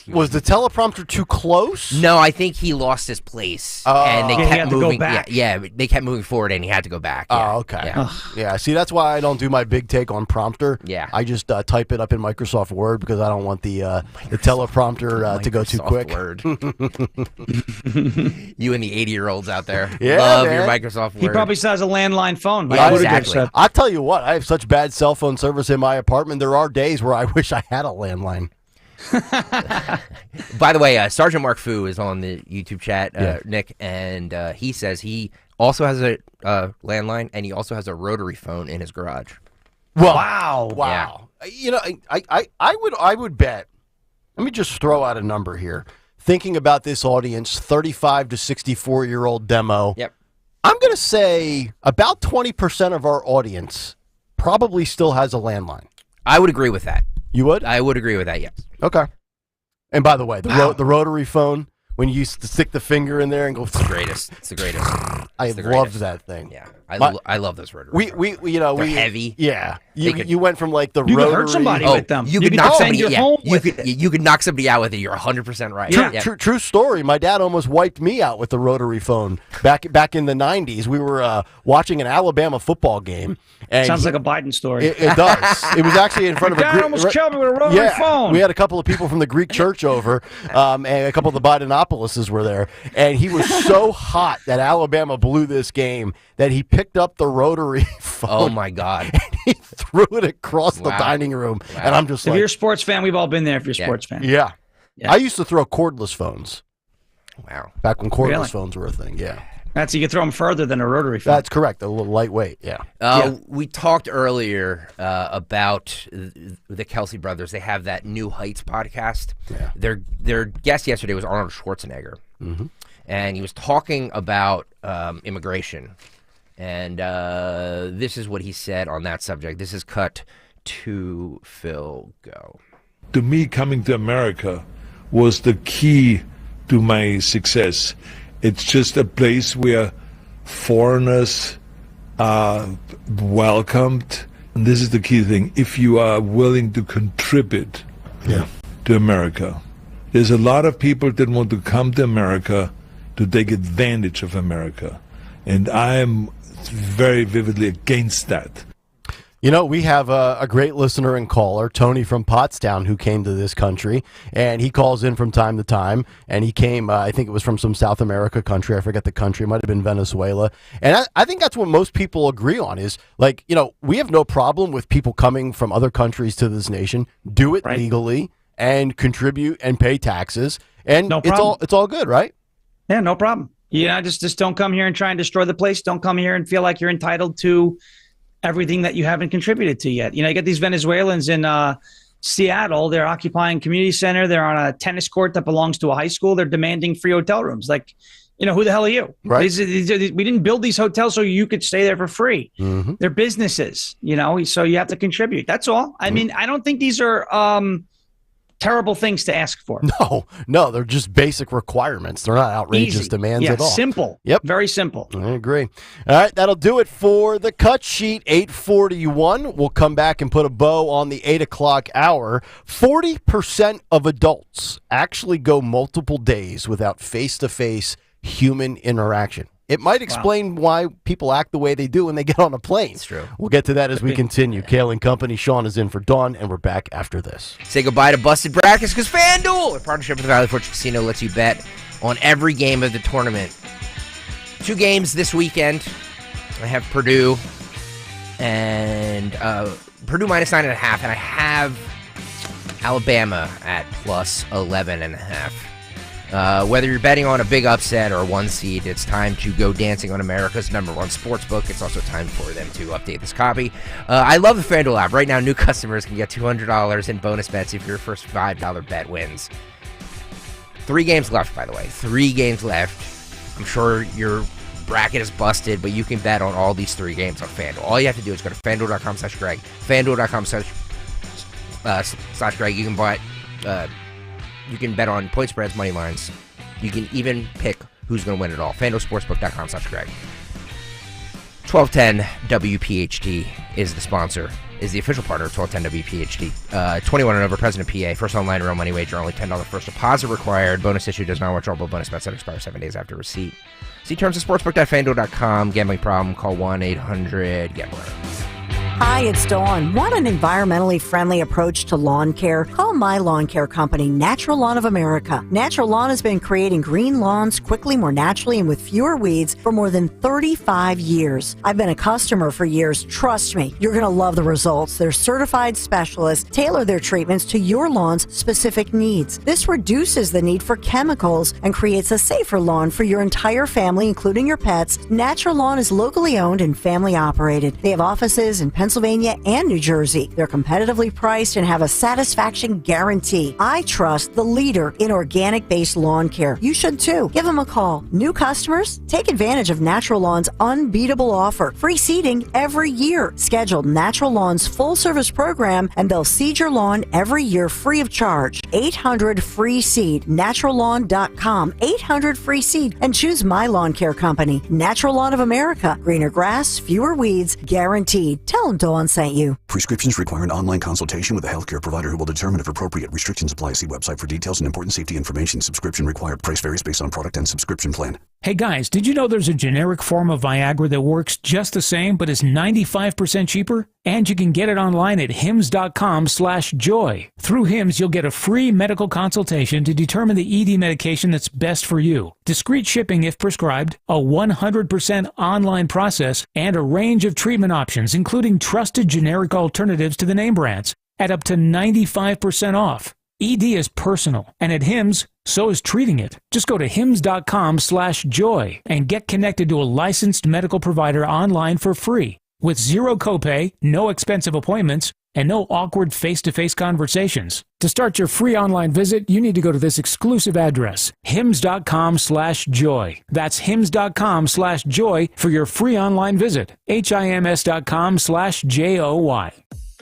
Was the teleprompter too close? No, I think he lost his place, and they kept moving. Yeah, they kept moving forward, and he had to go back. Yeah. Oh, okay. Yeah. See, that's why I don't do my big take on prompter. Yeah, I just type it up in Microsoft Word because I don't want the teleprompter to go too quick. Word. You and the 80-year-olds out there, yeah, love man. your Microsoft Word. He probably still has a landline phone. Yeah, exactly. I'll tell you what, I have such bad cell phone service in my apartment. There are days where I wish I had a landline. By the way, Sergeant Mark Fu is on the YouTube chat, Nick, and he says he also has a landline, and he also has a rotary phone in his garage. Well, wow. Yeah. You know, I would bet. Let me just throw out a number here. Thinking about this audience, 35 to 64-year-old demo. Yep. I'm going to say about 20% of our audience probably still has a landline. I would agree with that. You would? I would agree with that, yes. Okay. And by the way, the rotary phone, when you used to stick the finger in there and go... It's the greatest. It's the greatest. I loved that thing. Yeah. I love those rotary phones. They're heavy. Yeah. You went from like the you rotary... could hurt somebody with them. You could knock somebody out. You could knock somebody out with it. You're 100% right. True story. My dad almost wiped me out with the rotary phone back in the 90s. We were watching an Alabama football game. And sounds like a Biden story. It does. It was actually in front of a Dad almost killed me with a rotary phone. We had a couple of people from the Greek church over, and a couple of the Bidenopoulos were there. And he was so hot that Alabama blew this game that he picked up the rotary phone. Oh, my God. And he threw it across the dining room. Wow. And I'm just if you're a sports fan, we've all been there if you're a sports fan. Yeah. I used to throw cordless phones. Wow. Back when cordless phones were a thing, yeah. That's you can throw them further than a rotary phone. That's correct. A little lightweight, We talked earlier about the Kelsey brothers. They have that New Heights podcast. Yeah. Their guest yesterday was Arnold Schwarzenegger. Mm-hmm. And he was talking about immigration. And this is what he said on that subject. This is cut to Phil. Go. To me, coming to America was the key to my success. It's just a place where foreigners are welcomed. And this is the key thing. If you are willing to contribute to America. There's a lot of people that want to come to America to take advantage of America. And I am very vividly against that. You know, we have a great listener and caller, Tony from Pottstown, who came to this country, and he calls in from time to time, and he came, I think it was from some South America country, I forget the country, it might have been Venezuela, and I think that's what most people agree on is, like, you know, we have no problem with people coming from other countries to this nation, do it legally, and contribute and pay taxes, and it's all good, right? Yeah, no problem. Yeah, just don't come here and try and destroy the place. Don't come here and feel like you're entitled to everything that you haven't contributed to yet. You know, you get these Venezuelans in Seattle. They're occupying community center. They're on a tennis court that belongs to a high school. They're demanding free hotel rooms. Like, you know, who the hell are you? Right. We didn't build these hotels so you could stay there for free. Mm-hmm. They're businesses, you know, so you have to contribute. That's all. I mean, I don't think these are terrible things to ask for. No, they're just basic requirements. They're not outrageous demands at all. Simple. Yep. Very simple. I agree. All right, that'll do it for the cut sheet, 8:41. We'll come back and put a bow on the 8 o'clock hour. 40% of adults actually go multiple days without face-to-face human interaction. It might explain why people act the way they do when they get on a plane. It's true. We'll get to that as we continue. Kayal and Company. Sean is in for Dawn, and we're back after this. Say goodbye to busted brackets because FanDuel, in partnership with the Valley Forge Casino, lets you bet on every game of the tournament. 2 games this weekend. I have Purdue and Purdue minus 9.5, and I have Alabama at plus 11.5. Whether you're betting on a big upset or a 1 seed, it's time to go dancing on America's #1 sportsbook. It's also time for them to update this copy. I love the FanDuel app. Right now, new customers can get $200 in bonus bets if your first $5 bet wins. 3 games left, by the way. 3 games left. I'm sure your bracket is busted, but you can bet on all these 3 games on FanDuel. All you have to do is go to FanDuel.com/Greg. FanDuel.com/Greg. You can buy you can bet on point spreads, money lines. You can even pick who's going to win it all. FanDuelSportsbook.com/Greg. 1210 WPHT is the sponsor, is the official partner of 1210 WPHT. 21 and over, President PA. First online real money wager, only $10 first deposit required. Bonus issue does not withdrawable bonus bets that expire 7 days after receipt. See terms at sportsbook.fanduel.com. Gambling problem, call 1-800-GAMBLER. Hi, it's Dawn. Want an environmentally friendly approach to lawn care? Call my lawn care company, Natural Lawn of America. Natural Lawn has been creating green lawns quickly, more naturally, and with fewer weeds for more than 35 years. I've been a customer for years. Trust me, you're going to love the results. Their certified specialists tailor their treatments to your lawn's specific needs. This reduces the need for chemicals and creates a safer lawn for your entire family, including your pets. Natural Lawn is locally owned and family operated. They have offices in Pennsylvania and New Jersey. They're competitively priced and have a satisfaction guarantee. I trust the leader in organic-based lawn care. You should too. Give them a call. New customers, take advantage of Natural Lawn's unbeatable offer. Free seeding every year. Schedule Natural Lawn's full-service program and they'll seed your lawn every year free of charge. 800-FREE-SEED. NaturalLawn.com. 800-FREE-SEED and choose my lawn care company. Natural Lawn of America. Greener grass, fewer weeds, guaranteed. Tell them Dawn sent you. Prescriptions require an online consultation with a healthcare provider who will determine if appropriate. Restrictions apply. See website for details and important safety information. Subscription required. Price varies based on product and subscription plan. Hey guys, did you know there's a generic form of Viagra that works just the same but is 95% cheaper? And you can get it online at hims.com/joy. Through Hims, you'll get a free medical consultation to determine the ED medication that's best for you. Discreet shipping if prescribed, a 100% online process, and a range of treatment options, including trusted generic alternatives to the name brands, at up to 95% off. ED is personal, and at Hims, so is treating it. Just go to hims.com/joy and get connected to a licensed medical provider online for free, with zero copay, no expensive appointments, and no awkward face-to-face conversations. To start your free online visit, you need to go to this exclusive address, hims.com/joy. That's hims.com/joy for your free online visit. HIMS.com/JOY.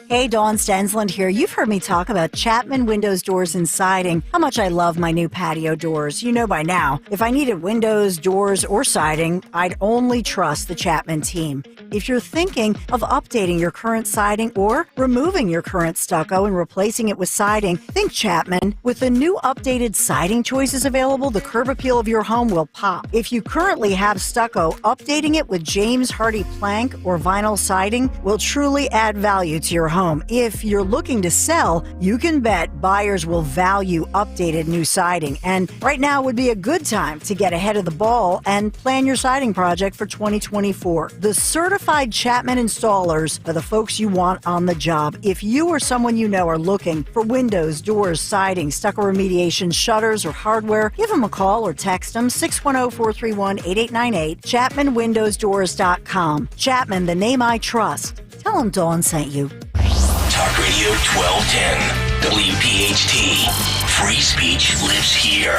Hey, Dawn Stensland here. You've heard me talk about Chapman Windows, Doors, and Siding, how much I love my new patio doors. You know by now. If I needed windows, doors, or siding, I'd only trust the Chapman team. If you're thinking of updating your current siding or removing your current stucco and replacing it with siding, think Chapman. With the new updated siding choices available, the curb appeal of your home will pop. If you currently have stucco, updating it with James Hardie plank or vinyl siding will truly add value to your home. If you're looking to sell, you can bet buyers will value updated new siding. And right now would be a good time to get ahead of the ball and plan your siding project for 2024. The certified Chapman installers are the folks you want on the job. If you or someone you know are looking for windows, doors, siding, stucco remediation, shutters, or hardware, give them a call or text them 610-431-8898, ChapmanWindowsDoors.com. Chapman, the name I trust. Tell them Dawn sent you. Talk Radio 1210, WPHT. Free speech lives here.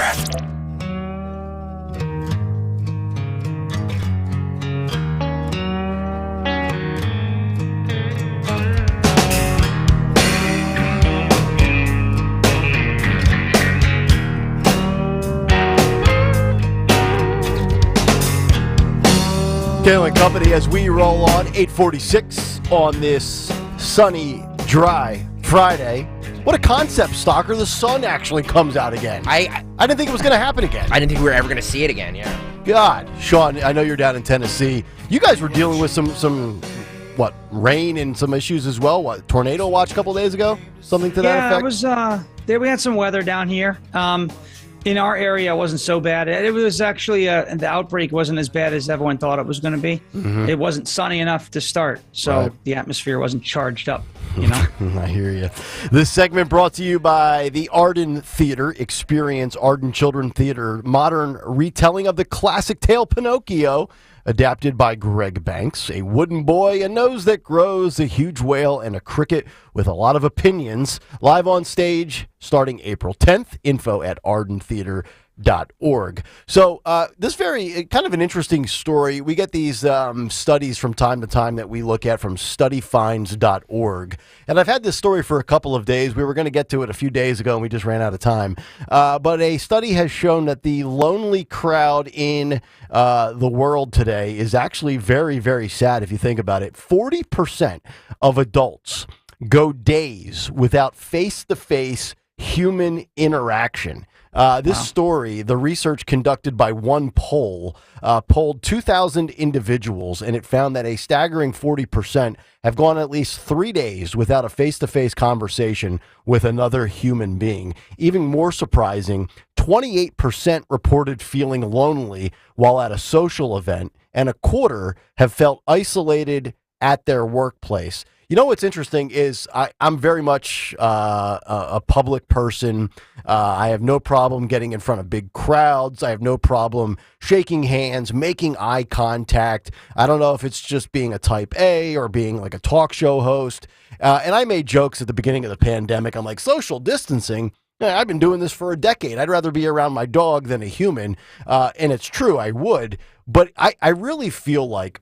Kayal and Company as we roll on 846 on this sunny, dry Friday. What a concept, Stalker. The sun actually comes out again. I didn't think it was going to happen again. I didn't think we were ever going to see it again, yeah. God. Sean, I know you're down in Tennessee. You guys were dealing with some rain and some issues as well? What, tornado watch a couple days ago? Something to that effect? Yeah, it was, we had some weather down here. In our area, it wasn't so bad. It was actually, the outbreak wasn't as bad as everyone thought it was going to be. Mm-hmm. It wasn't sunny enough to start, so the atmosphere wasn't charged up, you know? I hear you. This segment brought to you by the Arden Theater. Experience Arden Children Theater, modern retelling of the classic tale Pinocchio, adapted by Greg Banks. A wooden boy, a nose that grows, a huge whale, and a cricket with a lot of opinions. Live on stage starting April 10th. Info at ardentheater.org. So this very kind of an interesting story. We get these studies from time to time that we look at from studyfinds.org. And I've had this story for a couple of days. We were going to get to it a few days ago and we just ran out of time. But a study has shown that the lonely crowd in the world today is actually very, very sad if you think about it. 40% of adults go days without face-to-face human interaction. This story, the research conducted by one poll, polled 2,000 individuals, and it found that a staggering 40% have gone at least 3 days without a face-to-face conversation with another human being. Even more surprising, 28% reported feeling lonely while at a social event, and a quarter have felt isolated at their workplace. You know what's interesting is I'm very much a public person. I have no problem getting in front of big crowds. I have no problem shaking hands, making eye contact. I don't know if it's just being a type A or being like a talk show host. And I made jokes at the beginning of the pandemic. I'm like, social distancing? I've been doing this for a decade. I'd rather be around my dog than a human. And it's true, I would. But I really feel like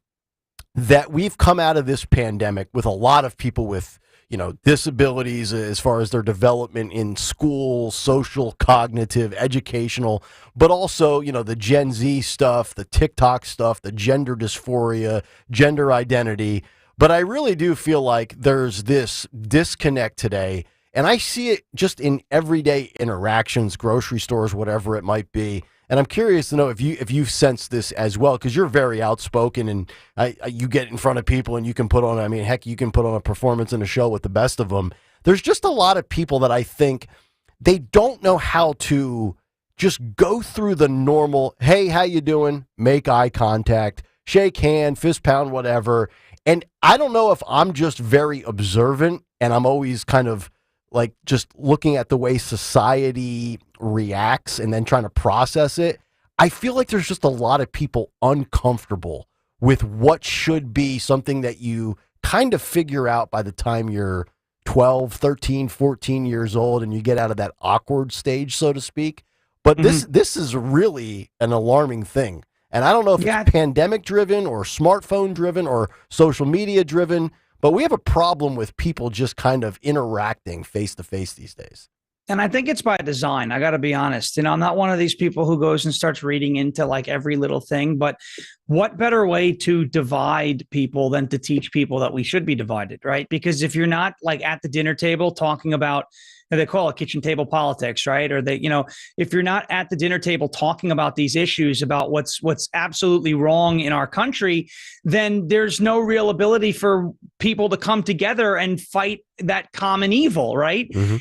that we've come out of this pandemic with a lot of people with, disabilities as far as their development in school, social, cognitive, educational, but also, the Gen Z stuff, the TikTok stuff, the gender dysphoria, gender identity. But I really do feel like there's this disconnect today, and I see it just in everyday interactions, grocery stores, whatever it might be. And I'm curious to know if you've sensed this as well, because you're very outspoken and you get in front of people and you can put on, you can put on a performance in a show with the best of them. There's just a lot of people that I think they don't know how to just go through the normal, hey, how you doing? Make eye contact, shake hand, fist pound, whatever. And I don't know if I'm just very observant and I'm always kind of like just looking at the way society reacts and then trying to process it. I feel like there's just a lot of people uncomfortable with what should be something that you kind of figure out by the time you're 12, 13, 14 years old and you get out of that awkward stage, so to speak. But this is really an alarming thing. And I don't know if it's pandemic driven or smartphone driven or social media driven, but we have a problem with people just kind of interacting face to face these days. And I think it's by design. I got to be honest. I'm not one of these people who goes and starts reading into like every little thing, but what better way to divide people than to teach people that we should be divided, right? Because if you're not like at the dinner table talking about, they call it kitchen table politics, right? Or if you're not at the dinner table talking about these issues, about what's absolutely wrong in our country, then there's no real ability for people to come together and fight that common evil, right? Mm-hmm.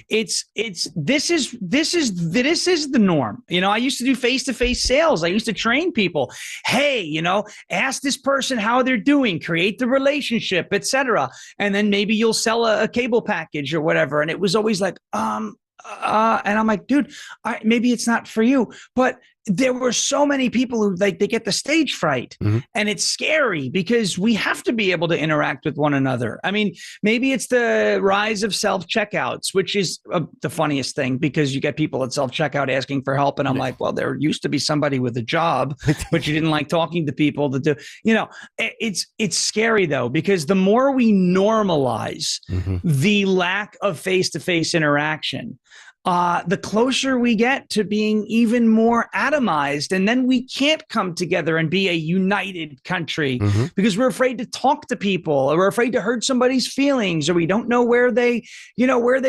This is the norm. I used to do face-to-face sales. I used to train people. Hey, ask this person how they're doing, create the relationship, etc. And then maybe you'll sell a cable package or whatever. And it was always like, and I'm like, dude, maybe it's not for you. But there were so many people who they get the stage fright, and it's scary because we have to be able to interact with one another. I mean, maybe it's the rise of self-checkouts, which is the funniest thing, because you get people at self-checkout asking for help. And I'm like, well, there used to be somebody with a job, but you didn't like talking to people to do, it's scary though, because the more we normalize the lack of face-to-face interaction, the closer we get to being even more atomized. And then we can't come together and be a united country because we're afraid to talk to people, or we're afraid to hurt somebody's feelings, or we don't know where they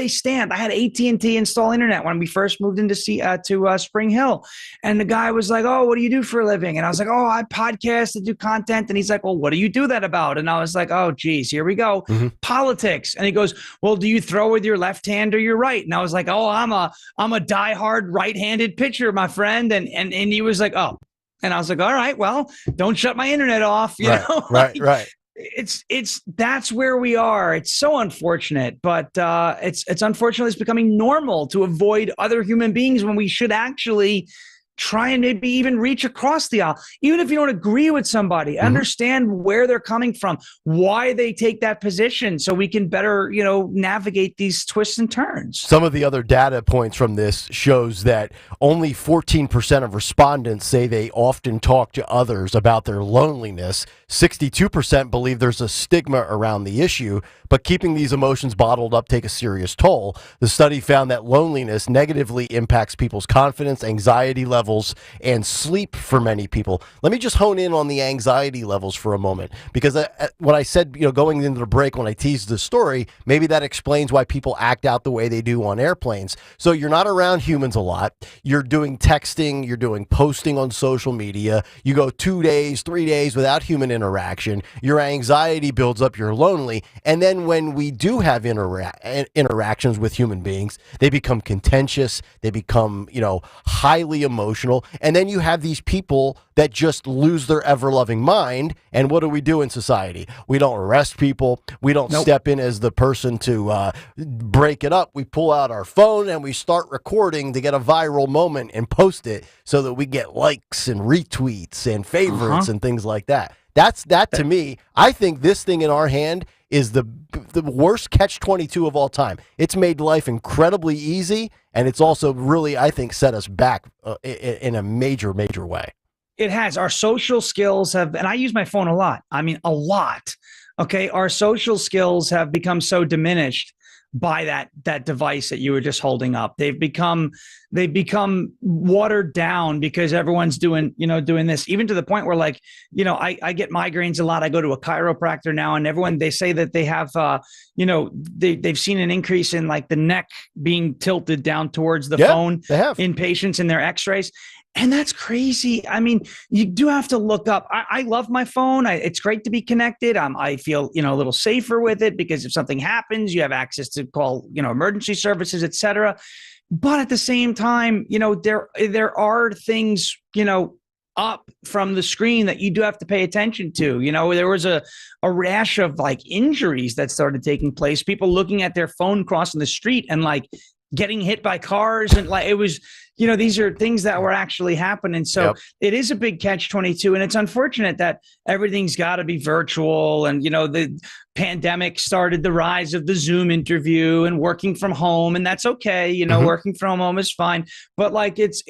stand. I had AT&T install internet when we first moved into Spring Hill. And the guy was like, oh, what do you do for a living? And I was like, oh, I podcast and do content. And he's like, well, what do you do that about? And I was like, oh, geez, here we go. Politics. And he goes, well, do you throw with your left hand or your right? And I was like, oh, I'm a diehard right-handed pitcher, my friend. And he was like, oh, and I was like, all right, well, don't shut my internet off. You know? Right. That's where we are. It's so unfortunate, but it's unfortunately it's becoming normal to avoid other human beings when we should actually try and maybe even reach across the aisle. Even if you don't agree with somebody, understand where they're coming from, why they take that position, so we can better, navigate these twists and turns. Some of the other data points from this shows that only 14% of respondents say they often talk to others about their loneliness. 62% believe there's a stigma around the issue, but keeping these emotions bottled up take a serious toll. The study found that loneliness negatively impacts people's confidence, anxiety levels, and sleep for many people. Let me just hone in on the anxiety levels for a moment, because what I said, going into the break when I teased the story, maybe that explains why people act out the way they do on airplanes. So you're not around humans a lot. You're doing texting, you're doing posting on social media. You go 2 days, 3 days without human interaction. Your anxiety builds up, you're lonely. And then when we do have interactions with human beings, they become contentious, they become, highly emotional. And then you have these people that just lose their ever-loving mind. And what do we do in society? We don't arrest people. We don't step in as the person to break it up. We pull out our phone and we start recording to get a viral moment and post it so that we get likes and retweets and favorites and things like that. That to me, I think this thing in our hand is the worst catch-22 of all time. It's made life incredibly easy, and it's also really, I think, set us back in a major, major way. It has. Our social skills have, and I use my phone a lot. I mean, a lot. Okay. Our social skills have become so diminished by that device that you were just holding up. They've become watered down because everyone's doing this, even to the point where I get migraines a lot. I go to a chiropractor now, and they say that they have, they've seen an increase in like the neck being tilted down towards the phone in patients in their x-rays. And that's crazy. I mean, you do have to look up. I love my phone. It's great to be connected. I feel, a little safer with it because if something happens, you have access to call, emergency services, et cetera. But at the same time, there are things, up from the screen that you do have to pay attention to. There was a rash of like injuries that started taking place. People looking at their phone crossing the street and like getting hit by cars, and like it was, these are things that were actually happening. So it is a big catch-22, and it's unfortunate that everything's got to be virtual. And the pandemic started the rise of the Zoom interview and working from home, and that's okay. Working from home is fine, but like it's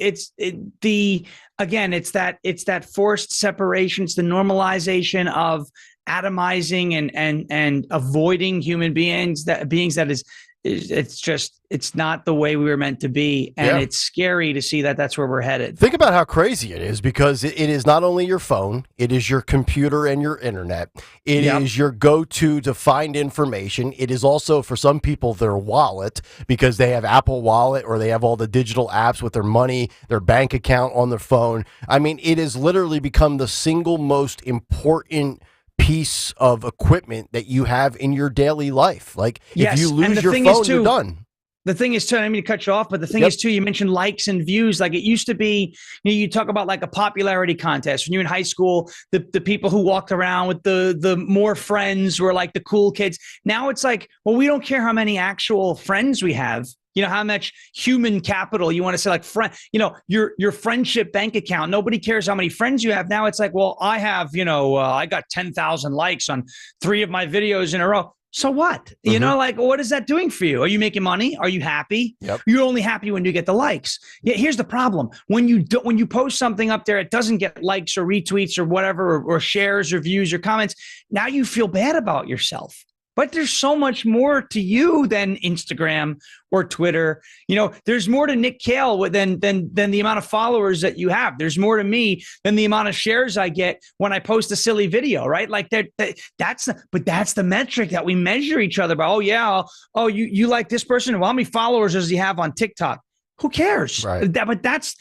that forced separation. It's the normalization of atomizing and avoiding human beings that is it's not the way we were meant to be. And it's scary to see that that's where we're headed. Think about how crazy it is, because it is not only your phone, it is your computer and your internet. It is your go-to to find information. It is also, for some people, their wallet, because they have Apple Wallet or they have all the digital apps with their money, their bank account on their phone. I mean, it has literally become the single most important piece of equipment that you have in your daily life. Like, if you lose your phone, you're done. The thing is, too, I didn't mean to cut you off, but the thing is, too, you mentioned likes and views. Like, it used to be, you talk about like a popularity contest. When you're in high school, the people who walked around with the more friends were like the cool kids. Now it's like, well, we don't care how many actual friends we have. How much human capital you want to say, like friend, your friendship bank account. Nobody cares how many friends you have. Now it's like, well, I have, I got 10,000 likes on 3 of my videos in a row. So what? Like, what is that doing for you? Are you making money? Are you happy? You're only happy when you get the likes. Yeah. Here's the problem. When you post something up there, it doesn't get likes or retweets or whatever, or shares or views or comments. Now you feel bad about yourself. But there's so much more to you than Instagram or Twitter. There's more to Nick Kayal than the amount of followers that you have. There's more to me than the amount of shares I get when I post a silly video, right? Like that's the metric that we measure each other by. Oh yeah, you like this person? Well, how many followers does he have on TikTok? Who cares? Right. But that's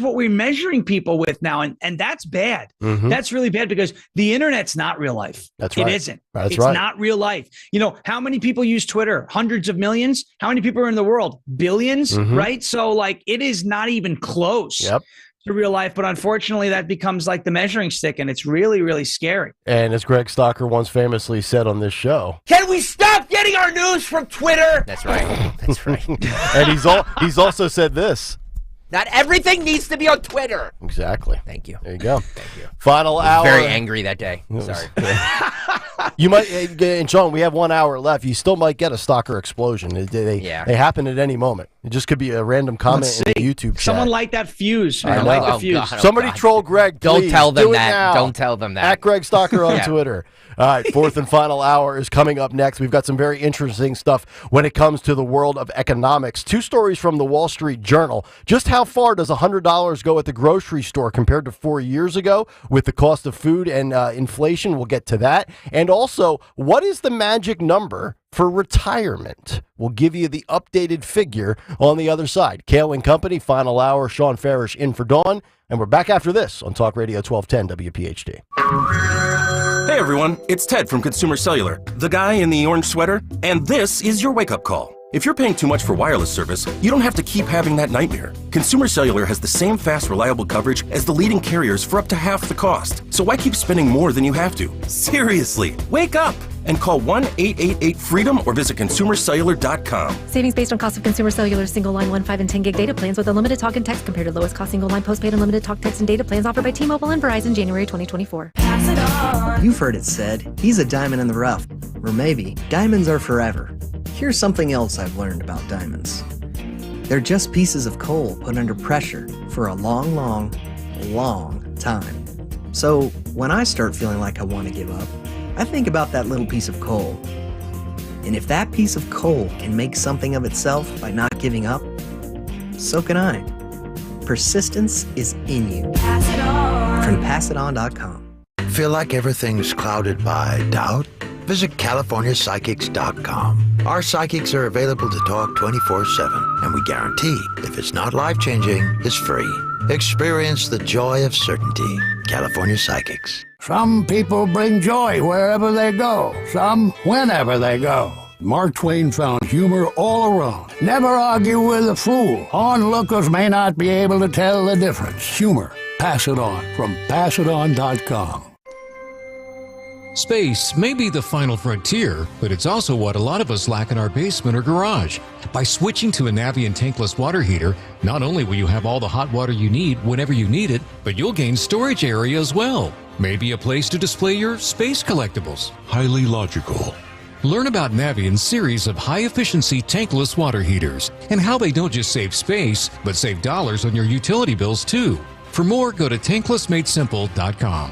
what we're measuring people with now, and that's bad. That's really bad, because the internet's not real life. That's right. It isn't. It's not real life. How many people use Twitter? Hundreds of millions. How many people are in the world? Billions, right? So like, it is not even close to real life. But unfortunately, that becomes like the measuring stick, and it's really, really scary. And as Greg Stocker once famously said on this show, can we stop getting our news from Twitter? That's right. That's right. And he's also said this: not everything needs to be on Twitter. Exactly. Thank you. There you go. Thank you. Final hour. Very angry that day. Sorry. You might, and Sean, we have 1 hour left. You still might get a Stalker explosion. They happen at any moment. It just could be a random comment in the YouTube chat. Someone like that fuse. I like the fuse. God, Somebody troll Greg. Please. Don't tell them Do that. it now. Don't tell them that. At Greg Stocker on Twitter. All right, fourth and final hour is coming up next. We've got some very interesting stuff when it comes to the world of economics. 2 stories from the Wall Street Journal. Just how far does $100 go at the grocery store compared to 4 years ago with the cost of food and inflation? We'll get to that. And also, what is the magic number for retirement? We'll give you the updated figure on the other side. Kayal and Company, final hour. Sean Farish in for Dawn. And we're back after this on Talk Radio 1210 WPHT. Hey everyone, it's Ted from Consumer Cellular, the guy in the orange sweater, and this is your wake-up call. If you're paying too much for wireless service, you don't have to keep having that nightmare. Consumer Cellular has the same fast, reliable coverage as the leading carriers for up to half the cost. So why keep spending more than you have to? Seriously, wake up and call 1-888-FREEDOM or visit consumercellular.com. Savings based on cost of Consumer Cellular single line 1, 5, and 10 gig data plans with unlimited talk and text compared to lowest cost single line postpaid unlimited talk, text, and data plans offered by T-Mobile and Verizon January 2024. You've heard it said, he's a diamond in the rough. Or maybe, diamonds are forever. Here's something else I've learned about diamonds. They're just pieces of coal put under pressure for a long, long, long time. So when I start feeling like I want to give up, I think about that little piece of coal. And if that piece of coal can make something of itself by not giving up, so can I. Persistence is in you. Pass it on. From PassItOn.com. Feel like everything's clouded by doubt? Visit CaliforniaPsychics.com. Our psychics are available to talk 24/7, and we guarantee if it's not life-changing, it's free. Experience the joy of certainty. California Psychics. Some people bring joy wherever they go, some whenever they go. Mark Twain found humor all around. Never argue with a fool. Onlookers may not be able to tell the difference. Humor. Pass it on from PassItOn.com. Space may be the final frontier, but it's also what a lot of us lack in our basement or garage. By switching to a Navien tankless water heater, not only will you have all the hot water you need whenever you need it, but you'll gain storage area as well. Maybe a place to display your space collectibles. Highly logical. Learn about Navien's series of high-efficiency tankless water heaters and how they don't just save space, but save dollars on your utility bills too. For more, go to tanklessmadesimple.com.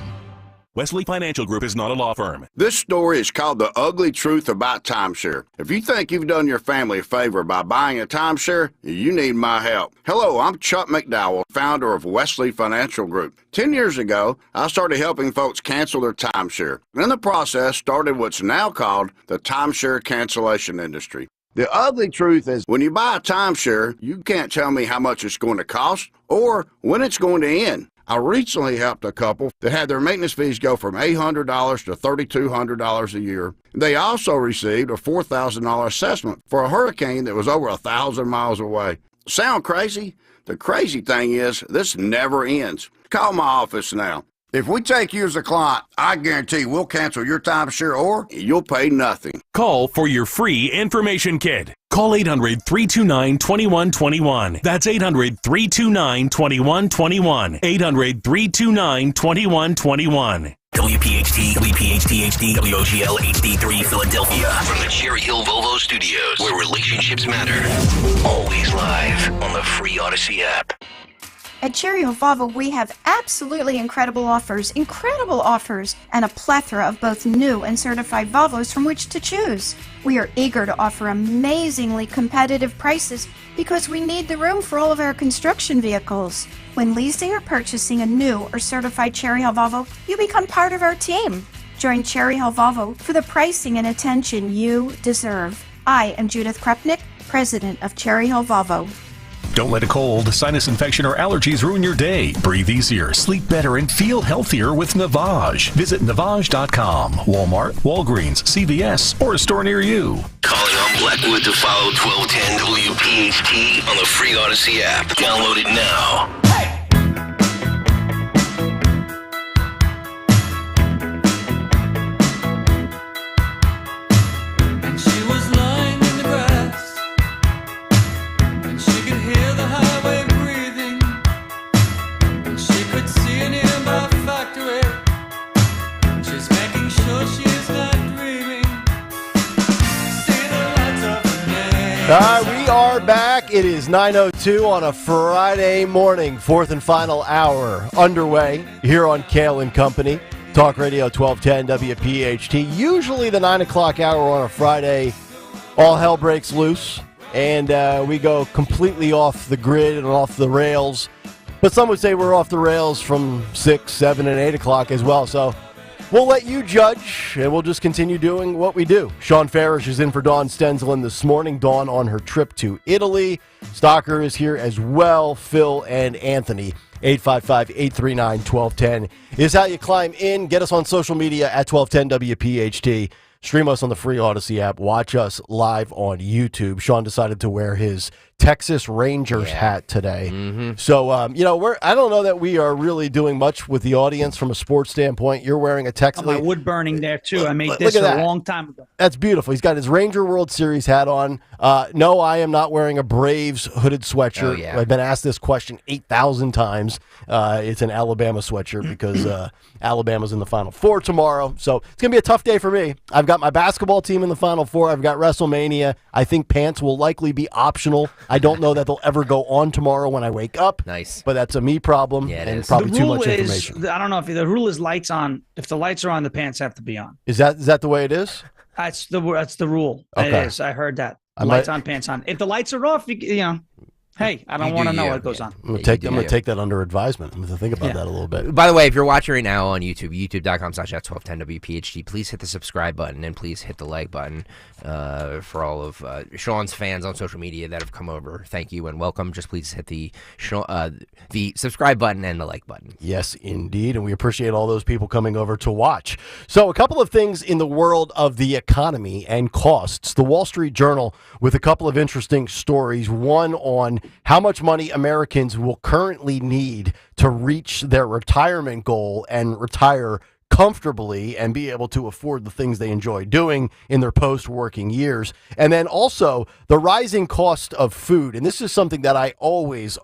Wesley Financial Group is not a law firm. This story is called The Ugly Truth About Timeshare. If you think you've done your family a favor by buying a timeshare, you need my help. Hello, I'm Chuck McDowell, founder of Wesley Financial Group. 10 years ago, I started helping folks cancel their timeshare. In the process, started what's now called the timeshare cancellation industry. The ugly truth is when you buy a timeshare, you can't tell me how much it's going to cost or when it's going to end. I recently helped a couple that had their maintenance fees go from $800 to $3,200 a year. They also received a $4,000 assessment for a hurricane that was over 1,000 miles away. Sound crazy? The crazy thing is this never ends. Call my office now. If we take you as a client, I guarantee we'll cancel your timeshare or you'll pay nothing. Call for your free information kit. Call 800-329-2121. That's 800-329-2121. 800-329-2121. WPHT, WPHT HD, WOGL HD3 Philadelphia. From the Cherry Hill Volvo Studios, where relationships matter. Always live on the free Odyssey app. At Cherry Hill Volvo, we have absolutely incredible offers, and a plethora of both new and certified Volvos from which to choose. We are eager to offer amazingly competitive prices because we need the room for all of our construction vehicles. When leasing or purchasing a new or certified Cherry Hill Volvo, you become part of our team. Join Cherry Hill Volvo for the pricing and attention you deserve. I am Judith Krupnick, president of Cherry Hill Volvo. Don't let a cold, sinus infection, or allergies ruin your day. Breathe easier, sleep better, and feel healthier with Navage. Visit Navage.com. Walmart, Walgreens, CVS, or a store near you. Calling on Blackwood to follow 1210 WPHT on the free Odyssey app. Download it now. All right, we are back. It is 9:02 on a Friday morning, fourth and final hour underway here on Kayal and Company. Talk Radio 1210 WPHT. Usually the 9 o'clock hour on a Friday, all hell breaks loose, and we go completely off the grid and off the rails. But some would say we're off the rails from 6, 7, and 8 o'clock as well, so we'll let you judge, and we'll just continue doing what we do. Sean Farish is in for Dawn Stenzelin this morning. Dawn on her trip to Italy. Stocker is here as well. Phil and Anthony. 855-839-1210 is how you climb in. Get us on social media at 1210 WPHT. Stream us on the free Odyssey app. Watch us live on YouTube. Sean decided to wear his Texas Rangers hat today. So, I don't know that we are really doing much with the audience from a sports standpoint. You're wearing a Texas. My wood burning there, too. I made this a long time ago. That's beautiful. He's got his Ranger World Series hat on. No, I am not wearing a Braves hooded sweatshirt. Oh, yeah. I've been asked this question 8,000 times. It's an Alabama sweatshirt because Alabama's in the Final Four tomorrow. So it's going to be a tough day for me. I've got my basketball team in the Final Four. I've got WrestleMania. I think pants will likely be optional. I don't know that they'll ever go on tomorrow when I wake up. Nice. But that's a me problem and probably too much information. I don't know if the rule is lights on. If the lights are on, the pants have to be on. Is that the way it is? That's the rule. Okay. It is. I heard that. Lights on, pants on. If the lights are off, hey, I don't want to know what goes on. I'm going to take that under advisement. I'm going to think about that a little bit. By the way, if you're watching right now on YouTube, youtube.com/1210WPHT, please hit the subscribe button and please hit the like button for all of Sean's fans on social media that have come over. Thank you and welcome. Just please hit the subscribe button and the like button. Yes, indeed. And we appreciate all those people coming over to watch. So a couple of things in the world of the economy and costs. The Wall Street Journal with a couple of interesting stories. One on how much money Americans will currently need to reach their retirement goal and retire comfortably and be able to afford the things they enjoy doing in their post-working years. And then also the rising cost of food. And this is something that I always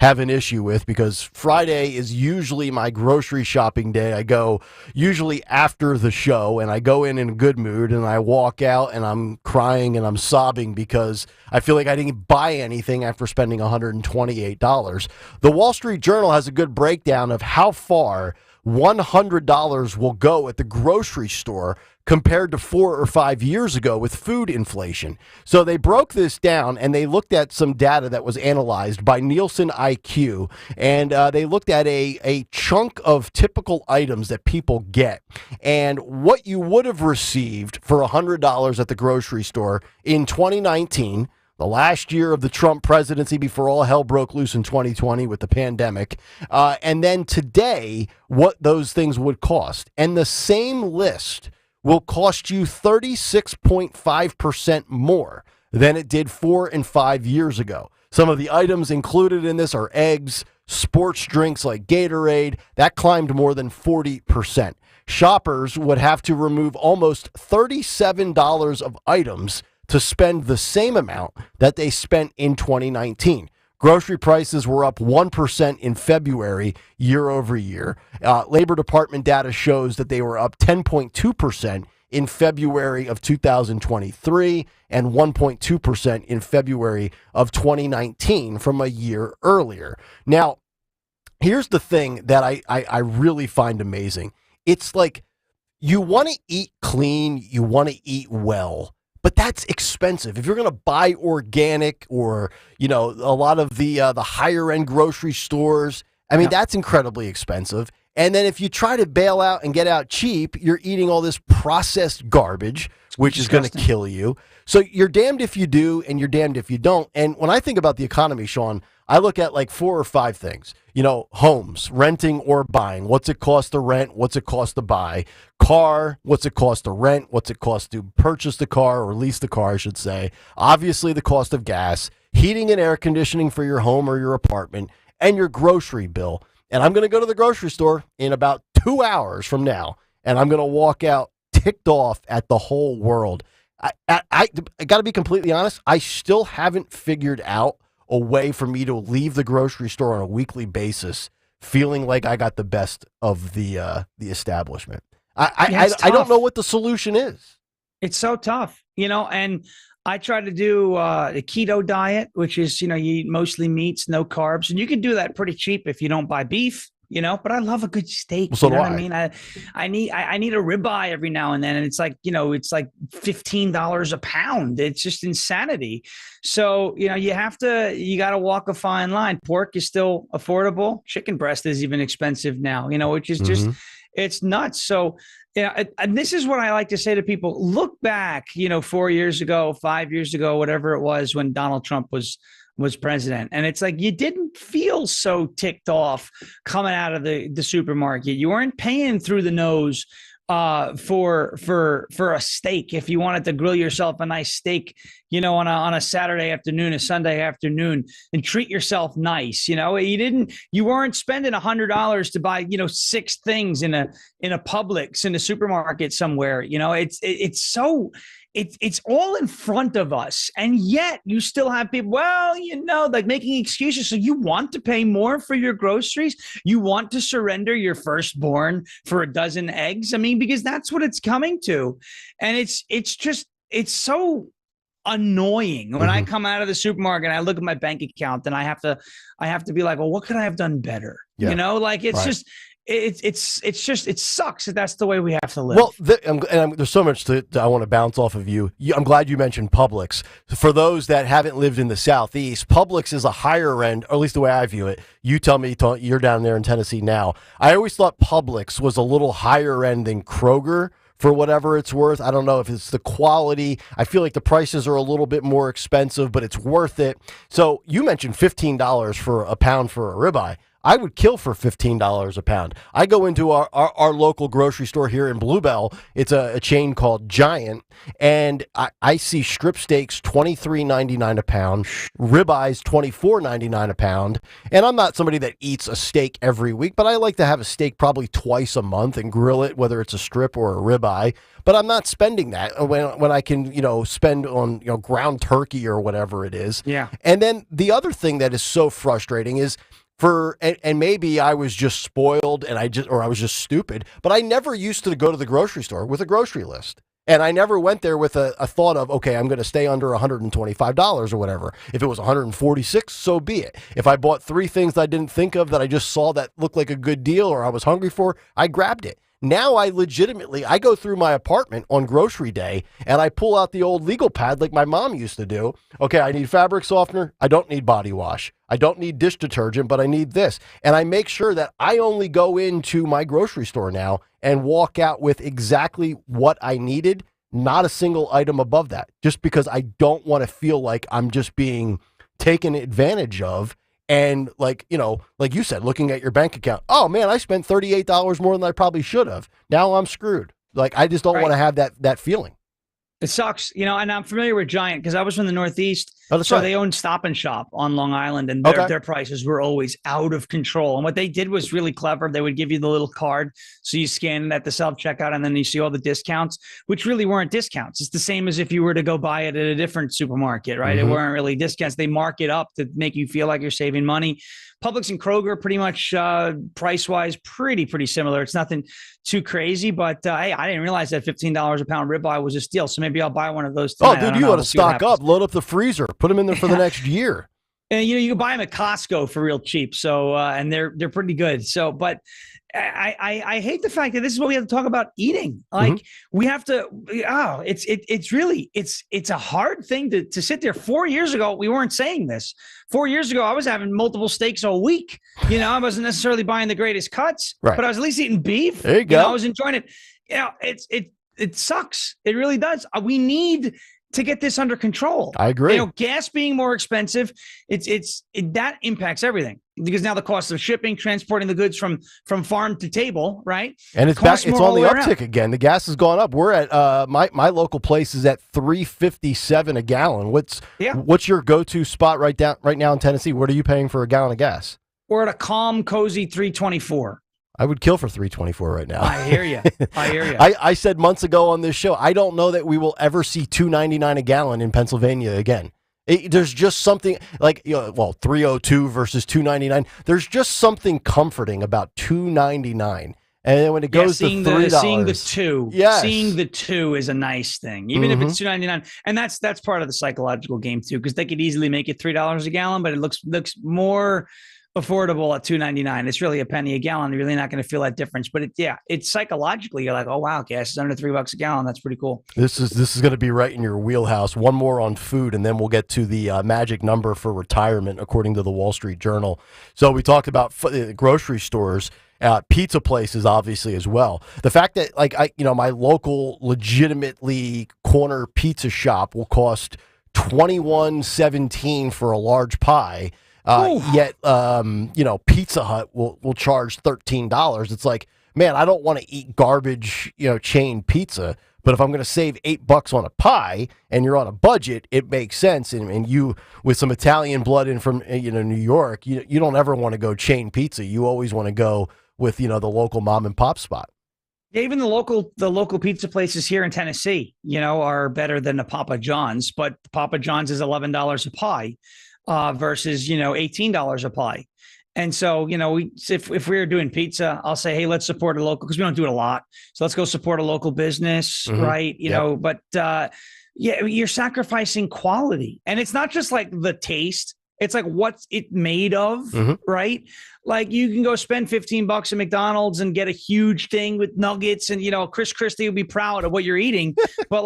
have an issue with because Friday is usually my grocery shopping day. I go usually after the show and I go in a good mood and I walk out and I'm crying and I'm sobbing because I feel like I didn't buy anything after spending $128. The Wall Street Journal has a good breakdown of how far $100 will go at the grocery store compared to 4 or 5 years ago with food inflation. So they broke this down and they looked at some data that was analyzed by Nielsen IQ, and they looked at a chunk of typical items that people get and what you would have received for $100 at the grocery store in 2019, the last year of the Trump presidency before all hell broke loose in 2020 with the pandemic, and then today, what those things would cost. And the same list will cost you 36.5% more than it did 4 and 5 years ago. Some of the items included in this are eggs, sports drinks like Gatorade. That climbed more than 40%. Shoppers would have to remove almost $37 of items to spend the same amount that they spent in 2019. Grocery prices were up 1% in February year over year. Labor Department data shows that they were up 10.2% in February of 2023 and 1.2% in February of 2019 from a year earlier. Now, here's the thing that I really find amazing. It's like you want to eat clean, you want to eat well, but that's expensive. If you're going to buy organic or, a lot of the higher end grocery stores, I mean, that's incredibly expensive. And then if you try to bail out and get out cheap, you're eating all this processed garbage, which is going to kill you. So you're damned if you do and you're damned if you don't. And when I think about the economy, Sean, I look at like 4 or 5 things. Homes, renting or buying. What's it cost to rent? What's it cost to buy? Car, what's it cost to rent? What's it cost to purchase the car or lease the car, I should say? Obviously, the cost of gas, heating and air conditioning for your home or your apartment, and your grocery bill. And I'm going to go to the grocery store in about 2 hours from now, and I'm going to walk out ticked off at the whole world. I got to be completely honest. I still haven't figured out a way for me to leave the grocery store on a weekly basis feeling like I got the best of the establishment. I don't know what the solution is. It's so tough, and I try to do the keto diet, which is, you eat mostly meats, no carbs, and you can do that pretty cheap if you don't buy beef. But I love a good steak. Well, so you know do what I mean? I need a ribeye every now and then. And it's like, it's like $15 a pound. It's just insanity. So, you got to walk a fine line. Pork is still affordable. Chicken breast is even expensive now, which is just, it's nuts. So, and this is what I like to say to people. Look back, 4 years ago, 5 years ago, whatever it was when Donald Trump was president. And it's like, you didn't feel so ticked off coming out of the supermarket. You weren't paying through the nose for a steak. If you wanted to grill yourself a nice steak, on a Saturday afternoon, a Sunday afternoon, and treat yourself nice, you weren't spending $100 to buy, 6 things in a Publix in a supermarket somewhere. It's all in front of us. And yet you still have people, like making excuses. So you want to pay more for your groceries? You want to surrender your firstborn for a dozen eggs? I mean, because that's what it's coming to. And it's so annoying when I come out of the supermarket and I look at my bank account and I have to be like, well, what could I have done better? Yeah. Just, it sucks that that's the way we have to live. Well, there's so much I want to bounce off of you. I'm glad you mentioned Publix. For those that haven't lived in the Southeast, Publix is a higher end, or at least the way I view it. You tell me, you're down there in Tennessee now. I always thought Publix was a little higher end than Kroger for whatever it's worth. I don't know if it's the quality. I feel like the prices are a little bit more expensive, but it's worth it. So you mentioned $15 for a pound for a ribeye. I would kill for $15 a pound. I go into our local grocery store here in Bluebell. It's a chain called Giant, and I see strip steaks $23.99 a pound, ribeyes $24.99 a pound. And I'm not somebody that eats a steak every week, but I like to have a steak probably twice a month and grill it, whether it's a strip or a ribeye. But I'm not spending that when I can, spend on, ground turkey or whatever it is. Yeah. And then the other thing that is so frustrating is, and maybe I was just spoiled or I was just stupid, but I never used to go to the grocery store with a grocery list. And I never went there with a thought of, okay, I'm going to stay under $125 or whatever. If it was $146, so be it. If I bought 3 things that I didn't think of that I just saw that looked like a good deal or I was hungry for, I grabbed it. Now I go through my apartment on grocery day and I pull out the old legal pad like my mom used to do. Okay, I need fabric softener. I don't need body wash. I don't need dish detergent, but I need this. And I make sure that I only go into my grocery store now and walk out with exactly what I needed, not a single item above that, just because I don't want to feel like I'm just being taken advantage of. And like you said, looking at your bank account, oh man, I spent $38 more than I probably should have. Now I'm screwed. Like, I just don't want to have that feeling. It sucks, and I'm familiar with Giant because I was from the Northeast. So they owned Stop and Shop on Long Island, and their prices were always out of control. And what they did was really clever. They would give you the little card, so you scan it at the self-checkout, and then you see all the discounts, which really weren't discounts. It's the same as if you were to go buy it at a different supermarket, right? Mm-hmm. It weren't really discounts. They mark it up to make you feel like you're saving money. Publix and Kroger, pretty much price-wise, pretty similar. It's nothing too crazy, but hey, I didn't realize that $15 a pound ribeye was a steal. So maybe I'll buy one of those tonight. Oh, dude, you ought to stock up, load up the freezer, put them in there for the next year. And you can buy them at Costco for real cheap. So and they're pretty good. So, but I hate the fact that this is what we have to talk about eating. Like we have to. Oh, it's really a hard thing to sit there. 4 years ago, we weren't saying this. 4 years ago, I was having multiple steaks a week. I wasn't necessarily buying the greatest cuts, but I was at least eating beef. There you go. I was enjoying it. It sucks. It really does. We need to get this under control. I agree. Gas being more expensive, that impacts everything because now the cost of shipping, transporting the goods from farm to table, right? And it's back. It's on the uptick again. The gas has gone up. We're at my local place is at $3.57 a gallon. What's your go-to spot right now in Tennessee? What are you paying for a gallon of gas? We're at a calm, cozy $3.24. I would kill for $3.24 right now. I hear you. I said months ago on this show, I don't know that we will ever see $2.99 a gallon in Pennsylvania again. There's just something like, $3.02 versus $2.99. There's just something comforting about $2.99. And then when it goes to $3, seeing the two is a nice thing, even if it's $2.99. And that's part of the psychological game too, because they could easily make it $3 a gallon, but it looks more affordable at $2.99. It's really a penny a gallon. You're really not going to feel that difference. But it's psychologically, you're like, oh wow, gas is under $3 a gallon. That's pretty cool. This is going to be right in your wheelhouse. One more on food, and then we'll get to the magic number for retirement, according to the Wall Street Journal. So we talked about grocery stores. Pizza places, obviously, as well. The fact that, my local legitimately corner pizza shop will cost $21.17 for a large pie. Yet, Pizza Hut will charge $13. It's like, man, I don't want to eat garbage, chain pizza. But if I'm going to save $8 on a pie and you're on a budget, it makes sense. And you, with some Italian blood in from, New York, you don't ever want to go chain pizza. You always want to go with, the local mom and pop spot. Yeah, even the local pizza places here in Tennessee, are better than the Papa John's. But Papa John's is $11 a pie. Versus, $18 a pie. And so, if we were doing pizza, I'll say, hey, let's support a local, because we don't do it a lot. So let's go support a local business, right? But you're sacrificing quality. And it's not just like the taste. It's like what's it made of, right? Like you can go spend $15 at McDonald's and get a huge thing with nuggets, and Chris Christie will be proud of what you're eating, but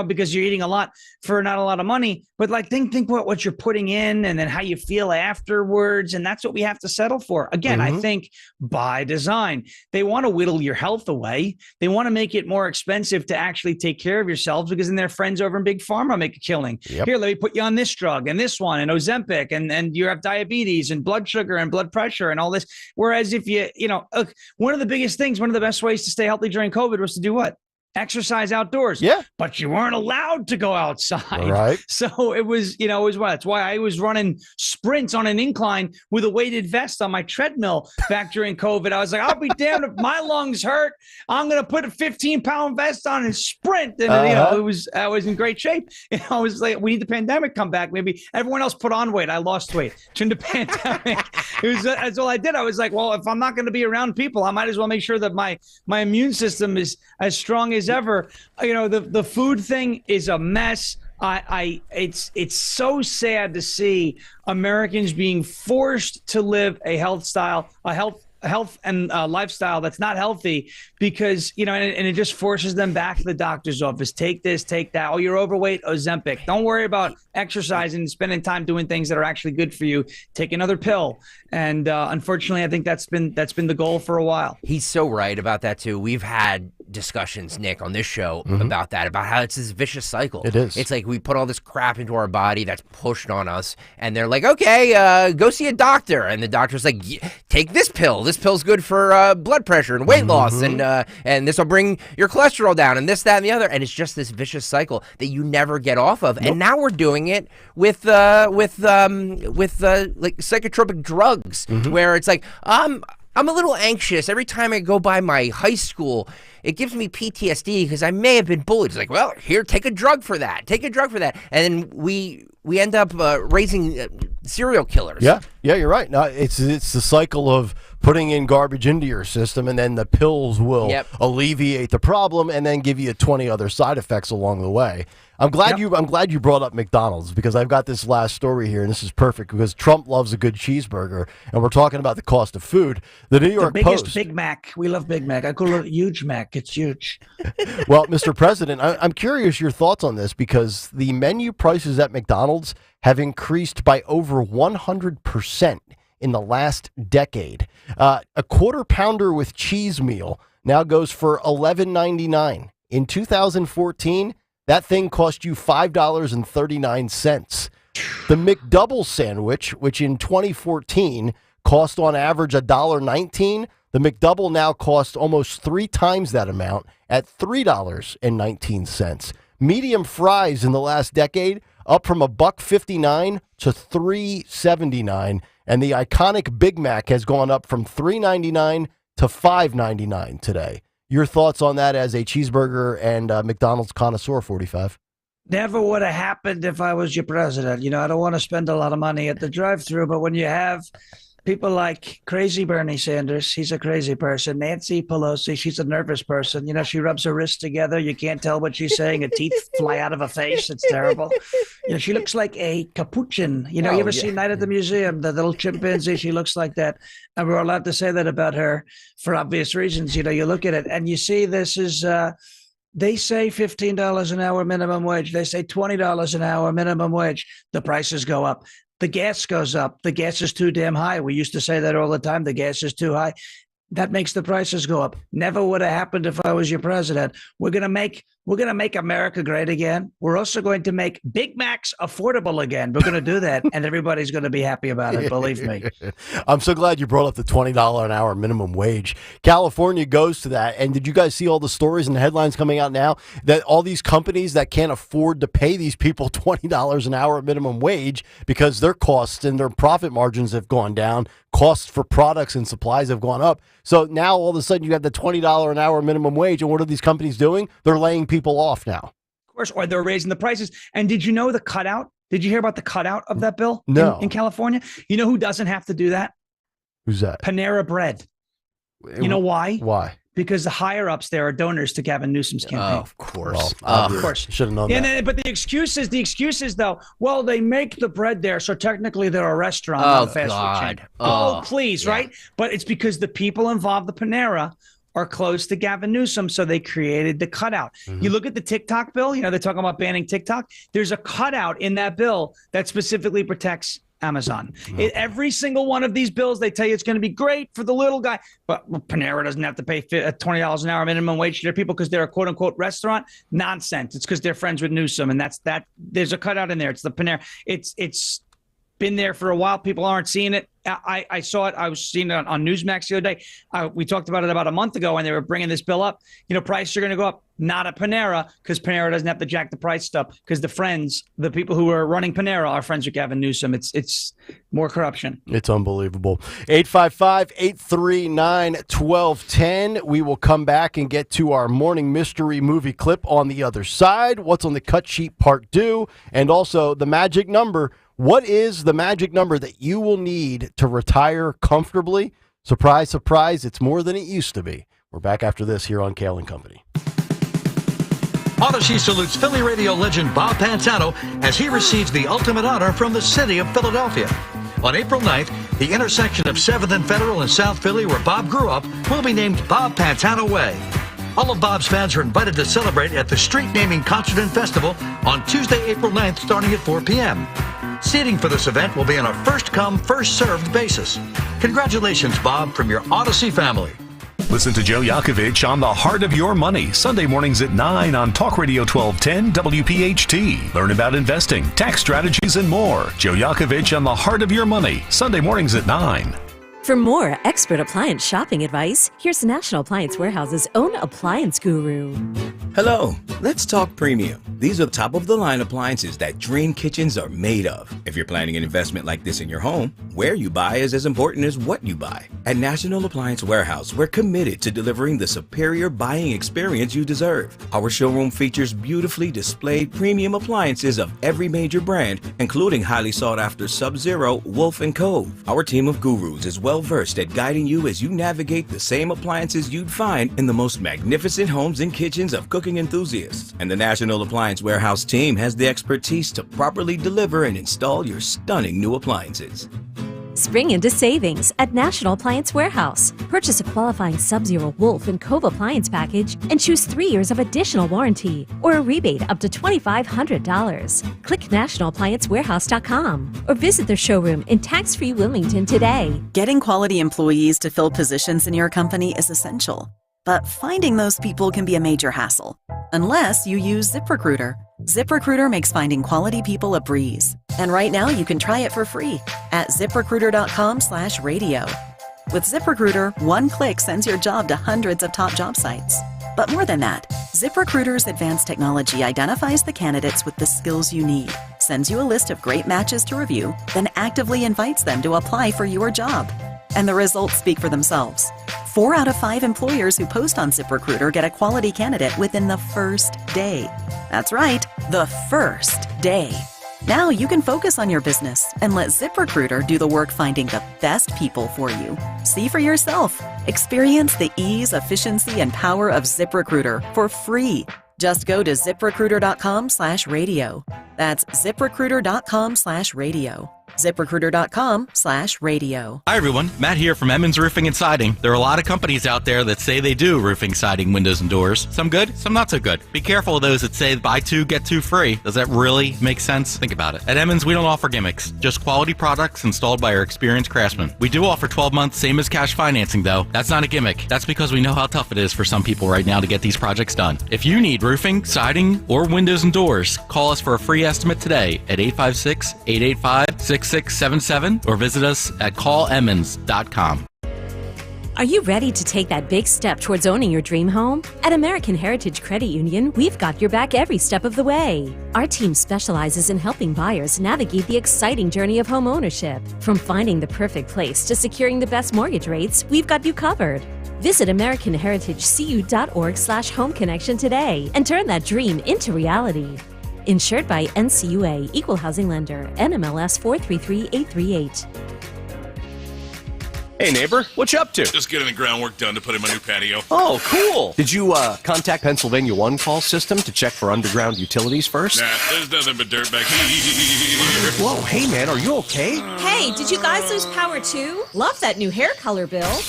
because you're eating a lot for not a lot of money. But think what you're putting in, and then how you feel afterwards, and that's what we have to settle for. Again, I think by design, they want to whittle your health away. They want to make it more expensive to actually take care of yourselves, because then their friends over in Big Pharma make a killing. Here, let me put you on this drug and this one and Ozempic, and you have diabetes and blood sugar and blood pressure and all this. Whereas if one of the biggest things, one of the best ways to stay healthy during COVID was to do what? Exercise outdoors. Yeah. But you weren't allowed to go outside. Right. So it was, that's why I was running sprints on an incline with a weighted vest on my treadmill back during COVID. I was like, I'll be damned if my lungs hurt. I'm going to put a 15-pound vest on and sprint. And I was in great shape. I was like, we need the pandemic come back. Maybe everyone else put on weight. I lost weight during the pandemic. That's all I did. I was like, well, if I'm not going to be around people, I might as well make sure that my immune system is as strong as as ever. The food thing is a mess. It's so sad to see Americans being forced to live a health and lifestyle that's not healthy because, and it just forces them back to the doctor's office. Take this, take that. Oh, you're overweight, Ozempic. Don't worry about exercising and spending time doing things that are actually good for you. Take another pill. And unfortunately, I think that's been the goal for a while. He's so right about that, too. We've had discussions, Nick, on this show about that, about how it's this vicious cycle. It is. It's like we put all this crap into our body that's pushed on us, and they're like, okay, go see a doctor. And the doctor's like, take this pill. This pill's good for blood pressure and weight loss, and this will bring your cholesterol down, and this, that, and the other. And it's just this vicious cycle that you never get off of. Nope. And now we're doing it with like psychotropic drugs, where it's like, I'm a little anxious every time I go by my high school. It gives me PTSD because I may have been bullied. It's like, well, here, take a drug for that. Take a drug for that. And then we end up raising serial killers. Yeah, you're right. No, it's the cycle of putting in garbage into your system, and then the pills will alleviate the problem and then give you 20 other side effects along the way. I'm glad you brought up McDonald's, because I've got this last story here, and this is perfect because Trump loves a good cheeseburger, and we're talking about the cost of food. The New York biggest Post. Big Mac. We love Big Mac. I call it huge Mac. It's huge. Well, Mr. President, I'm curious your thoughts on this, because the menu prices at McDonald's have increased by over 100% in the last decade. A quarter pounder with cheese meal now goes for $11.99. In 2014, that thing cost you $5.39. The McDouble sandwich, which in 2014 cost on average $1.19, the McDouble now costs almost 3 times that amount at $3.19. Medium fries in the last decade up from $1.59 to $3.79, and the iconic Big Mac has gone up from $3.99 to $5.99 today. Your thoughts on that as a cheeseburger and McDonald's connoisseur, 45? Never would have happened if I was your president. I don't want to spend a lot of money at the drive-thru, but when you have people like crazy Bernie Sanders, he's a crazy person. Nancy Pelosi, she's a nervous person. She rubs her wrists together. You can't tell what she's saying. Her teeth fly out of her face. It's terrible. She looks like a capuchin. You ever see Night at the Museum, the little chimpanzee? She looks like that. And we're allowed to say that about her for obvious reasons. You look at it and you see this is, they say $15 an hour minimum wage. They say $20 an hour minimum wage. The prices go up. The gas goes up. The gas is too damn high. We used to say that all the time. The gas is too high. That makes the prices go up. Never would have happened if I was your president. We're gonna make America great again. We're also going to make Big Macs affordable again. We're gonna do that, and everybody's gonna be happy about it. Believe me. I'm so glad you brought up the $20 an hour minimum wage. California goes to that, and did you guys see all the stories and headlines coming out now that all these companies that can't afford to pay these people $20 an hour minimum wage because their costs and their profit margins have gone down, costs for products and supplies have gone up. So now all of a sudden you have the $20 an hour minimum wage, and what are these companies doing? They're laying people off now. Of course, or they're raising the prices. And did you know the cutout? Did you hear about the cutout of that bill? No. In California? You know who doesn't have to do that? Who's that? Panera Bread. You know why? Why? Because the higher ups there are donors to Gavin Newsom's campaign. Oh, of course. Of course. Should have known that. But the excuse is though, well, they make the bread there, so technically they're a restaurant, not a fast food chain. Oh, please, yeah. Right? But it's because the people involved, the Panera, are close to Gavin Newsom, so they created the cutout. Mm-hmm. You look at the TikTok bill, they're talking about banning TikTok. There's a cutout in that bill that specifically protects Amazon. Okay. Every single one of these bills, they tell you it's going to be great for the little guy, but Panera doesn't have to pay $20 an hour minimum wage to their people because they're a quote unquote restaurant. Nonsense. It's because they're friends with Newsom, and that's that. There's a cutout in there. It's the Panera. It's been there for a while. People aren't seeing it. I saw it. I was seeing it on Newsmax the other day. We talked about it about a month ago, and they were bringing this bill up. Prices are going to go up. Not a Panera, because Panera doesn't have to jack the price up, because the people who are running Panera are friends with Gavin Newsom. It's more corruption. It's unbelievable. 855-839-1210. We will come back and get to our morning mystery movie clip on the other side. What's on the cut sheet part 2, and also the magic number. What is the magic number that you will need to retire comfortably? Surprise, surprise, it's more than it used to be. We're back after this here on Kayal and Company. Odyssey salutes Philly radio legend Bob Pantano as he receives the ultimate honor from the city of Philadelphia. On April 9th, the intersection of 7th and Federal in South Philly, where Bob grew up, will be named Bob Pantano Way. All of Bob's fans are invited to celebrate at the Street Naming Concert and Festival on Tuesday, April 9th, starting at 4 p.m. Seating for this event will be on a first-come, first-served basis. Congratulations, Bob, from your Odyssey family. Listen to Joe Yakovich on The Heart of Your Money, Sunday mornings at 9 on Talk Radio 1210 WPHT. Learn about investing, tax strategies, and more. Joe Yakovich on The Heart of Your Money, Sunday mornings at 9. For more expert appliance shopping advice, here's National Appliance Warehouse's own appliance guru. Hello, let's talk premium. These are top-of-the-line appliances that dream kitchens are made of. If you're planning an investment like this in your home, where you buy is as important as what you buy. At National Appliance Warehouse, we're committed to delivering the superior buying experience you deserve. Our showroom features beautifully displayed premium appliances of every major brand, including highly sought-after Sub-Zero, Wolf, and Cove. Our team of gurus is well-versed at guiding you as you navigate the same appliances you'd find in the most magnificent homes and kitchens of cooking enthusiasts. And the National Appliance Warehouse team has the expertise to properly deliver and install your stunning new appliances. Spring into savings at National Appliance Warehouse. Purchase a qualifying Sub-Zero, Wolf, and Cove appliance package and choose 3 years of additional warranty or a rebate up to $2,500. Click nationalappliancewarehouse.com or visit their showroom in tax-free Wilmington today. Getting quality employees to fill positions in your company is essential, but finding those people can be a major hassle, unless you use ZipRecruiter. ZipRecruiter makes finding quality people a breeze. And right now you can try it for free at ZipRecruiter.com/radio. With ZipRecruiter, one click sends your job to hundreds of top job sites. But more than that, ZipRecruiter's advanced technology identifies the candidates with the skills you need, sends you a list of great matches to review, then actively invites them to apply for your job. And the results speak for themselves. 4 out of 5 employers who post on ZipRecruiter get a quality candidate within the first day. That's right, the first day. Now you can focus on your business and let ZipRecruiter do the work finding the best people for you. See for yourself. Experience the ease, efficiency, and power of ZipRecruiter for free. Just go to ZipRecruiter.com/radio. That's ZipRecruiter.com/radio. ZipRecruiter.com/radio. Hi everyone, Matt here from Emmons Roofing and Siding. There are a lot of companies out there that say they do roofing, siding, windows, and doors. Some good, some not so good. Be careful of those that say buy 2, get 2 free. Does that really make sense? Think about it. At Emmons, we don't offer gimmicks, just quality products installed by our experienced craftsmen. We do offer 12 months, same as cash financing though. That's not a gimmick. That's because we know how tough it is for some people right now to get these projects done. If you need roofing, siding, or windows and doors, call us for a free estimate today at 856-885-6677 or visit us at callemmons.com. Are you ready to take that big step towards owning your dream home? At American Heritage Credit Union, we've got your back every step of the way. Our team specializes in helping buyers navigate the exciting journey of home ownership. From finding the perfect place to securing the best mortgage rates, we've got you covered. Visit AmericanHeritageCU.org/home connection today and turn that dream into reality. Insured by NCUA, Equal Housing Lender, NMLS 433838. Hey neighbor, what you up to? Just getting the groundwork done to put in my new patio. Oh, cool. Did you contact Pennsylvania One Call System to check for underground utilities first? Nah, there's nothing but dirt back here. Whoa, hey man, are you okay? Hey, did you guys lose power too? Love that new hair color, Bill.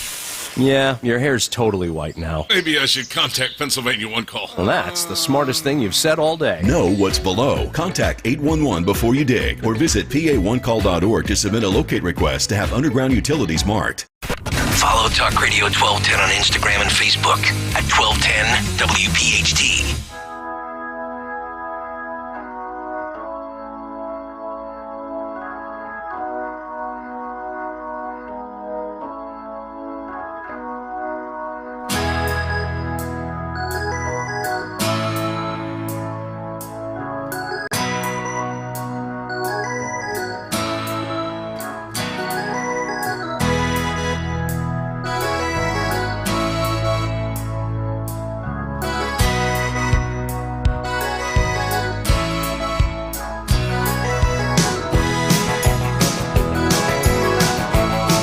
Yeah, your hair's totally white now. Maybe I should contact Pennsylvania One Call. Well, that's the smartest thing you've said all day. Know what's below. Contact 811 before you dig or visit PA1call.org to submit a locate request to have underground utilities marked. Follow Talk Radio 1210 on Instagram and Facebook at 1210 WPHT.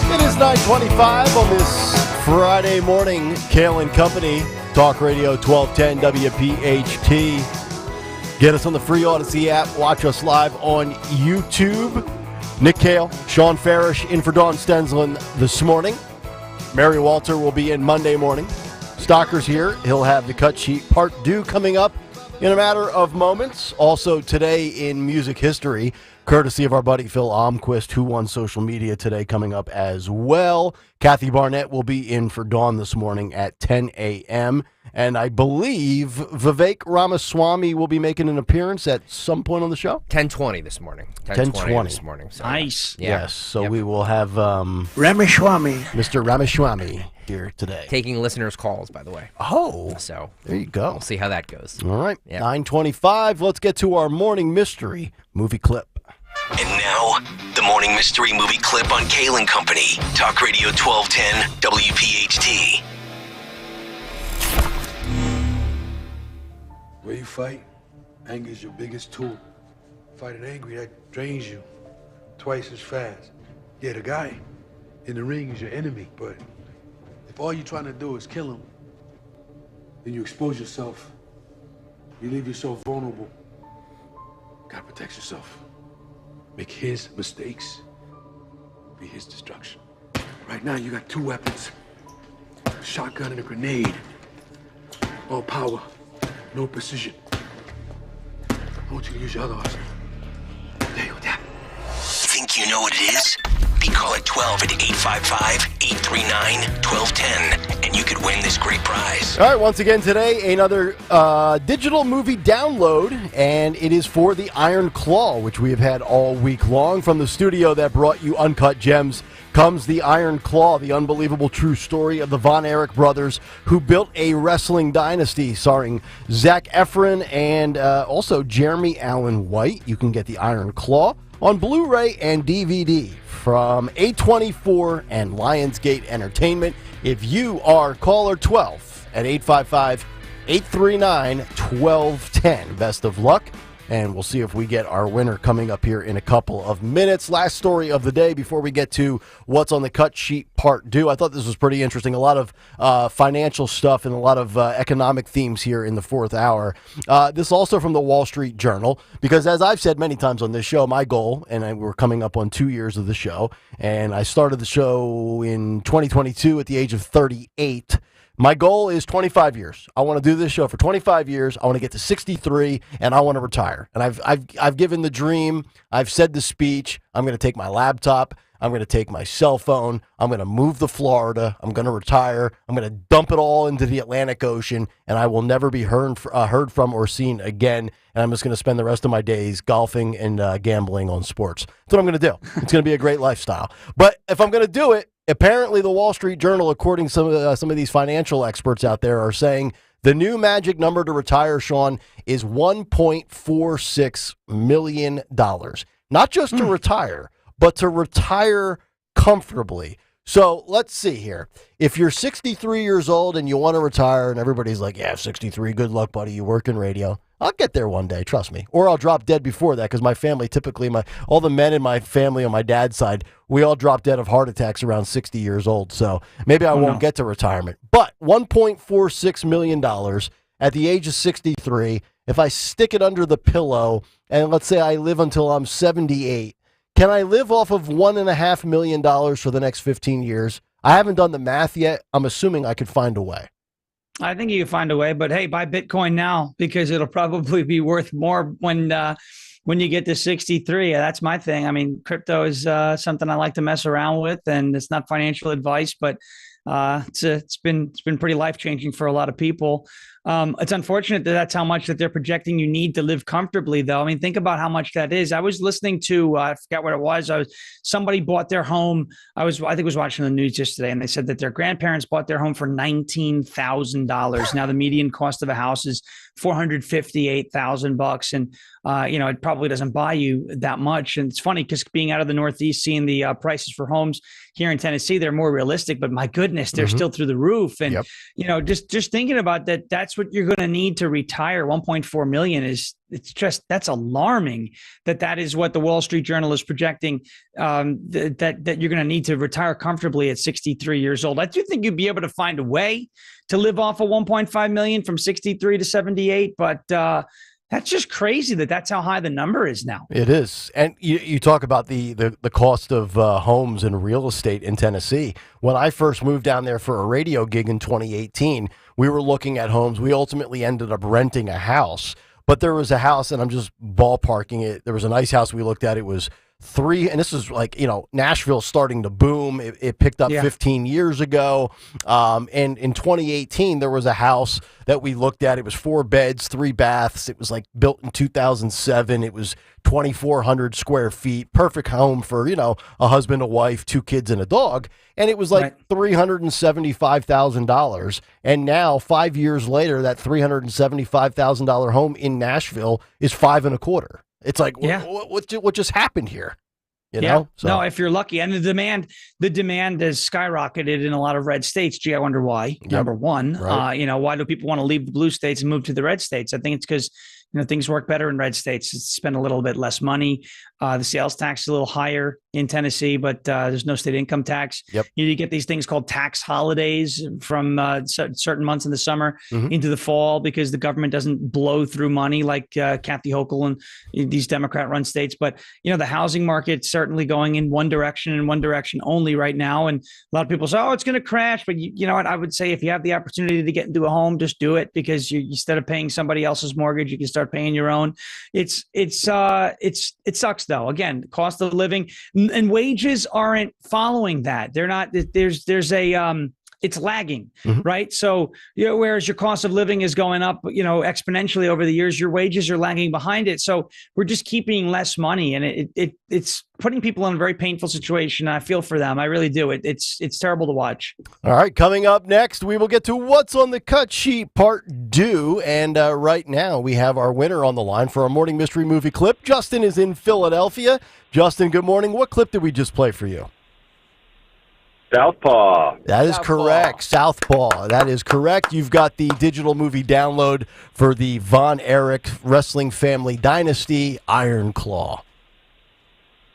It is 9:25 on this Friday morning. Kayal and Company, Talk Radio 1210 WPHT. Get us on the free Odyssey app. Watch us live on YouTube. Nick Kayal, Sean Farish in for Dawn Stensland this morning. Mary Walter will be in Monday morning. Stocker's here. He'll have the cut sheet part due coming up in a matter of moments. Also today in music history, courtesy of our buddy Phil Almquist, who won social media today, coming up as well. Kathy Barnett will be in for Dawn this morning at 10 a.m. And I believe Vivek Ramaswamy will be making an appearance at some point on the show. 10:20 this morning. 10:20 this morning. So, nice. Yeah. Yes. So we will have Ramaswamy. Mr. Ramaswamy here today. Taking listeners' calls, by the way. Oh. So there you go. We'll see how that goes. All right. Yeah. 9:25. Let's get to our morning mystery movie clip. And now, the morning mystery movie clip on Kayal and Company. Talk Radio 1210 WPHT. Where you fight, anger is your biggest tool. Fighting angry, that drains you twice as fast. Yeah, the guy in the ring is your enemy, but if all you're trying to do is kill him, then you expose yourself. You leave yourself vulnerable. Gotta protect yourself. Make his mistakes be his destruction. Right now, you got two weapons. A shotgun and a grenade. All power, no precision. I want you to use your other arsenal. There you go, tap. Think you know what it is? Be call at 12 at 855-839-1210, and you could win this great prize. All right, once again today, another digital movie download, and it is for the Iron Claw, which we have had all week long. From the studio that brought you Uncut Gems comes the Iron Claw, the unbelievable true story of the Von Erich brothers who built a wrestling dynasty, starring Zac Efron and also Jeremy Allen White. You can get the Iron Claw on Blu-ray and DVD from A24 and Lionsgate Entertainment. If you are caller 12 at 855-839-1210, best of luck. And we'll see if we get our winner coming up here in a couple of minutes. Last story of the day before we get to what's on the cut sheet part due. I thought this was pretty interesting. A lot of financial stuff and a lot of economic themes here in the fourth hour. This also from the Wall Street Journal, because as I've said many times on this show, my goal, and we're coming up on 2 years of the show, and I started the show in 2022 at the age of 38. My goal is 25 years. I want to do this show for 25 years. I want to get to 63, and I want to retire. And I've given the dream. I've said the speech. I'm going to take my laptop. I'm going to take my cell phone. I'm going to move to Florida. I'm going to retire. I'm going to dump it all into the Atlantic Ocean, and I will never be heard from or seen again. And I'm just going to spend the rest of my days golfing and gambling on sports. That's what I'm going to do. It's going to be a great lifestyle. But if I'm going to do it, apparently the Wall Street Journal, according to some of these financial experts out there, are saying the new magic number to retire, Sean, is $1.46 million. Not just to retire, but to retire comfortably. So let's see here. If you're 63 years old and you want to retire, and everybody's like, yeah, 63, good luck, buddy. You work in radio. I'll get there one day, trust me. Or I'll drop dead before that, because my family, typically, all the men in my family on my dad's side, we all drop dead of heart attacks around 60 years old. So maybe I won't get to retirement. But $1.46 million at the age of 63, if I stick it under the pillow, and let's say I live until I'm 78, can I live off of $1.5 million for the next 15 years? I haven't done the math yet. I'm assuming I could find a way. I think you can find a way, but hey, buy Bitcoin now, because it'll probably be worth more when you get to 63. That's my thing. I mean, crypto is something I like to mess around with, and it's not financial advice, but it's been pretty life-changing for a lot of people. It's unfortunate that that's how much that they're projecting you need to live comfortably, though. I mean, think about how much that is. I was listening to, I forgot what it was. Somebody bought their home. I think I was watching the news yesterday, and they said that their grandparents bought their home for $19,000. Now the median cost of a house is $458,000, and it probably doesn't buy you that much. And it's funny because being out of the Northeast, seeing the prices for homes here in Tennessee, they're more realistic. But my goodness, they're still through the roof. And just thinking about that, that's what you're going to need to retire. 1.4 million that's alarming. That is what the Wall Street Journal is projecting. That you're going to need to retire comfortably at 63 years old. I do think you'd be able to find a way to live off of 1.5 million from 63 to 78, but That's just crazy that's how high the number is now. It is. And you talk about the cost of homes and real estate in Tennessee. When I first moved down there for a radio gig in 2018, we were looking at homes. We ultimately ended up renting a house. But there was a house, and I'm just ballparking it. There was a nice house we looked at. It was and this is like, Nashville's starting to boom. It picked up 15 years ago. And in 2018, there was a house that we looked at. It was 4 beds, 3 baths. It was like built in 2007. It was 2,400 square feet. Perfect home for, a husband, a wife, 2 kids, and a dog. And it was like $375,000. And now, 5 years later, that $375,000 home in Nashville is $5.25. It's like, what just happened here? You know? So. No, if you're lucky. And the demand has skyrocketed in a lot of red states. Gee, I wonder why. Number one, right. Why do people want to leave the blue states and move to the red states? I think it's because things work better in red states. Spend a little bit less money. The sales tax is a little higher in Tennessee, but there's no state income tax. Yep. You get these things called tax holidays from certain months in the summer into the fall because the government doesn't blow through money like Kathy Hochul and these Democrat-run states. But, the housing market's certainly going in one direction and one direction only right now. And a lot of people say, oh, it's going to crash. But you know what? I would say if you have the opportunity to get into a home, just do it because instead of paying somebody else's mortgage, you can start paying your own. It sucks though. Again, cost of living and wages aren't following that. They're not. It's lagging, right? So, whereas your cost of living is going up, exponentially over the years, your wages are lagging behind it. So we're just keeping less money, and it's putting people in a very painful situation. I feel for them. I really do. It's terrible to watch. All right, coming up next, we will get to what's on the cut sheet part 2. And right now we have our winner on the line for our morning mystery movie clip. Justin is in Philadelphia. Justin, good morning. What clip did we just play for you? Southpaw. That is correct. Southpaw. That is correct. You've got the digital movie download for the Von Erich Wrestling Family Dynasty, Iron Claw.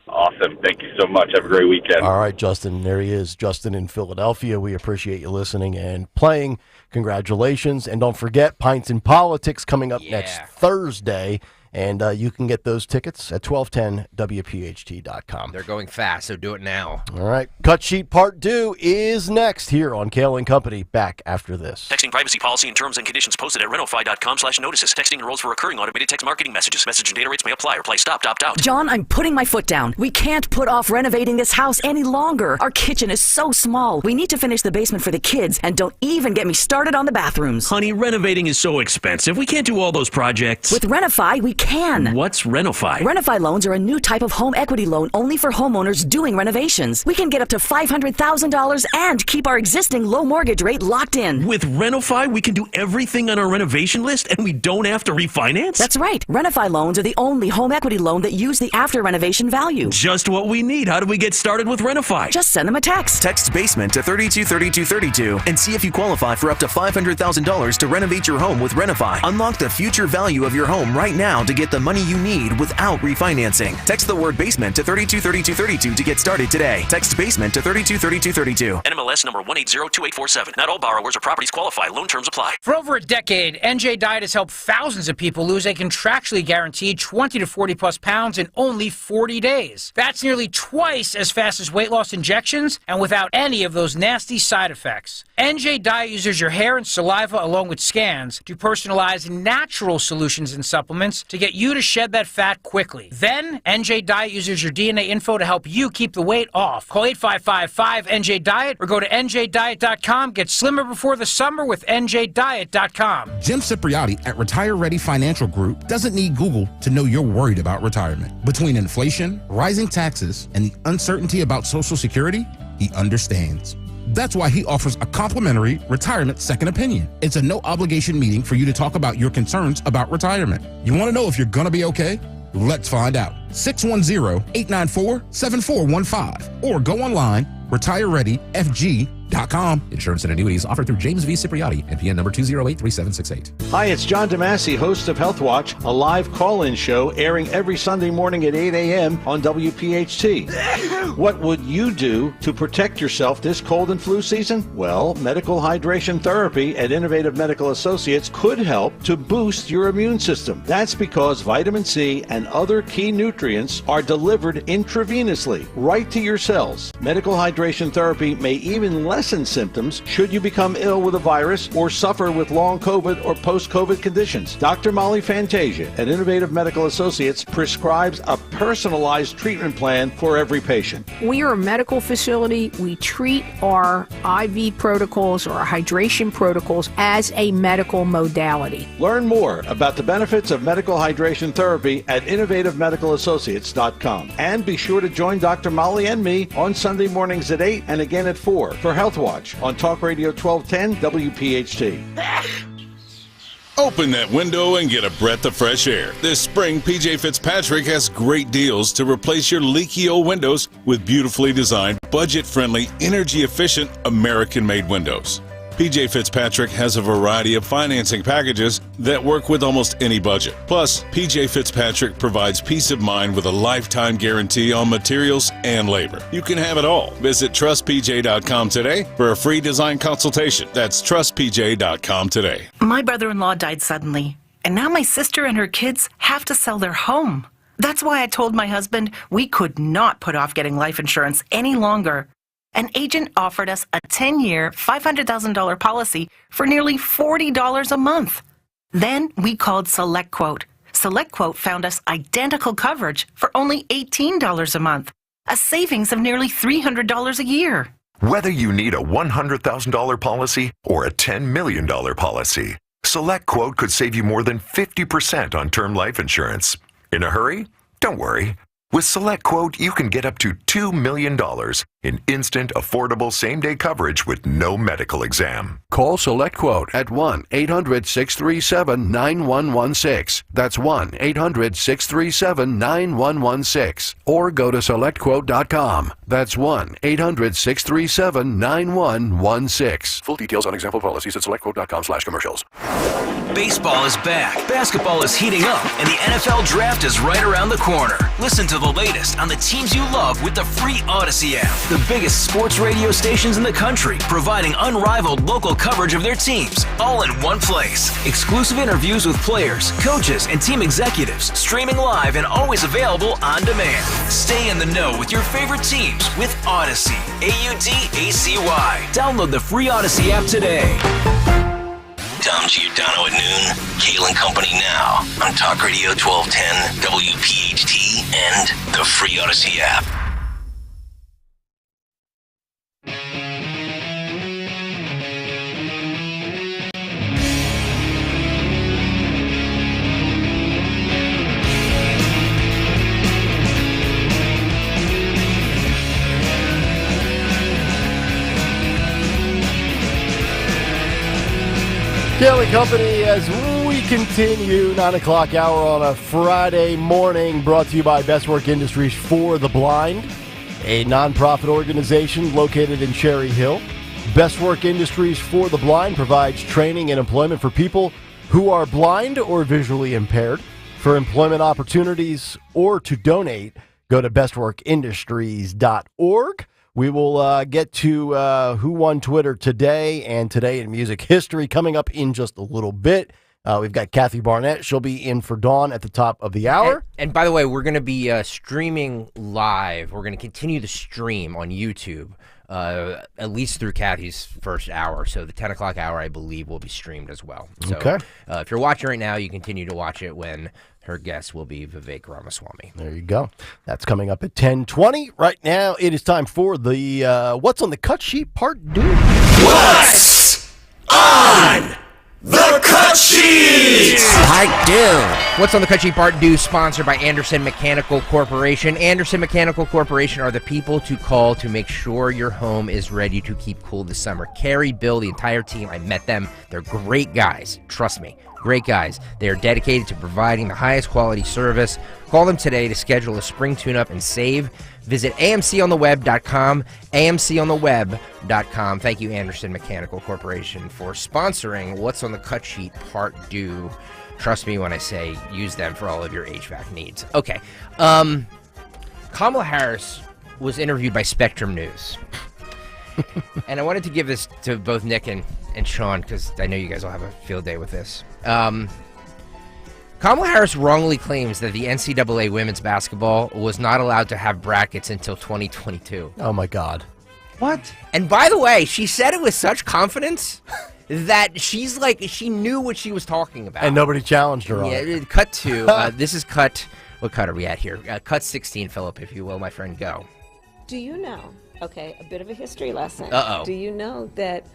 Awesome. Thank you so much. Have a great weekend. All right, Justin. There he is. Justin in Philadelphia. We appreciate you listening and playing. Congratulations. And don't forget, Pints in Politics coming up next Thursday. And you can get those tickets at 1210WPHT.com. They're going fast, so do it now. All right. Cut Sheet Part 2 is next here on Kayal and Company. Back after this. Texting privacy policy and terms and conditions posted at renofy.com/notices. Texting enrolls for recurring automated text marketing messages. Message and data rates may apply. Reply stop, opt out. John, I'm putting my foot down. We can't put off renovating this house any longer. Our kitchen is so small. We need to finish the basement for the kids, and don't even get me started on the bathrooms. Honey, renovating is so expensive. We can't do all those projects. With Renofy, we can. What's Renofy? Renofy loans are a new type of home equity loan only for homeowners doing renovations. We can get up to $500,000 and keep our existing low mortgage rate locked in. With Renofy, we can do everything on our renovation list and we don't have to refinance? That's right. Renofy loans are the only home equity loan that use the after renovation value. Just what we need. How do we get started with Renofy? Just send them a text. Text BASEMENT to 323232 and see if you qualify for up to $500,000 to renovate your home with Renofy. Unlock the future value of your home right now to get the money you need without refinancing. Text the word BASEMENT to 323232 to get started today. Text BASEMENT to 323232. NMLS number 1802847. Not all borrowers or properties qualify. Loan terms apply. For over a decade, NJ Diet has helped thousands of people lose a contractually guaranteed 20 to 40 plus pounds in only 40 days. That's nearly twice as fast as weight loss injections and without any of those nasty side effects. NJ Diet uses your hair and saliva along with scans to personalize natural solutions and supplements to get you to shed that fat quickly. Then, NJ Diet uses your DNA info to help you keep the weight off. Call 8555-NJ-DIET or go to njdiet.com. Get slimmer before the summer with njdiet.com. Jim Cipriotti at Retire Ready Financial Group doesn't need Google to know you're worried about retirement. Between inflation, rising taxes, and the uncertainty about Social Security, he understands. That's why he offers a complimentary retirement second opinion. It's a no-obligation meeting for you to talk about your concerns about retirement. You want to know if you're going to be okay? Let's find out. 610-894-7415 or go online, retirereadyfg.com. WPHT.com. Insurance and annuities offered through James V. Cipriotti, NPN number 2083768. Hi, it's John DeMasi, host of Health Watch, a live call-in show airing every Sunday morning at 8 a.m. on WPHT. What would you do to protect yourself this cold and flu season? Well, medical hydration therapy at Innovative Medical Associates could help to boost your immune system. That's because vitamin C and other key nutrients are delivered intravenously right to your cells. Medical hydration therapy may even lessen symptoms should you become ill with a virus or suffer with long COVID or post-COVID conditions. Dr. Molly Fantasia at Innovative Medical Associates prescribes a personalized treatment plan for every patient. We are a medical facility. We treat our IV protocols or our hydration protocols as a medical modality. Learn more about the benefits of medical hydration therapy at innovativemedicalassociates.com. And be sure to join Dr. Molly and me on Sunday mornings at 8 and again at 4 for Health Watch on Talk Radio 1210 WPHT. Open that window and get a breath of fresh air. This spring, PJ Fitzpatrick has great deals to replace your leaky old windows with beautifully designed, budget-friendly, energy-efficient, American-made windows. PJ Fitzpatrick has a variety of financing packages that work with almost any budget. Plus, PJ Fitzpatrick provides peace of mind with a lifetime guarantee on materials and labor. You can have it all. Visit trustpj.com today for a free design consultation. That's trustpj.com today. My brother-in-law died suddenly, and now my sister and her kids have to sell their home. That's why I told my husband we could not put off getting life insurance any longer. An agent offered us a 10-year, $500,000 policy for nearly $40 a month. Then we called SelectQuote. SelectQuote found us identical coverage for only $18 a month, a savings of nearly $300 a year. Whether you need a $100,000 policy or a $10 million policy, SelectQuote could save you more than 50% on term life insurance. In a hurry? Don't worry. With SelectQuote, you can get up to $2 million in instant, affordable, same-day coverage with no medical exam. Call SelectQuote at 1-800-637-9116. That's 1-800-637-9116. Or go to SelectQuote.com. That's 1-800-637-9116. Full details on example policies at selectquote.com/commercials. Baseball is back, basketball is heating up, and the NFL Draft is right around the corner. Listen to the latest on the teams you love with the free Odyssey app. The biggest sports radio stations in the country, providing unrivaled local coverage of their teams, all in one place. Exclusive interviews with players, coaches, and team executives, streaming live and always available on demand. Stay in the know with your favorite teams with Odyssey, AUDACY. Download the free Odyssey app today. Tom Giordano at noon. Kayal and Company now on Talk Radio 1210, WPHT, and the free Odyssey app. Kayal and Company as we continue 9 o'clock hour on a Friday morning, brought to you by Best Work Industries for the Blind, a nonprofit organization located in Cherry Hill. Best Work Industries for the Blind provides training and employment for people who are blind or visually impaired. For employment opportunities or to donate, go to bestworkindustries.org. We will get to Who Won Twitter today and Today in Music History coming up in just a little bit. We've got Kathy Barnett. She'll be in for Dawn at the top of the hour. And by the way, we're going to be streaming live. We're going to continue the stream on YouTube, at least through Kathy's first hour. So the 10 o'clock hour, I believe, will be streamed as well. So, okay. If you're watching right now, you continue to watch it when her guest will be Vivek Ramaswamy. There you go. That's coming up at 10:20. Right now, it is time for the What's on the Cut Sheet Part 2. What's on the Cut Sheet? Part 2. What's on the Cut Sheet Part 2, sponsored by Anderson Mechanical Corporation. Anderson Mechanical Corporation are the people to call to make sure your home is ready to keep cool this summer. Carrie, Bill, the entire team, I met them. They're great guys. Trust me, great guys. They are dedicated to providing the highest quality service. Call them today to schedule a spring tune-up and save. Visit amcontheweb.com, amcontheweb.com. Thank you, Anderson Mechanical Corporation, for sponsoring What's on the Cut Sheet Part 2. Trust me when I say use them for all of your HVAC needs. Okay. Kamala Harris was interviewed by Spectrum News. And I wanted to give this to both Nick and Sean, because I know you guys will have a field day with this. Kamala Harris wrongly claims that the NCAA women's basketball was not allowed to have brackets until 2022. Oh, my God. What? And by the way, she said it with such confidence that she's like, she knew what she was talking about. And nobody challenged her on it. Yeah, cut to, this is cut, what cut are we at here? Cut 16, Philip, if you will, my friend, go. Do you know, okay, a bit of a history lesson. Uh-oh. Do you know that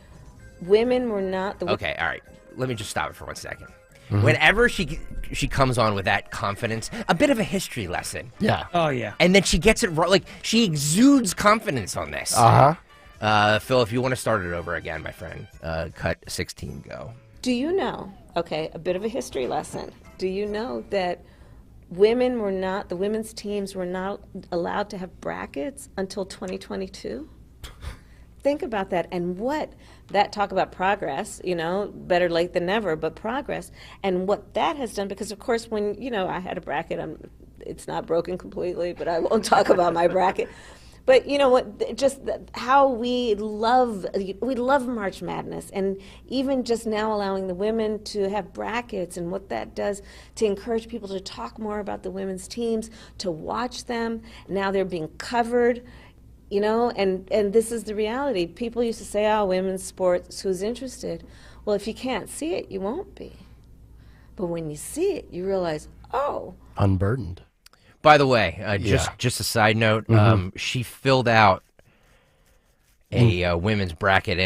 women were not the... Okay, all right, let me just stop it for 1 second. Mm-hmm. Whenever she comes on with that confidence, a bit of a history lesson. Yeah. Oh, yeah. And then she gets it right, like, she exudes confidence on this. Uh-huh. Phil, if you want to start it over again, my friend, cut 16, go. Do you know, okay, a bit of a history lesson. Do you know that women were not, the women's teams were not allowed to have brackets until 2022? Think about that, and what that, talk about progress, you know, better late than never, but progress, and what that has done, because of course when, you know, I had a bracket, it's not broken completely, but I won't talk about my bracket. But you know what, just how we love March Madness, and even just now allowing the women to have brackets, and what that does to encourage people to talk more about the women's teams, to watch them. Now they're being covered, you know, and this is the reality. People used to say, oh, women's sports, who's interested? Well, if you can't see it, you won't be. But when you see it, you realize, oh. Unburdened. By the way, just a side note, she filled out a women's bracket,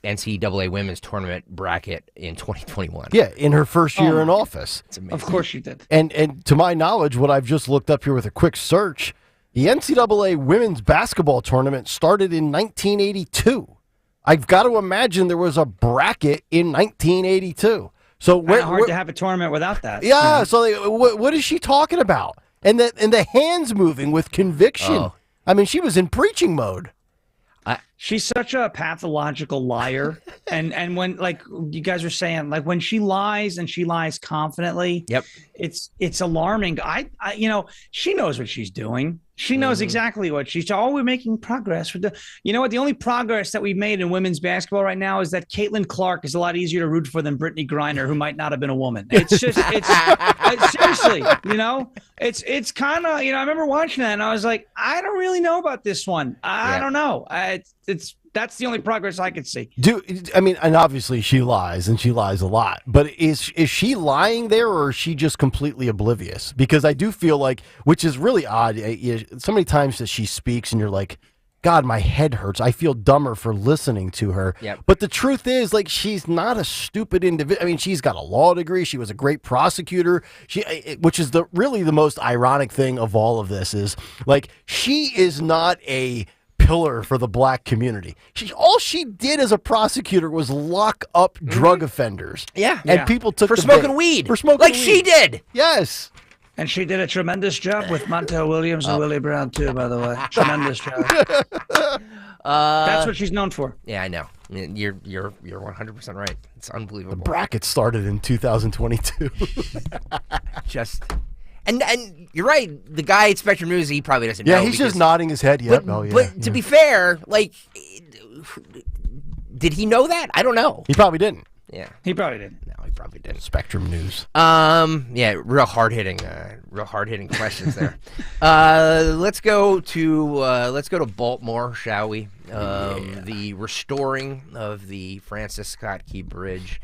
NCAA women's tournament bracket in 2021. Yeah, in her first year in office. It's amazing. Of course she did. And to my knowledge, what I've just looked up here with a quick search, the NCAA women's basketball tournament started in 1982. I've got to imagine there was a bracket in 1982. So hard to have a tournament without that. Yeah, you know? so what is she talking about? And the hands moving with conviction. Oh. I mean, she was in preaching mode. She's such a pathological liar. and when, like you guys are saying, like when she lies and she lies confidently, yep, it's alarming. I you know, she knows what she's doing. She knows exactly what she's. Oh, we're making progress. You know what? The only progress that we've made in women's basketball right now is that Caitlin Clark is a lot easier to root for than Brittany Griner, who might not have been a woman. It's just, it's seriously, you know, it's kind of, you know, I remember watching that and I was like, I don't really know about this one. I don't know. That's the only progress I could see. I mean, and obviously she lies, and she lies a lot. But is she lying there, or is she just completely oblivious? Because I do feel like, which is really odd, so many times that she speaks, and you're like, God, my head hurts. I feel dumber for listening to her. Yep. But the truth is, like, she's not a stupid individual. I mean, she's got a law degree. She was a great prosecutor. Which is really the most ironic thing of all of this is, like, she is not a pillar for the black community. All she did as a prosecutor was lock up drug offenders. Yeah. And people took for the smoking bait. weed. For smoking like weed. she did. Yes. And she did a tremendous job with Montel Williams and Willie Brown too, by the way. Tremendous job. That's what she's known for. Yeah, I know. You're 100% right. It's unbelievable. The bracket started in 2022. And you're right. The guy at Spectrum News, he probably doesn't know. Yeah, he's just nodding his head. Yep. But to be fair, like, did he know that? I don't know. He probably didn't. Yeah, he probably didn't. No, he probably didn't. Spectrum News. Yeah, real hard hitting questions there. Let's go to Baltimore, shall we? The restoring of the Francis Scott Key Bridge.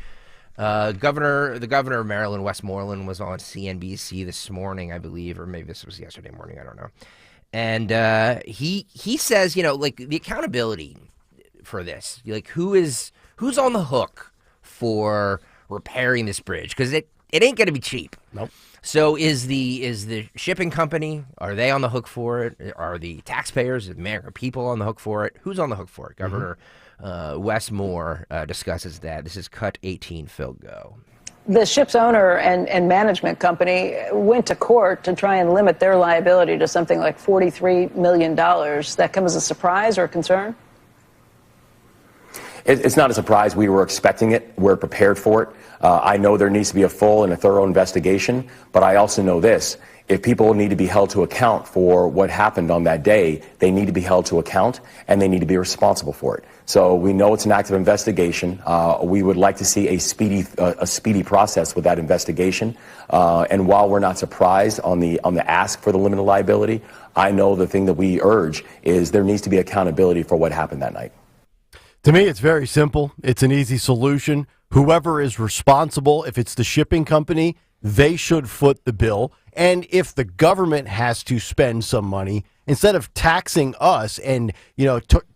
The governor of Maryland, Westmoreland, was on CNBC this morning, I believe, or maybe this was yesterday morning. I don't know. And he says, you know, like, the accountability for this, like, who's on the hook for repairing this bridge, because it ain't going to be cheap. Nope. So is the shipping company, are they on the hook for it? Are the taxpayers, the American people on the hook for it? Who's on the hook for it? Governor Wes Moore discusses that. This is Cut 18, Phil, go. The ship's owner and management company went to court to try and limit their liability to something like $43 million. That come as a surprise or a concern? It's not a surprise. We were expecting it. We're prepared for it. I know there needs to be a full and a thorough investigation, but I also know this. If people need to be held to account for what happened on that day, they need to be held to account, and they need to be responsible for it. So we know it's an active investigation. We would like to see a speedy process with that investigation. And while we're not surprised on the ask for the limited liability, I know the thing that we urge is there needs to be accountability for what happened that night. To me, it's very simple. It's an easy solution. Whoever is responsible, if it's the shipping company, they should foot the bill. And if the government has to spend some money, instead of taxing us and,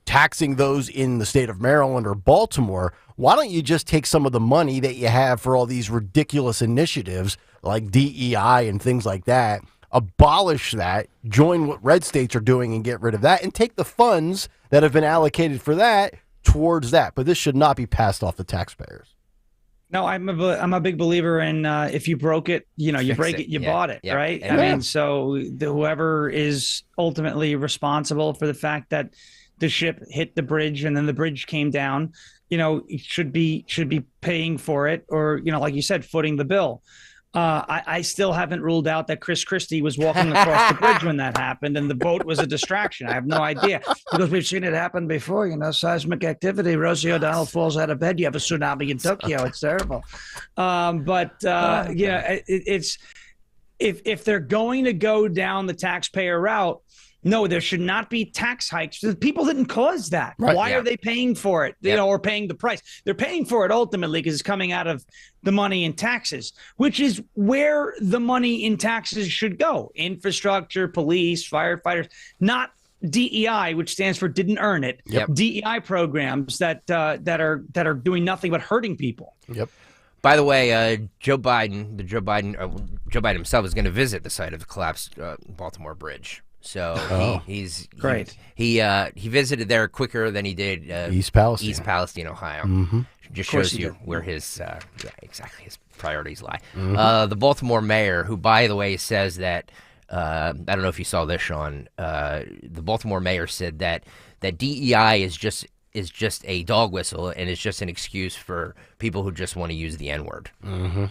taxing those in the state of Maryland or Baltimore, why don't you just take some of the money that you have for all these ridiculous initiatives like DEI and things like that, abolish that, join what red states are doing and get rid of that, and take the funds that have been allocated for that towards that. But this should not be passed off the taxpayers. No, I'm a big believer in if you broke it, you break it, you bought it, right? Yeah. I mean, so whoever is ultimately responsible for the fact that the ship hit the bridge and then the bridge came down, should be paying for it, or like you said, footing the bill. I still haven't ruled out that Chris Christie was walking across the bridge when that happened and the boat was a distraction. I have no idea, because we've seen it happen before, seismic activity. Rosie O'Donnell falls out of bed. You have a tsunami in Tokyo. It's terrible. It's if they're going to go down the taxpayer route, no, there should not be tax hikes. The people didn't cause that. Right, Why are they paying for it? Or paying the price? They're paying for it ultimately because it's coming out of the money in taxes, which is where the money in taxes should go. Infrastructure, police, firefighters, not DEI, which stands for didn't earn it. Yep. DEI programs that are doing nothing but hurting people. Yep. By the way, Joe Biden himself is going to visit the site of the collapsed Baltimore Bridge. So he's great. He visited there quicker than he did East Palestine, Ohio. Mm-hmm. Just shows you where his his priorities lie. Mm-hmm. The Baltimore mayor, who by the way says that I don't know if you saw this, Sean. The Baltimore mayor said that DEI is just a dog whistle and it's just an excuse for people who just want to use the N-word. Mm-hmm.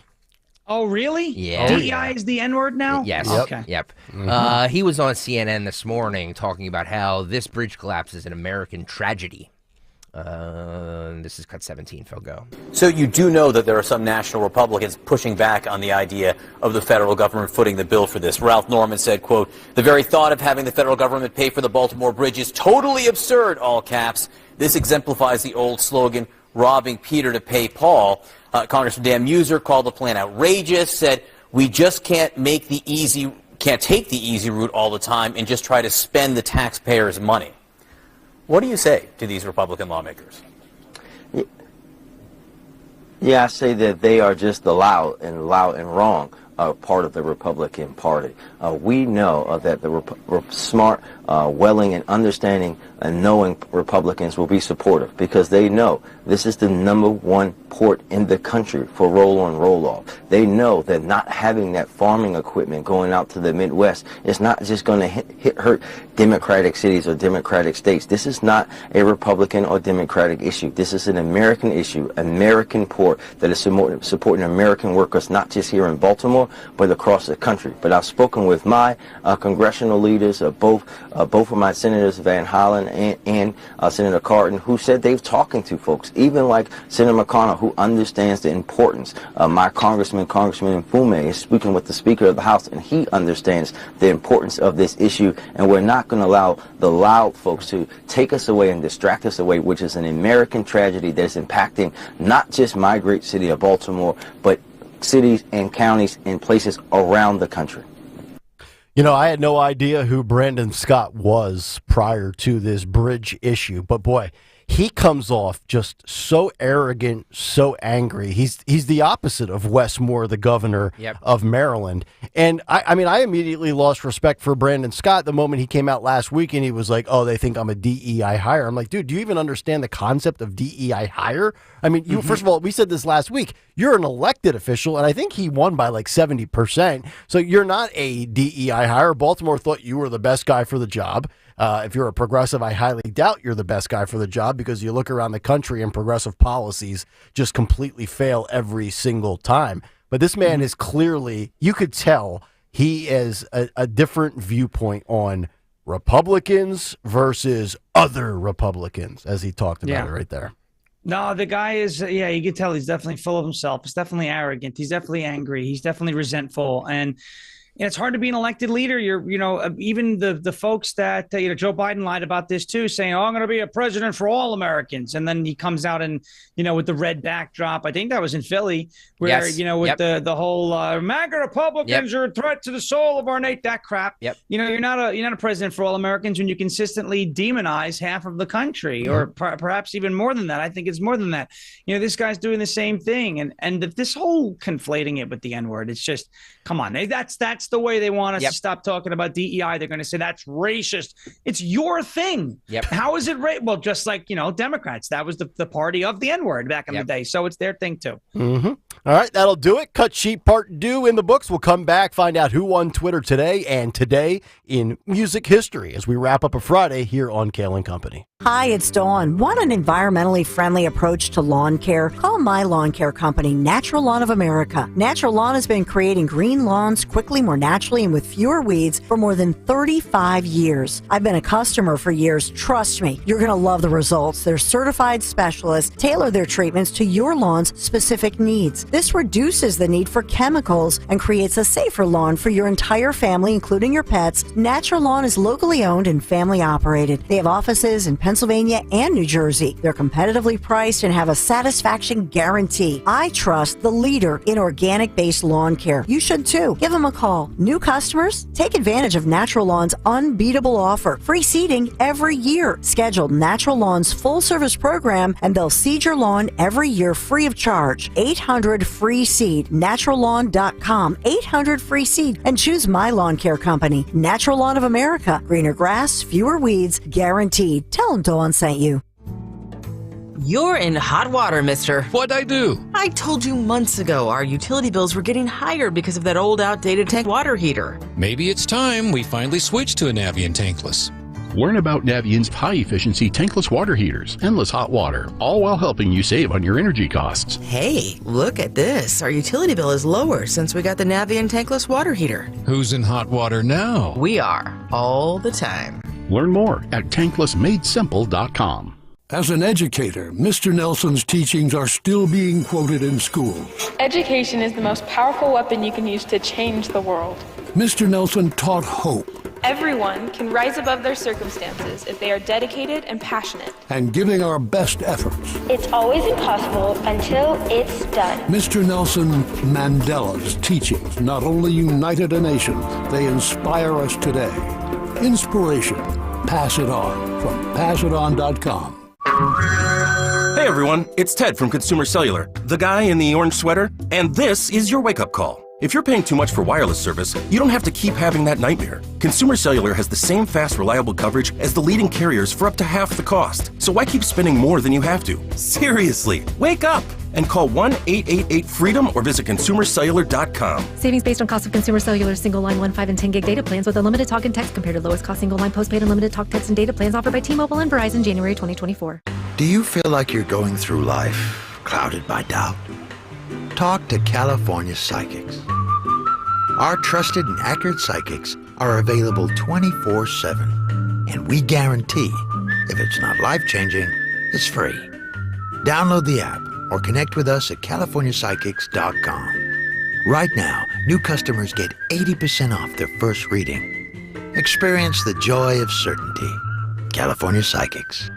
Oh, really? Yeah. DEI is the N-word now? Yes. Okay. Yep. Mm-hmm. He was on CNN this morning talking about how this bridge collapse is an American tragedy. This is Cut 17, Phil, go. So you do know that there are some national Republicans pushing back on the idea of the federal government footing the bill for this. Ralph Norman said, quote, "The very thought of having the federal government pay for the Baltimore Bridge is totally absurd," all caps. This exemplifies the old slogan, robbing Peter to pay Paul. Congressman Dan Muser called the plan outrageous, said we just can't take the easy route all the time and just try to spend the taxpayers' money. What do you say to these Republican lawmakers? Yeah, I say that they are just the loud and wrong part of the Republican Party. We know that the smart, willing, and understanding and knowing Republicans will be supportive because they know this is the #1 port in the country for roll-on, roll-off. They know that not having that farming equipment going out to the Midwest is not just going to hurt Democratic cities or Democratic states. This is not a Republican or Democratic issue. This is an American issue, American port that is supporting American workers, not just here in Baltimore, but across the country. But I've spoken with my congressional leaders, both of my senators, Van Hollen and Senator Cardin, who said they've talking to folks, even like Senator McConnell, who understands the importance. My Congressman Mfume, is speaking with the Speaker of the House, and he understands the importance of this issue, and we're not going to allow the loud folks to take us away and distract us away, which is an American tragedy that's impacting not just my great city of Baltimore, but cities and counties and places around the country. I had no idea who Brandon Scott was prior to this bridge issue, but boy, he comes off just so arrogant, so angry. He's the opposite of Wes Moore, the governor of Maryland. And I mean, I immediately lost respect for Brandon Scott the moment he came out last week and he was like, oh, they think I'm a DEI hire. I'm like, dude, do you even understand the concept of DEI hire? I mean, you first of all, we said this last week, you're an elected official, and I think he won by like 70%. So you're not a DEI hire. Baltimore thought you were the best guy for the job. If you're a progressive, I highly doubt you're the best guy for the job because you look around the country and progressive policies just completely fail every single time. But this man is clearly, you could tell he is a different viewpoint on Republicans versus other Republicans, as he talked about it right there. No, the guy is, you can tell he's definitely full of himself. He's definitely arrogant. He's definitely angry. He's definitely resentful. And it's hard to be an elected leader. Even the folks that, Joe Biden lied about this too, saying, oh, I'm going to be a president for all Americans. And then he comes out and, with the red backdrop. I think that was in Philly where, with the whole MAGA Republicans are a threat to the soul of our nation, that crap. You're not a president for all Americans when you consistently demonize half of the country or perhaps even more than that. I think it's more than that. This guy's doing the same thing. And this whole conflating it with the N-word, it's just, come on, that's the way they want us to stop talking about DEI. They're going to say that's racist. It's your thing. How is it well, just like, Democrats, that was the party of the N-word back in the day. So it's their thing too. All right, that'll do it. Cut sheet part 2 in the books. We'll come back, find out who won Twitter today and today in music history as we wrap up a Friday here on Kayal and Company. Hi, it's Dawn. Want an environmentally friendly approach to lawn care? Call my lawn care company, Natural Lawn of America. Natural Lawn has been creating green lawns quickly, more naturally, and with fewer weeds for more than 35 years. I've been a customer for years. Trust me, you're going to love the results. Their certified specialists tailor their treatments to your lawn's specific needs. This reduces the need for chemicals and creates a safer lawn for your entire family, including your pets. Natural Lawn is locally owned and family operated. They have offices in Pennsylvania and New Jersey. They're competitively priced and have a satisfaction guarantee. I trust the leader in organic-based lawn care. You should too. Give them a call. New customers, take advantage of Natural Lawn's unbeatable offer. Free seeding every year. Schedule Natural Lawn's full-service program and they'll seed your lawn every year free of charge. 800-FREE-SEED. NaturalLawn.com. 800-FREE-SEED. And choose my lawn care company. Natural Lawn of America. Greener grass, fewer weeds, guaranteed. Tell them Dawn sent you. You're in hot water, mister. What'd I do? I told you months ago our utility bills were getting higher because of that old outdated tank water heater. Maybe it's time we finally switch to a Navien tankless. Learn about Navien's high-efficiency tankless water heaters, endless hot water, all while helping you save on your energy costs. Hey, look at this. Our utility bill is lower since we got the Navien tankless water heater. Who's in hot water now? We are, all the time. Learn more at tanklessmadesimple.com. As an educator, Mr. Nelson's teachings are still being quoted in schools. Education is the most powerful weapon you can use to change the world. Mr. Nelson taught hope. Everyone can rise above their circumstances if they are dedicated and passionate. And giving our best efforts. It's always impossible until it's done. Mr. Nelson Mandela's teachings not only united a nation, they inspire us today. Inspiration. Pass it on from passiton.com. Hey everyone, it's Ted from Consumer Cellular, the guy in the orange sweater, and this is your wake-up call. If you're paying too much for wireless service, you don't have to keep having that nightmare. Consumer Cellular has the same fast, reliable coverage as the leading carriers for up to half the cost. So why keep spending more than you have to? Seriously, wake up and call 1-888-FREEDOM or visit consumercellular.com. Savings based on cost of Consumer Cellular single line 1, 5, and 10 gig data plans with unlimited talk and text compared to lowest cost single line postpaid unlimited talk, text, and data plans offered by T-Mobile and Verizon January 2024. Do you feel like you're going through life clouded by doubt? Talk to California Psychics. Our trusted and accurate psychics are available 24/7. And we guarantee, if it's not life-changing, it's free. Download the app or connect with us at californiapsychics.com. Right now, new customers get 80% off their first reading. Experience the joy of certainty. California Psychics.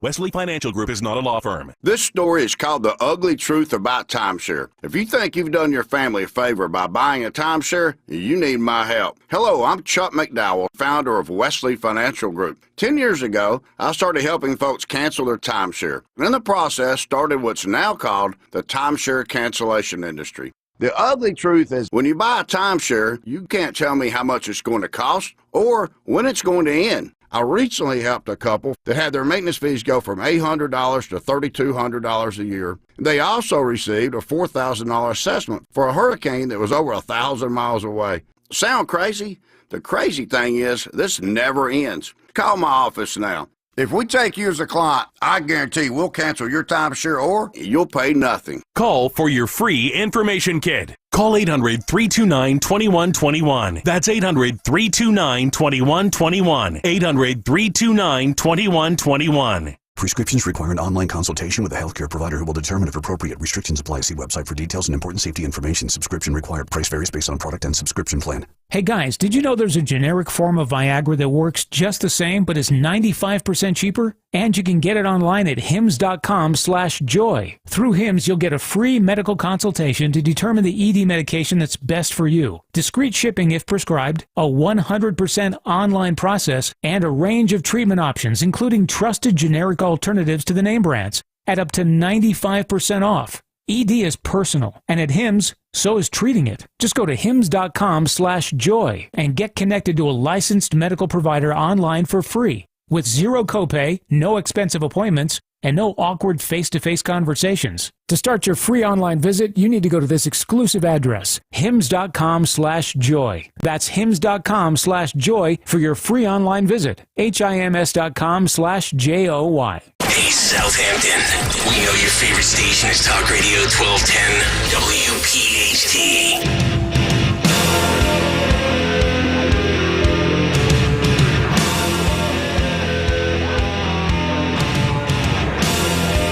Wesley Financial Group is not a law firm. This story is called The Ugly Truth About Timeshare. If you think you've done your family a favor by buying a timeshare, you need my help. Hello, I'm Chuck McDowell, founder of Wesley Financial Group. 10 years ago, I started helping folks cancel their timeshare. And in the process, started what's now called the timeshare cancellation industry. The ugly truth is when you buy a timeshare, you can't tell me how much it's going to cost or when it's going to end. I recently helped a couple that had their maintenance fees go from $800 to $3,200 a year. They also received a $4,000 assessment for a hurricane that was over 1,000 miles away. Sound crazy? The crazy thing is this never ends. Call my office now. If we take you as a client, I guarantee we'll cancel your timeshare or you'll pay nothing. Call for your free information kit. Call 800-329-2121. That's 800-329-2121. 800-329-2121. Prescriptions require an online consultation with a healthcare provider who will determine if appropriate. Restrictions apply. See website for details and important safety information. Subscription required. Price varies based on product and subscription plan. Hey guys, did you know there's a generic form of Viagra that works just the same but is 95% cheaper? And you can get it online at hims.com/joy. Through Hims, you'll get a free medical consultation to determine the ED medication that's best for you, discreet shipping if prescribed, a 100% online process, and a range of treatment options, including trusted generic alternatives to the name brands, at up to 95% off. ED is personal, and at Hims, so is treating it. Just go to hims.com/joy and get connected to a licensed medical provider online for free, with zero copay, no expensive appointments, and no awkward face-to-face conversations. To start your free online visit, you need to go to this exclusive address, hims.com/joy. That's hims.com/joy for your free online visit. hims.com/joy. Hey, Southampton. We know your favorite station is Talk Radio 1210 WPHT.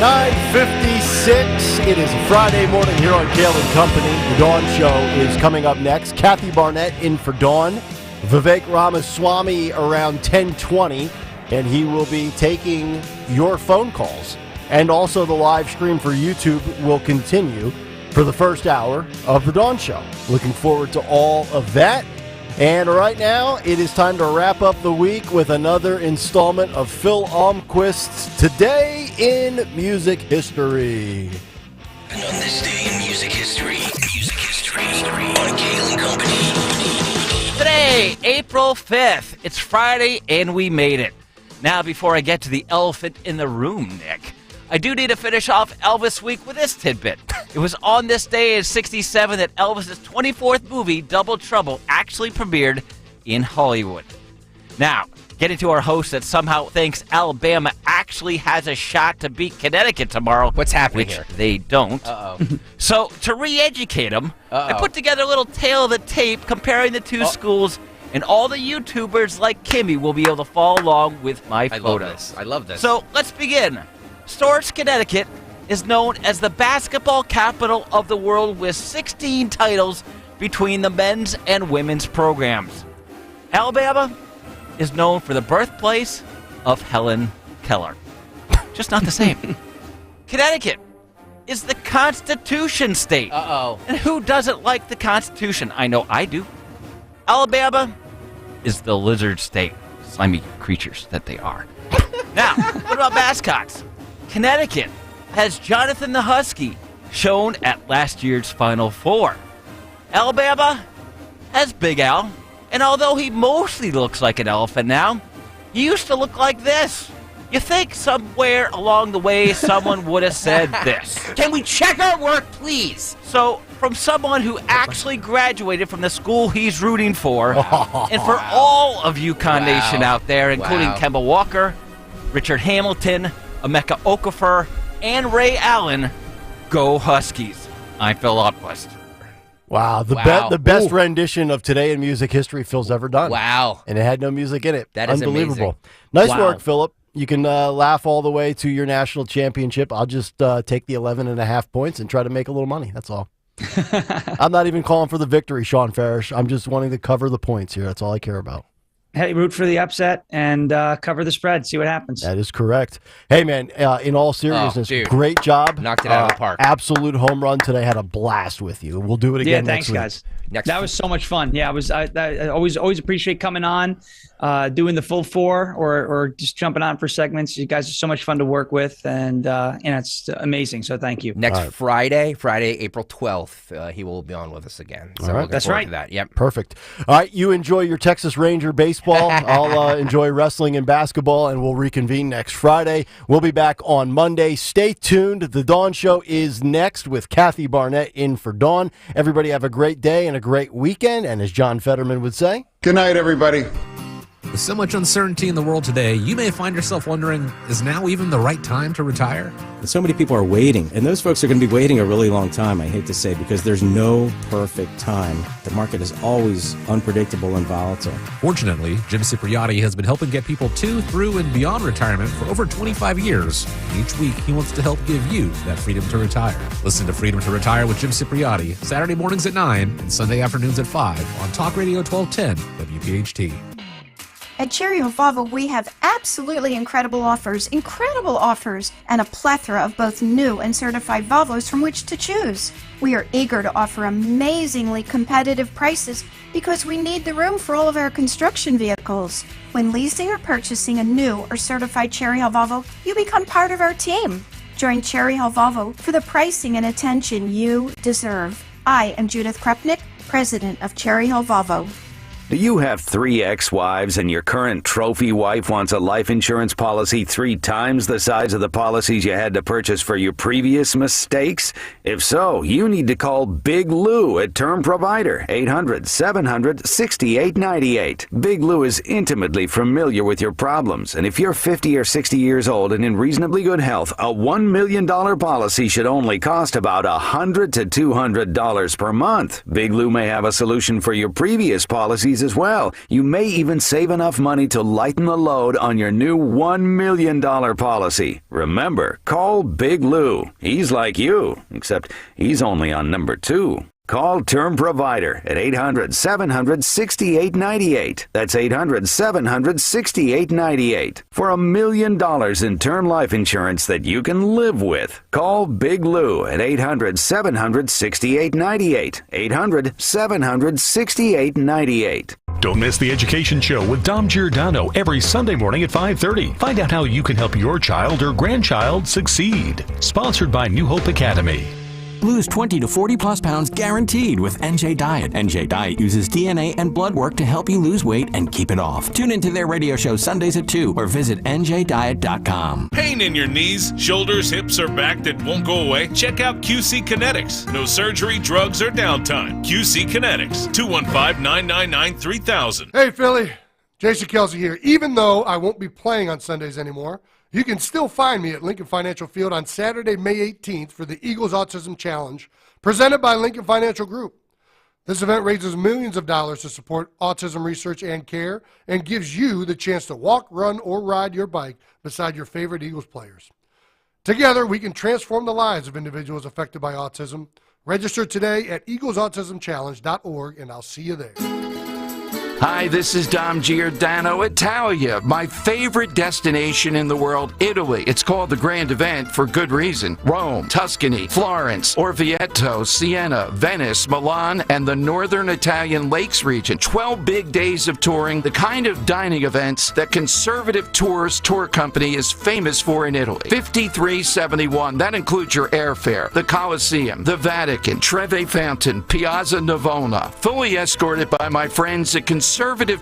$9:56. It is a Friday morning here on Kayal and Company. The Dawn Show is coming up next. Kathy Barnett in for Dawn. Vivek Ramaswamy around 10:20, and he will be taking your phone calls. And also the live stream for YouTube will continue for the first hour of the Dawn Show. Looking forward to all of that. And right now, it is time to wrap up the week with another installment of Phil Almquist's Today in Music History. And on this day in music history on Kayal and Company. Today, April 5th. It's Friday, and we made it. Now, before I get to the elephant in the room, Nick, I do need to finish off Elvis Week with this tidbit. It was on this day in '67 that Elvis's 24th movie, Double Trouble, actually premiered in Hollywood. Now, getting to our host that somehow thinks Alabama actually has a shot to beat Connecticut tomorrow. What's happening which here? They don't. Uh-oh. So, to re-educate him, I put together a little tale of the tape comparing the two schools, and all the YouTubers like Kimmy will be able to follow along with my photos. I love this. So, let's begin. Storrs, Connecticut is known as the basketball capital of the world with 16 titles between the men's and women's programs. Alabama is known for the birthplace of Helen Keller. Just not the same. Connecticut is the Constitution state. Uh-oh. And who doesn't like the Constitution? I know I do. Alabama is the lizard state. Slimy creatures that they are. Now, what about mascots? Connecticut has Jonathan the Husky, shown at last year's Final Four. Alabama has Big Al, and although he mostly looks like an elephant now, he used to look like this. You think somewhere along the way someone would have said this. Can we check our work, please? So, from someone who actually graduated from the school he's rooting for, and for all of UConn Nation out there, including Kemba Walker, Richard Hamilton, Emeka Okafor, and Ray Allen, go Huskies. I'm Phil Almquist. Wow, the best rendition of Today in Music History Phil's ever done. Wow. And it had no music in it. That is unbelievable. amazing. Nice work, Philip. You can laugh all the way to your national championship. I'll just take the 11.5 points and try to make a little money. That's all. I'm not even calling for the victory, Sean Farish. I'm just wanting to cover the points here. That's all I care about. Hey, root for the upset and cover the spread. See what happens. That is correct. Hey, man, in all seriousness, great job. Knocked it out of the park. Absolute home run today. Had a blast with you. We'll do it again next week. Thanks, guys. That was so much fun. Yeah, I always appreciate coming on, doing the full four or just jumping on for segments. You guys are so much fun to work with, and it's amazing. So thank you. Next Friday, April 12th, he will be on with us again. So that's right. To that. Yep. Perfect. All right, you enjoy your Texas Ranger baseball. I'll enjoy wrestling and basketball, and we'll reconvene next Friday. We'll be back on Monday. Stay tuned. The Dawn Show is next with Kathy Barnett in for Dawn. Everybody have a great day and a great weekend, and as John Fetterman would say, good night, everybody. With so much uncertainty in the world today, you may find yourself wondering, is now even the right time to retire? So many people are waiting, and those folks are going to be waiting a really long time, I hate to say, because there's no perfect time. The market is always unpredictable and volatile. Fortunately, Jim Cipriotti has been helping get people to, through, and beyond retirement for over 25 years. Each week, he wants to help give you that freedom to retire. Listen to Freedom to Retire with Jim Cipriotti, Saturday mornings at 9 and Sunday afternoons at 5 on Talk Radio 1210 WPHT. At Cherry Hill Volvo, we have absolutely incredible offers, and a plethora of both new and certified Volvos from which to choose. We are eager to offer amazingly competitive prices because we need the room for all of our construction vehicles. When leasing or purchasing a new or certified Cherry Hill Volvo, you become part of our team. Join Cherry Hill Volvo for the pricing and attention you deserve. I am Judith Krupnick, president of Cherry Hill Volvo. Do you have 3 ex-wives and your current trophy wife wants a life insurance policy 3 times the size of the policies you had to purchase for your previous mistakes? If so, you need to call Big Lou at Term Provider, 800-700-6898. Big Lou is intimately familiar with your problems, and if you're 50 or 60 years old and in reasonably good health, a $1 million policy should only cost about $100 to $200 per month. Big Lou may have a solution for your previous policies as well. You may even save enough money to lighten the load on your new $1 million policy. Remember, call Big Lou. He's like you, except he's only on number 2. Call Term Provider at 800-700-6898. That's 800-700-6898. For $1 million in term life insurance that you can live with. Call Big Lou at 800-700-6898. 800-700-6898. Don't miss the Education Show with Dom Giordano every Sunday morning at 5:30. Find out how you can help your child or grandchild succeed. Sponsored by New Hope Academy. Lose 20 to 40 plus pounds guaranteed with NJ Diet. NJ Diet uses DNA and blood work to help you lose weight and keep it off. Tune into their radio show Sundays at 2 or visit njdiet.com. Pain in your knees, shoulders, hips, or back that won't go away? Check out QC Kinetics. No surgery, drugs, or downtime. QC Kinetics, 215-999-3000. Hey, Philly. Jason Kelsey here. Even though I won't be playing on Sundays anymore, you can still find me at Lincoln Financial Field on Saturday, May 18th for the Eagles Autism Challenge, presented by Lincoln Financial Group. This event raises millions of dollars to support autism research and care and gives you the chance to walk, run, or ride your bike beside your favorite Eagles players. Together, we can transform the lives of individuals affected by autism. Register today at eaglesautismchallenge.org, and I'll see you there. Hi, this is Dom Giordano. Italia, my favorite destination in the world, Italy. It's called the Grand Event for good reason. Rome, Tuscany, Florence, Orvieto, Siena, Venice, Milan, and the northern Italian lakes region. 12 big days of touring, the kind of dining events that Conservative Tours Tour Company is famous for in Italy. $53.71, that includes your airfare, the Colosseum, the Vatican, Trevi Fountain, Piazza Navona. Fully escorted by my friends at Conservative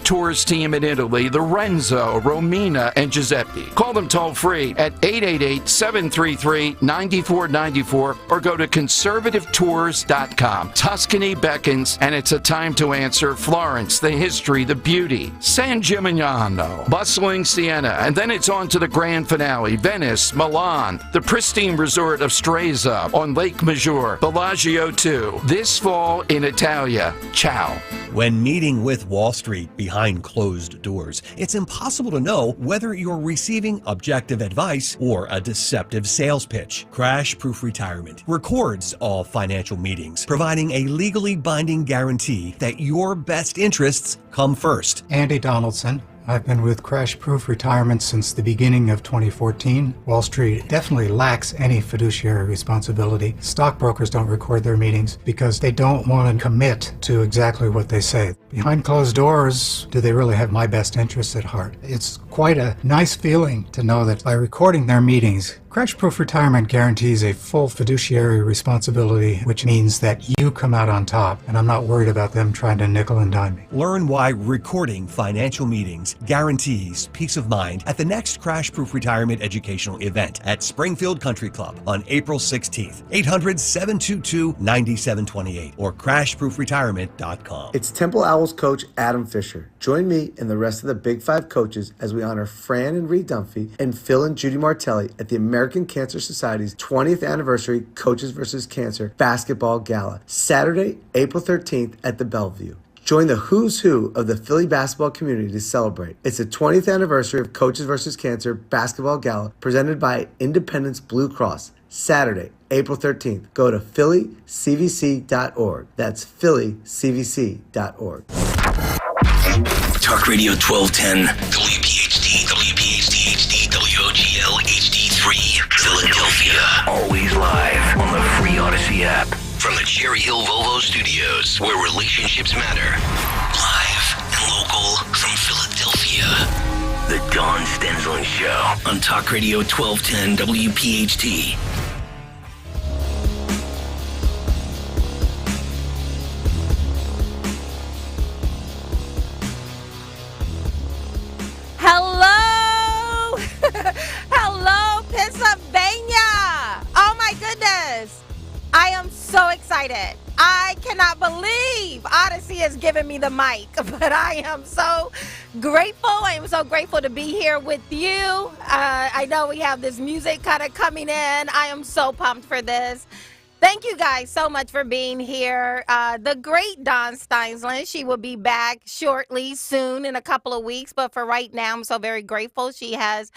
Tours team in Italy, the Renzo, Romina, and Giuseppe. Call them toll-free at 888-733-9494 or go to conservativetours.com. Tuscany beckons, and it's a time to answer. Florence, the history, the beauty. San Gimignano, bustling Siena, and then it's on to the grand finale. Venice, Milan, the pristine resort of Stresa on Lake Maggiore, Bellagio 2. This fall in Italia. Ciao. When meeting with Wall Street behind closed doors, it's impossible to know whether you're receiving objective advice or a deceptive sales pitch. Crash Proof Retirement records all financial meetings, providing a legally binding guarantee that your best interests come first. Andy Donaldson. I've been with Crash Proof Retirement since the beginning of 2014. Wall Street definitely lacks any fiduciary responsibility. Stockbrokers don't record their meetings because they don't want to commit to exactly what they say. Behind closed doors, do they really have my best interests at heart? It's quite a nice feeling to know that by recording their meetings, Crash Proof Retirement guarantees a full fiduciary responsibility, which means that you come out on top, and I'm not worried about them trying to nickel and dime me. Learn why recording financial meetings guarantees peace of mind at the next Crash Proof Retirement educational event at Springfield Country Club on April 16th. 800-722-9728 or crashproofretirement.com. It's Temple Owls coach Adam Fisher. Join me and the rest of the Big Five coaches as we honor Fran and Reed Dunphy and Phil and Judy Martelli at the American Cancer Society's 20th anniversary Coaches vs. Cancer basketball gala, Saturday, April 13th at the Bellevue. Join the who's who of the Philly basketball community to celebrate. It's the 20th anniversary of Coaches vs. Cancer basketball gala presented by Independence Blue Cross. Saturday, April 13th. Go to phillycvc.org. That's phillycvc.org. Talk Radio 1210, WPHT, WPHT HD, WOGL HD3, Philadelphia. Always live on the free Odyssey app. From the Cherry Hill Volvo Studios, where relationships matter. Live and local from Philadelphia. The Dawn Stensland Show on Talk Radio 1210 WPHT. Hello! Hello, Pennsylvania! Oh my goodness! I am so excited. I cannot believe Odyssey has given me the mic, but I am so grateful. I am so grateful to be here with you. I know we have this music kind of coming in. I am so pumped for this. Thank you guys so much for being here. The great Dawn Stensland, she will be back shortly, soon, in a couple of weeks. But for right now, I'm so very grateful. She has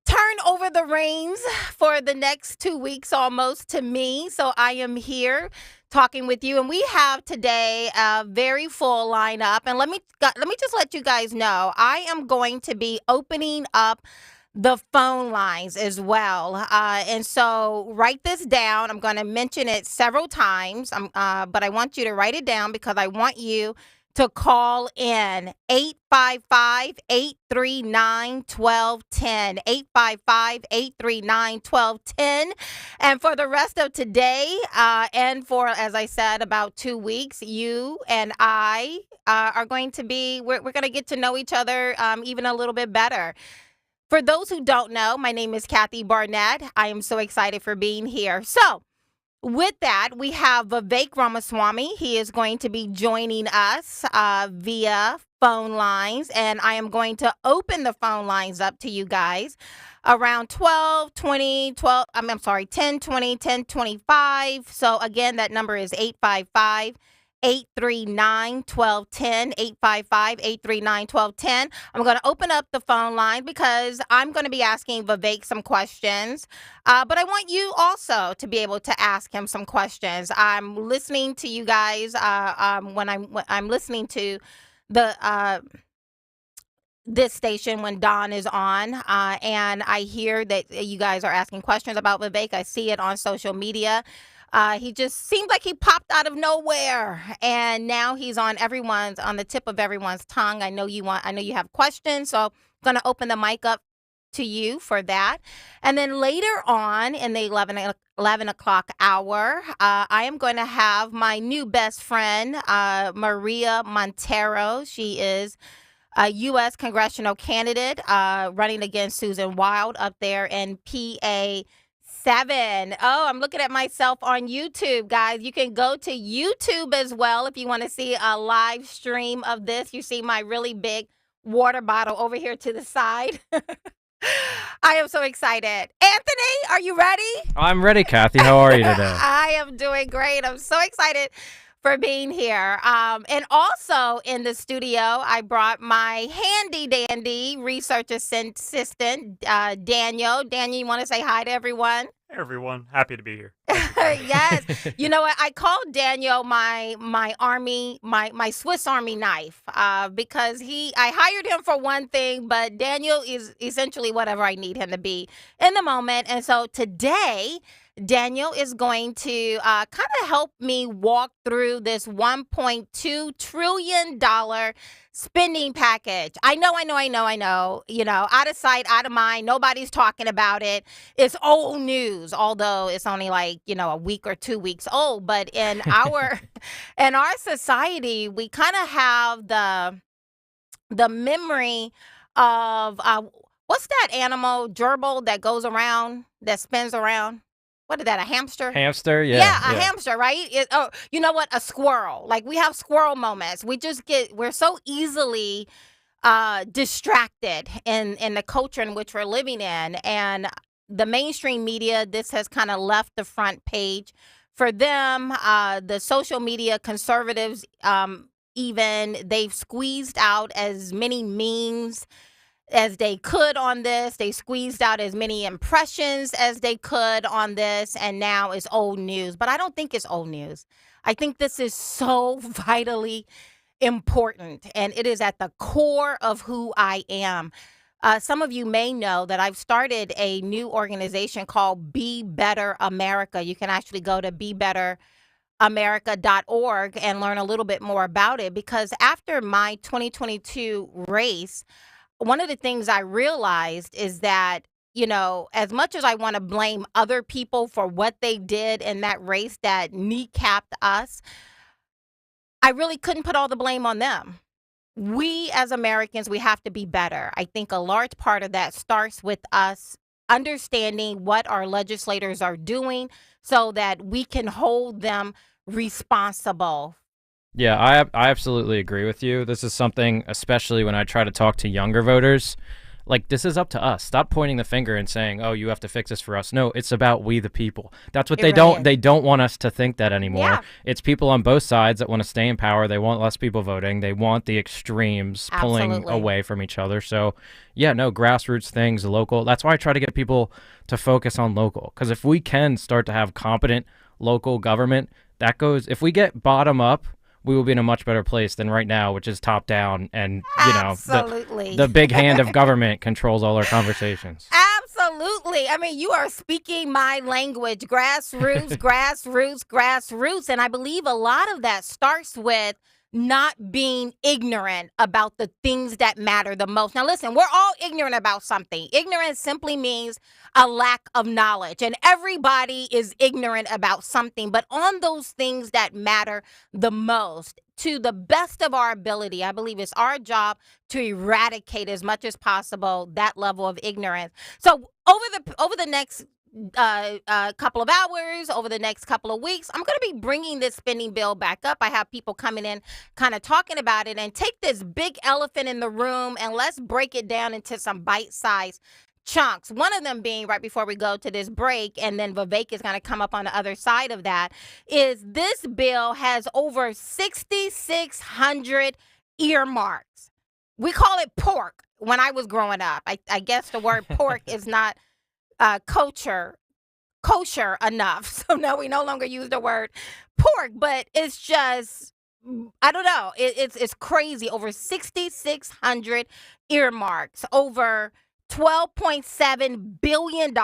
turned over the reins for the next 2 weeks almost to me. So I am here talking with you. And we have today a very full lineup. And let me just let you guys know, I am going to be opening up the phone lines as well. And so write this down. I'm going to mention it several times, but I want you to write it down because I want you to call in 855-839-1210, 855-839-1210. And for the rest of today, and for, as I said, about 2 weeks, you and I are going to be, we're going to get to know each other even a little bit better. For those who don't know, my name is Kathy Barnett. I am so excited for being here. So with that, we have Vivek Ramaswamy. He is going to be joining us via phone lines, and I am going to open the phone lines up to you guys around 10:25. So again, that number is 855-839-1210, 855-839-1210. I'm going to open up the phone line because I'm going to be asking Vivek some questions, but I want you also to be able to ask him some questions. I'm listening to you guys when I'm listening to the this station when Dawn is on, and I hear that you guys are asking questions about Vivek. I see it on social media. He just seemed like he popped out of nowhere, and now he's on the tip of everyone's tongue. I know you have questions, so I'm going to open the mic up to you for that. And then later on in the 11 o'clock hour, I am going to have my new best friend, Maria Montero. She is a U.S. congressional candidate running against Susan Wild up there in PA 7. Oh, I'm looking at myself on YouTube, guys. You can go to YouTube as well if you want to see a live stream of this. You see my really big water bottle over here to the side. I am so excited. Anthony, are you ready? I'm ready, Kathy. How are you today? I am doing great. I'm so excited for being here. And also in the studio, I brought my handy dandy research assistant, Daniel. Daniel, you want to say hi to everyone? Hey everyone, happy to be here. Yes. You know what? I called Daniel my army, my Swiss Army knife, because I hired him for one thing, but Daniel is essentially whatever I need him to be in the moment. And so today, Daniel is going to kind of help me walk through this $1.2 trillion spending package. I know. You know, out of sight, out of mind. Nobody's talking about it. It's old news, although it's only like, you know, a week or 2 weeks old. But in our society, we kind of have the memory of what's that animal, gerbil, that goes around, that spins around? What is that, a hamster? Hamster, yeah. Yeah, a hamster, right? You know what? A squirrel. Like, we have squirrel moments. We're so easily distracted in the culture in which we're living in. And the mainstream media, this has kind of left the front page for them. The social media conservatives, even, they've squeezed out as many memes as they could on this. They squeezed out as many impressions as they could on this, and now it's old news. But I don't think it's old news. I think this is so vitally important, and it is at the core of who I am. Some of you may know that I've started a new organization called Be Better America. You can actually go to BeBetterAmerica.org and learn a little bit more about it, because after my 2022 race, one of the things I realized is that, you know, as much as I want to blame other people for what they did in that race that kneecapped us, I really couldn't put all the blame on them. We as Americans, we have to be better. I think a large part of that starts with us understanding what our legislators are doing so that we can hold them responsible. Yeah, I absolutely agree with you. This is something, especially when I try to talk to younger voters, like, this is up to us. Stop pointing the finger and saying, "Oh, you have to fix this for us." No, it's about we the people. That's what they don't want us to think that anymore. Yeah. It's people on both sides that want to stay in power. They want less people voting. They want the extremes pulling Absolutely. away from each other. So, yeah, no, grassroots things, local. That's why I try to get people to focus on local, because if we can start to have competent local government, if we get bottom up, we will be in a much better place than right now, which is top down, and Absolutely. the big hand of government controls all our conversations. Absolutely. I mean, you are speaking my language. Grassroots, grassroots. And I believe a lot of that starts with not being ignorant about the things that matter the most. Now, listen, we're all ignorant about something. Ignorance simply means a lack of knowledge, and everybody is ignorant about something. But on those things that matter the most, to the best of our ability, I believe it's our job to eradicate as much as possible that level of ignorance. So over the next couple of hours, over the next couple of weeks, I'm going to be bringing this spending bill back up. I have people coming in kind of talking about it, and take this big elephant in the room and let's break it down into some bite-sized chunks. One of them being, right before we go to this break, and then Vivek is going to come up on the other side of that, is this bill has over 6,600 earmarks. We call it pork when I was growing up. I guess the word pork is not kosher enough. So no, we no longer use the word pork, but it's just, I don't know. It's crazy. Over 6,600 earmarks, over $12.7 billion,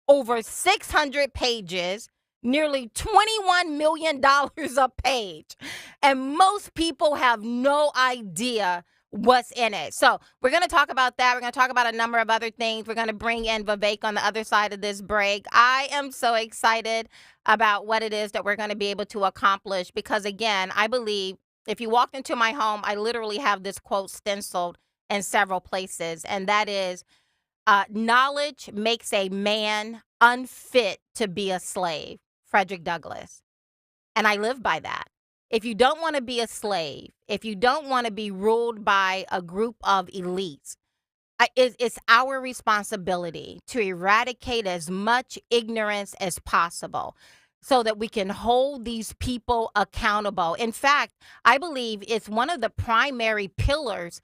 over 600 pages, nearly $21 million a page. And most people have no idea what's in it. So we're going to talk about that. We're going to talk about a number of other things. We're going to bring in Vivek on the other side of this break. I am so excited about what it is that we're going to be able to accomplish, because, again, I believe if you walked into my home, I literally have this quote stenciled in several places, and that is, knowledge makes a man unfit to be a slave. Frederick Douglass. And I live by that. If you don't want to be a slave, if you don't want to be ruled by a group of elites, it's our responsibility to eradicate as much ignorance as possible. so that we can hold these people accountable. In fact, I believe it's one of the primary pillars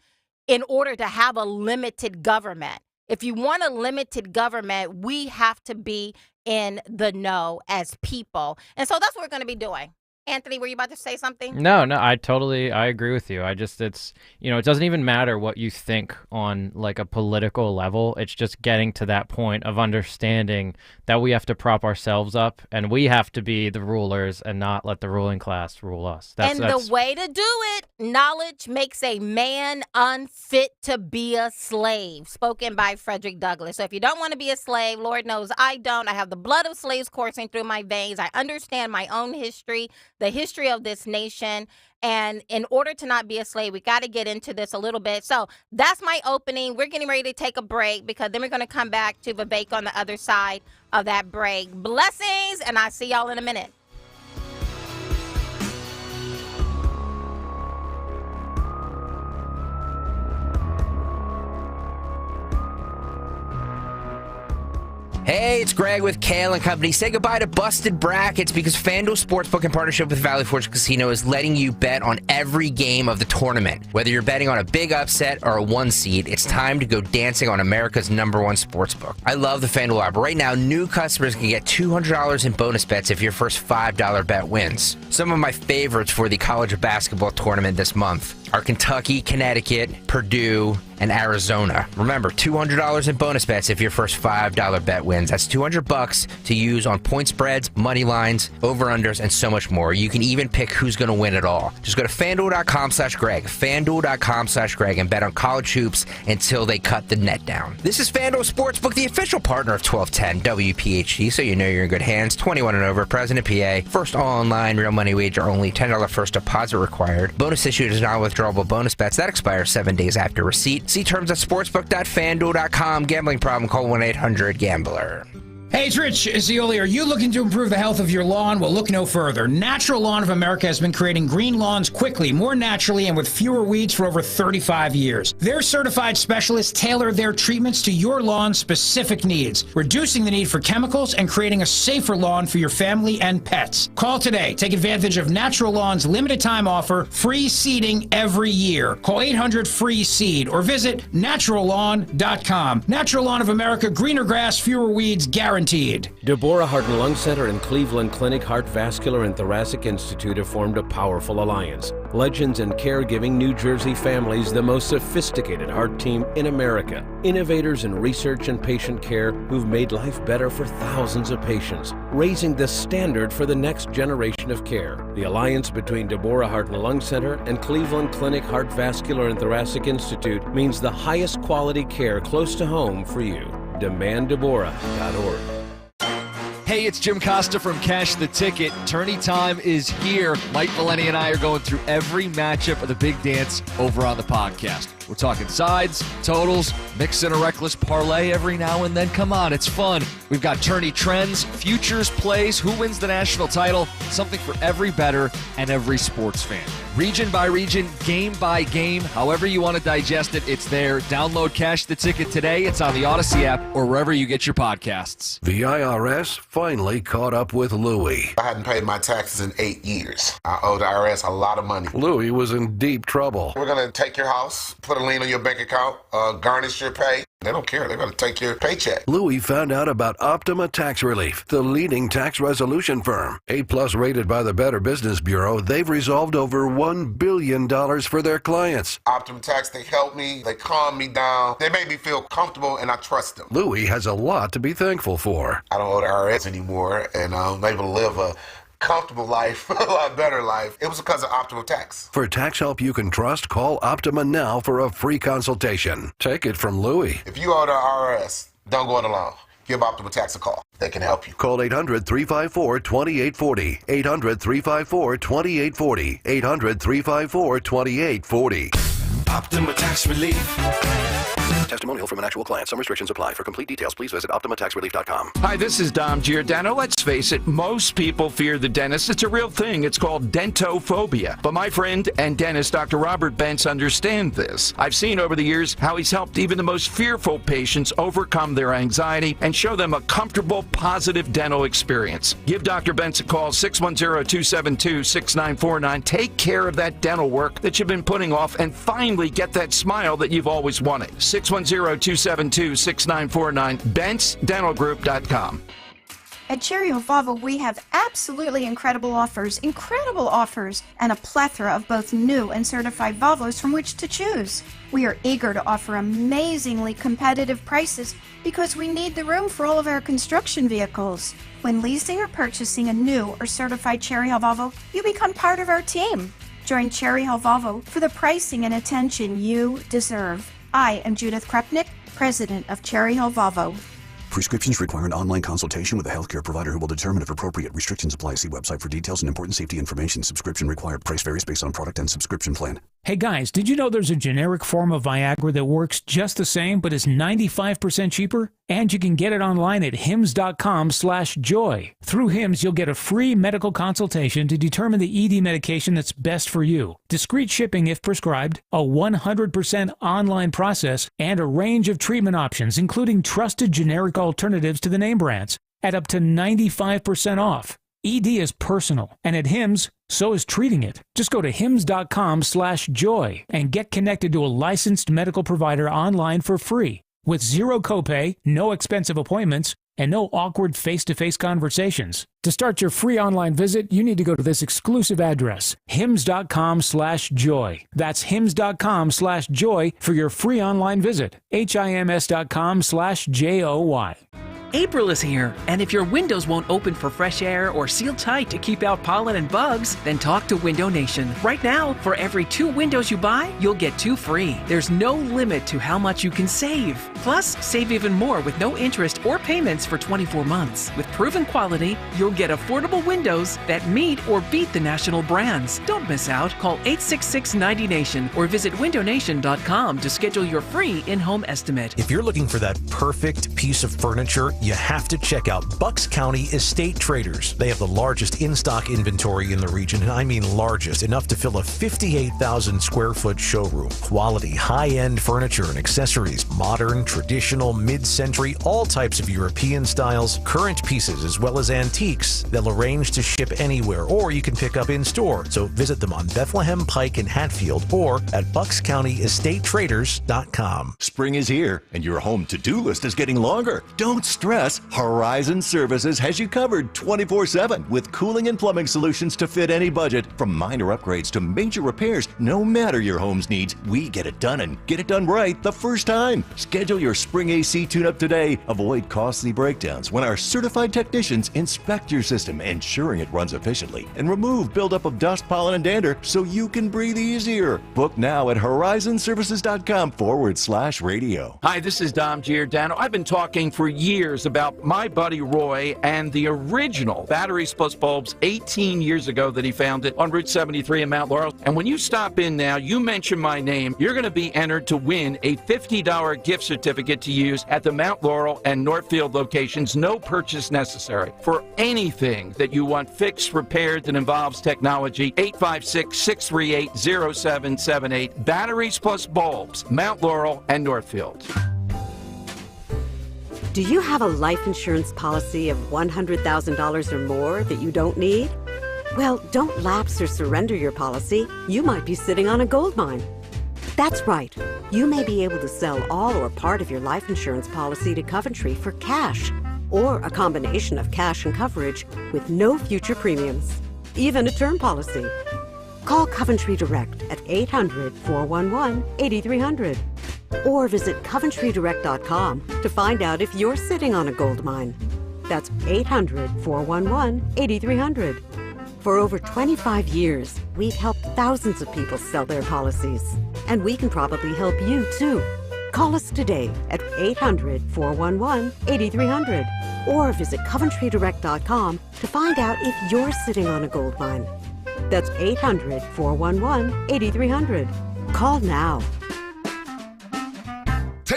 in order to have a limited government. If you want a limited government, we have to be in the know as people. And so that's what we're going to be doing. Anthony, were you about to say something? No, I agree with you. It's, it doesn't even matter what you think on like a political level. It's just getting to that point of understanding that we have to prop ourselves up and we have to be the rulers and not let the ruling class rule us. The way to do it, knowledge makes a man unfit to be a slave, spoken by Frederick Douglass. So if you don't want to be a slave, Lord knows I don't. I have the blood of slaves coursing through my veins. I understand my own history, the history of this nation. And in order to not be a slave, we got to get into this a little bit. So that's my opening. We're getting ready to take a break because then we're going to come back to Vivek on the other side of that break. Blessings, and I'll see y'all in a minute. Hey, it's Greg with Kayal and Company. Say goodbye to busted brackets because FanDuel Sportsbook in partnership with Valley Forge Casino is letting you bet on every game of the tournament. Whether you're betting on a big upset or a 1 seed, it's time to go dancing on America's #1 sportsbook. I love the FanDuel app. Right now, new customers can get $200 in bonus bets if your first $5 bet wins. Some of my favorites for the college basketball tournament this month are Kentucky, Connecticut, Purdue, and Arizona. Remember, $200 in bonus bets if your first $5 bet wins. That's $200 to use on point spreads, money lines, over-unders, and so much more. You can even pick who's going to win it all. Just go to FanDuel.com/Greg, FanDuel.com/Greg, and bet on college hoops until they cut the net down. This is FanDuel Sportsbook, the official partner of 1210 WPHT, so you know you're in good hands. 21 and over, present in PA. First online real money wager only. $10 first deposit required. Bonus issued is non-withdrawable bonus bets that expire 7 days after receipt. See terms at sportsbook.fanduel.com. Gambling problem, call 1-800-GAMBLER. Hey, it's Rich Zioli. Are you looking to improve the health of your lawn? Well, look no further. Natural Lawn of America has been creating green lawns quickly, more naturally, and with fewer weeds for over 35 years. Their certified specialists tailor their treatments to your lawn's specific needs, reducing the need for chemicals and creating a safer lawn for your family and pets. Call today. Take advantage of Natural Lawn's limited time offer, free seeding every year. Call 800-FREE-SEED or visit naturallawn.com. Natural Lawn of America, greener grass, fewer weeds, guaranteed. Deborah Heart and Lung Center and Cleveland Clinic Heart Vascular and Thoracic Institute have formed a powerful alliance. Legends in caregiving New Jersey families, the most sophisticated heart team in America. Innovators in research and patient care who've made life better for thousands of patients, raising the standard for the next generation of care. The alliance between Deborah Heart and Lung Center and Cleveland Clinic Heart Vascular and Thoracic Institute means the highest quality care close to home for you. DemandDeborah.org. Hey, it's Jim Costa from Cash the Ticket. Tourney time is here. Mike Valeni and I are going through every matchup of the big dance over on the podcast. We're talking sides, totals, mix in a reckless parlay every now and then. Come on, it's fun. We've got tourney trends, futures plays, who wins the national title, something for every bettor and every sports fan. Region by region, game by game, however you want to digest it, it's there. Download Cash the Ticket today. It's on the Odyssey app or wherever you get your podcasts. The IRS finally caught up with Louie. I hadn't paid my taxes in 8 years. I owe the IRS a lot of money. Louie was in deep trouble. We're going to take your house, put a lien on your bank account, garnish your pay. They don't care. They're going to take your paycheck. Louie found out about Optima Tax Relief, the leading tax resolution firm. A+ rated by the Better Business Bureau, they've resolved over $1 billion for their clients. Optima Tax, they help me. They calm me down. They make me feel comfortable, and I trust them. Louie has a lot to be thankful for. I don't owe the IRS anymore, and I'm able to live a comfortable life, a lot better life. It was because of Optima Tax. For tax help you can trust, call Optima now for a free consultation. Take it from Louie. If you owe the IRS, don't go it alone. Give Optima Tax a call. They can help you. Call 800-354-2840. 800-354-2840. 800-354-2840. Optima Tax Relief. Testimonial from an actual client. Some restrictions apply. For complete details, please visit OptimaTaxRelief.com. Hi, this is Dom Giordano. Let's face it, most people fear the dentist. It's a real thing. It's called dentophobia. But my friend and dentist, Dr. Robert Bentz, understands this. I've seen over the years how he's helped even the most fearful patients overcome their anxiety and show them a comfortable, positive dental experience. Give Dr. Bentz a call, 610-272-6949. Take care of that dental work that you've been putting off and finally get that smile that you've always wanted. 610-272-6949. BentzDentalGroup.com. At Cherry Hill Volvo, we have absolutely incredible offers, and a plethora of both new and certified Volvos from which to choose. We are eager to offer amazingly competitive prices because we need the room for all of our construction vehicles. When leasing or purchasing a new or certified Cherry Hill Volvo, you become part of our team. Join Cherry Hill Volvo for the pricing and attention you deserve. I am Judith Krepnick, President of Cherry Hill Volvo. Prescriptions require an online consultation with a healthcare provider who will determine if appropriate. Restrictions apply. See website for details and important safety information. Subscription required. Price varies based on product and subscription plan. Hey guys, did you know there's a generic form of Viagra that works just the same but is 95% cheaper? And you can get it online at hims.com/joy. Through Hims, you'll get a free medical consultation to determine the ED medication that's best for you. Discreet shipping if prescribed, a 100% online process, and a range of treatment options, including trusted generic alternatives to the name brands, at up to 95% off. ED is personal, and at Hims, so is treating it. Just go to hims.com/joy and get connected to a licensed medical provider online for free, with zero copay, no expensive appointments, and no awkward face-to-face conversations. To start your free online visit, you need to go to this exclusive address, hims.com/joy. That's hims.com/joy for your free online visit. hims.com/joy. April is here, and if your windows won't open for fresh air or seal tight to keep out pollen and bugs, then talk to Window Nation. Right now, for every 2 windows you buy, you'll get 2 free. There's no limit to how much you can save. Plus, save even more with no interest or payments for 24 months. With proven quality, you'll get affordable windows that meet or beat the national brands. Don't miss out. Call 866-90NATION or visit windownation.com to schedule your free in-home estimate. If you're looking for that perfect piece of furniture, you have to check out Bucks County Estate Traders. They have the largest in-stock inventory in the region, and I mean largest, enough to fill a 58,000 square foot showroom. Quality, high-end furniture and accessories, modern, traditional, mid-century, all types of European styles, current pieces as well as antiques. They'll arrange to ship anywhere, or you can pick up in store. So visit them on Bethlehem Pike in Hatfield or at buckscountyestatetraders.com. Spring is here, and your home to-do list is getting longer. Don't stress. Horizon Services has you covered 24/7 with cooling and plumbing solutions to fit any budget. From minor upgrades to major repairs, no matter your home's needs, we get it done and get it done right the first time. Schedule your spring AC tune-up today. Avoid costly breakdowns when our certified technicians inspect your system, ensuring it runs efficiently, and remove buildup of dust, pollen, and dander so you can breathe easier. Book now at horizonservices.com/radio. Hi, this is Dom Giordano. I've been talking for years about my buddy Roy and the original Batteries Plus Bulbs 18 years ago that he founded on Route 73 in Mount Laurel. And when you stop in now, you mention my name, you're going to be entered to win a $50 gift certificate to use at the Mount Laurel and Northfield locations. No purchase necessary. For anything that you want fixed, repaired that involves technology, 856-638-0778. Batteries Plus Bulbs, Mount Laurel and Northfield. Do you have a life insurance policy of $100,000 or more that you don't need? Well, don't lapse or surrender your policy. You might be sitting on a gold mine. That's right. You may be able to sell all or part of your life insurance policy to Coventry for cash, or a combination of cash and coverage with no future premiums, even a term policy. Call Coventry Direct at 800-411-8300 or visit coventrydirect.com to find out if you're sitting on a gold mine. That's 800-411-8300. For over 25 years, we've helped thousands of people sell their policies, and we can probably help you too. Call us today at 800-411-8300 or visit coventrydirect.com to find out if you're sitting on a gold mine. That's 800-411-8300. Call now.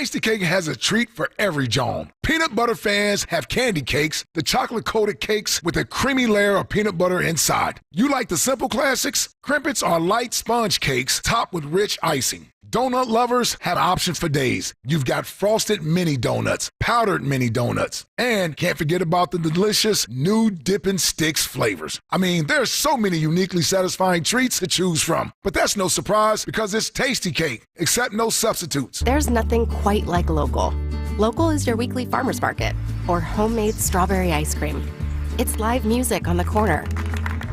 Tastykake has a treat for every Joan. Peanut butter fans have candy cakes, the chocolate-coated cakes with a creamy layer of peanut butter inside. You like the simple classics? Crimpets are light sponge cakes topped with rich icing. Donut lovers have options for days. You've got frosted mini donuts, powdered mini donuts, and can't forget about the delicious new Dippin' Sticks flavors. I mean, there's so many uniquely satisfying treats to choose from. But that's no surprise because it's Tastykake, except no substitutes. There's nothing quite like local. Local is your weekly farmer's market or homemade strawberry ice cream. It's live music on the corner,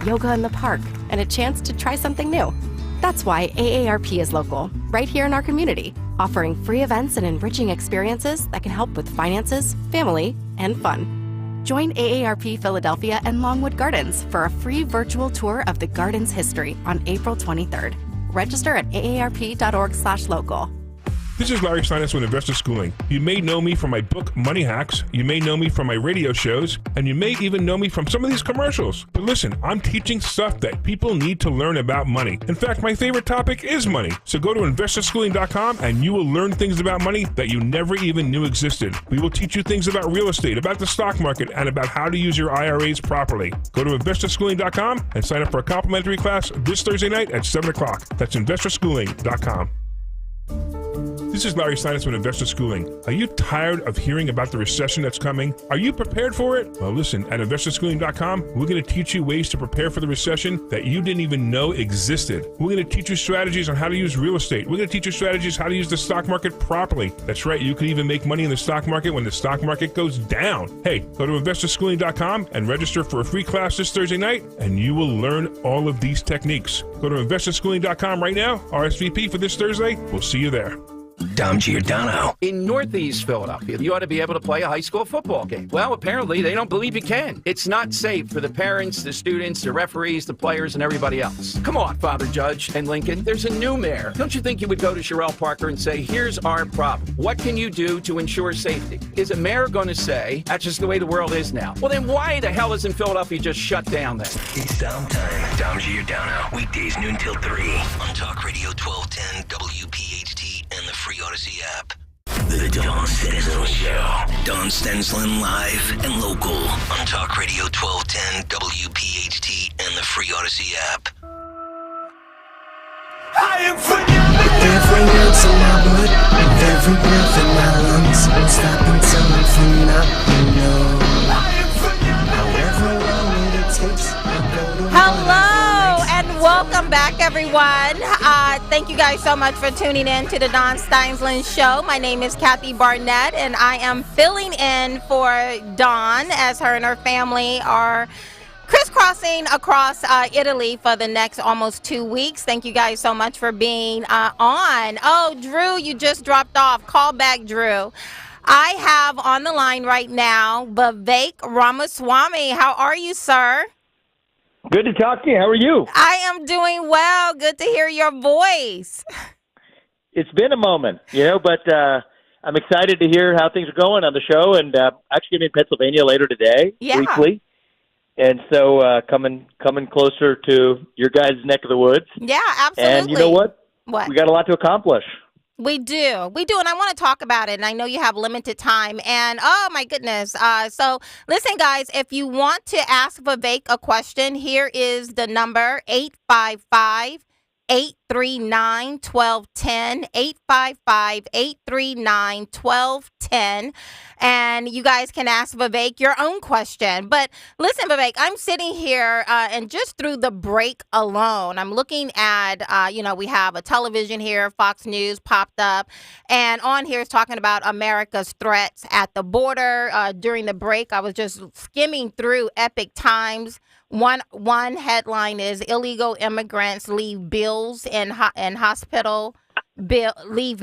yoga in the park, and a chance to try something new. That's why AARP is local, right here in our community, offering free events and enriching experiences that can help with finances, family, and fun. Join AARP Philadelphia and Longwood Gardens for a free virtual tour of the garden's history on April 23rd. Register at aarp.org/local. This is Larry Steinitz with Investor Schooling. You may know me from my book, Money Hacks. You may know me from my radio shows, and you may even know me from some of these commercials. But listen, I'm teaching stuff that people need to learn about money. In fact, my favorite topic is money. So go to investorschooling.com and you will learn things about money that you never even knew existed. We will teach you things about real estate, about the stock market, and about how to use your IRAs properly. Go to investorschooling.com and sign up for a complimentary class this Thursday night at 7 o'clock. That's investorschooling.com. This is Larry Steinitz with Investor Schooling. Are you tired of hearing about the recession that's coming? Are you prepared for it? Well, listen, at investorschooling.com, we're going to teach you ways to prepare for the recession that you didn't even know existed. We're going to teach you strategies on how to use real estate. We're going to teach you strategies how to use the stock market properly. That's right, you could even make money in the stock market when the stock market goes down. Hey, go to investorschooling.com and register for a free class this Thursday night, and you will learn all of these techniques. Go to investorschooling.com right now, RSVP for this Thursday. We'll see you there. Dom Giordano. In Northeast Philadelphia, you ought to be able to play a high school football game. Well, apparently they don't believe you can. It's not safe for the parents, the students, the referees, the players, and everybody else. Come on, Father Judge and Lincoln. There's a new mayor. Don't you think you would go to Sherelle Parker and say, here's our problem. What can you do to ensure safety? Is a mayor going to say, that's just the way the world is now? Well, then why the hell isn't Philadelphia just shut down then? It's Dom time. Dom Giordano. Weekdays noon till 3 on Talk Radio 1210 WPHT and the free Odyssey app. The Don Stenslin Show. Don Stenslin live and local on Talk Radio 1210 WPHT and the free Odyssey app. I am phenomenal. With every ounce of my blood, with every breath in my lungs, won't stop until I'm phenomenal. However long it takes, I'll go to Hello and welcome back, everyone. Thank you guys so much for tuning in to the Don Steinslin Show. My name is Kathy Barnett, and I am filling in for Dawn as her and her family are crisscrossing across Italy for the next almost 2 weeks. Thank you guys so much for being on. Oh, Drew, you just dropped off. Call back, Drew. I have on the line right now Vivek Ramaswamy. How are you, sir? Good to talk to you. How are you? I am doing well. Good to hear your voice. It's been a moment, but I'm excited to hear how things are going on the show. And actually, I'm in Pennsylvania later today, briefly. And so coming closer to your guys' neck of the woods. Yeah, absolutely. And you know what? What? We got a lot to accomplish. We do. And I want to talk about it. And I know you have limited time. And oh, my goodness. So listen, guys, if you want to ask Vivek a question, here is the number 855-839-1210, 855-839-1210. And you guys can ask Vivek your own question. But listen, Vivek, I'm sitting here and just through the break alone, I'm looking at, we have a television here, Fox News popped up, and on here is talking about America's threats at the border. During the break, I was just skimming through Epic Times. One headline is illegal immigrants leave bills in hospital. Leave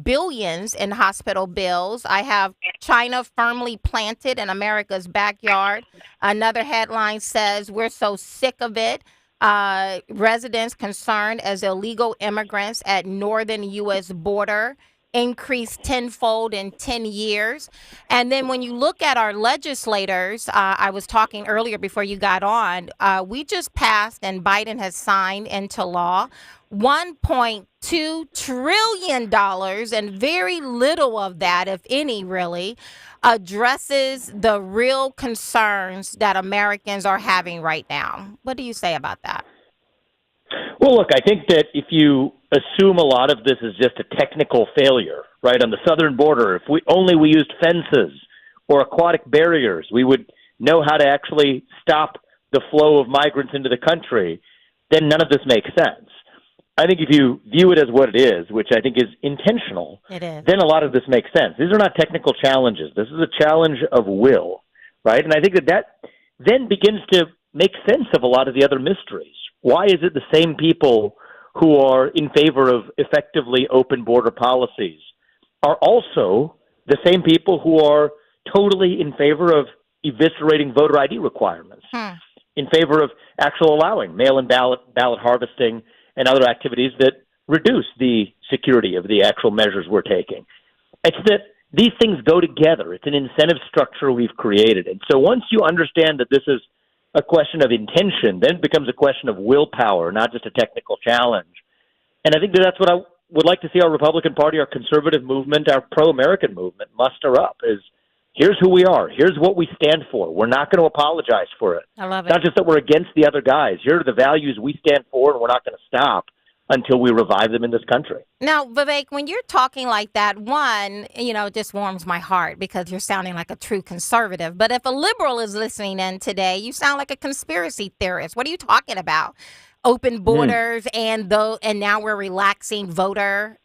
billions in hospital bills. I have China firmly planted in America's backyard. Another headline says we're so sick of it. Residents concerned as illegal immigrants at northern U.S. border increased tenfold in 10 years. And then when you look at our legislators, I was talking earlier before you got on, we just passed and Biden has signed into law $1.2 trillion, and very little of that, if any, really, addresses the real concerns that Americans are having right now. What do you say about that? Well, look, I think that if you assume a lot of this is just a technical failure, right, on the southern border, if we used fences or aquatic barriers, we would know how to actually stop the flow of migrants into the country, then none of this makes sense. I think if you view it as what it is, which I think is intentional, then a lot of this makes sense. These are not technical challenges. This is a challenge of will, right? And I think that then begins to make sense of a lot of the other mysteries. Why is it the same people who are in favor of effectively open border policies are also the same people who are totally in favor of eviscerating voter ID requirements, in favor of actual allowing mail-in ballot harvesting and other activities that reduce the security of the actual measures we're taking? It's that these things go together. It's an incentive structure we've created. And so once you understand that this is a question of intention, then it becomes a question of willpower, not just a technical challenge. And I think that's what I would like to see our Republican Party, our conservative movement, our pro-American movement muster up is, here's who we are. Here's what we stand for. We're not going to apologize for it. I love it. Not just that we're against the other guys. Here are the values we stand for, and we're not going to stop until we revive them in this country. Now, Vivek, when you're talking like that, one, it just warms my heart because you're sounding like a true conservative. But if a liberal is listening in today, you sound like a conspiracy theorist. What are you talking about? Open borders and now we're relaxing voter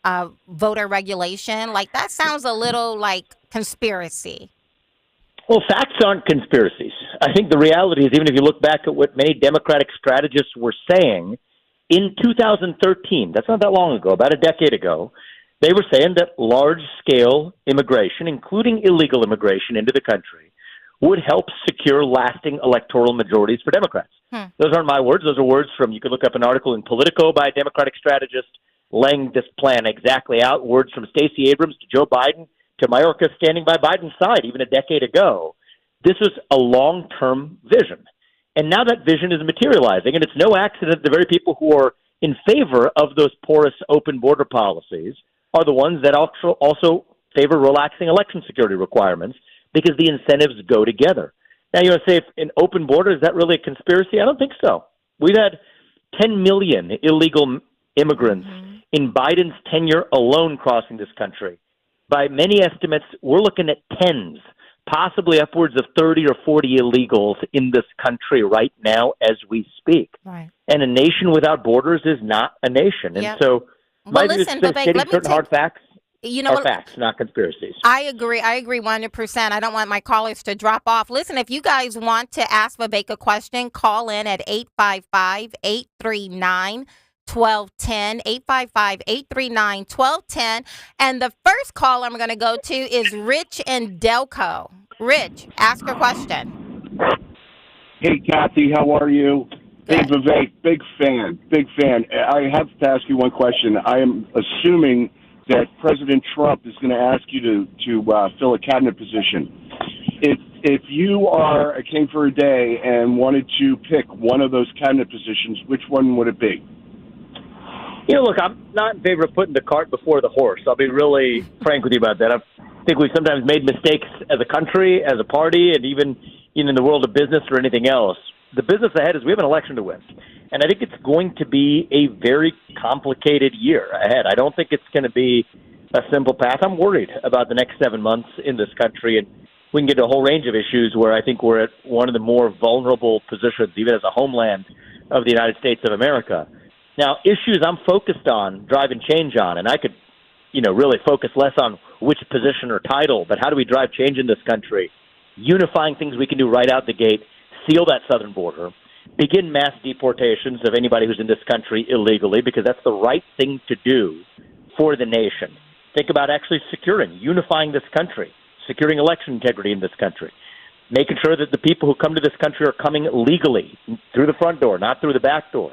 regulation. Like, that sounds a little like conspiracy. Well, facts aren't conspiracies. I think the reality is, even if you look back at what many Democratic strategists were saying in 2013, that's not that long ago, about a decade ago, they were saying that large-scale immigration, including illegal immigration into the country, would help secure lasting electoral majorities for Democrats. Those aren't my words. Those are words from, you could look up an article in Politico by a Democratic strategist laying this plan exactly out, words from Stacey Abrams to Joe Biden to Mayorkas standing by Biden's side even a decade ago. This was a long-term vision. And now that vision is materializing, and it's no accident the very people who are in favor of those porous open border policies are the ones that also favor relaxing election security requirements, because the incentives go together. Now, you want to say, if an open border, is that really a conspiracy? I don't think so. We've had 10 million illegal immigrants in Biden's tenure alone crossing this country. By many estimates, we're looking at tens, possibly upwards of 30 or 40 illegals in this country right now as we speak. Right. And a nation without borders is not a nation. And so my view is stating certain hard facts. Are facts, not conspiracies. I agree 100%. I don't want my callers to drop off. Listen, if you guys want to ask Vivek a question, call in at 855-839-1210, 855-839-1210. And the first call I'm going to go to is Rich in Delco. Rich, ask your question. Hey, Kathy, how are you? Good. Hey, Vivek, big fan. I have to ask you one question. I am assuming that President Trump is going to ask you to fill a cabinet position. If you are a king for a day and wanted to pick one of those cabinet positions, which one would it be? Look, I'm not in favor of putting the cart before the horse. I'll be really frank with you about that. I think we've sometimes made mistakes as a country, as a party, and even in the world of business or anything else. The business ahead is we have an election to win. And I think it's going to be a very complicated year ahead. I don't think it's going to be a simple path. I'm worried about the next 7 months in this country, and we can get to a whole range of issues where I think we're at one of the more vulnerable positions, even as a homeland of the United States of America. Now, issues I'm focused on driving change on, and I could, really focus less on which position or title, but how do we drive change in this country? Unifying things we can do right out the gate, seal that southern border, begin mass deportations of anybody who's in this country illegally, because that's the right thing to do for the nation. Think about actually unifying this country, securing election integrity in this country, making sure that the people who come to this country are coming legally through the front door, not through the back door,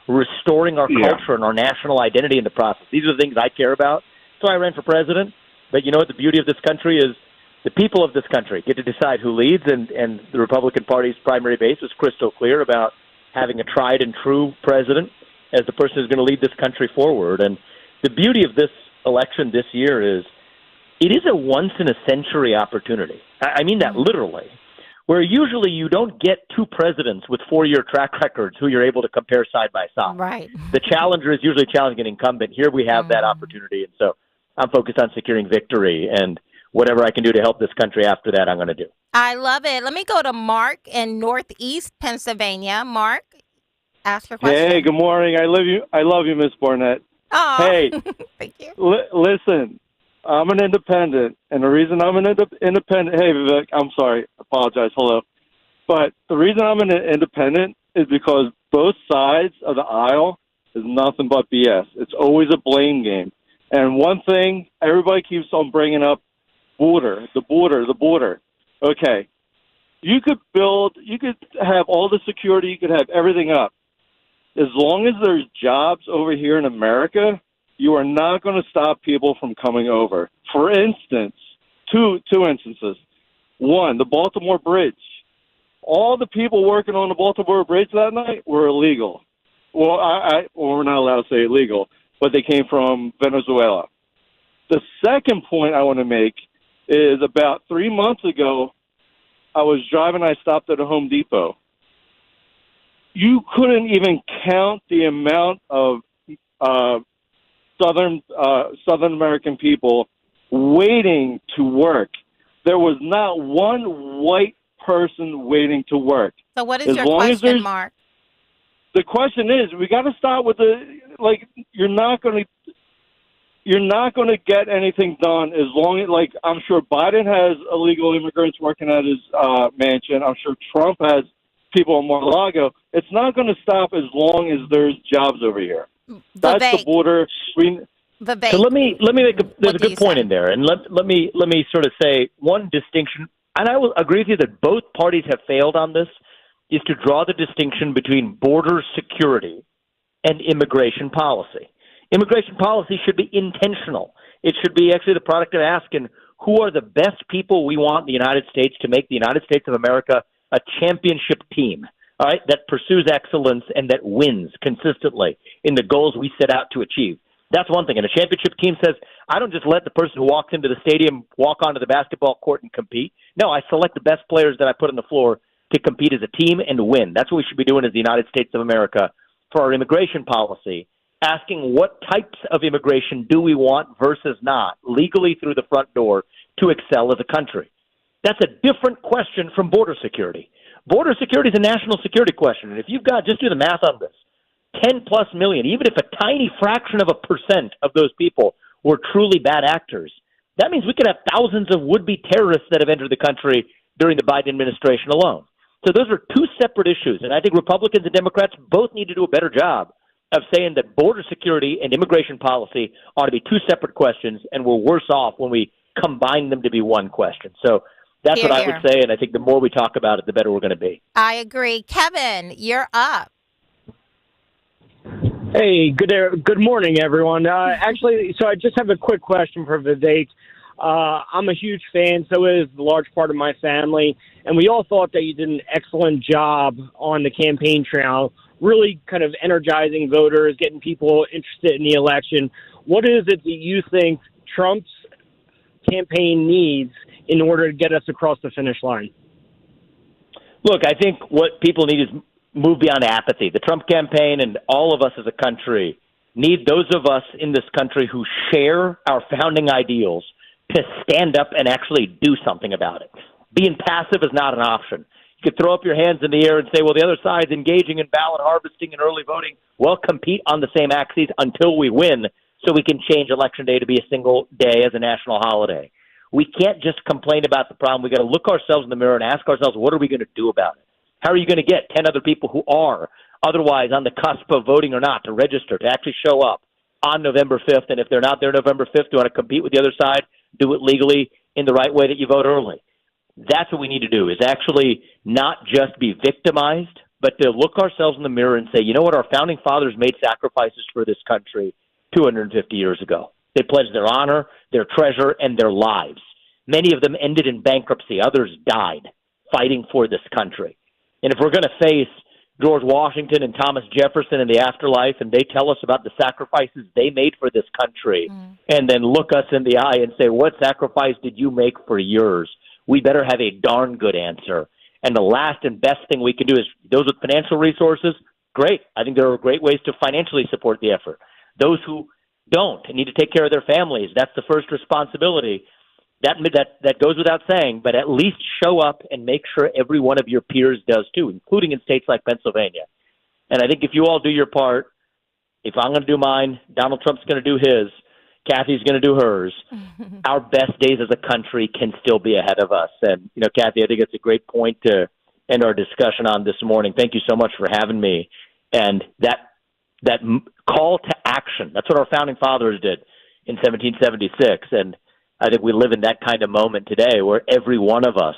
restoring our culture and our national identity in the process. These are the things I care about. why I ran for president. But you know what? The beauty of this country is the people of this country get to decide who leads, and the Republican Party's primary base was crystal clear about having a tried and true president as the person who's going to lead this country forward. And the beauty of this election this year is it is a once-in-a-century opportunity. I mean that literally, where usually you don't get two presidents with 4-year track records who you're able to compare side by side. Right. The challenger is usually challenging an incumbent. Here we have that opportunity, and so I'm focused on securing victory, and whatever I can do to help this country after that, I'm going to do. I love it. Let me go to Mark in Northeast Pennsylvania. Mark, ask your question. Hey, good morning. I love you, Miss Barnett. Oh, hey, thank you. Listen, I'm an independent, and the reason I'm an independent. Hey, Vivek, I'm sorry. Apologize. Hello. But the reason I'm an independent is because both sides of the aisle is nothing but BS. It's always a blame game. And one thing everybody keeps on bringing up, the border. Okay. You could have all the security, you could have everything up. As long as there's jobs over here in America, you are not going to stop people from coming over. For instance, two instances. One, the Baltimore Bridge. All the people working on the Baltimore Bridge that night were illegal. Well, we're not allowed to say illegal, but they came from Venezuela. The second point I want to make is about 3 months ago, I was driving, I stopped at a Home Depot. You couldn't even count the amount of Southern American people waiting to work. There was not one white person waiting to work. So what is your question, Mark? The question is, we got to start with you're not going to get anything done as long as, I'm sure Biden has illegal immigrants working at his mansion. I'm sure Trump has people in Mar-a-Lago. It's not going to stop as long as there's jobs over here. That's the border. So let me make there's a good point in there, and let me sort of say one distinction, and I will agree with you that both parties have failed on this, is to draw the distinction between border security and immigration policy. Immigration policy should be intentional. It should be actually the product of asking who are the best people we want in the United States to make the United States of America a championship team, all right, that pursues excellence and that wins consistently in the goals we set out to achieve. That's one thing. And a championship team says, I don't just let the person who walks into the stadium walk onto the basketball court and compete. No, I select the best players that I put on the floor to compete as a team and win. That's what we should be doing as the United States of America for our immigration policy, asking what types of immigration do we want versus not, legally through the front door, to excel as a country. That's a different question from border security. Border security is a national security question. And if you've got, just do the math on this, 10-plus million, even if a tiny fraction of a percent of those people were truly bad actors, that means we could have thousands of would-be terrorists that have entered the country during the Biden administration alone. So those are two separate issues, and I think Republicans and Democrats both need to do a better job of saying that border security and immigration policy ought to be two separate questions, and we're worse off when we combine them to be one question. So that's what I would say, and I think the more we talk about it, the better we're going to be. I agree. Kevin, you're up. Hey, good morning, everyone. Actually, so I just have a quick question for Vivek. I'm a huge fan, so is a large part of my family, and we all thought that you did an excellent job on the campaign trail, really kind of energizing voters, getting people interested in the election. What is it that you think Trump's campaign needs in order to get us across the finish line? Look, I think what people need is move beyond apathy. The Trump campaign and all of us as a country need those of us in this country who share our founding ideals to stand up and actually do something about it. Being passive is not an option. You could throw up your hands in the air and say, well, the other side's engaging in ballot harvesting and early voting. Well, compete on the same axes until we win so we can change Election Day to be a single day as a national holiday. We can't just complain about the problem. We've got to look ourselves in the mirror and ask ourselves, what are we going to do about it? How are you going to get 10 other people who are otherwise on the cusp of voting or not to register, to actually show up on November 5th? And if they're not there November 5th, do you want to compete with the other side? Do it legally in the right way that you vote early. That's what we need to do, is actually not just be victimized, but to look ourselves in the mirror and say, you know what, our founding fathers made sacrifices for this country 250 years ago. They pledged their honor, their treasure, and their lives. Many of them ended in bankruptcy. Others died fighting for this country. And if we're going to face George Washington and Thomas Jefferson in the afterlife, and they tell us about the sacrifices they made for this country, and then look us in the eye and say, what sacrifice did you make for yours? We better have a darn good answer. And the last and best thing we can do is those with financial resources, great. I think there are great ways to financially support the effort. Those who don't and need to take care of their families, that's the first responsibility. That goes without saying, but at least show up and make sure every one of your peers does too, including in states like Pennsylvania. And I think if you all do your part, if I'm going to do mine, Donald Trump's going to do his, Kathy's going to do hers, our best days as a country can still be ahead of us. And, Kathy, I think it's a great point to end our discussion on this morning. Thank you so much for having me. And that call to action, that's what our founding fathers did in 1776. And I think we live in that kind of moment today where every one of us,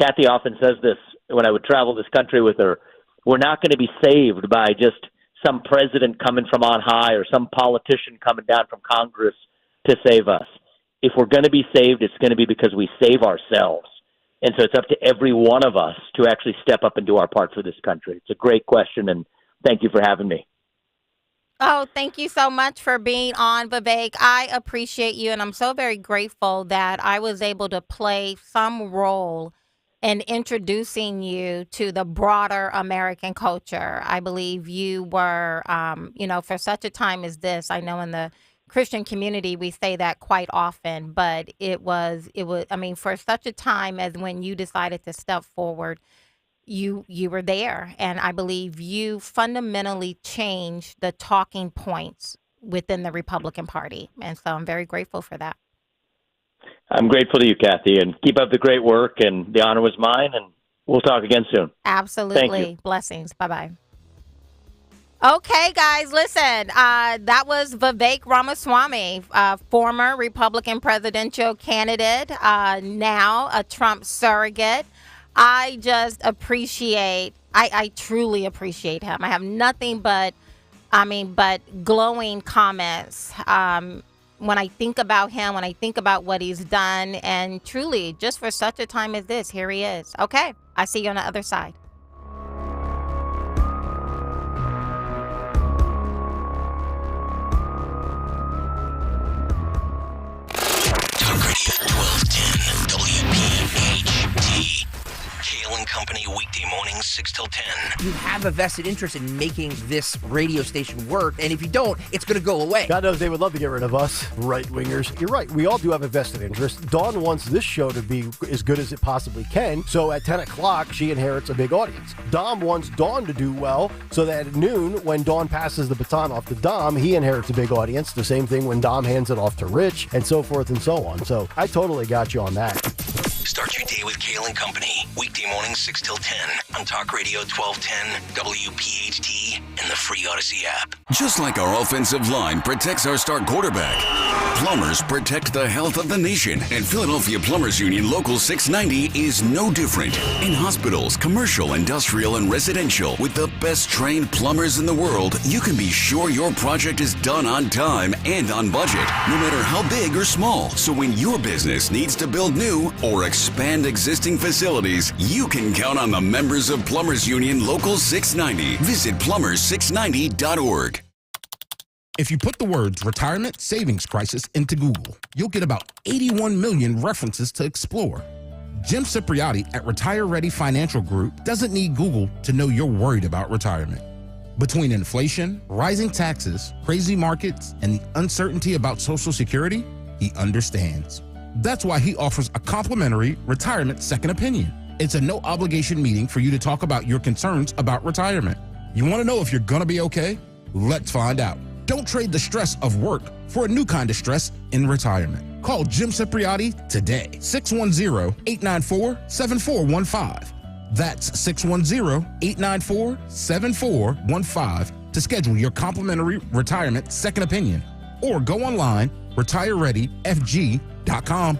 Kathy often says this when I would travel this country with her, we're not going to be saved by just some president coming from on high or some politician coming down from Congress to save us. If we're going to be saved, it's going to be because we save ourselves. And so it's up to every one of us to actually step up and do our part for this country. It's a great question, and thank you for having me. Oh, thank you so much for being on, Vivek. I appreciate you, and I'm so very grateful that I was able to play some role in introducing you to the broader American culture. I believe you were, for such a time as this, I know in the Christian community we say that quite often, but it was, for such a time as when you decided to step forward, you were there, and I believe you fundamentally changed the talking points within the Republican Party, and so I'm very grateful for that. I'm grateful to you, Kathy, and keep up the great work, and the honor was mine, and we'll talk again soon. Absolutely. Thank you. Blessings. Bye-bye. Okay, guys, listen, that was Vivek Ramaswamy, former Republican presidential candidate, now a Trump surrogate. I just appreciate, I truly appreciate him. I have nothing but glowing comments when I think about him, when I think about what he's done, and truly, just for such a time as this, here he is. Okay, I see you on the other side. Talk Radio 1210 WPHT. Kayal and Company, weekday mornings, 6 till 10. You have a vested interest in making this radio station work, and if you don't, it's going to go away. God knows they would love to get rid of us, right-wingers. You're right, we all do have a vested interest. Dawn wants this show to be as good as it possibly can, so at 10 o'clock, she inherits a big audience. Dom wants Dawn to do well, so that at noon, when Dawn passes the baton off to Dom, he inherits a big audience. The same thing when Dom hands it off to Rich, and so forth and so on. So I totally got you on that. Start your day with Kayal and Company, weekday mornings 6 till 10 on Talk Radio 1210, WPHT, and the free Odyssey app. Just like our offensive line protects our star quarterback, plumbers protect the health of the nation. And Philadelphia Plumbers Union Local 690 is no different. In hospitals, commercial, industrial, and residential, with the best trained plumbers in the world, you can be sure your project is done on time and on budget, no matter how big or small. So when your business needs to build new or expand existing facilities, you can count on the members of Plumbers Union Local 690. Visit plumber690.org. If you put the words retirement savings crisis into Google, you'll get about 81 million references to explore. Jim Cipriotti at Retire Ready Financial Group doesn't need Google to know you're worried about retirement. Between inflation, rising taxes, crazy markets, and the uncertainty about Social Security, he understands. That's why he offers a complimentary retirement second opinion. It's a no-obligation meeting for you to talk about your concerns about retirement. You want to know if you're going to be okay? Let's find out. Don't trade the stress of work for a new kind of stress in retirement. Call Jim Cipriotti today, 610-894-7415. That's 610-894-7415 to schedule your complimentary retirement second opinion. Or go online, retirereadyfg.com.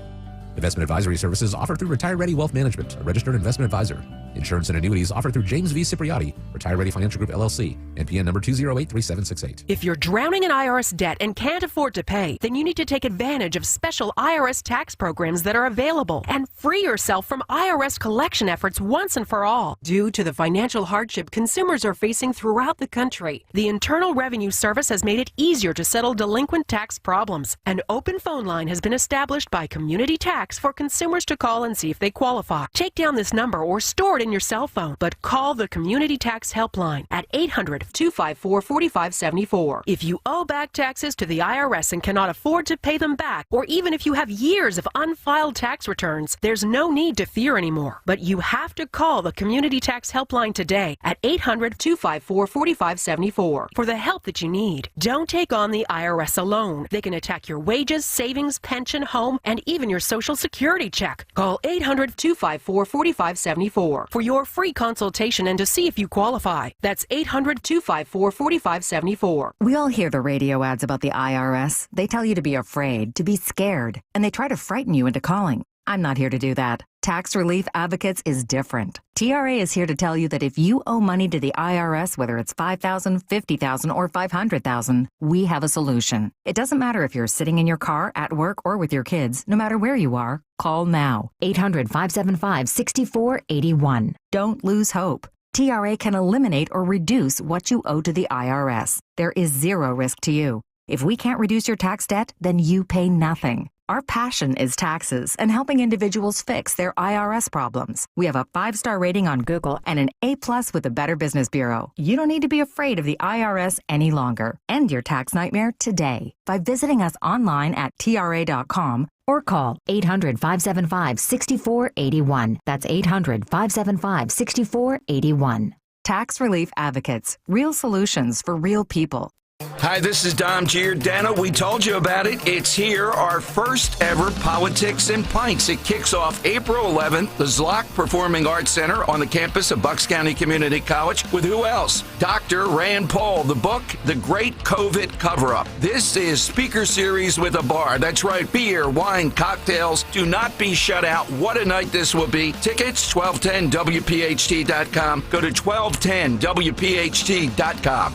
Investment advisory services offered through Retire Ready Wealth Management, a registered investment advisor. Insurance and annuities offered through James V. Cipriotti, Retire Ready Financial Group, LLC, NPN number 2083768. If you're drowning in IRS debt and can't afford to pay, then you need to take advantage of special IRS tax programs that are available and free yourself from IRS collection efforts once and for all. Due to the financial hardship consumers are facing throughout the country, the Internal Revenue Service has made it easier to settle delinquent tax problems. An open phone line has been established by Community Tax for consumers to call and see if they qualify. Take down this number or store it in your cell phone, but call the Community Tax Helpline at 800-254-4574. If you owe back taxes to the IRS and cannot afford to pay them back, or even if you have years of unfiled tax returns, there's no need to fear anymore. But you have to call the Community Tax Helpline today at 800-254-4574 for the help that you need. Don't take on the IRS alone. They can attack your wages, savings, pension, home, and even your Social Security check. Call 800-254-4574 for your free consultation and to see if you qualify. That's 800-254-4574. We all hear the radio ads about the IRS. They tell you to be afraid, to be scared, and they try to frighten you into calling. I'm not here to do that. Tax Relief Advocates is different. TRA is here to tell you that if you owe money to the IRS, whether it's $5,000, $50,000, or $500,000, we have a solution. It doesn't matter if you're sitting in your car, at work, or with your kids. No matter where you are, call now. 800-575-6481. Don't lose hope. TRA can eliminate or reduce what you owe to the IRS. There is zero risk to you. If we can't reduce your tax debt, then you pay nothing. Our passion is taxes and helping individuals fix their IRS problems. We have a 5-star rating on Google and an A+ with the Better Business Bureau. You don't need to be afraid of the IRS any longer. End your tax nightmare today by visiting us online at TRA.com or call 800-575-6481. That's 800-575-6481. Tax Relief Advocates. Real solutions for real people. Hi, this is Dom Giordano. We told you about it. It's here, our first ever Politics and Pints. It kicks off April 11th, the Zlock Performing Arts Center on the campus of Bucks County Community College. With who else? Dr. Rand Paul, the book, The Great COVID Cover-Up. This is speaker series with a bar. That's right, beer, wine, cocktails. Do not be shut out. What a night this will be. Tickets, 1210WPHT.com. Go to 1210WPHT.com.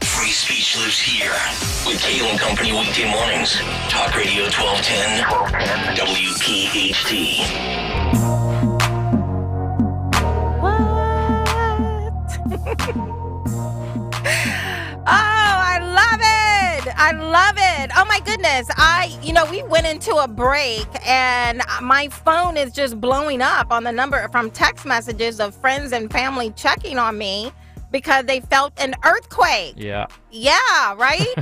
Free speech lives here with Kayal and Company weekday mornings. Talk Radio 1210 WPHT. I love it. Oh my goodness. We went into a break and my phone is just blowing up on the number from text messages of friends and family checking on me because they felt an earthquake. Yeah. Yeah, right?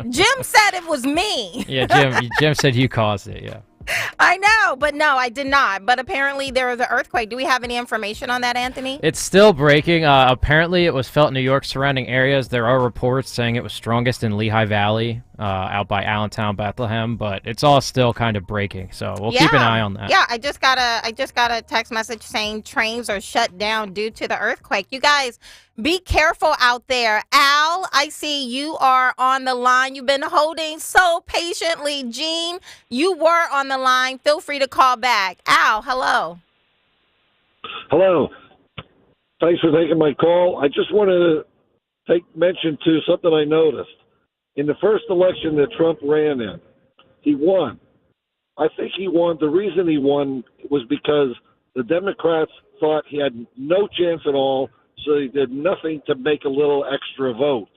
Jim said it was me. Yeah, Jim said you caused it, yeah. I know, but no, I did not. But apparently there was an earthquake. Do we have any information on that, Anthony? It's still breaking. Apparently it was felt in New York surrounding areas. There are reports saying it was strongest in Lehigh Valley, out by Allentown, Bethlehem, but it's all still kind of breaking. So we'll keep an eye on that. Yeah, I just got a text message saying trains are shut down due to the earthquake. You guys, be careful out there. Al, I see you are on the line. You've been holding so patiently. Gene, you were on the line. Feel free to call back. Al, hello. Hello. Thanks for taking my call. I just want to take mention to something I noticed. In the first election that Trump ran in, he won. I think he won. The reason he won was because the Democrats thought he had no chance at all, so they did nothing to make a little extra votes.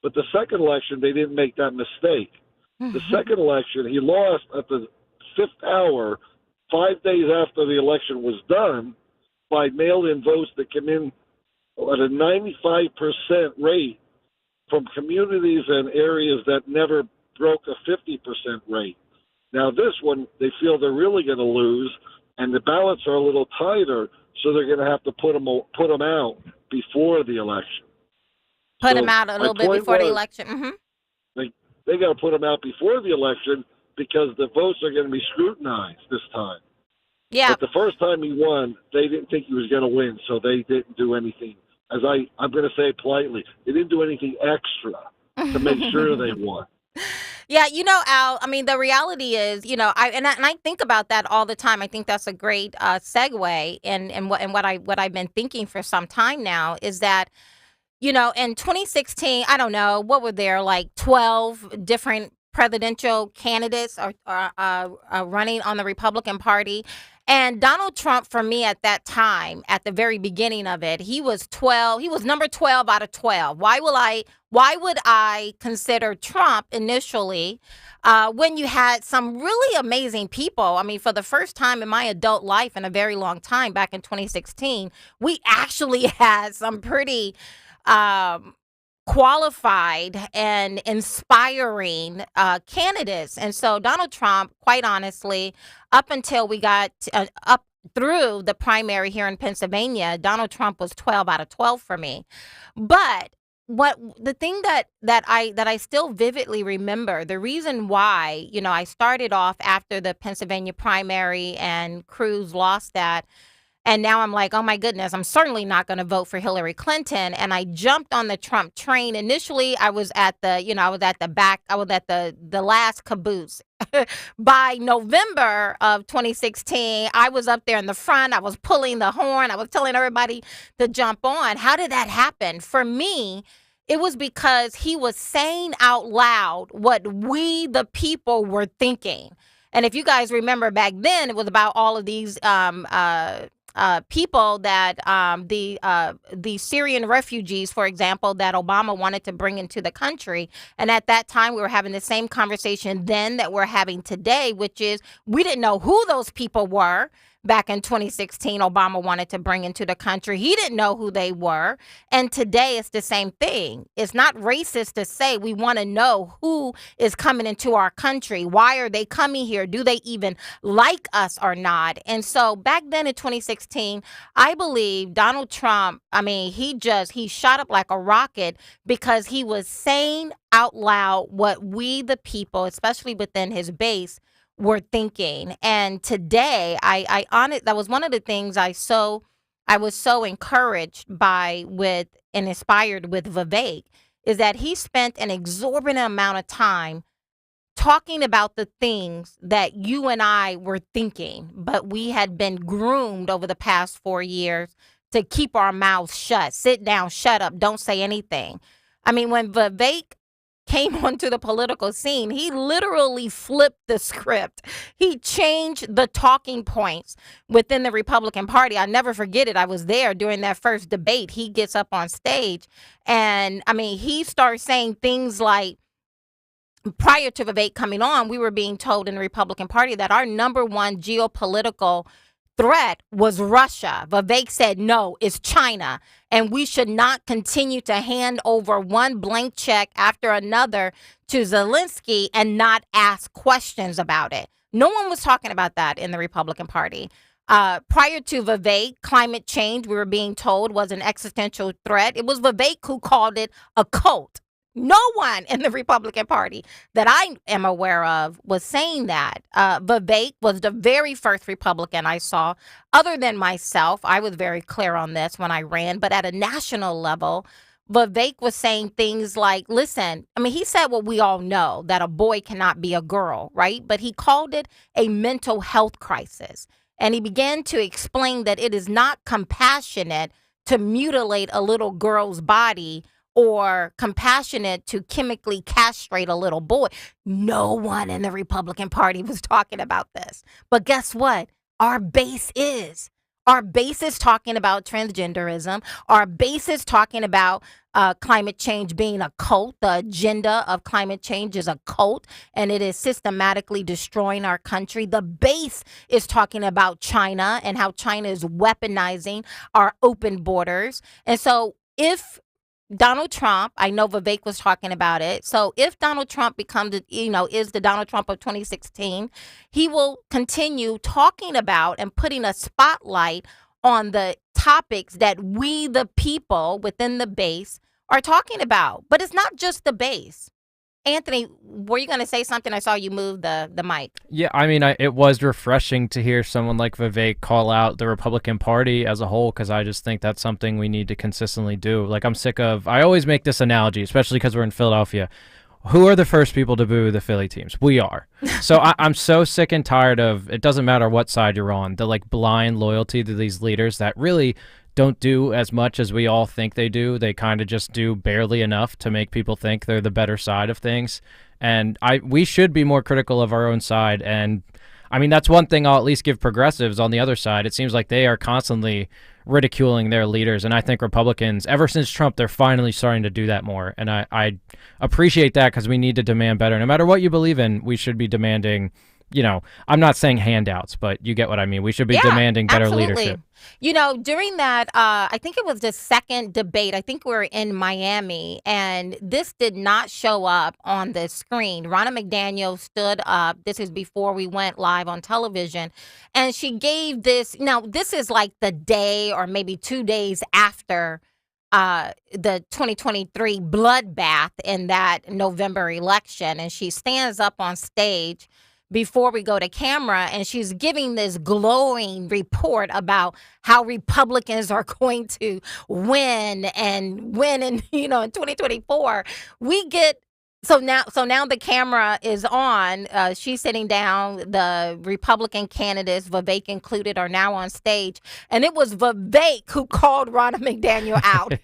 But the second election, they didn't make that mistake. The second election, he lost at the 5th hour, 5 days after the election was done, by mail-in votes that came in at a 95% rate from communities and areas that never broke a 50% rate. Now this one, they feel they're really going to lose, and the ballots are a little tighter, so they're going to have to put them out before the election. Put them out a little bit before the election. Mm-hmm. They got to put them out before the election because the votes are going to be scrutinized this time. Yeah. But the first time he won, they didn't think he was going to win, so they didn't do anything. I'm going to say it politely, they didn't do anything extra to make sure they won. Yeah, Al, I mean, the reality is, I think about that all the time. I think that's a great segue and what I've been thinking for some time now is that in 2016, I don't know, what were there, like 12 different presidential candidates are running on the Republican Party. And Donald Trump, for me at that time, at the very beginning of it, he was number 12 out of 12. Why would I consider Trump initially when you had some really amazing people? I mean, for the first time in my adult life in a very long time, back in 2016, we actually had some pretty qualified and inspiring candidates. And so Donald Trump, quite honestly, up until we got up through the primary here in Pennsylvania, Donald Trump was 12 out of 12 for me. But the thing that I still vividly remember, the reason why, I started off after the Pennsylvania primary and Cruz lost that. And now I'm like, oh my goodness, I'm certainly not going to vote for Hillary Clinton. And I jumped on the Trump train. Initially, I was at the last caboose. By November of 2016, I was up there in the front. I was pulling the horn. I was telling everybody to jump on. How did that happen? For me, it was because he was saying out loud what we, the people, were thinking. And if you guys remember back then, it was about all of these people that the Syrian refugees, for example, that Obama wanted to bring into the country. And at that time, we were having the same conversation then that we're having today, which is we didn't know who those people were. Back in 2016, Obama wanted to bring into the country. He didn't know who they were. And today it's the same thing. It's not racist to say we want to know who is coming into our country. Why are they coming here? Do they even like us or not? And so back then in 2016, I believe Donald Trump, he shot up like a rocket because he was saying out loud what we, the people, especially within his base, were thinking. And today, that was one of the things I was so encouraged by and inspired with Vivek, is that he spent an exorbitant amount of time talking about the things that you and I were thinking, but we had been groomed over the past 4 years to keep our mouths shut, sit down, shut up, don't say anything. I mean, when Vivek came onto the political scene, he literally flipped the script. He changed the talking points within the Republican Party. I never forget it. I was there during that first debate. He gets up on stage and he starts saying things like, prior to Vivek coming on, we were being told in the Republican Party that our number one geopolitical threat was Russia. Vivek said, no, it's China. And we should not continue to hand over one blank check after another to Zelensky and not ask questions about it. No one was talking about that in the Republican Party. Prior to Vivek, climate change, we were being told, was an existential threat. It was Vivek who called it a cult. No one in the Republican Party that I am aware of was saying that. Vivek was the very first Republican I saw, other than myself. I was very clear on this when I ran. But at a national level, Vivek was saying things like, listen, he said what we all know, that a boy cannot be a girl, right? But he called it a mental health crisis. And he began to explain that it is not compassionate to mutilate a little girl's body or compassionate to chemically castrate a little boy. No one in the Republican Party was talking about this. But guess what? Our base is. Our base is talking about transgenderism. Our base is talking about climate change being a cult. The agenda of climate change is a cult, and it is systematically destroying our country. The base is talking about China and how China is weaponizing our open borders. And so if Donald Trump, I know Vivek was talking about it. So if Donald Trump is the Donald Trump of 2016, he will continue talking about and putting a spotlight on the topics that we, the people within the base, are talking about. But it's not just the base. Anthony, were you going to say something? I saw you move the mic. Yeah, it was refreshing to hear someone like Vivek call out the Republican Party as a whole, because I just think that's something we need to consistently do. Like, I always make this analogy, especially because we're in Philadelphia. Who are the first people to boo the Philly teams? We are. So I'm so sick and tired of, it doesn't matter what side you're on, the blind loyalty to these leaders that really don't do as much as we all think they do. They kind of just do barely enough to make people think they're the better side of things. And we should be more critical of our own side. And I mean, that's one thing I'll at least give progressives on the other side. It seems like they are constantly ridiculing their leaders. And I think Republicans, ever since Trump, they're finally starting to do that more. And I appreciate that, because we need to demand better. No matter what you believe in, we should be demanding, I'm not saying handouts, but you get what I mean. We should be demanding better leadership. During that, I think it was the second debate, I think we were in Miami, and this did not show up on the screen. Ronna McDaniel stood up. This is before we went live on television. And she gave this. Now, this is like the day or maybe 2 days after the 2023 bloodbath in that November election. And she stands up on stage before we go to camera, and she's giving this glowing report about how Republicans are going to win in 2024. So now the camera is on. She's sitting down. The Republican candidates, Vivek included, are now on stage, and it was Vivek who called Ronna McDaniel out.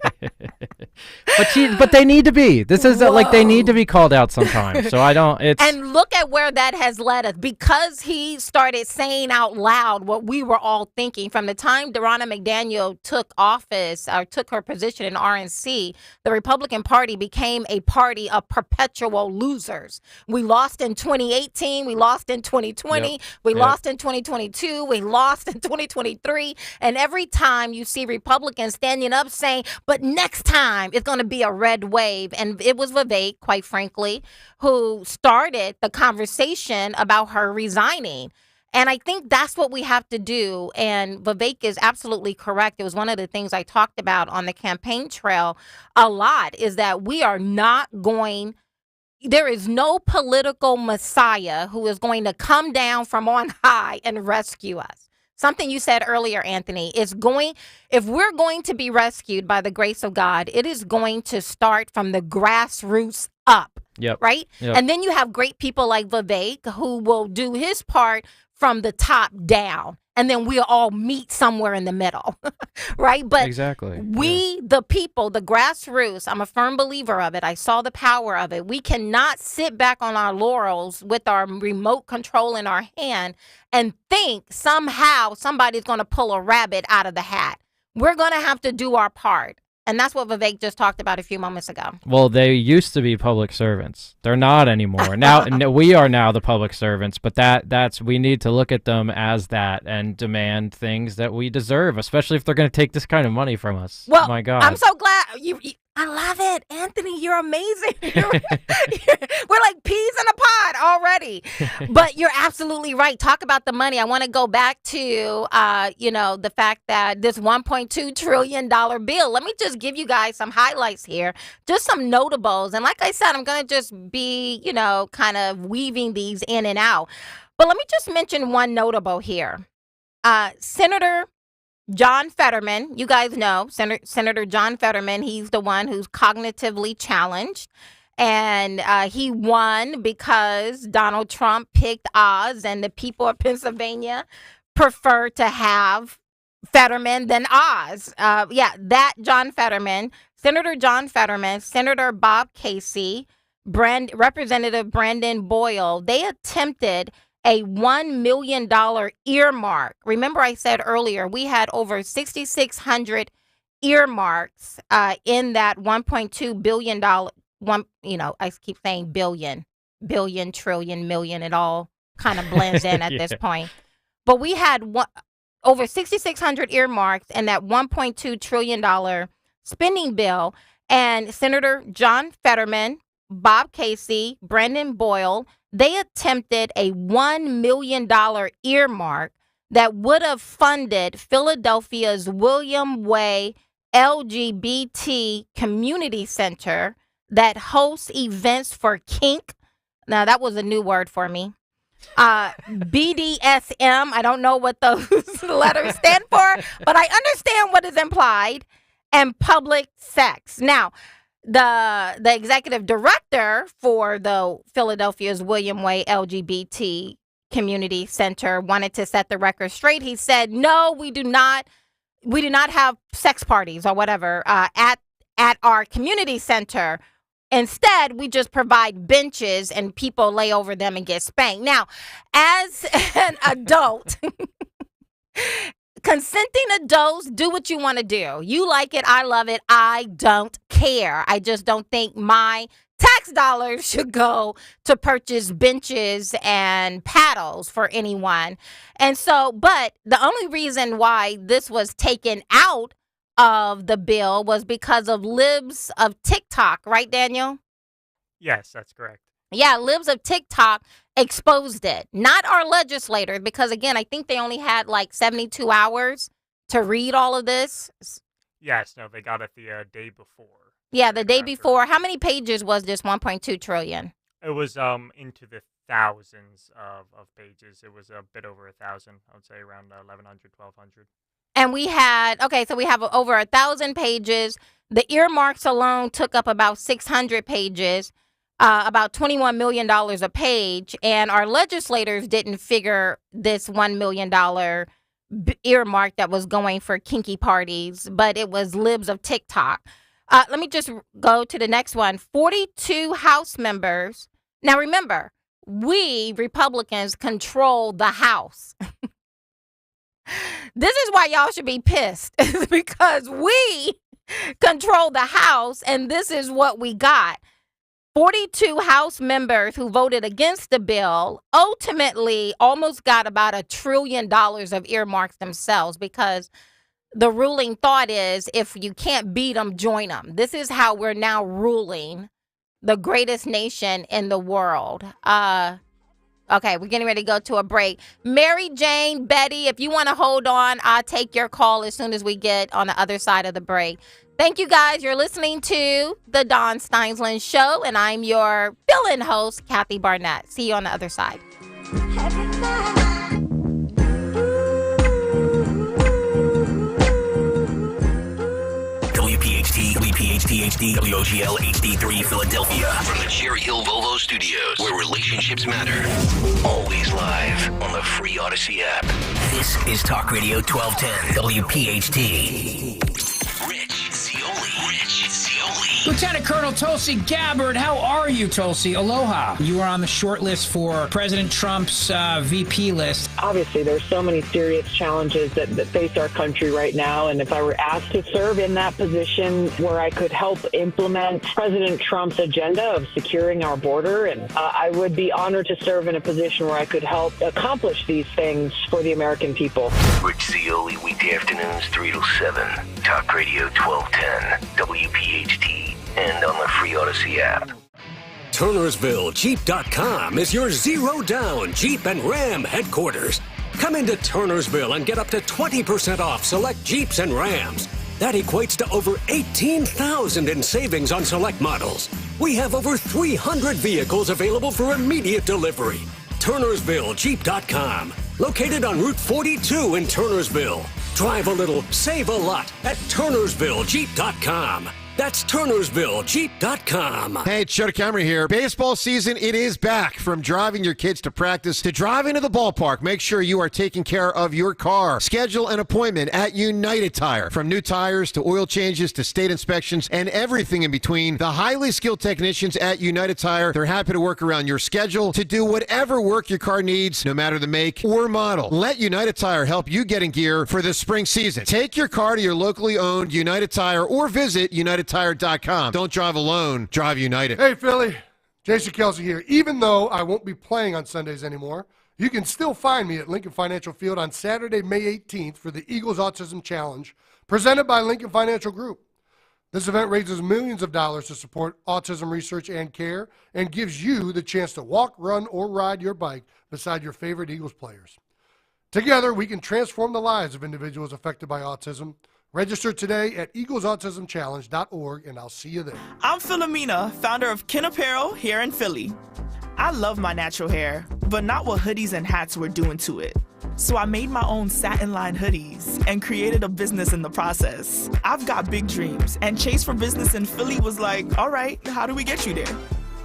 But they need to be. This is like they need to be called out sometimes. So I don't. And look at where that has led us, because he started saying out loud what we were all thinking from the time Ronna McDaniel took office or took her position in RNC. The Republican Party became a party of perpetual losers. We lost in 2018. We lost in 2020. We lost in 2022. We lost in 2023. And every time you see Republicans standing up saying, but next time it's going to be a red wave. And it was Vivek, quite frankly, who started the conversation about her resigning. And I think that's what we have to do. And Vivek is absolutely correct. It was one of the things I talked about on the campaign trail a lot, is that we are not going. There is no political messiah who is going to come down from on high and rescue us. Something you said earlier, Anthony, if we're going to be rescued by the grace of God, it is going to start from the grassroots up. Yep. Right? Yep. And then you have great people like Vivek who will do his part from the top down. And then we'll all meet somewhere in the middle, right? But exactly. The people, the grassroots, I'm a firm believer of it. I saw the power of it. We cannot sit back on our laurels with our remote control in our hand and think somehow somebody's going to pull a rabbit out of the hat. We're going to have to do our part. And that's what Vivek just talked about a few moments ago. Well, they used to be public servants. They're not anymore. Now we are now the public servants, but that's we need to look at them as that and demand things that we deserve, especially if they're going to take this kind of money from us. Well, my God. I'm so glad I love it. Anthony, you're amazing. We're like peas in a pod already. But you're absolutely right. Talk about the money. I want to go back to, the fact that this $1.2 trillion bill, let me just give you guys some highlights here, just some notables. And like I said, I'm going to just be, kind of weaving these in and out. But let me just mention one notable here. Senator John Fetterman, you guys know, Senator John Fetterman, he's the one who's cognitively challenged. And he won because Donald Trump picked Oz, and the people of Pennsylvania prefer to have Fetterman than Oz. That John Fetterman, Senator John Fetterman, Senator Bob Casey, Representative Brandon Boyle, they attempted a $1 million earmark. Remember, I said earlier, we had over 6,600 earmarks in that $1.2 billion. I keep saying billion, trillion, million. It all kind of blends in at this point. But we had over 6,600 earmarks in that $1.2 trillion spending bill. And Senator John Fetterman, Bob Casey, Brandon Boyle, they attempted a $1 million earmark that would have funded Philadelphia's William Way LGBT Community Center that hosts events for kink. Now, that was a new word for me. BDSM, I don't know what those letters stand for, but I understand what is implied, and public sex. Now, the executive director for the Philadelphia's William Way LGBT Community Center wanted to set the record straight. He said, no, we do not we do not have sex parties or whatever at our community center. Instead, we just provide benches and people lay over them and get spanked. Now, as an adult, consenting adults, do what you want to do. You like it. I love it. I don't care. I just don't think my tax dollars should go to purchase benches and paddles for anyone. And so, but the only reason why this was taken out of the bill was because of libs of TikTok, right, Daniel? Yes, that's correct. Yeah, libs of TikTok exposed it, not our legislators, because again, I think they only had like 72 hours to read all of this. Yes, no, they got it the day before. Yeah, the day before. How many pages was this 1.2 trillion? It was into the thousands of pages. It was a bit over 1,000. I would say around 1,100, 1,200. And we had, so we have over 1,000 pages. The earmarks alone took up about 600 pages, about $21 million a page. And our legislators didn't figure this $1 million earmark that was going for kinky parties, but it was libs of TikTok. Let me just go to the next one. 42 House members. Now, remember, we Republicans control the House. This is why y'all should be pissed, because we control the House, and this is what we got. 42 House members who voted against the bill ultimately almost got about $1 trillion of earmarks themselves, because the ruling thought is if you can't beat them, join them. This is how we're now ruling the greatest nation in the world. Okay, we're getting ready to go to a break. Mary Jane, Betty, if you want to hold on, I'll take your call as soon as we get on the other side of the break. Thank you, guys. You're listening to The Dawn Steinsland Show, and I'm your fill-in host, Kathy Barnett. See you on the other side. WPHT HD, WOGL HD3 Philadelphia. From the Cherry Hill Volvo Studios, where relationships matter. Always live on the free Odyssey app. This is Talk Radio 1210, WPHT. Rich Zioli. Lieutenant Colonel Tulsi Gabbard, how are you, Tulsi? Aloha. You are on the short list for President Trump's VP list. Obviously, there's so many serious challenges that face our country right now, and if I were asked to serve in that position where I could help implement President Trump's agenda of securing our border, and I would be honored to serve in a position where I could help accomplish these things for the American people. Rich Zioli, weekday afternoons 3 to 7. Talk Radio 1210, WPHT. And on the free Odyssey app. TurnersvilleJeep.com is your zero-down Jeep and Ram headquarters. Come into Turnersville and get up to 20% off select Jeeps and Rams. That equates to over $18,000 in savings on select models. We have over 300 vehicles available for immediate delivery. TurnersvilleJeep.com, located on Route 42 in Turnersville. Drive a little, save a lot at TurnersvilleJeep.com. That's TurnersvilleJeep.com. Hey, it's Joe Camry here. Baseball season, it is back. From driving your kids to practice to driving to the ballpark, make sure you are taking care of your car. Schedule an appointment at United Tire. From new tires to oil changes to state inspections and everything in between, the highly skilled technicians at United Tire, they're happy to work around your schedule to do whatever work your car needs, no matter the make or model. Let United Tire help you get in gear for the spring season. Take your car to your locally owned United Tire or visit UnitedTire.com. Don't drive alone. Drive United. Hey, Philly. Jason Kelsey here. Even though I won't be playing on Sundays anymore, you can still find me at Lincoln Financial Field on Saturday, May 18th for the Eagles Autism Challenge, presented by Lincoln Financial Group. This event raises millions of dollars to support autism research and care and gives you the chance to walk, run, or ride your bike beside your favorite Eagles players. Together, we can transform the lives of individuals affected by autism. Register today at eaglesautismchallenge.org, and I'll see you there. I'm Philomena, founder of Kin Apparel here in Philly. I love my natural hair, but not what hoodies and hats were doing to it. So I made my own satin-lined hoodies and created a business in the process. I've got big dreams, and Chase for Business in Philly was like, all right, how do we get you there?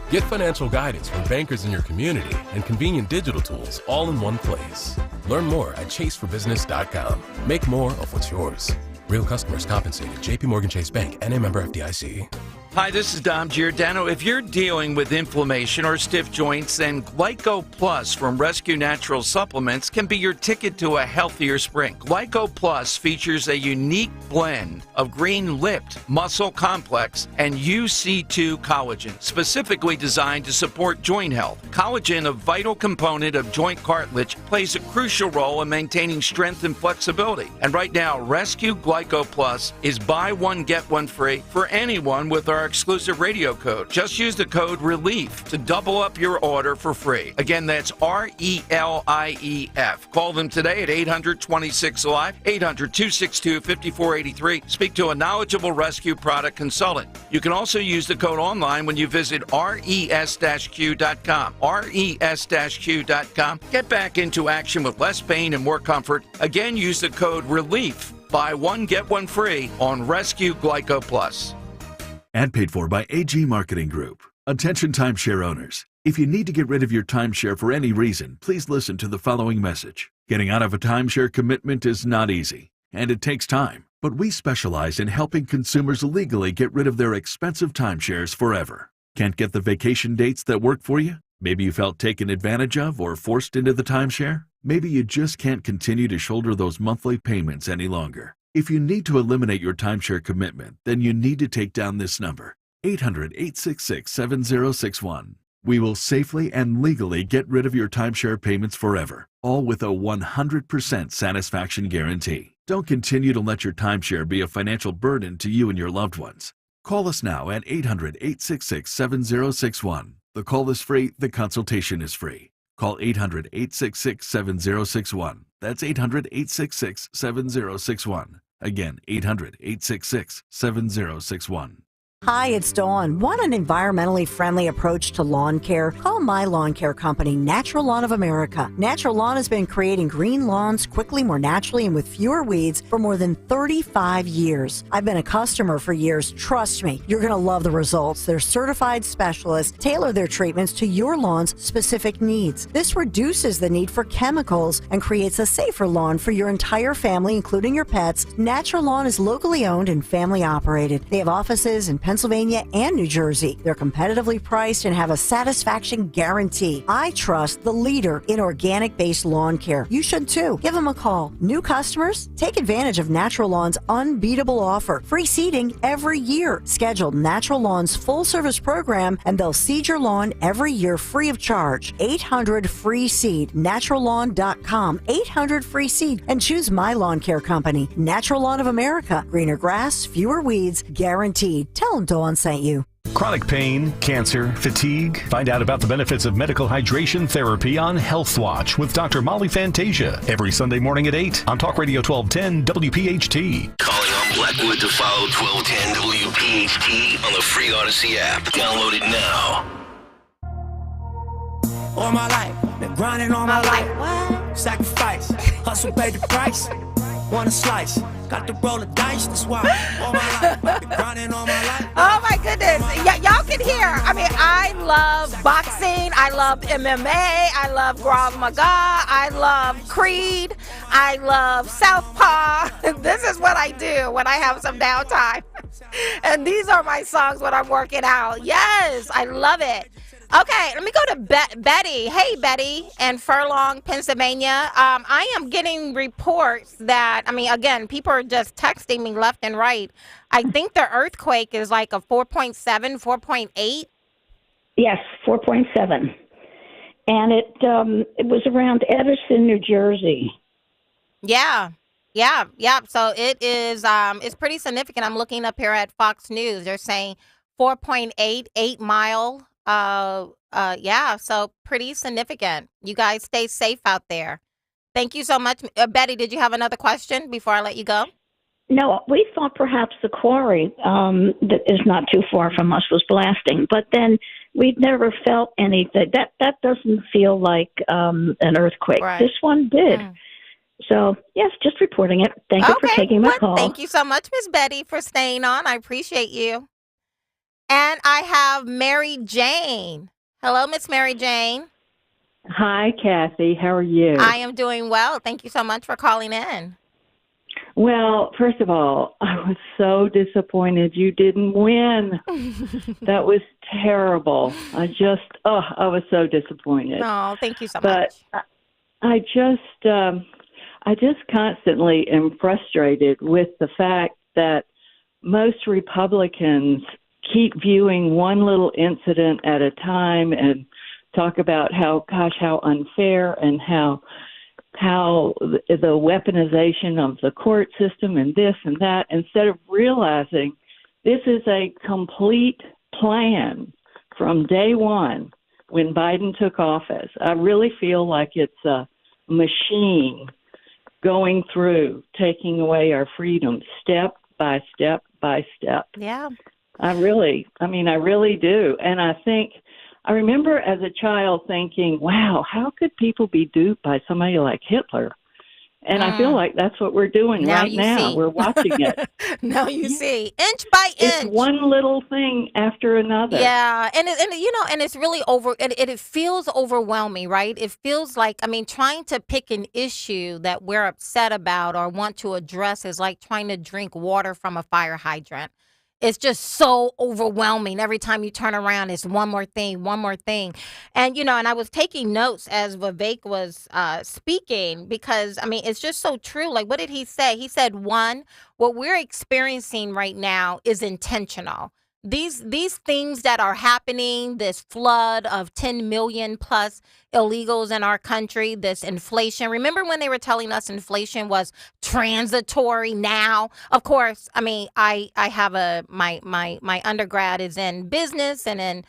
Get financial guidance from bankers in your community and convenient digital tools all in one place. Learn more at chaseforbusiness.com. Make more of what's yours. Real customers compensated. JP Morgan Chase Bank, N.A. member FDIC. Hi, this is Dom Giordano. If you're dealing with inflammation or stiff joints, then Glyco Plus from Rescue Natural Supplements can be your ticket to a healthier spring. Glyco Plus features a unique blend of green-lipped muscle complex and UC2 collagen, specifically designed to support joint health. Collagen, a vital component of joint cartilage, plays a crucial role in maintaining strength and flexibility. And right now, Rescue Glyco Plus is buy one, get one free for anyone with our exclusive radio code. Just use the code RELIEF to double up your order for free. Again, that's RELIEF. Call them today at 800-26-LIVE, 800-262-5483. Speak to a knowledgeable rescue product consultant. You can also use the code online when you visit res-q.com. res-q.com. Get back into action with less pain and more comfort. Again, use the code RELIEF. Buy one, get one free on Rescue Glyco Plus. Ad paid for by AG Marketing Group. Attention timeshare owners. If you need to get rid of your timeshare for any reason, please listen to the following message. Getting out of a timeshare commitment is not easy, and it takes time. But we specialize in helping consumers legally get rid of their expensive timeshares forever. Can't get the vacation dates that work for you? Maybe you felt taken advantage of or forced into the timeshare? Maybe you just can't continue to shoulder those monthly payments any longer. If you need to eliminate your timeshare commitment, then you need to take down this number, 800-866-7061. We will safely and legally get rid of your timeshare payments forever, all with a 100% satisfaction guarantee. Don't continue to let your timeshare be a financial burden to you and your loved ones. Call us now at 800-866-7061. The call is free, the consultation is free. Call 800-866-7061. That's 800-866-7061. Again, 800-866-7061. Hi, it's Dawn. Want an environmentally friendly approach to lawn care? Call my lawn care company, Natural Lawn of America. Natural Lawn has been creating green lawns quickly, more naturally, and with fewer weeds for more than 35 years. I've been a customer for years. Trust me, you're going to love the results. Their certified specialists tailor their treatments to your lawn's specific needs. This reduces the need for chemicals and creates a safer lawn for your entire family, including your pets. Natural Lawn is locally owned and family operated. They have offices in Pennsylvania and New Jersey. They're competitively priced and have a satisfaction guarantee. I trust the leader in organic-based lawn care. You should too. Give them a call. New customers, take advantage of Natural Lawn's unbeatable offer. Free seeding every year. Schedule Natural Lawn's full-service program and they'll seed your lawn every year free of charge. 800-FREE-SEED. NaturalLawn.com. 800-FREE-SEED. And choose my lawn care company. Natural Lawn of America. Greener grass, fewer weeds, guaranteed. Tell them Dawn sent you. Chronic pain, cancer, fatigue. Find out about the benefits of medical hydration therapy on Health Watch with Dr. Molly Fantasia every Sunday morning at 8 on Talk Radio 1210 WPHT. Calling on Blackwood to follow 1210 WPHT on the free Odyssey app. Download it now. All my life, been grinding all my life. What? Sacrifice, hustle, pay the price. Want a slice, got to roll the dice. That's why all my life, been grinding all my life. Oh my goodness. Y'all can hear. I mean, I love boxing. I love MMA. I love Krav Maga. I love Creed. I love Southpaw. This is what I do when I have some downtime. And these are my songs when I'm working out. Yes, I love it. Okay, let me go to Betty. Hey, Betty, in Furlong, Pennsylvania. I am getting reports that, I mean, again, people are just texting me left and right. I think the earthquake is like a 4.7, 4.8. Yes, 4.7. And it was around Edison, New Jersey. Yeah. So it is, it's pretty significant. I'm looking up here at Fox News. They're saying 4.8, 8 mile. Yeah, so pretty significant. You guys stay safe out there. Thank you so much. Betty, did you have another question before I let you go? No, we thought perhaps the quarry that is not too far from us was blasting, but then we'd never felt anything. That doesn't feel like an earthquake. Right. This one did. So, yes, just reporting it. Thank you for taking my call. Thank you so much, Miss Betty, for staying on. I appreciate you. And I have Mary Jane. Hello, Miss Mary Jane. Hi, Kathy. How are you? I am doing well. Thank you so much for calling in. Well, first of all, I was so disappointed you didn't win. That was terrible. I was so disappointed. Oh, thank you so But much. I just constantly am frustrated with the fact that most Republicans keep viewing one little incident at a time and talk about how unfair and how the weaponization of the court system and this and that, instead of realizing this is a complete plan from day one when Biden took office. I really feel like it's a machine going through, taking away our freedom step by step by step. Yeah. I really do. And I remember as a child thinking, wow, how could people be duped by somebody like Hitler? And I feel like that's what we're doing right now. See. We're watching it. Now you see, inch by inch. It's one little thing after another. Yeah, and it's really it feels overwhelming, right? It feels like, trying to pick an issue that we're upset about or want to address is like trying to drink water from a fire hydrant. It's just so overwhelming. Every time you turn around, it's one more thing. And, and I was taking notes as Vivek was speaking because, it's just so true. Like, what did he say? He said, one, what we're experiencing right now is intentional. These things that are happening, this flood of 10 million plus illegals in our country, this inflation. Remember when they were telling us inflation was transitory now? Of course, I have my undergrad is in business and in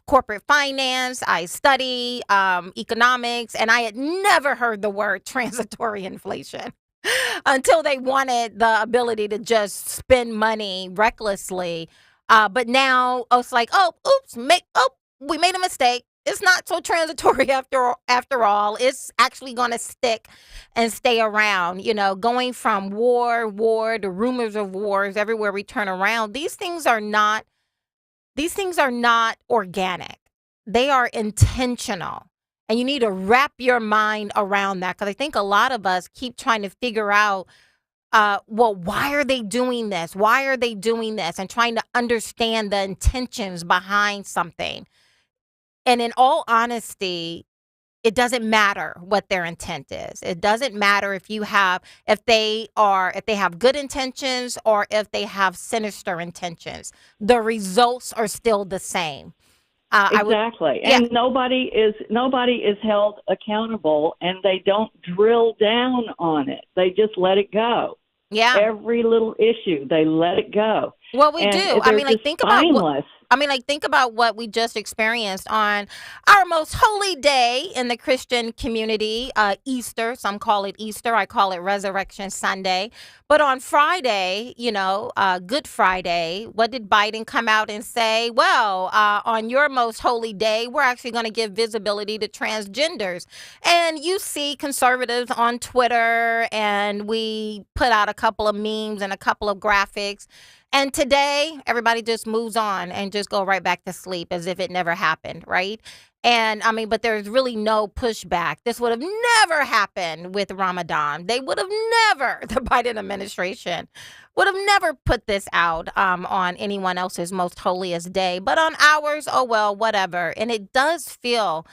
corporate finance. I study economics, and I had never heard the word transitory inflation until they wanted the ability to just spend money recklessly. But now it's like, we made a mistake. It's not so transitory after all. It's actually going to stick and stay around. Going from war to rumors of wars everywhere we turn around. These things are not organic. They are intentional. And you need to wrap your mind around that, because I think a lot of us keep trying to figure out, why are they doing this? Why are they doing this? And trying to understand the intentions behind something. And in all honesty, it doesn't matter what their intent is. It doesn't matter if they have good intentions or if they have sinister intentions. The results are still the same. Exactly. And nobody is held accountable, and they don't drill down on it. They just let it go. Yeah. Every little issue, they let it go. Well, we do. Think about what we just experienced on our most holy day in the Christian community, Easter. Some call it Easter. I call it Resurrection Sunday. But on Friday, Good Friday, what did Biden come out and say? Well, on your most holy day, we're actually going to give visibility to transgenders. And you see conservatives on Twitter, and we put out a couple of memes and a couple of graphics. And today, everybody just moves on and just go right back to sleep as if it never happened, right? And but there's really no pushback. This would have never happened with Ramadan. They would have never, the Biden administration would have never put this out on anyone else's most holiest day. But on ours, oh, well, whatever. And it does feel,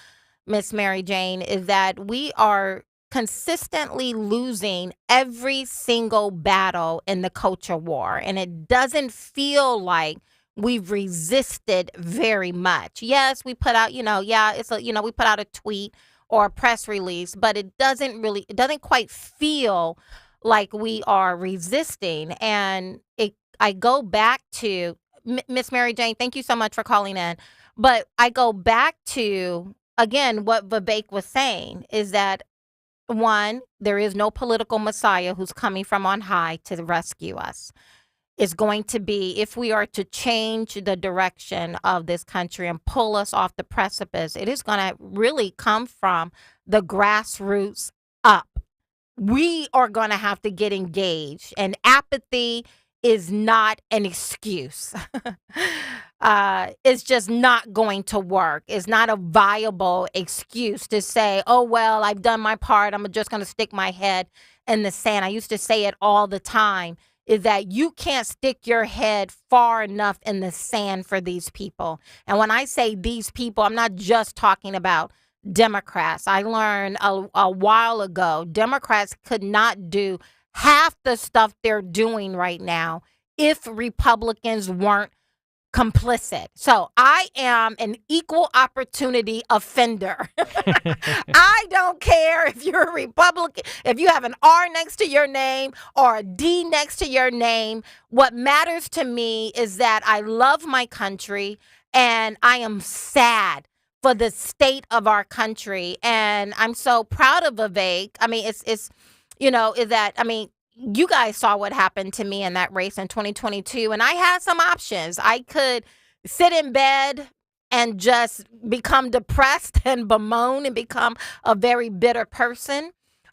Miss Mary Jane, is that we are consistently losing every single battle in the culture war. And it doesn't feel like we've resisted very much. Yes, we put out, we put out a tweet or a press release, but it doesn't quite feel like we are resisting. And I go back to, Miss Mary Jane, thank you so much for calling in. But I go back to, again, what Vivek was saying is that, one, there is no political messiah who's coming from on high to rescue us. It's going to be, if we are to change the direction of this country and pull us off the precipice, it is going to really come from the grassroots up. We are going to have to get engaged, and apathy is not an excuse. It's just not going to work. It's not a viable excuse to say, oh, well, I've done my part. I'm just going to stick my head in the sand. I used to say it all the time, is that you can't stick your head far enough in the sand for these people. And when I say these people, I'm not just talking about Democrats. I learned a while ago, Democrats could not do half the stuff they're doing right now if Republicans weren't complicit. So I am an equal opportunity offender. I don't care if you're a Republican, if you have an R next to your name or a D next to your name. What matters to me is that I love my country and I am sad for the state of our country. And I'm so proud of Vivek. I mean, you guys saw what happened to me in that race in 2022, and I had some options. I could sit in bed and just become depressed and bemoan and become a very bitter person.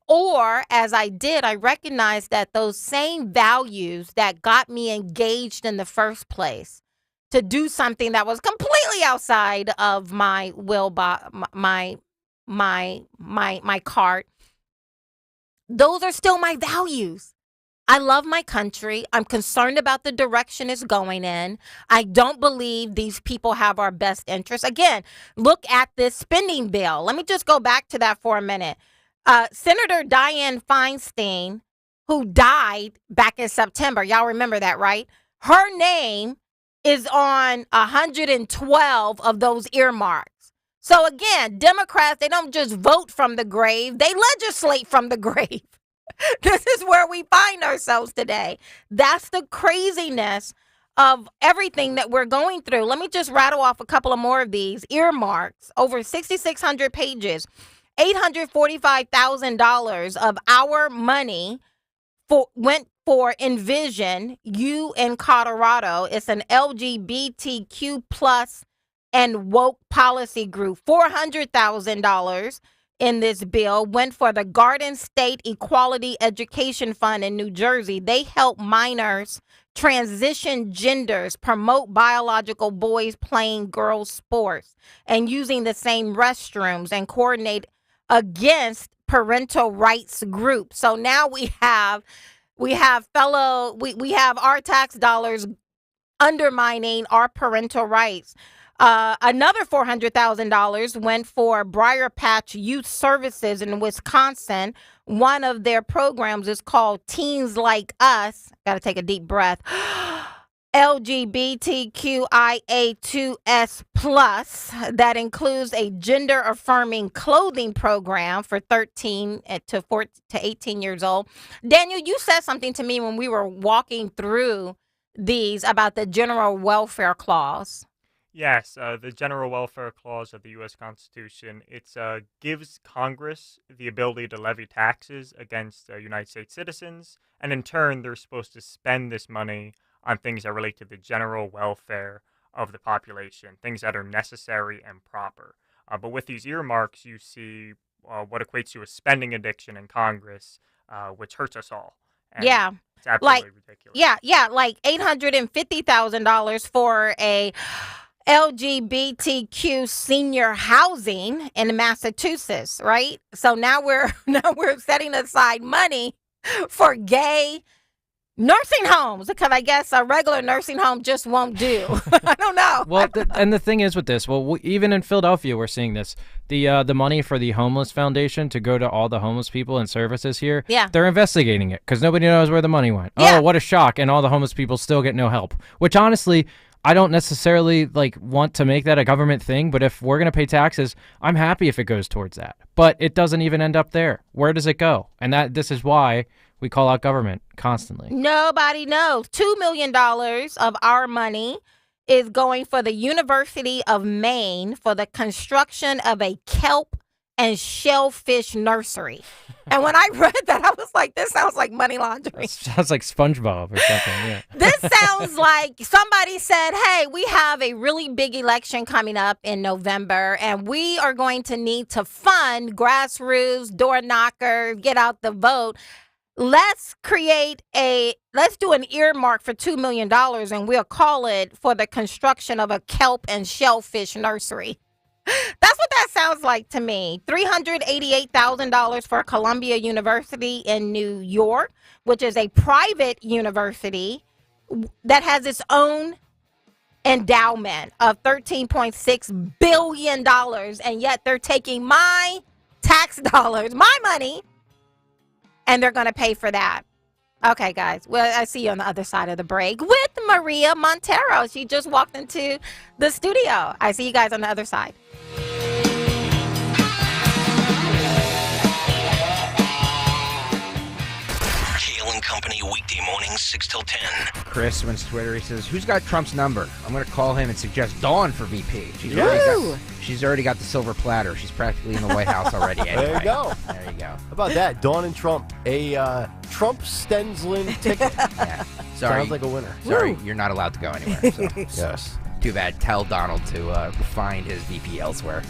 Or, as I did, I recognized that those same values that got me engaged in the first place to do something that was completely outside of my will, my cart, those are still my values. I love my country. I'm concerned about the direction it's going in. I don't believe these people have our best interests. Again, look at this spending bill. Let me just go back to that for a minute. Senator Dianne Feinstein, who died back in September, y'all remember that, right? Her name is on 112 of those earmarks. So again, Democrats, they don't just vote from the grave, they legislate from the grave. This is where we find ourselves today. That's the craziness of everything that we're going through. Let me just rattle off a couple of more of these earmarks. Over 6,600 pages, $845,000 of our money went for Envision, you in Colorado. It's an LGBTQ plus and woke policy group. $400,000 in this bill went for the Garden State Equality Education Fund in New Jersey. They help minors transition genders, promote biological boys playing girls' sports, and using the same restrooms, and coordinate against parental rights groups. So now we have our tax dollars undermining our parental rights. Another $400,000 went for Briar Patch Youth Services in Wisconsin. One of their programs is called Teens Like Us. Got to take a deep breath. LGBTQIA2S plus. That includes a gender affirming clothing program for 13 to 18 years old. Daniel, you said something to me when we were walking through these about the general welfare clause. Yes, the General Welfare Clause of the U.S. Constitution, it gives Congress the ability to levy taxes against United States citizens, and in turn, they're supposed to spend this money on things that relate to the general welfare of the population, things that are necessary and proper. But with these earmarks, you see what equates to a spending addiction in Congress, which hurts us all. And yeah. It's absolutely ridiculous. Yeah, like $850,000 for a LGBTQ senior housing in Massachusetts, right? So now we're setting aside money for gay nursing homes, because I guess a regular nursing home just won't do. I don't know. Well, and the thing is with this, even in Philadelphia, we're seeing this. The money for the homeless foundation to go to all the homeless people and services here, yeah, they're investigating it because nobody knows where the money went. Yeah. Oh, what a shock. And all the homeless people still get no help, which honestly, I don't necessarily want to make that a government thing, but if we're going to pay taxes, I'm happy if it goes towards that. But it doesn't even end up there. Where does it go? And this is why we call out government constantly. Nobody knows. $2 million of our money is going for the University of Maine for the construction of a kelp and shellfish nursery. And when I read that, I was like, this sounds like money laundering. It sounds like SpongeBob or something, yeah. This sounds like somebody said, hey, we have a really big election coming up in November, and we are going to need to fund grassroots, door knockers, get out the vote. Let's do an earmark for $2 million, and we'll call it for the construction of a kelp and shellfish nursery. That's what that sounds like to me. $388,000 for Columbia University in New York, which is a private university that has its own endowment of $13.6 billion. And yet they're taking my tax dollars, my money, and they're going to pay for that. Okay, guys. Well, I see you on the other side of the break with Maria Montero. She just walked into the studio. I see you guys on the other side. Kayal and Company, weekday mornings, 6 till 10. Chris went to Twitter. He says, who's got Trump's number? I'm going to call him and suggest Dawn for VP. She's already got the silver platter. She's practically in the White House already. Anyway. There you go. There you go. How about that? Dawn and Trump. A Trump Stensland ticket. Yeah. Sorry. Sounds like a winner. Sorry, you're not allowed to go anywhere. So. Yes. Too bad. Tell Donald to find his VP elsewhere.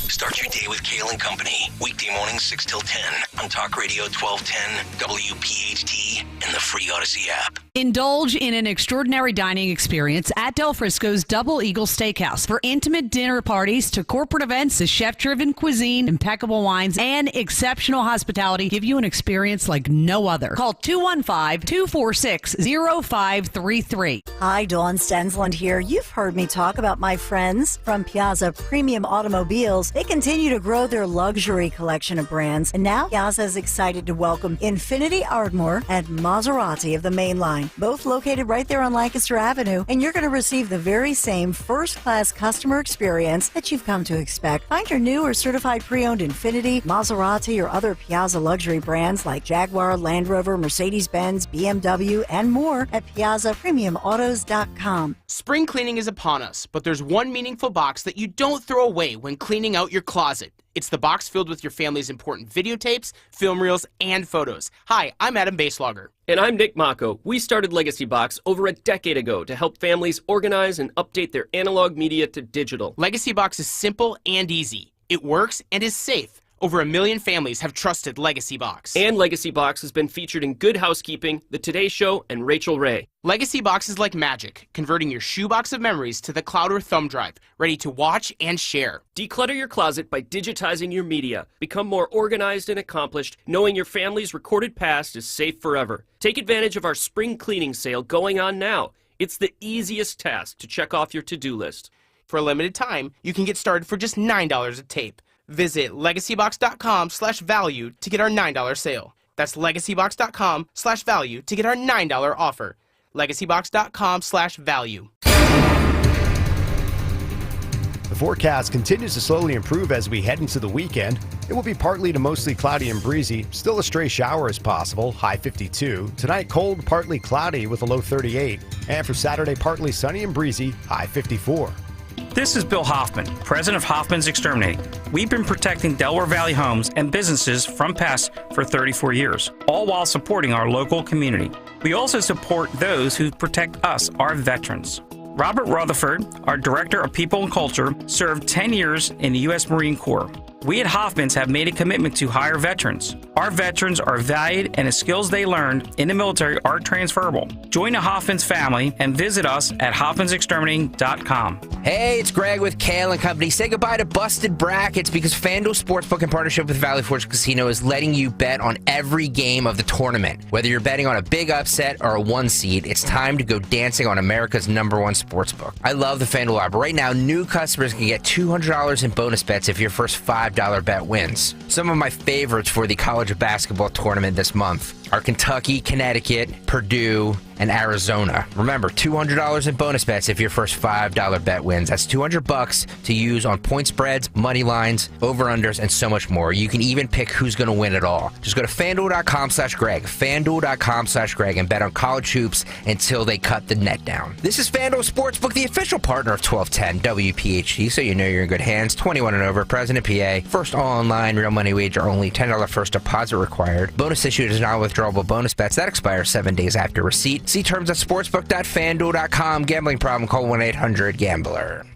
Start your day with Kayal and Company, weekday mornings 6 till 10 on Talk Radio 1210, WPHT, and the free Odyssey app. Indulge in an extraordinary dining experience at Del Frisco's Double Eagle Steakhouse. For intimate dinner parties to corporate events, the chef-driven cuisine, impeccable wines, and exceptional hospitality give you an experience like no other. Call 215-246-0533. Hi, Dawn Stensland here. You've heard me talk about my friends from Piazza Premium Automobiles. They continue to grow their luxury collection of brands, and now Piazza is excited to welcome Infiniti Ardmore and Maserati of the main line, both located right there on Lancaster Avenue, and you're going to receive the very same first-class customer experience that you've come to expect. Find your new or certified pre-owned Infiniti, Maserati, or other Piazza luxury brands like Jaguar, Land Rover, Mercedes-Benz, BMW, and more at PiazzaPremiumAutos.com. Spring cleaning is upon us, but there's one meaningful box that you don't throw away when cleaning out your closet. It's the box filled with your family's important videotapes, film reels, and photos. Hi, I'm Adam Baselogger. And I'm Nick Mako. We started Legacy Box over a decade ago to help families organize and update their analog media to digital. Legacy Box is simple and easy. It works and is safe. Over 1 million families have trusted Legacy Box. And Legacy Box has been featured in Good Housekeeping, The Today Show, and Rachel Ray. Legacy Box is like magic, converting your shoebox of memories to the cloud or thumb drive, ready to watch and share. Declutter your closet by digitizing your media. Become more organized and accomplished, knowing your family's recorded past is safe forever. Take advantage of our spring cleaning sale going on now. It's the easiest task to check off your to-do list. For a limited time, you can get started for just $9 a tape. Visit legacybox.com/value to get our $9 sale. That's legacybox.com/value to get our $9 offer. legacybox.com/value. The forecast continues to slowly improve as we head into the weekend. It will be partly to mostly cloudy and breezy. Still a stray shower is possible, high 52. Tonight, cold, partly cloudy with a low 38. And for Saturday, partly sunny and breezy, high 54. This is Bill Hoffman, president of Hoffman's Exterminating. We've been protecting Delaware Valley homes and businesses from pests for 34 years, all while supporting our local community. We also support those who protect us, our veterans. Robert Rutherford, our Director of People and Culture, served 10 years in the U.S. Marine Corps. We at Hoffman's have made a commitment to hire veterans. Our veterans are valued, and the skills they learned in the military are transferable. Join the Hoffman's family and visit us at hoffmansexterminating.com. Hey, it's Greg with Kayal and Company. Say goodbye to busted brackets because FanDuel Sportsbook in partnership with Valley Forge Casino is letting you bet on every game of the tournament. Whether you're betting on a big upset or a 1 seed, it's time to go dancing on America's #1 sportsbook. I love the FanDuel app. Right now, new customers can get $200 in bonus bets if your first $5 bet wins. Some of my favorites for the college basketball tournament this month are Kentucky, Connecticut, Purdue, and Arizona. Remember, $200 in bonus bets if your first $5 bet wins. That's $200 to use on point spreads, money lines, over-unders, and so much more. You can even pick who's going to win it all. Just go to FanDuel.com/Greg, FanDuel.com/Greg, and bet on college hoops until they cut the net down. This is FanDuel Sportsbook, the official partner of 1210 WPHT, so you know you're in good hands. 21 and over, present in PA. First online, real money wager only. $10 first deposit required. Bonus issued is non-withdrawable bonus bets that expire 7 days after receipt. See terms at sportsbook.fanduel.com. Gambling problem, call 1-800-GAMBLER.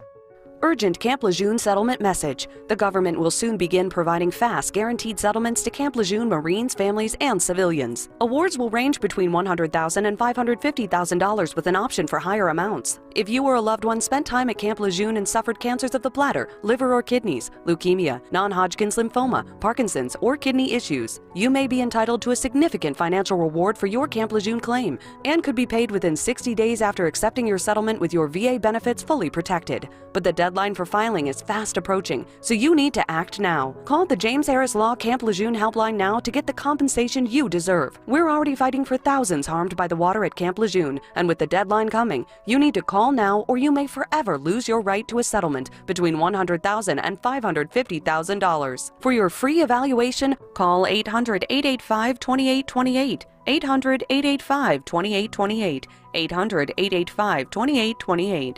Urgent Camp Lejeune settlement message. The government will soon begin providing fast, guaranteed settlements to Camp Lejeune Marines, families, and civilians. Awards will range between $100,000 and $550,000 with an option for higher amounts. If you or a loved one spent time at Camp Lejeune and suffered cancers of the bladder, liver or kidneys, leukemia, non-Hodgkin's lymphoma, Parkinson's, or kidney issues, you may be entitled to a significant financial reward for your Camp Lejeune claim and could be paid within 60 days after accepting your settlement with your VA benefits fully protected. But the deadline for filing is fast approaching, so you need to act now. Call the James Harris Law Camp Lejeune helpline now to get the compensation you deserve. We're already fighting for thousands harmed by the water at Camp Lejeune, and with the deadline coming, you need to call now or you may forever lose your right to a settlement between $100,000 and $550,000. For your free evaluation, call 800-885-2828. 800-885-2828. 800-885-2828.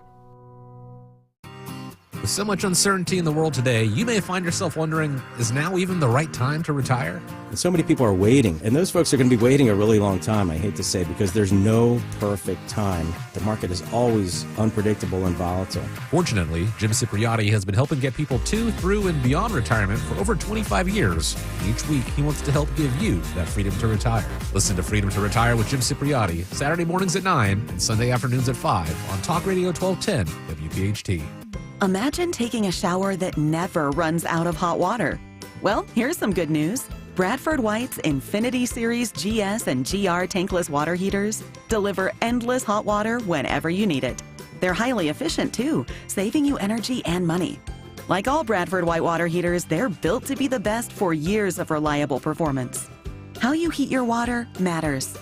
With so much uncertainty in the world today, you may find yourself wondering, is now even the right time to retire? And so many people are waiting, and those folks are going to be waiting a really long time, I hate to say, because there's no perfect time. The market is always unpredictable and volatile. Fortunately, Jim Cipriotti has been helping get people to, through, and beyond retirement for over 25 years. Each week, he wants to help give you that freedom to retire. Listen to Freedom to Retire with Jim Cipriotti, Saturday mornings at 9 and Sunday afternoons at 5 on Talk Radio 1210 WPHT. Imagine taking a shower that never runs out of hot water. Well, here's some good news. Bradford White's Infinity Series GS and GR tankless water heaters deliver endless hot water whenever you need it. They're highly efficient too, saving you energy and money. Like all Bradford White water heaters, they're built to be the best for years of reliable performance. How you heat your water matters.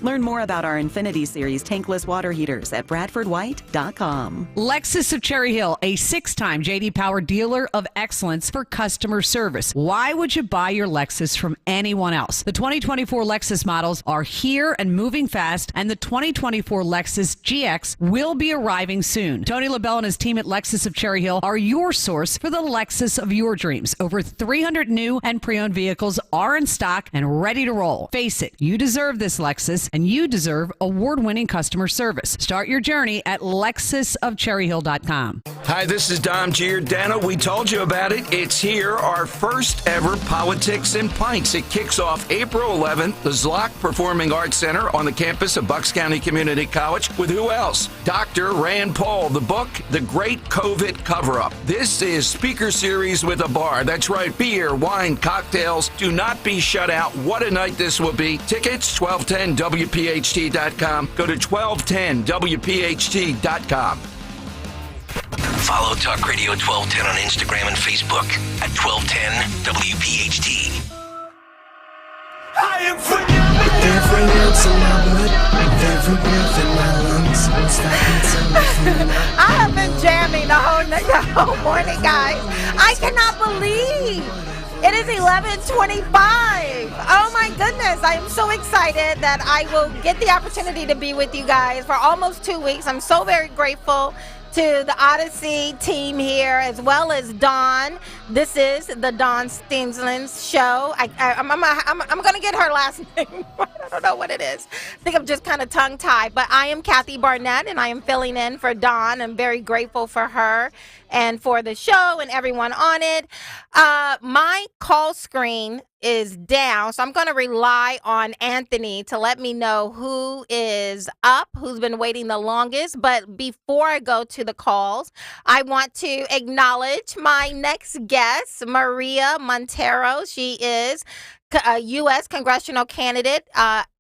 Learn more about our Infinity Series tankless water heaters at BradfordWhite.com. Lexus of Cherry Hill, a 6-time J.D. Power dealer of excellence for customer service. Why would you buy your Lexus from anyone else? The 2024 Lexus models are here and moving fast, and the 2024 Lexus GX will be arriving soon. Tony LaBelle and his team at Lexus of Cherry Hill are your source for the Lexus of your dreams. Over 300 new and pre-owned vehicles are in stock and ready to roll. Face it, you deserve this Lexus, and you deserve award-winning customer service. Start your journey at lexusofcherryhill.com. Hi, this is Dom Giordano. We told you about it. It's here, our first ever Politics and Pints. It kicks off April 11th, the Zlock Performing Arts Center on the campus of Bucks County Community College. With who else? Dr. Rand Paul. The book, The Great COVID Cover-Up. This is speaker series with a bar. That's right, beer, wine, cocktails. Do not be shut out. What a night this will be. Tickets, 1210WPHT.com. Go to 1210WPHT.com. Follow Talk Radio 1210 on Instagram and Facebook at 1210 WPHT. I am for you. With every ounce of my blood, with every breath in my lungs, won't stop until I feel I have been jamming the whole morning, guys. I cannot believe it is 11:25. Oh my goodness. I am so excited that I will get the opportunity to be with you guys for almost 2 weeks. I'm so very grateful to the Odyssey team here, as well as Dawn. This is the Dawn Stinsland's show. I'm going to get her last name. I don't know what it is. I think I'm just kind of tongue-tied. But I am Kathy Barnett, and I am filling in for Dawn. I'm very grateful for her and for the show and everyone on it. My call screen is down, so I'm going to rely on Anthony to let me know who is up, who's been waiting the longest. But before I go to the calls, I want to acknowledge my next guest, Maria Montero. She is a U.S. congressional candidate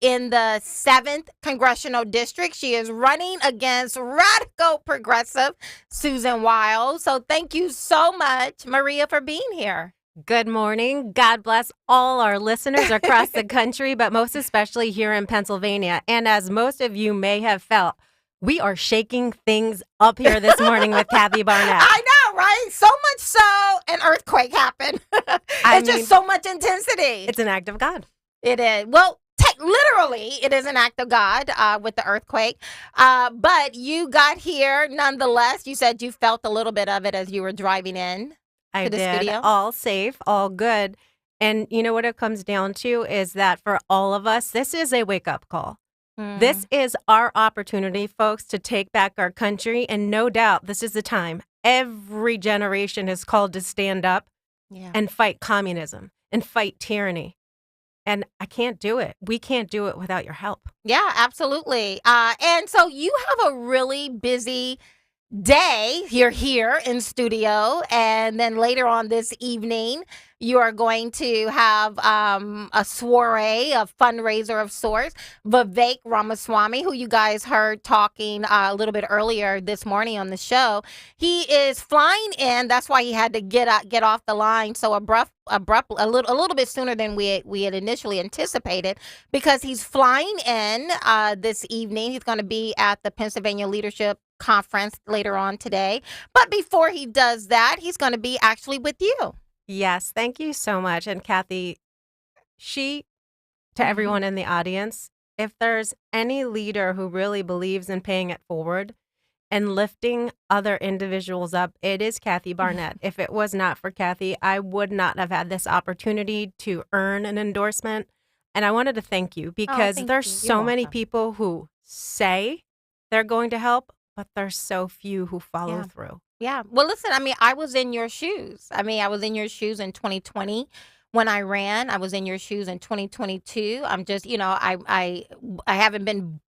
in the 7th Congressional District. She is running against radical progressive Susan Wiles. So thank you so much, Maria, for being here. Good morning. God bless all our listeners across the country, but most especially here in Pennsylvania. And as most of you may have felt, we are shaking things up here this morning with Kathy Barnett. I know, right? So much so an earthquake happened. It's just so much intensity. It's an act of God. It is. Well, literally, it is an act of God with the earthquake. But you got here nonetheless. You said you felt a little bit of it as you were driving in. I to this did. studio. All safe, all good. And you know what it comes down to is that for all of us, this is a wake-up call. This is our opportunity, folks, to take back our country. And no doubt, this is the time every generation is called to stand up and fight communism and fight tyranny. And I can't do it. We can't do it without your help. Yeah, absolutely. And so you have a really busy day. You're here in studio, and then later on this evening, you are going to have a soiree, a fundraiser of sorts. Vivek Ramaswamy, who you guys heard talking a little bit earlier this morning on the show, he is flying in. That's why he had to get off the line so abrupt, a little bit sooner than we had initially anticipated, because he's flying in this evening. He's going to be at the Pennsylvania Leadership Conference later on today. But before he does that, he's going to be actually with you. Yes, thank you so much. And Kathy, to everyone in the audience, if there's any leader who really believes in paying it forward and lifting other individuals up, it is Kathy Barnett. If it was not for Kathy, I would not have had this opportunity to earn an endorsement. And I wanted to thank you, because there's so many people who say they're going to help, but there's so few who follow through. Yeah. Well, listen, I mean, I was in your shoes. I mean, I was in your shoes in 2020 when I ran. I was in your shoes in 2022. I'm just, I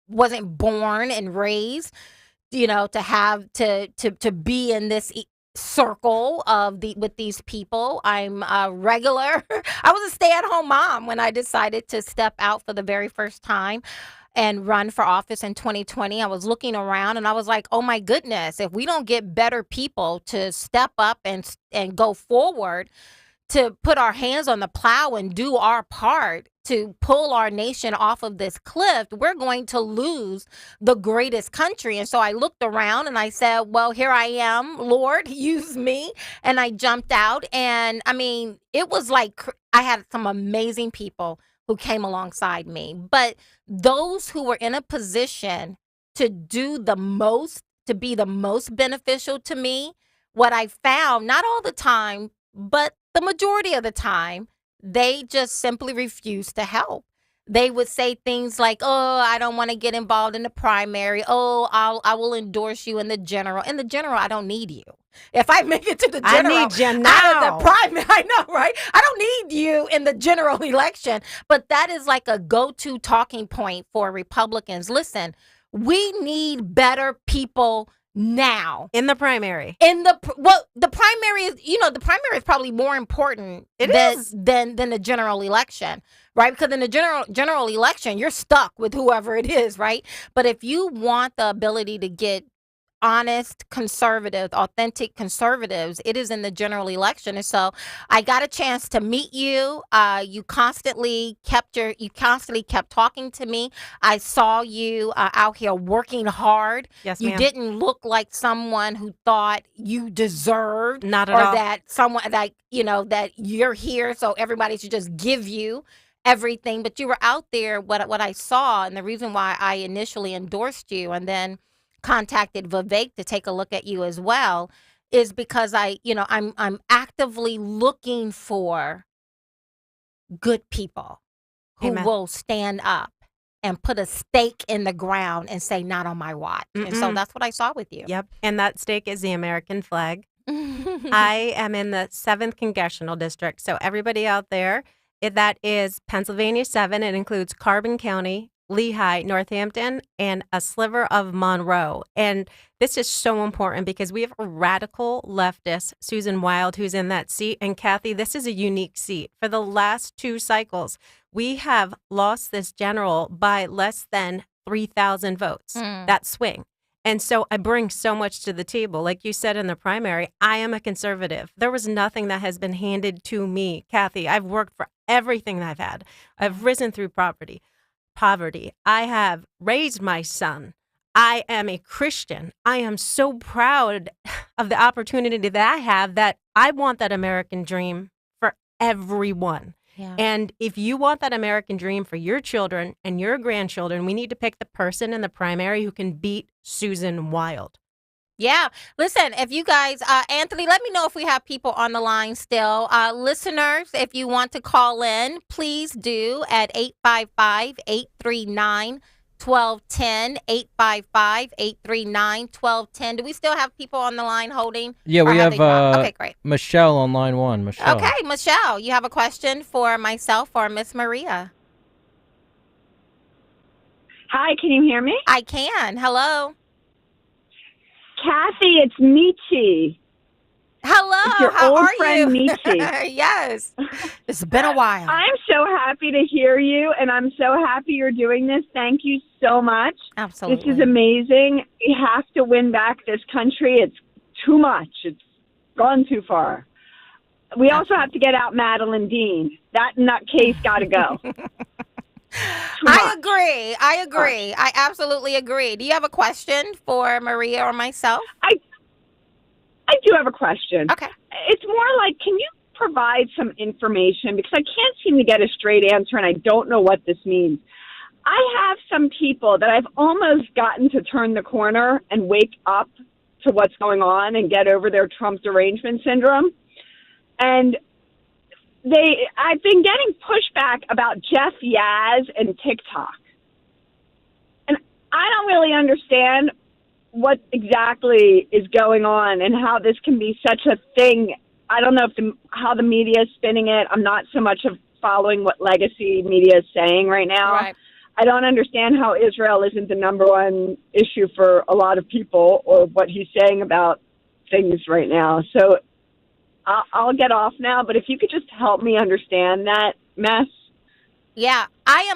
wasn't born and raised, to have to be in this circle with these people. I'm a regular. I was a stay-at-home mom when I decided to step out for the very first time and run for office in 2020. I was looking around and I was like, oh my goodness, if we don't get better people to step up and go forward, to put our hands on the plow and do our part to pull our nation off of this cliff, we're going to lose the greatest country. And so I looked around and I said, well, here I am, Lord, use me. And I jumped out. And I mean, it was like I had some amazing people who came alongside me. But those who were in a position to do the most, to be the most beneficial to me, what I found, not all the time, but the majority of the time, they just simply refused to help. They would say things like, oh, I don't want to get involved in the primary. Oh, I will endorse you in the general. In the general, I don't need you. If I make it to the general, I need you now. Out of the primary, I know, right? I don't need you in the general election. But that is like a go-to talking point for Republicans. Listen, we need better people now. In the primary. The primary is, the primary is probably more important than the general election, right? Because in the general election, you're stuck with whoever it is, right? But if you want the ability to get honest conservatives, authentic conservatives, it is in the general election. And so I got a chance to meet you. You constantly kept talking to me. I saw you out here working hard. Yes, you ma'am. didn't look like someone who thought you deserved, not at or all, that someone that you're here so everybody should just give you everything. But you were out there. What I saw, and the reason why I initially endorsed you and then contacted Vivek to take a look at you as well, is because I'm actively looking for good people who Amen. will stand up and put a stake in the ground and say, not on my watch. And so that's what I saw with you. Yep. And that stake is the American flag. I am in the 7th Congressional District. So everybody out there, that is Pennsylvania 7. It includes Carbon County, Lehigh, Northampton, and a sliver of Monroe. And this is so important because we have a radical leftist, Susan Wild, who's in that seat. And Kathy, this is a unique seat. For the last 2 cycles, we have lost this general by less than 3,000 votes, that swing. And so I bring so much to the table. Like you said in the primary, I am a conservative. There was nothing that has been handed to me. Kathy, I've worked for everything that I've had. I've risen through poverty. I have raised my son. I am a Christian. I am so proud of the opportunity that I have, that I want that American dream for everyone. Yeah. And if you want that American dream for your children and your grandchildren, we need to pick the person in the primary who can beat Susan Wild. Yeah. Listen, if you guys, Anthony, let me know if we have people on the line still. Listeners, if you want to call in, please do at 855-839-2969. 1210, 855-839-1210. Do we still have people on the line holding? Yeah, we have Okay, great. Michelle on line 1. Michelle. Okay, Michelle, you have a question for myself or Miss Maria? Hi, can you hear me? I can. Hello. Kathy, it's Michi. Hello, it's your how old are friend you? Michi. Yes. It's been a while. I'm so happy to hear you, and I'm so happy you're doing this. Thank you so much. Absolutely. This is amazing. We have to win back this country. It's too much. It's gone too far. We also have to get out Madeline Dean. That nutcase got to go. I agree. I absolutely agree. Do you have a question for Maria or myself? I do have a question. Okay. It's more like, can you provide some information? Because I can't seem to get a straight answer, and I don't know what this means. I have some people that I've almost gotten to turn the corner and wake up to what's going on and get over their Trump derangement syndrome. And I've been getting pushback about Jeff Yaz and TikTok. And I don't really understand what exactly is going on and how this can be such a thing. I don't know how the media is spinning it. I'm not so much of following what legacy media is saying right now. Right. I don't understand how Israel isn't the number one issue for a lot of people, or what he's saying about things right now. So I'll get off now, but if you could just help me understand that mess. Yeah, I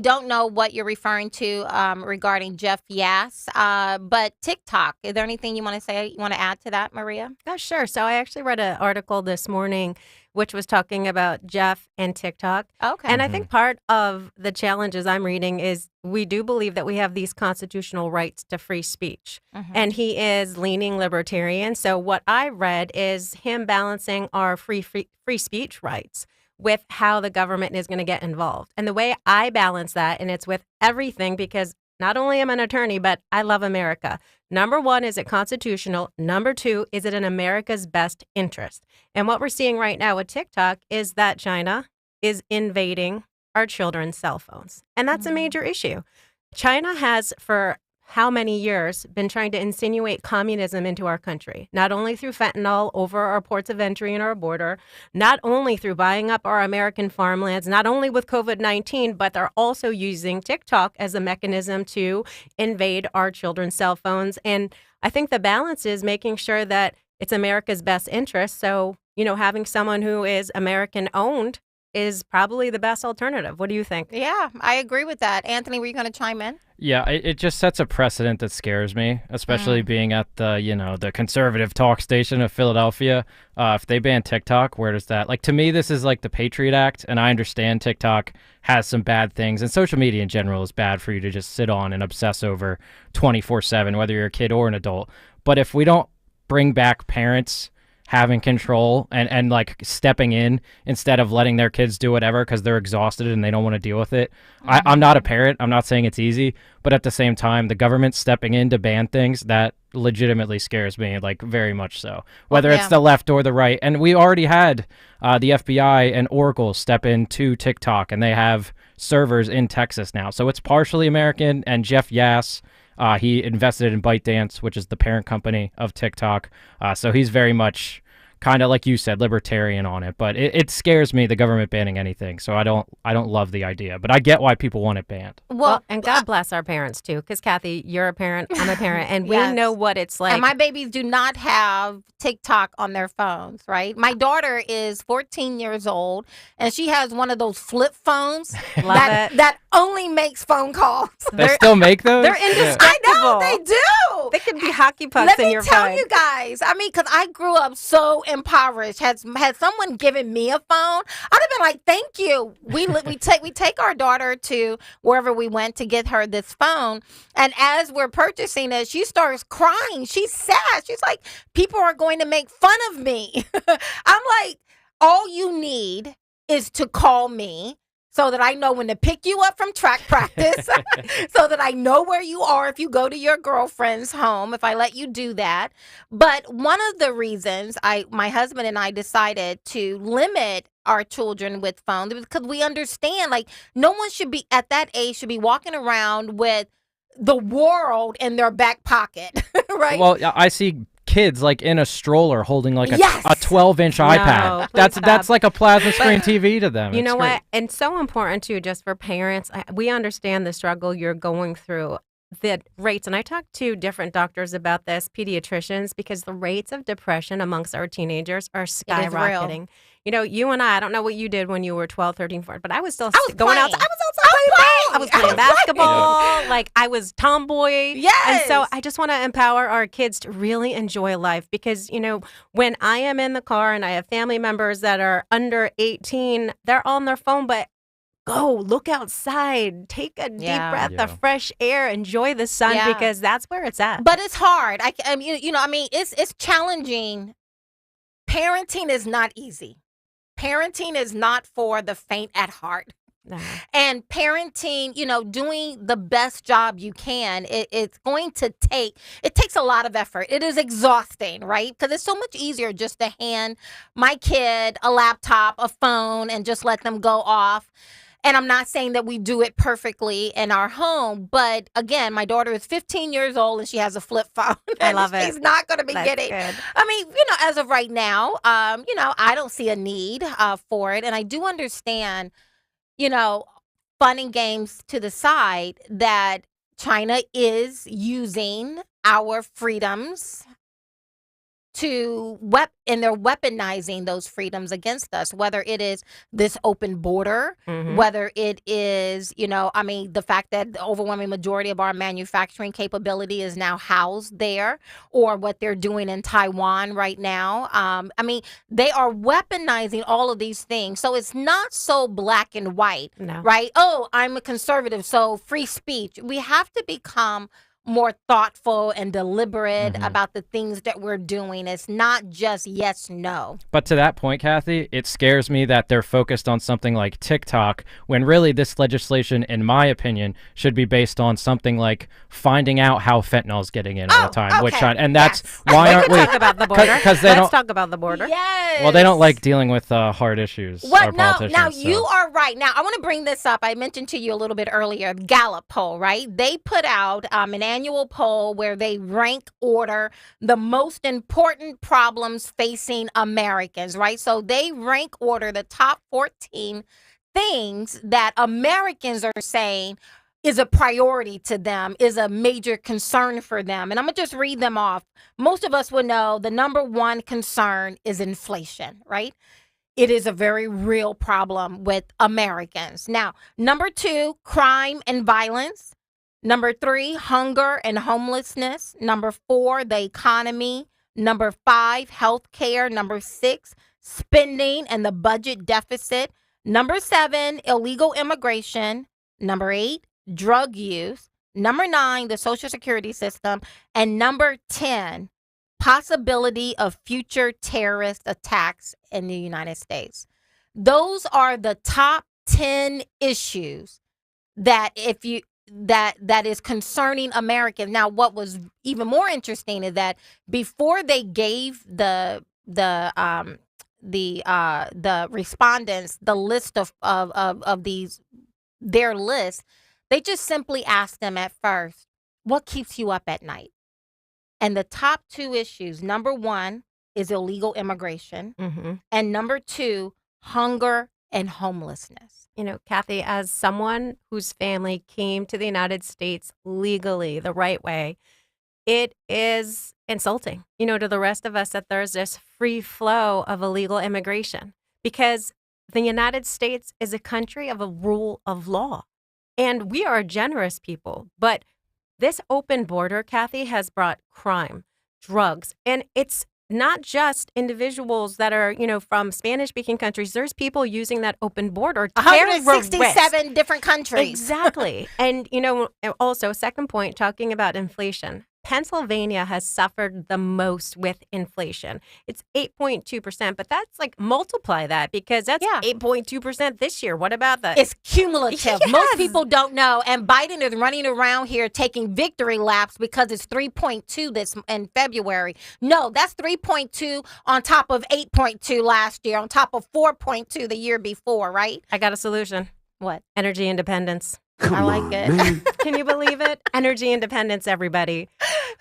don't know what you're referring to regarding Jeff Yass, but TikTok, is there anything you want to say, you want to add to that, Maria? Oh, sure. So I actually read an article this morning which was talking about Jeff and TikTok. Okay. And I think part of the challenges I'm reading is we do believe that we have these constitutional rights to free speech. And he is leaning libertarian. So what I read is him balancing our free speech rights with how the government is going to get involved. And the way I balance that, and it's with everything, because not only am I an attorney, but I love America. Number one, is it constitutional? Number two, is it in America's best interest? And what we're seeing right now with TikTok is that China is invading our children's cell phones. And that's a major issue. China has, for how many years, been trying to insinuate communism into our country, not only through fentanyl over our ports of entry and our border, not only through buying up our American farmlands, not only with COVID-19, but they're also using TikTok as a mechanism to invade our children's cell phones. And I think the balance is making sure that it's America's best interest. So, having someone who is American owned is probably the best alternative. What do you think? Yeah, I agree with that. Anthony, were you going to chime in? Yeah, it just sets a precedent that scares me, especially being at the conservative talk station of Philadelphia. If they ban TikTok, where does that, to me, this is like the Patriot Act, and I understand TikTok has some bad things, and social media in general is bad for you to just sit on and obsess over 24/7, whether you're a kid or an adult. But if we don't bring back parents having control and stepping in instead of letting their kids do whatever because they're exhausted and they don't want to deal with it. I'm not a parent. I'm not saying it's easy, but at the same time, the government stepping in to ban things, that legitimately scares me, very much so, whether it's the left or the right. And we already had the FBI and Oracle step into TikTok, and they have servers in Texas now. So it's partially American, and Jeff Yass, he invested in ByteDance, which is the parent company of TikTok. So he's very much kind of, like you said, libertarian on it. But it scares me, the government banning anything. So I don't love the idea. But I get why people want it banned. Well, and God bless our parents, too. Because, Kathy, you're a parent, I'm a parent, and Yes. we know what it's like. And my babies do not have TikTok on their phones, right? My daughter is 14 years old, and she has one of those flip phones that only makes phone calls. They still make those? They're indestructible. I know, they do. They could be hockey pucks in your phone. Let me tell you guys. I mean, because I grew up so impoverished. Had someone given me a phone, I'd have been like, "Thank you." We take our daughter to wherever we went to get her this phone, and as we're purchasing it, she starts crying. She's sad. She's like, "People are going to make fun of me." I'm like, "All you need is to call me, so that I know when to pick you up from track practice, so that I know where you are if you go to your girlfriend's home, if I let you do that. But one of the reasons my husband and I decided to limit our children with phones because we understand, like, no one should be at that age should be walking around with the world in their back pocket, right? Well, I see kids like in a stroller holding like a Yes! 12-inch iPad. That's like a plasma screen TV to them. You It's know great. what? And so important too, just for parents. We understand the struggle you're going through. The rates, and I talked to different doctors about this, pediatricians, because the rates of depression amongst our teenagers are skyrocketing. You know, you and I don't know what you did when you were 12, 13, 14, but I was still going outside. I was outside playing. I was playing basketball. Like, I was tomboy. Yes. And so I just want to empower our kids to really enjoy life because, you know, when I am in the car and I have family members that are under 18, they're on their phone, but go look outside, take a deep breath of fresh air, enjoy the sun because that's where it's at. But it's hard. It's challenging. Parenting is not easy. Parenting is not for the faint at heart. No. And parenting, doing the best job you can, it takes a lot of effort. It is exhausting, right? Because it's so much easier just to hand my kid a laptop, a phone, and just let them go off. And I'm not saying that we do it perfectly in our home, but again, my daughter is 15 years old and she has a flip phone. I love it. She's not going to be getting. Good. I mean, as of right now, I don't see a need for it, and I do understand, fun and games to the side, that China is using our freedoms and they're weaponizing those freedoms against us, whether it is this open border, whether it is, the fact that the overwhelming majority of our manufacturing capability is now housed there, or what they're doing in Taiwan right now. They are weaponizing all of these things. So it's not so black and white, right? Oh, I'm a conservative, so free speech. We have to become more thoughtful and deliberate about the things that we're doing. It's not just yes, no. But to that point, Kathy, it scares me that they're focused on something like TikTok when really this legislation, in my opinion, should be based on something like finding out how fentanyl is getting in all the time. Why aren't we? Talk about the border. Let's talk about the border. Yes. Well, they don't like dealing with hard issues. Our politicians, now so. you are right. Now I want to bring this up. I mentioned to you a little bit earlier, Gallup poll, right? They put out an annual poll where they rank order the most important problems facing Americans, right? So they rank order the top 14 things that Americans are saying is a priority to them, is a major concern for them. And I'm going to just read them off. Most of us would know the number one concern is inflation, right? It is a very real problem with Americans. Now, number 2, crime and violence. Number 3, hunger and homelessness. Number 4, the economy. Number 5, healthcare. Number 6, spending and the budget deficit. Number 7, illegal immigration. Number 8, drug use. Number 9, the Social Security system. And number 10, possibility of future terrorist attacks in the United States. Those are the top 10 issues that that is concerning Americans. Now, what was even more interesting is that before they gave the respondents the list of these, their list, they just simply asked them at first, what keeps you up at night? And the top 2 issues, number 1 is illegal immigration, and number 2, hunger and homelessness. You know, Kathy, as someone whose family came to the United States legally, the right way, it is insulting, to the rest of us that there's this free flow of illegal immigration, because the United States is a country of a rule of law, and we are a generous people. But this open border, Kathy, has brought crime, drugs, and it's not just individuals that are, from Spanish-speaking countries. There's people using that open border. 167 different countries. Exactly. And, also, second point, talking about inflation. Pennsylvania has suffered the most with inflation. It's 8.2%, but that's like multiply that because that's 8.2% this year. What about that? It's cumulative. Yes. Most people don't know. And Biden is running around here taking victory laps because it's 3.2 this in February. No, that's 3.2 on top of 8.2 last year, on top of 4.2 the year before, right? I got a solution. What? Energy independence. I like it. Can you believe it? Energy independence, everybody.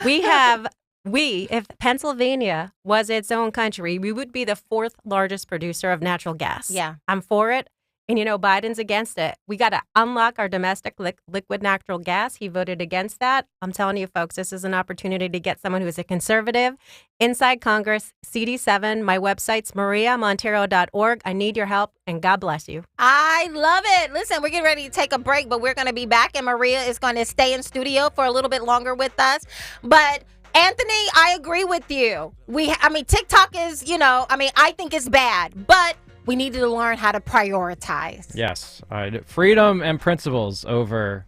If Pennsylvania was its own country, we would be the 4th largest producer of natural gas. Yeah. I'm for it. And, Biden's against it. We got to unlock our domestic liquid natural gas. He voted against that. I'm telling you, folks, this is an opportunity to get someone who's a conservative inside Congress, CD7. My website's mariamontero.org. I need your help, and God bless you. I love it. Listen, we're getting ready to take a break, but we're going to be back, and Maria is going to stay in studio for a little bit longer with us. But Anthony, I agree with you. TikTok is, I think it's bad, but we need to learn how to prioritize. Yes. Freedom and principles over,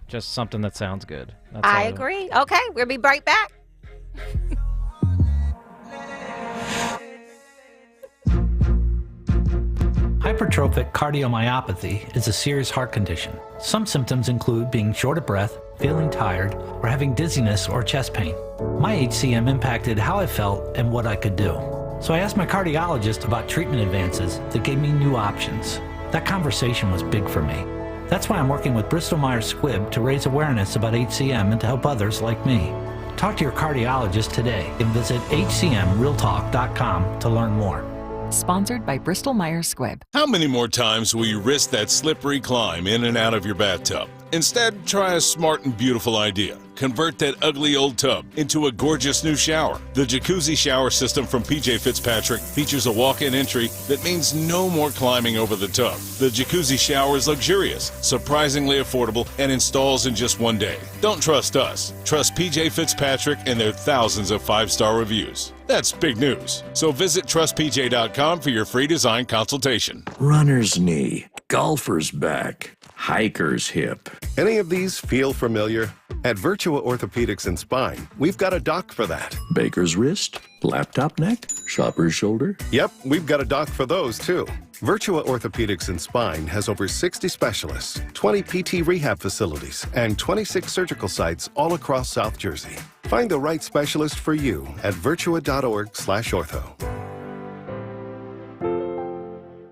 just something that sounds good. That's I agree. Okay, we'll be right back. Hypertrophic cardiomyopathy is a serious heart condition. Some symptoms include being short of breath, feeling tired, or having dizziness or chest pain. My HCM impacted how I felt and what I could do. So I asked my cardiologist about treatment advances that gave me new options. That conversation was big for me. That's why I'm working with Bristol Myers Squibb to raise awareness about HCM and to help others like me. Talk to your cardiologist today and visit hcmrealtalk.com to learn more. Sponsored by Bristol Myers Squibb. How many more times will you risk that slippery climb in and out of your bathtub? Instead, try a smart and beautiful idea. Convert that ugly old tub into a gorgeous new shower. The jacuzzi shower system from PJ Fitzpatrick features a walk-in entry that means no more climbing over the tub. The jacuzzi shower is luxurious, surprisingly affordable, and installs in just one day. Don't trust us. Trust PJ Fitzpatrick and their thousands of 5-star reviews. That's big news. So visit trustpj.com for your free design consultation. Runner's knee, golfer's back, hiker's hip. Any of these feel familiar? At Virtua Orthopedics and Spine, we've got a doc for that. Baker's wrist, laptop neck, shopper's shoulder. Yep, we've got a doc for those too. Virtua Orthopedics and Spine has over 60 specialists, 20 PT rehab facilities, and 26 surgical sites all across South Jersey. Find the right specialist for you at virtua.org/ortho.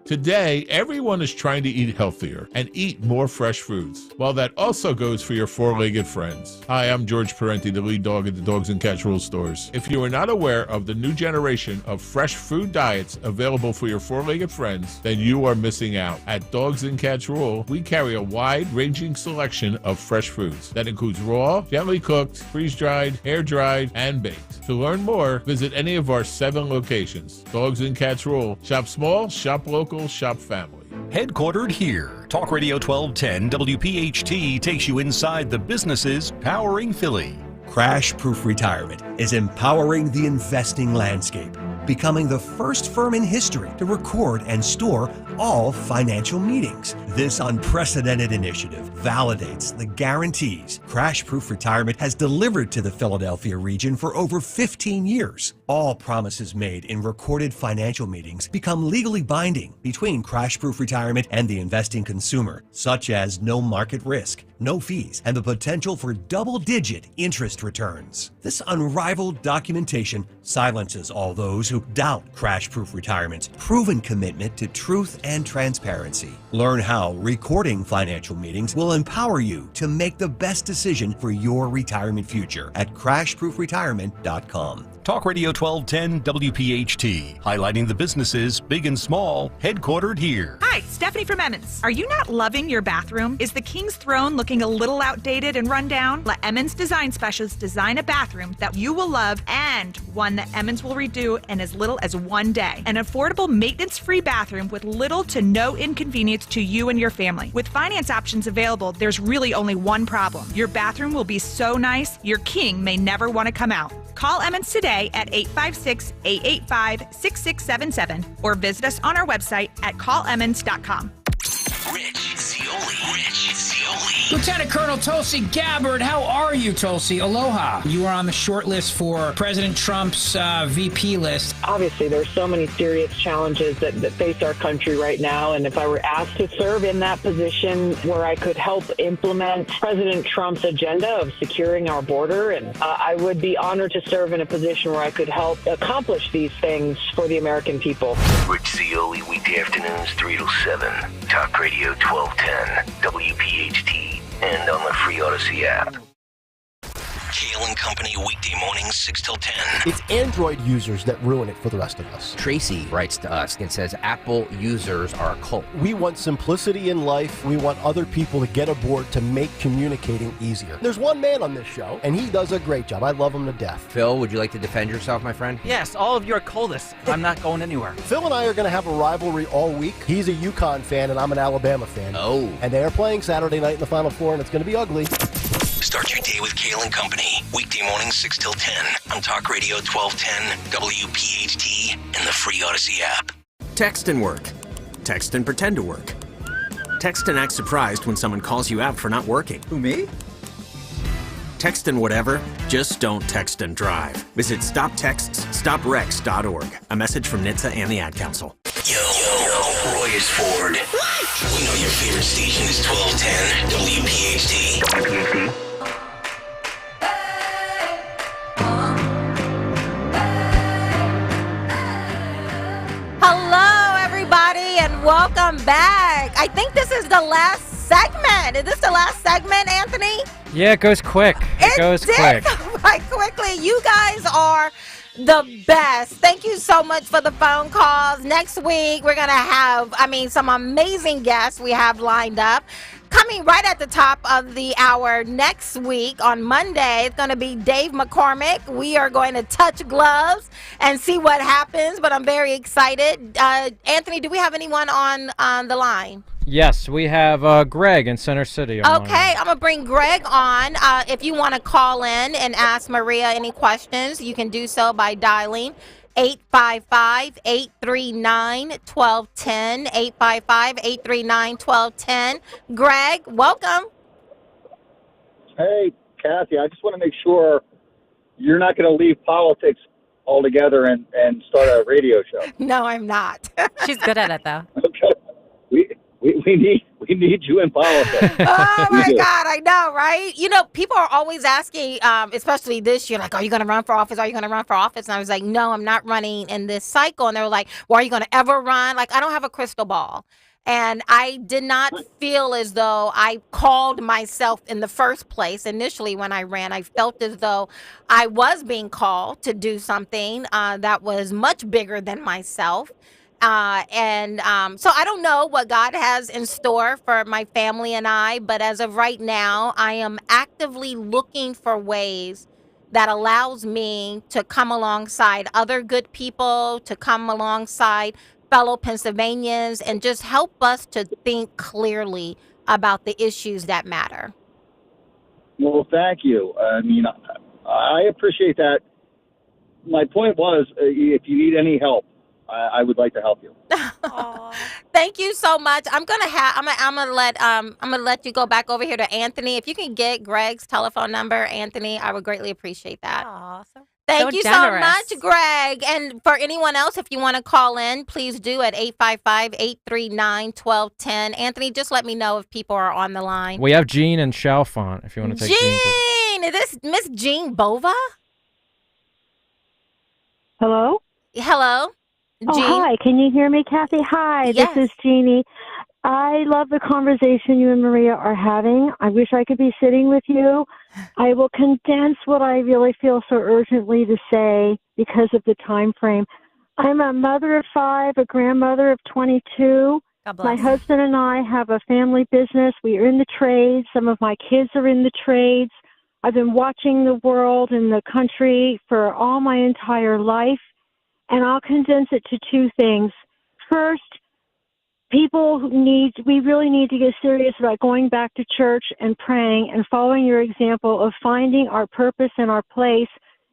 Today, everyone is trying to eat healthier and eat more fresh foods. Well, that also goes for your four-legged friends. Hi, I'm George Parenti, the lead dog at the Dogs and Cats Rule stores. If you are not aware of the new generation of fresh food diets available for your four-legged friends, then you are missing out. At Dogs and Cats Rule, we carry a wide-ranging selection of fresh foods that includes raw, gently cooked, freeze-dried, air-dried, and baked. To learn more, visit any of our 7 locations. Dogs and Cats Rule. Shop small, shop local, shop family. Headquartered here, Talk Radio 1210 WPHT takes you inside the businesses powering Philly. Crash Proof Retirement is empowering the investing landscape, becoming the first firm in history to record and store all financial meetings. This unprecedented initiative validates the guarantees Crash Proof Retirement has delivered to the Philadelphia region for over 15 years. All promises made in recorded financial meetings become legally binding between Crash Proof Retirement and the investing consumer, such as no market risk, no fees, and the potential for double-digit interest returns. This unrivaled documentation silences all those who doubt Crash Proof Retirement's proven commitment to truth and transparency. Learn how recording financial meetings will empower you to make the best decision for your retirement future at crashproofretirement.com. Talk Radio 1210 WPHT, highlighting the businesses, big and small, headquartered here. Hi, Stephanie from Emmons. Are you not loving your bathroom? Is the King's Throne looking a little outdated and run down? Let Emmons Design Specialists design a bathroom that you will love and one that Emmons will redo in as little as 1 day. An affordable, maintenance-free bathroom with little to no inconvenience to you and your family. With finance options available, there's really only one problem. Your bathroom will be so nice, your king may never want to come out. Call Emmons today at 856-885-6677 or visit us on our website at callemmons.com. Rich Zeoli. Lieutenant Colonel Tulsi Gabbard, how are you, Tulsi? Aloha. You are on the short list for President Trump's VP list. Obviously, there's so many serious challenges that face our country right now, and if I were asked to serve in that position where I could help implement President Trump's agenda of securing our border, and I would be honored to serve in a position where I could help accomplish these things for the American people. Rich Zioli, weekday afternoons, 3 to 7. Talk Radio 1210, WPHT, and on the free Odyssey app. Kayal and Company, weekday mornings, 6 till 10. It's Android users that ruin it for the rest of us. Tracy writes to us and says Apple users are a cult. We want simplicity in life. We want other people to get aboard to make communicating easier. There's one man on this show, and he does a great job. I love him to death. Phil, would you like to defend yourself, my friend? Yes, all of you are cultists. I'm not going anywhere. Phil and I are going to have a rivalry all week. He's a UConn fan, and I'm an Alabama fan. Oh. And they are playing Saturday night in the Final Four, and it's going to be ugly. Start your day with Kayal and Company, weekday mornings 6 till 10 on Talk Radio 1210, WPHT, and the free Odyssey app. Text and work. Text and pretend to work. Text and act surprised when someone calls you out for not working. Who, me? Text and whatever, just don't text and drive. Visit StopTextsStopWrecks.org. A message from NHTSA and the Ad Council. Yo, Roy is Ford. We know your favorite station is 1210, WPHT. Hello, everybody, and welcome back. I think this is the last segment. Is this the last segment, Anthony? Yeah, it goes quick. It goes quick. Right, quickly. You guys are the best. Thank you so much for the phone calls. Next week, we're going to have, some amazing guests we have lined up. Coming right at the top of the hour next week on Monday, it's going to be Dave McCormick. We are going to touch gloves and see what happens, but I'm very excited. Anthony, do we have anyone on the line? Yes, we have Greg in Center City. Okay, I'm going to bring Greg on. If you want to call in and ask Maria any questions, you can do so by dialing 855-839-1210, 855-839-1210. Greg, welcome. Hey, Kathy, I just want to make sure you're not going to leave politics altogether and start a radio show. No, I'm not. She's good at it, though. Okay. We need you in politics. Oh my God, I know, right? People are always asking, especially this year, like, are you going to run for office? Are you going to run for office? And I was like, no, I'm not running in this cycle. And they were like, well, are you going to ever run? Like, I don't have a crystal ball. And I did not feel as though I called myself in the first place. Initially, when I ran, I felt as though I was being called to do something that was much bigger than myself. So I don't know what God has in store for my family and I, but as of right now, I am actively looking for ways that allows me to come alongside other good people, to come alongside fellow Pennsylvanians, and just help us to think clearly about the issues that matter. Well, thank you. I appreciate that. My point was, if you need any help, I would like to help you. Thank you so much. I'm gonna let you go back over here to Anthony. If you can get Greg's telephone number, Anthony, I would greatly appreciate that. Awesome. Thank you generous. so much, Greg. And for anyone else, if you want to call in, please do at 855-839-1210. Anthony, just let me know if people are on the line. We have Jean and Chalfont, if you want to take Jean! Is this Miss Jean Bova? Hello? Hello? Oh, hi. Can you hear me, Kathy? Hi, Yes. This is Jeannie. I love the conversation you and Maria are having. I wish I could be sitting with you. I will condense what I really feel so urgently to say because of the time frame. I'm a mother of 5, a grandmother of 22. God bless. My husband and I have a family business. We are in the trades. Some of my kids are in the trades. I've been watching the world and the country for all my entire life. And I'll condense it to 2 things. First, we really need to get serious about going back to church and praying and following your example of finding our purpose and our place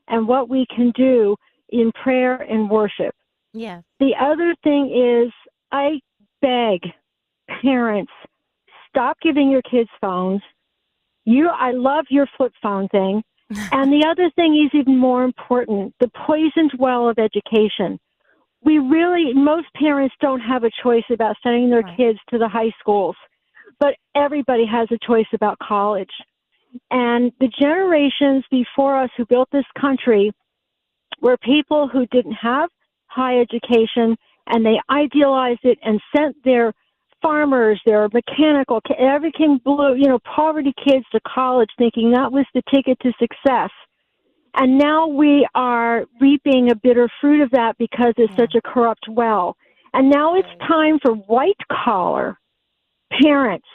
and what we can do in prayer and worship. Yeah. The other thing is, I beg parents, stop giving your kids phones. I love your flip phone thing. And the other thing is even more important, the poisoned well of education. Most parents don't have a choice about sending their kids to the high schools, but everybody has a choice about college. And the generations before us who built this country were people who didn't have high education, and they idealized it and sent their farmers, their mechanical, everything blue, poverty kids to college thinking that was the ticket to success. And now we are reaping a bitter fruit of that because it's such a corrupt well. And now it's time for white-collar parents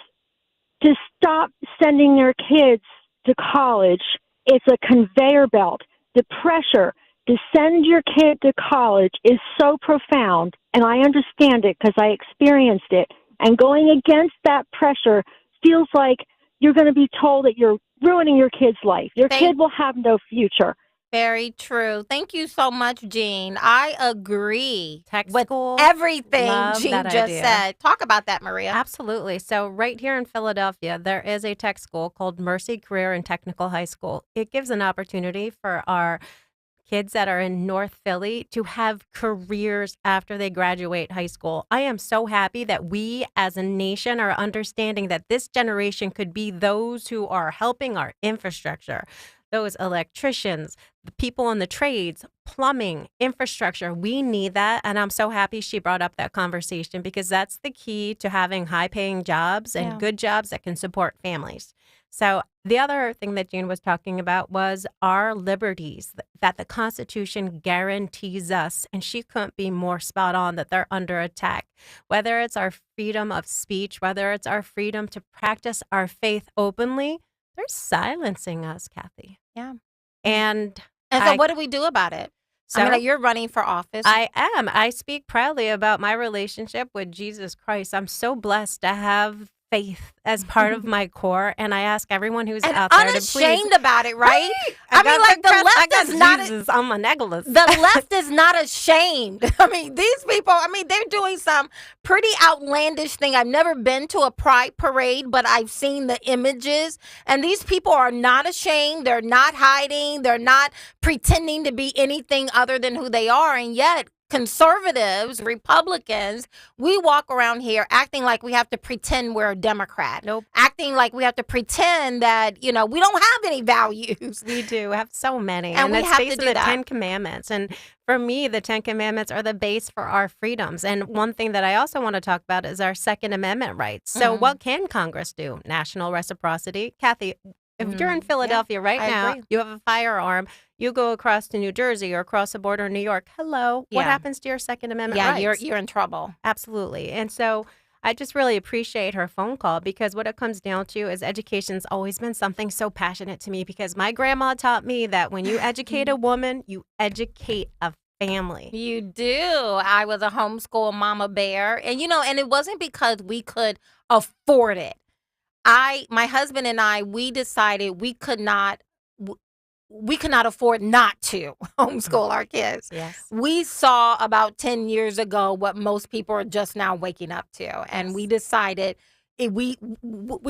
to stop sending their kids to college. It's a conveyor belt. The pressure to send your kid to college is so profound, and I understand it because I experienced it. And going against that pressure feels like you're going to be told that you're ruining your kid's life. Your kid will have no future. Very true. Thank you so much, Jean. I agree with school, everything love Jean that just idea. said. Talk about that, Maria. Absolutely. So right here in Philadelphia, there is a tech school called Mercy Career and Technical High School. It gives an opportunity for our kids that are in North Philly to have careers after they graduate high school. I am so happy that we as a nation are understanding that this generation could be those who are helping our infrastructure, those electricians, the people in the trades, plumbing, infrastructure. We need that. And I'm so happy she brought up that conversation because that's the key to having high paying jobs and good jobs that can support families. So the other thing that Jean was talking about was our liberties that the Constitution guarantees us. And she couldn't be more spot on that they're under attack, whether it's our freedom of speech, whether it's our freedom to practice our faith openly. They're silencing us, Kathy. Yeah. And so what do we do about it? I mean, you're running for office. I am. I speak proudly about my relationship with Jesus Christ. I'm so blessed to have faith as part of my core, and I ask everyone who's out there to please. Unashamed about it, right? I mean, like the left is not Jesus on my necklace. The left is not ashamed. I mean, these people. I mean, they're doing some pretty outlandish thing. I've never been to a pride parade, but I've seen the images, and these people are not ashamed. They're not hiding. They're not pretending to be anything other than who they are, and yet conservatives, Republicans, we walk around here acting like we have to pretend we're a Democrat. Nope. Acting like we have to pretend that, we don't have any values. We do have so many. And we it's have based to on do the that. 10 Commandments. And for me, the 10 Commandments are the base for our freedoms. And one thing that I also want to talk about is our Second Amendment rights. So what can Congress do? National reciprocity. Kathy, if you're in Philadelphia right now, agree. you have a firearm, you go across to New Jersey or across the border in New York, hello, what happens to your Second Amendment rights? Yeah, you're in trouble. Absolutely. And so I just really appreciate her phone call because what it comes down to is education's always been something so passionate to me because my grandma taught me that when you educate a woman, you educate a family. You do. I was a homeschool mama bear. And, and it wasn't because we could afford it. My husband and I, we decided we could not afford not to homeschool our kids. Yes. We saw about 10 years ago what most people are just now waking up to. And we decided we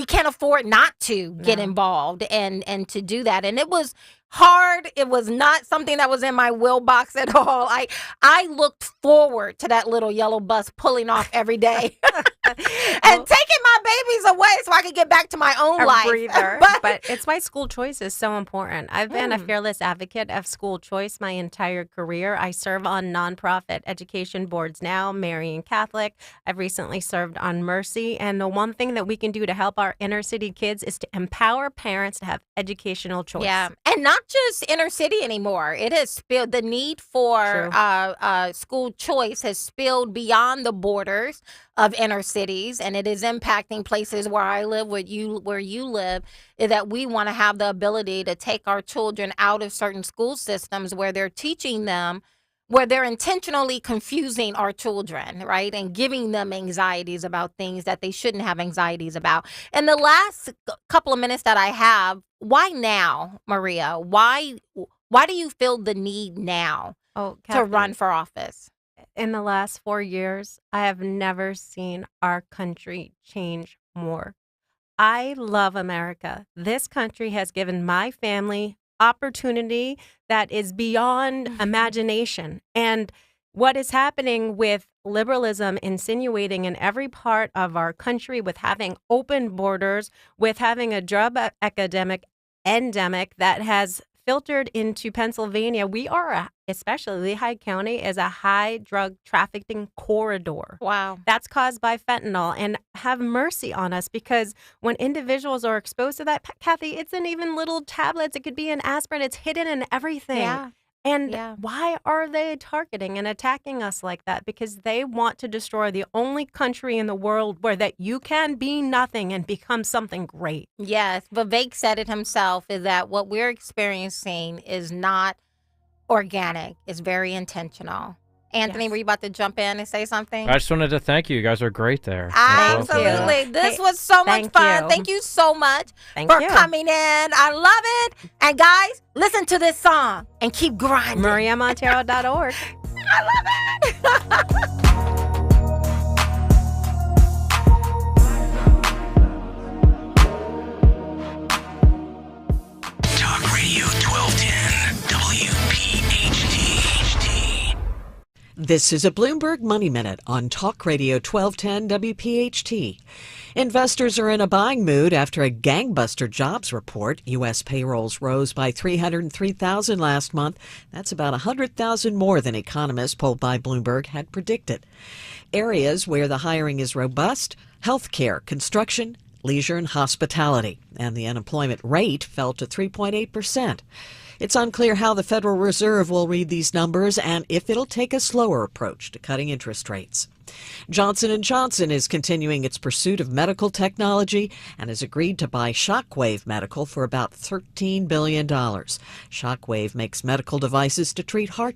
can't afford not to get involved and to do that. And it was hard. It was not something that was in my will box at all. I looked forward to that little yellow bus pulling off every day and taking my babies away so I could get back to my own life. Breather. But it's why school choice is so important. I've been a fearless advocate of school choice my entire career. I serve on nonprofit education boards now, Marian Catholic. I've recently served on Mercy. And the one thing that we can do to help our inner city kids is to empower parents to have educational choice. Yeah. And not just inner city anymore. It has spilled. The need for school choice has spilled beyond the borders of inner cities, and it is impacting places where I live, where you live, is that we want to have the ability to take our children out of certain school systems where they're teaching them, where they're intentionally confusing our children, right? And giving them anxieties about things that they shouldn't have anxieties about. And the last couple of minutes that I have, why now, Maria? Why do you feel the need now to run for office? In the last 4 years, I have never seen our country change more. I love America. This country has given my family opportunity that is beyond imagination. And what is happening with liberalism insinuating in every part of our country, with having open borders, with having a drug endemic that has filtered into Pennsylvania. We are, especially Lehigh County, is a high drug trafficking corridor. Wow. That's caused by fentanyl. And have mercy on us, because when individuals are exposed to that, Kathy, it's in even little tablets. It could be an aspirin. It's hidden in everything. Yeah. And Yeah. why are they targeting and attacking us like that? Because they want to destroy the only country in the world where that you can be nothing and become something great. Yes, Vivek said it himself, is that what we're experiencing is not organic. It's very intentional. Anthony, were you about to jump in and say something? I just wanted to thank you. You guys are great there. Absolutely. This was so much fun. Thank you so much for coming in. I love it. And guys, listen to this song and keep grinding. MariaMontero.org. I love it. Talk Radio 1210 WPHT. This is a Bloomberg Money Minute on Talk Radio 1210 WPHT. Investors are in a buying mood after a gangbuster jobs report. U.S. payrolls rose by 303,000 last month. That's about 100,000 more than economists polled by Bloomberg had predicted. Areas where the hiring is robust: healthcare, construction, leisure, and hospitality. And the unemployment rate fell to 3.8%. It's unclear how the Federal Reserve will read these numbers and if it'll take a slower approach to cutting interest rates. Johnson & Johnson is continuing its pursuit of medical technology and has agreed to buy Shockwave Medical for about $13 billion. Shockwave makes medical devices to treat heart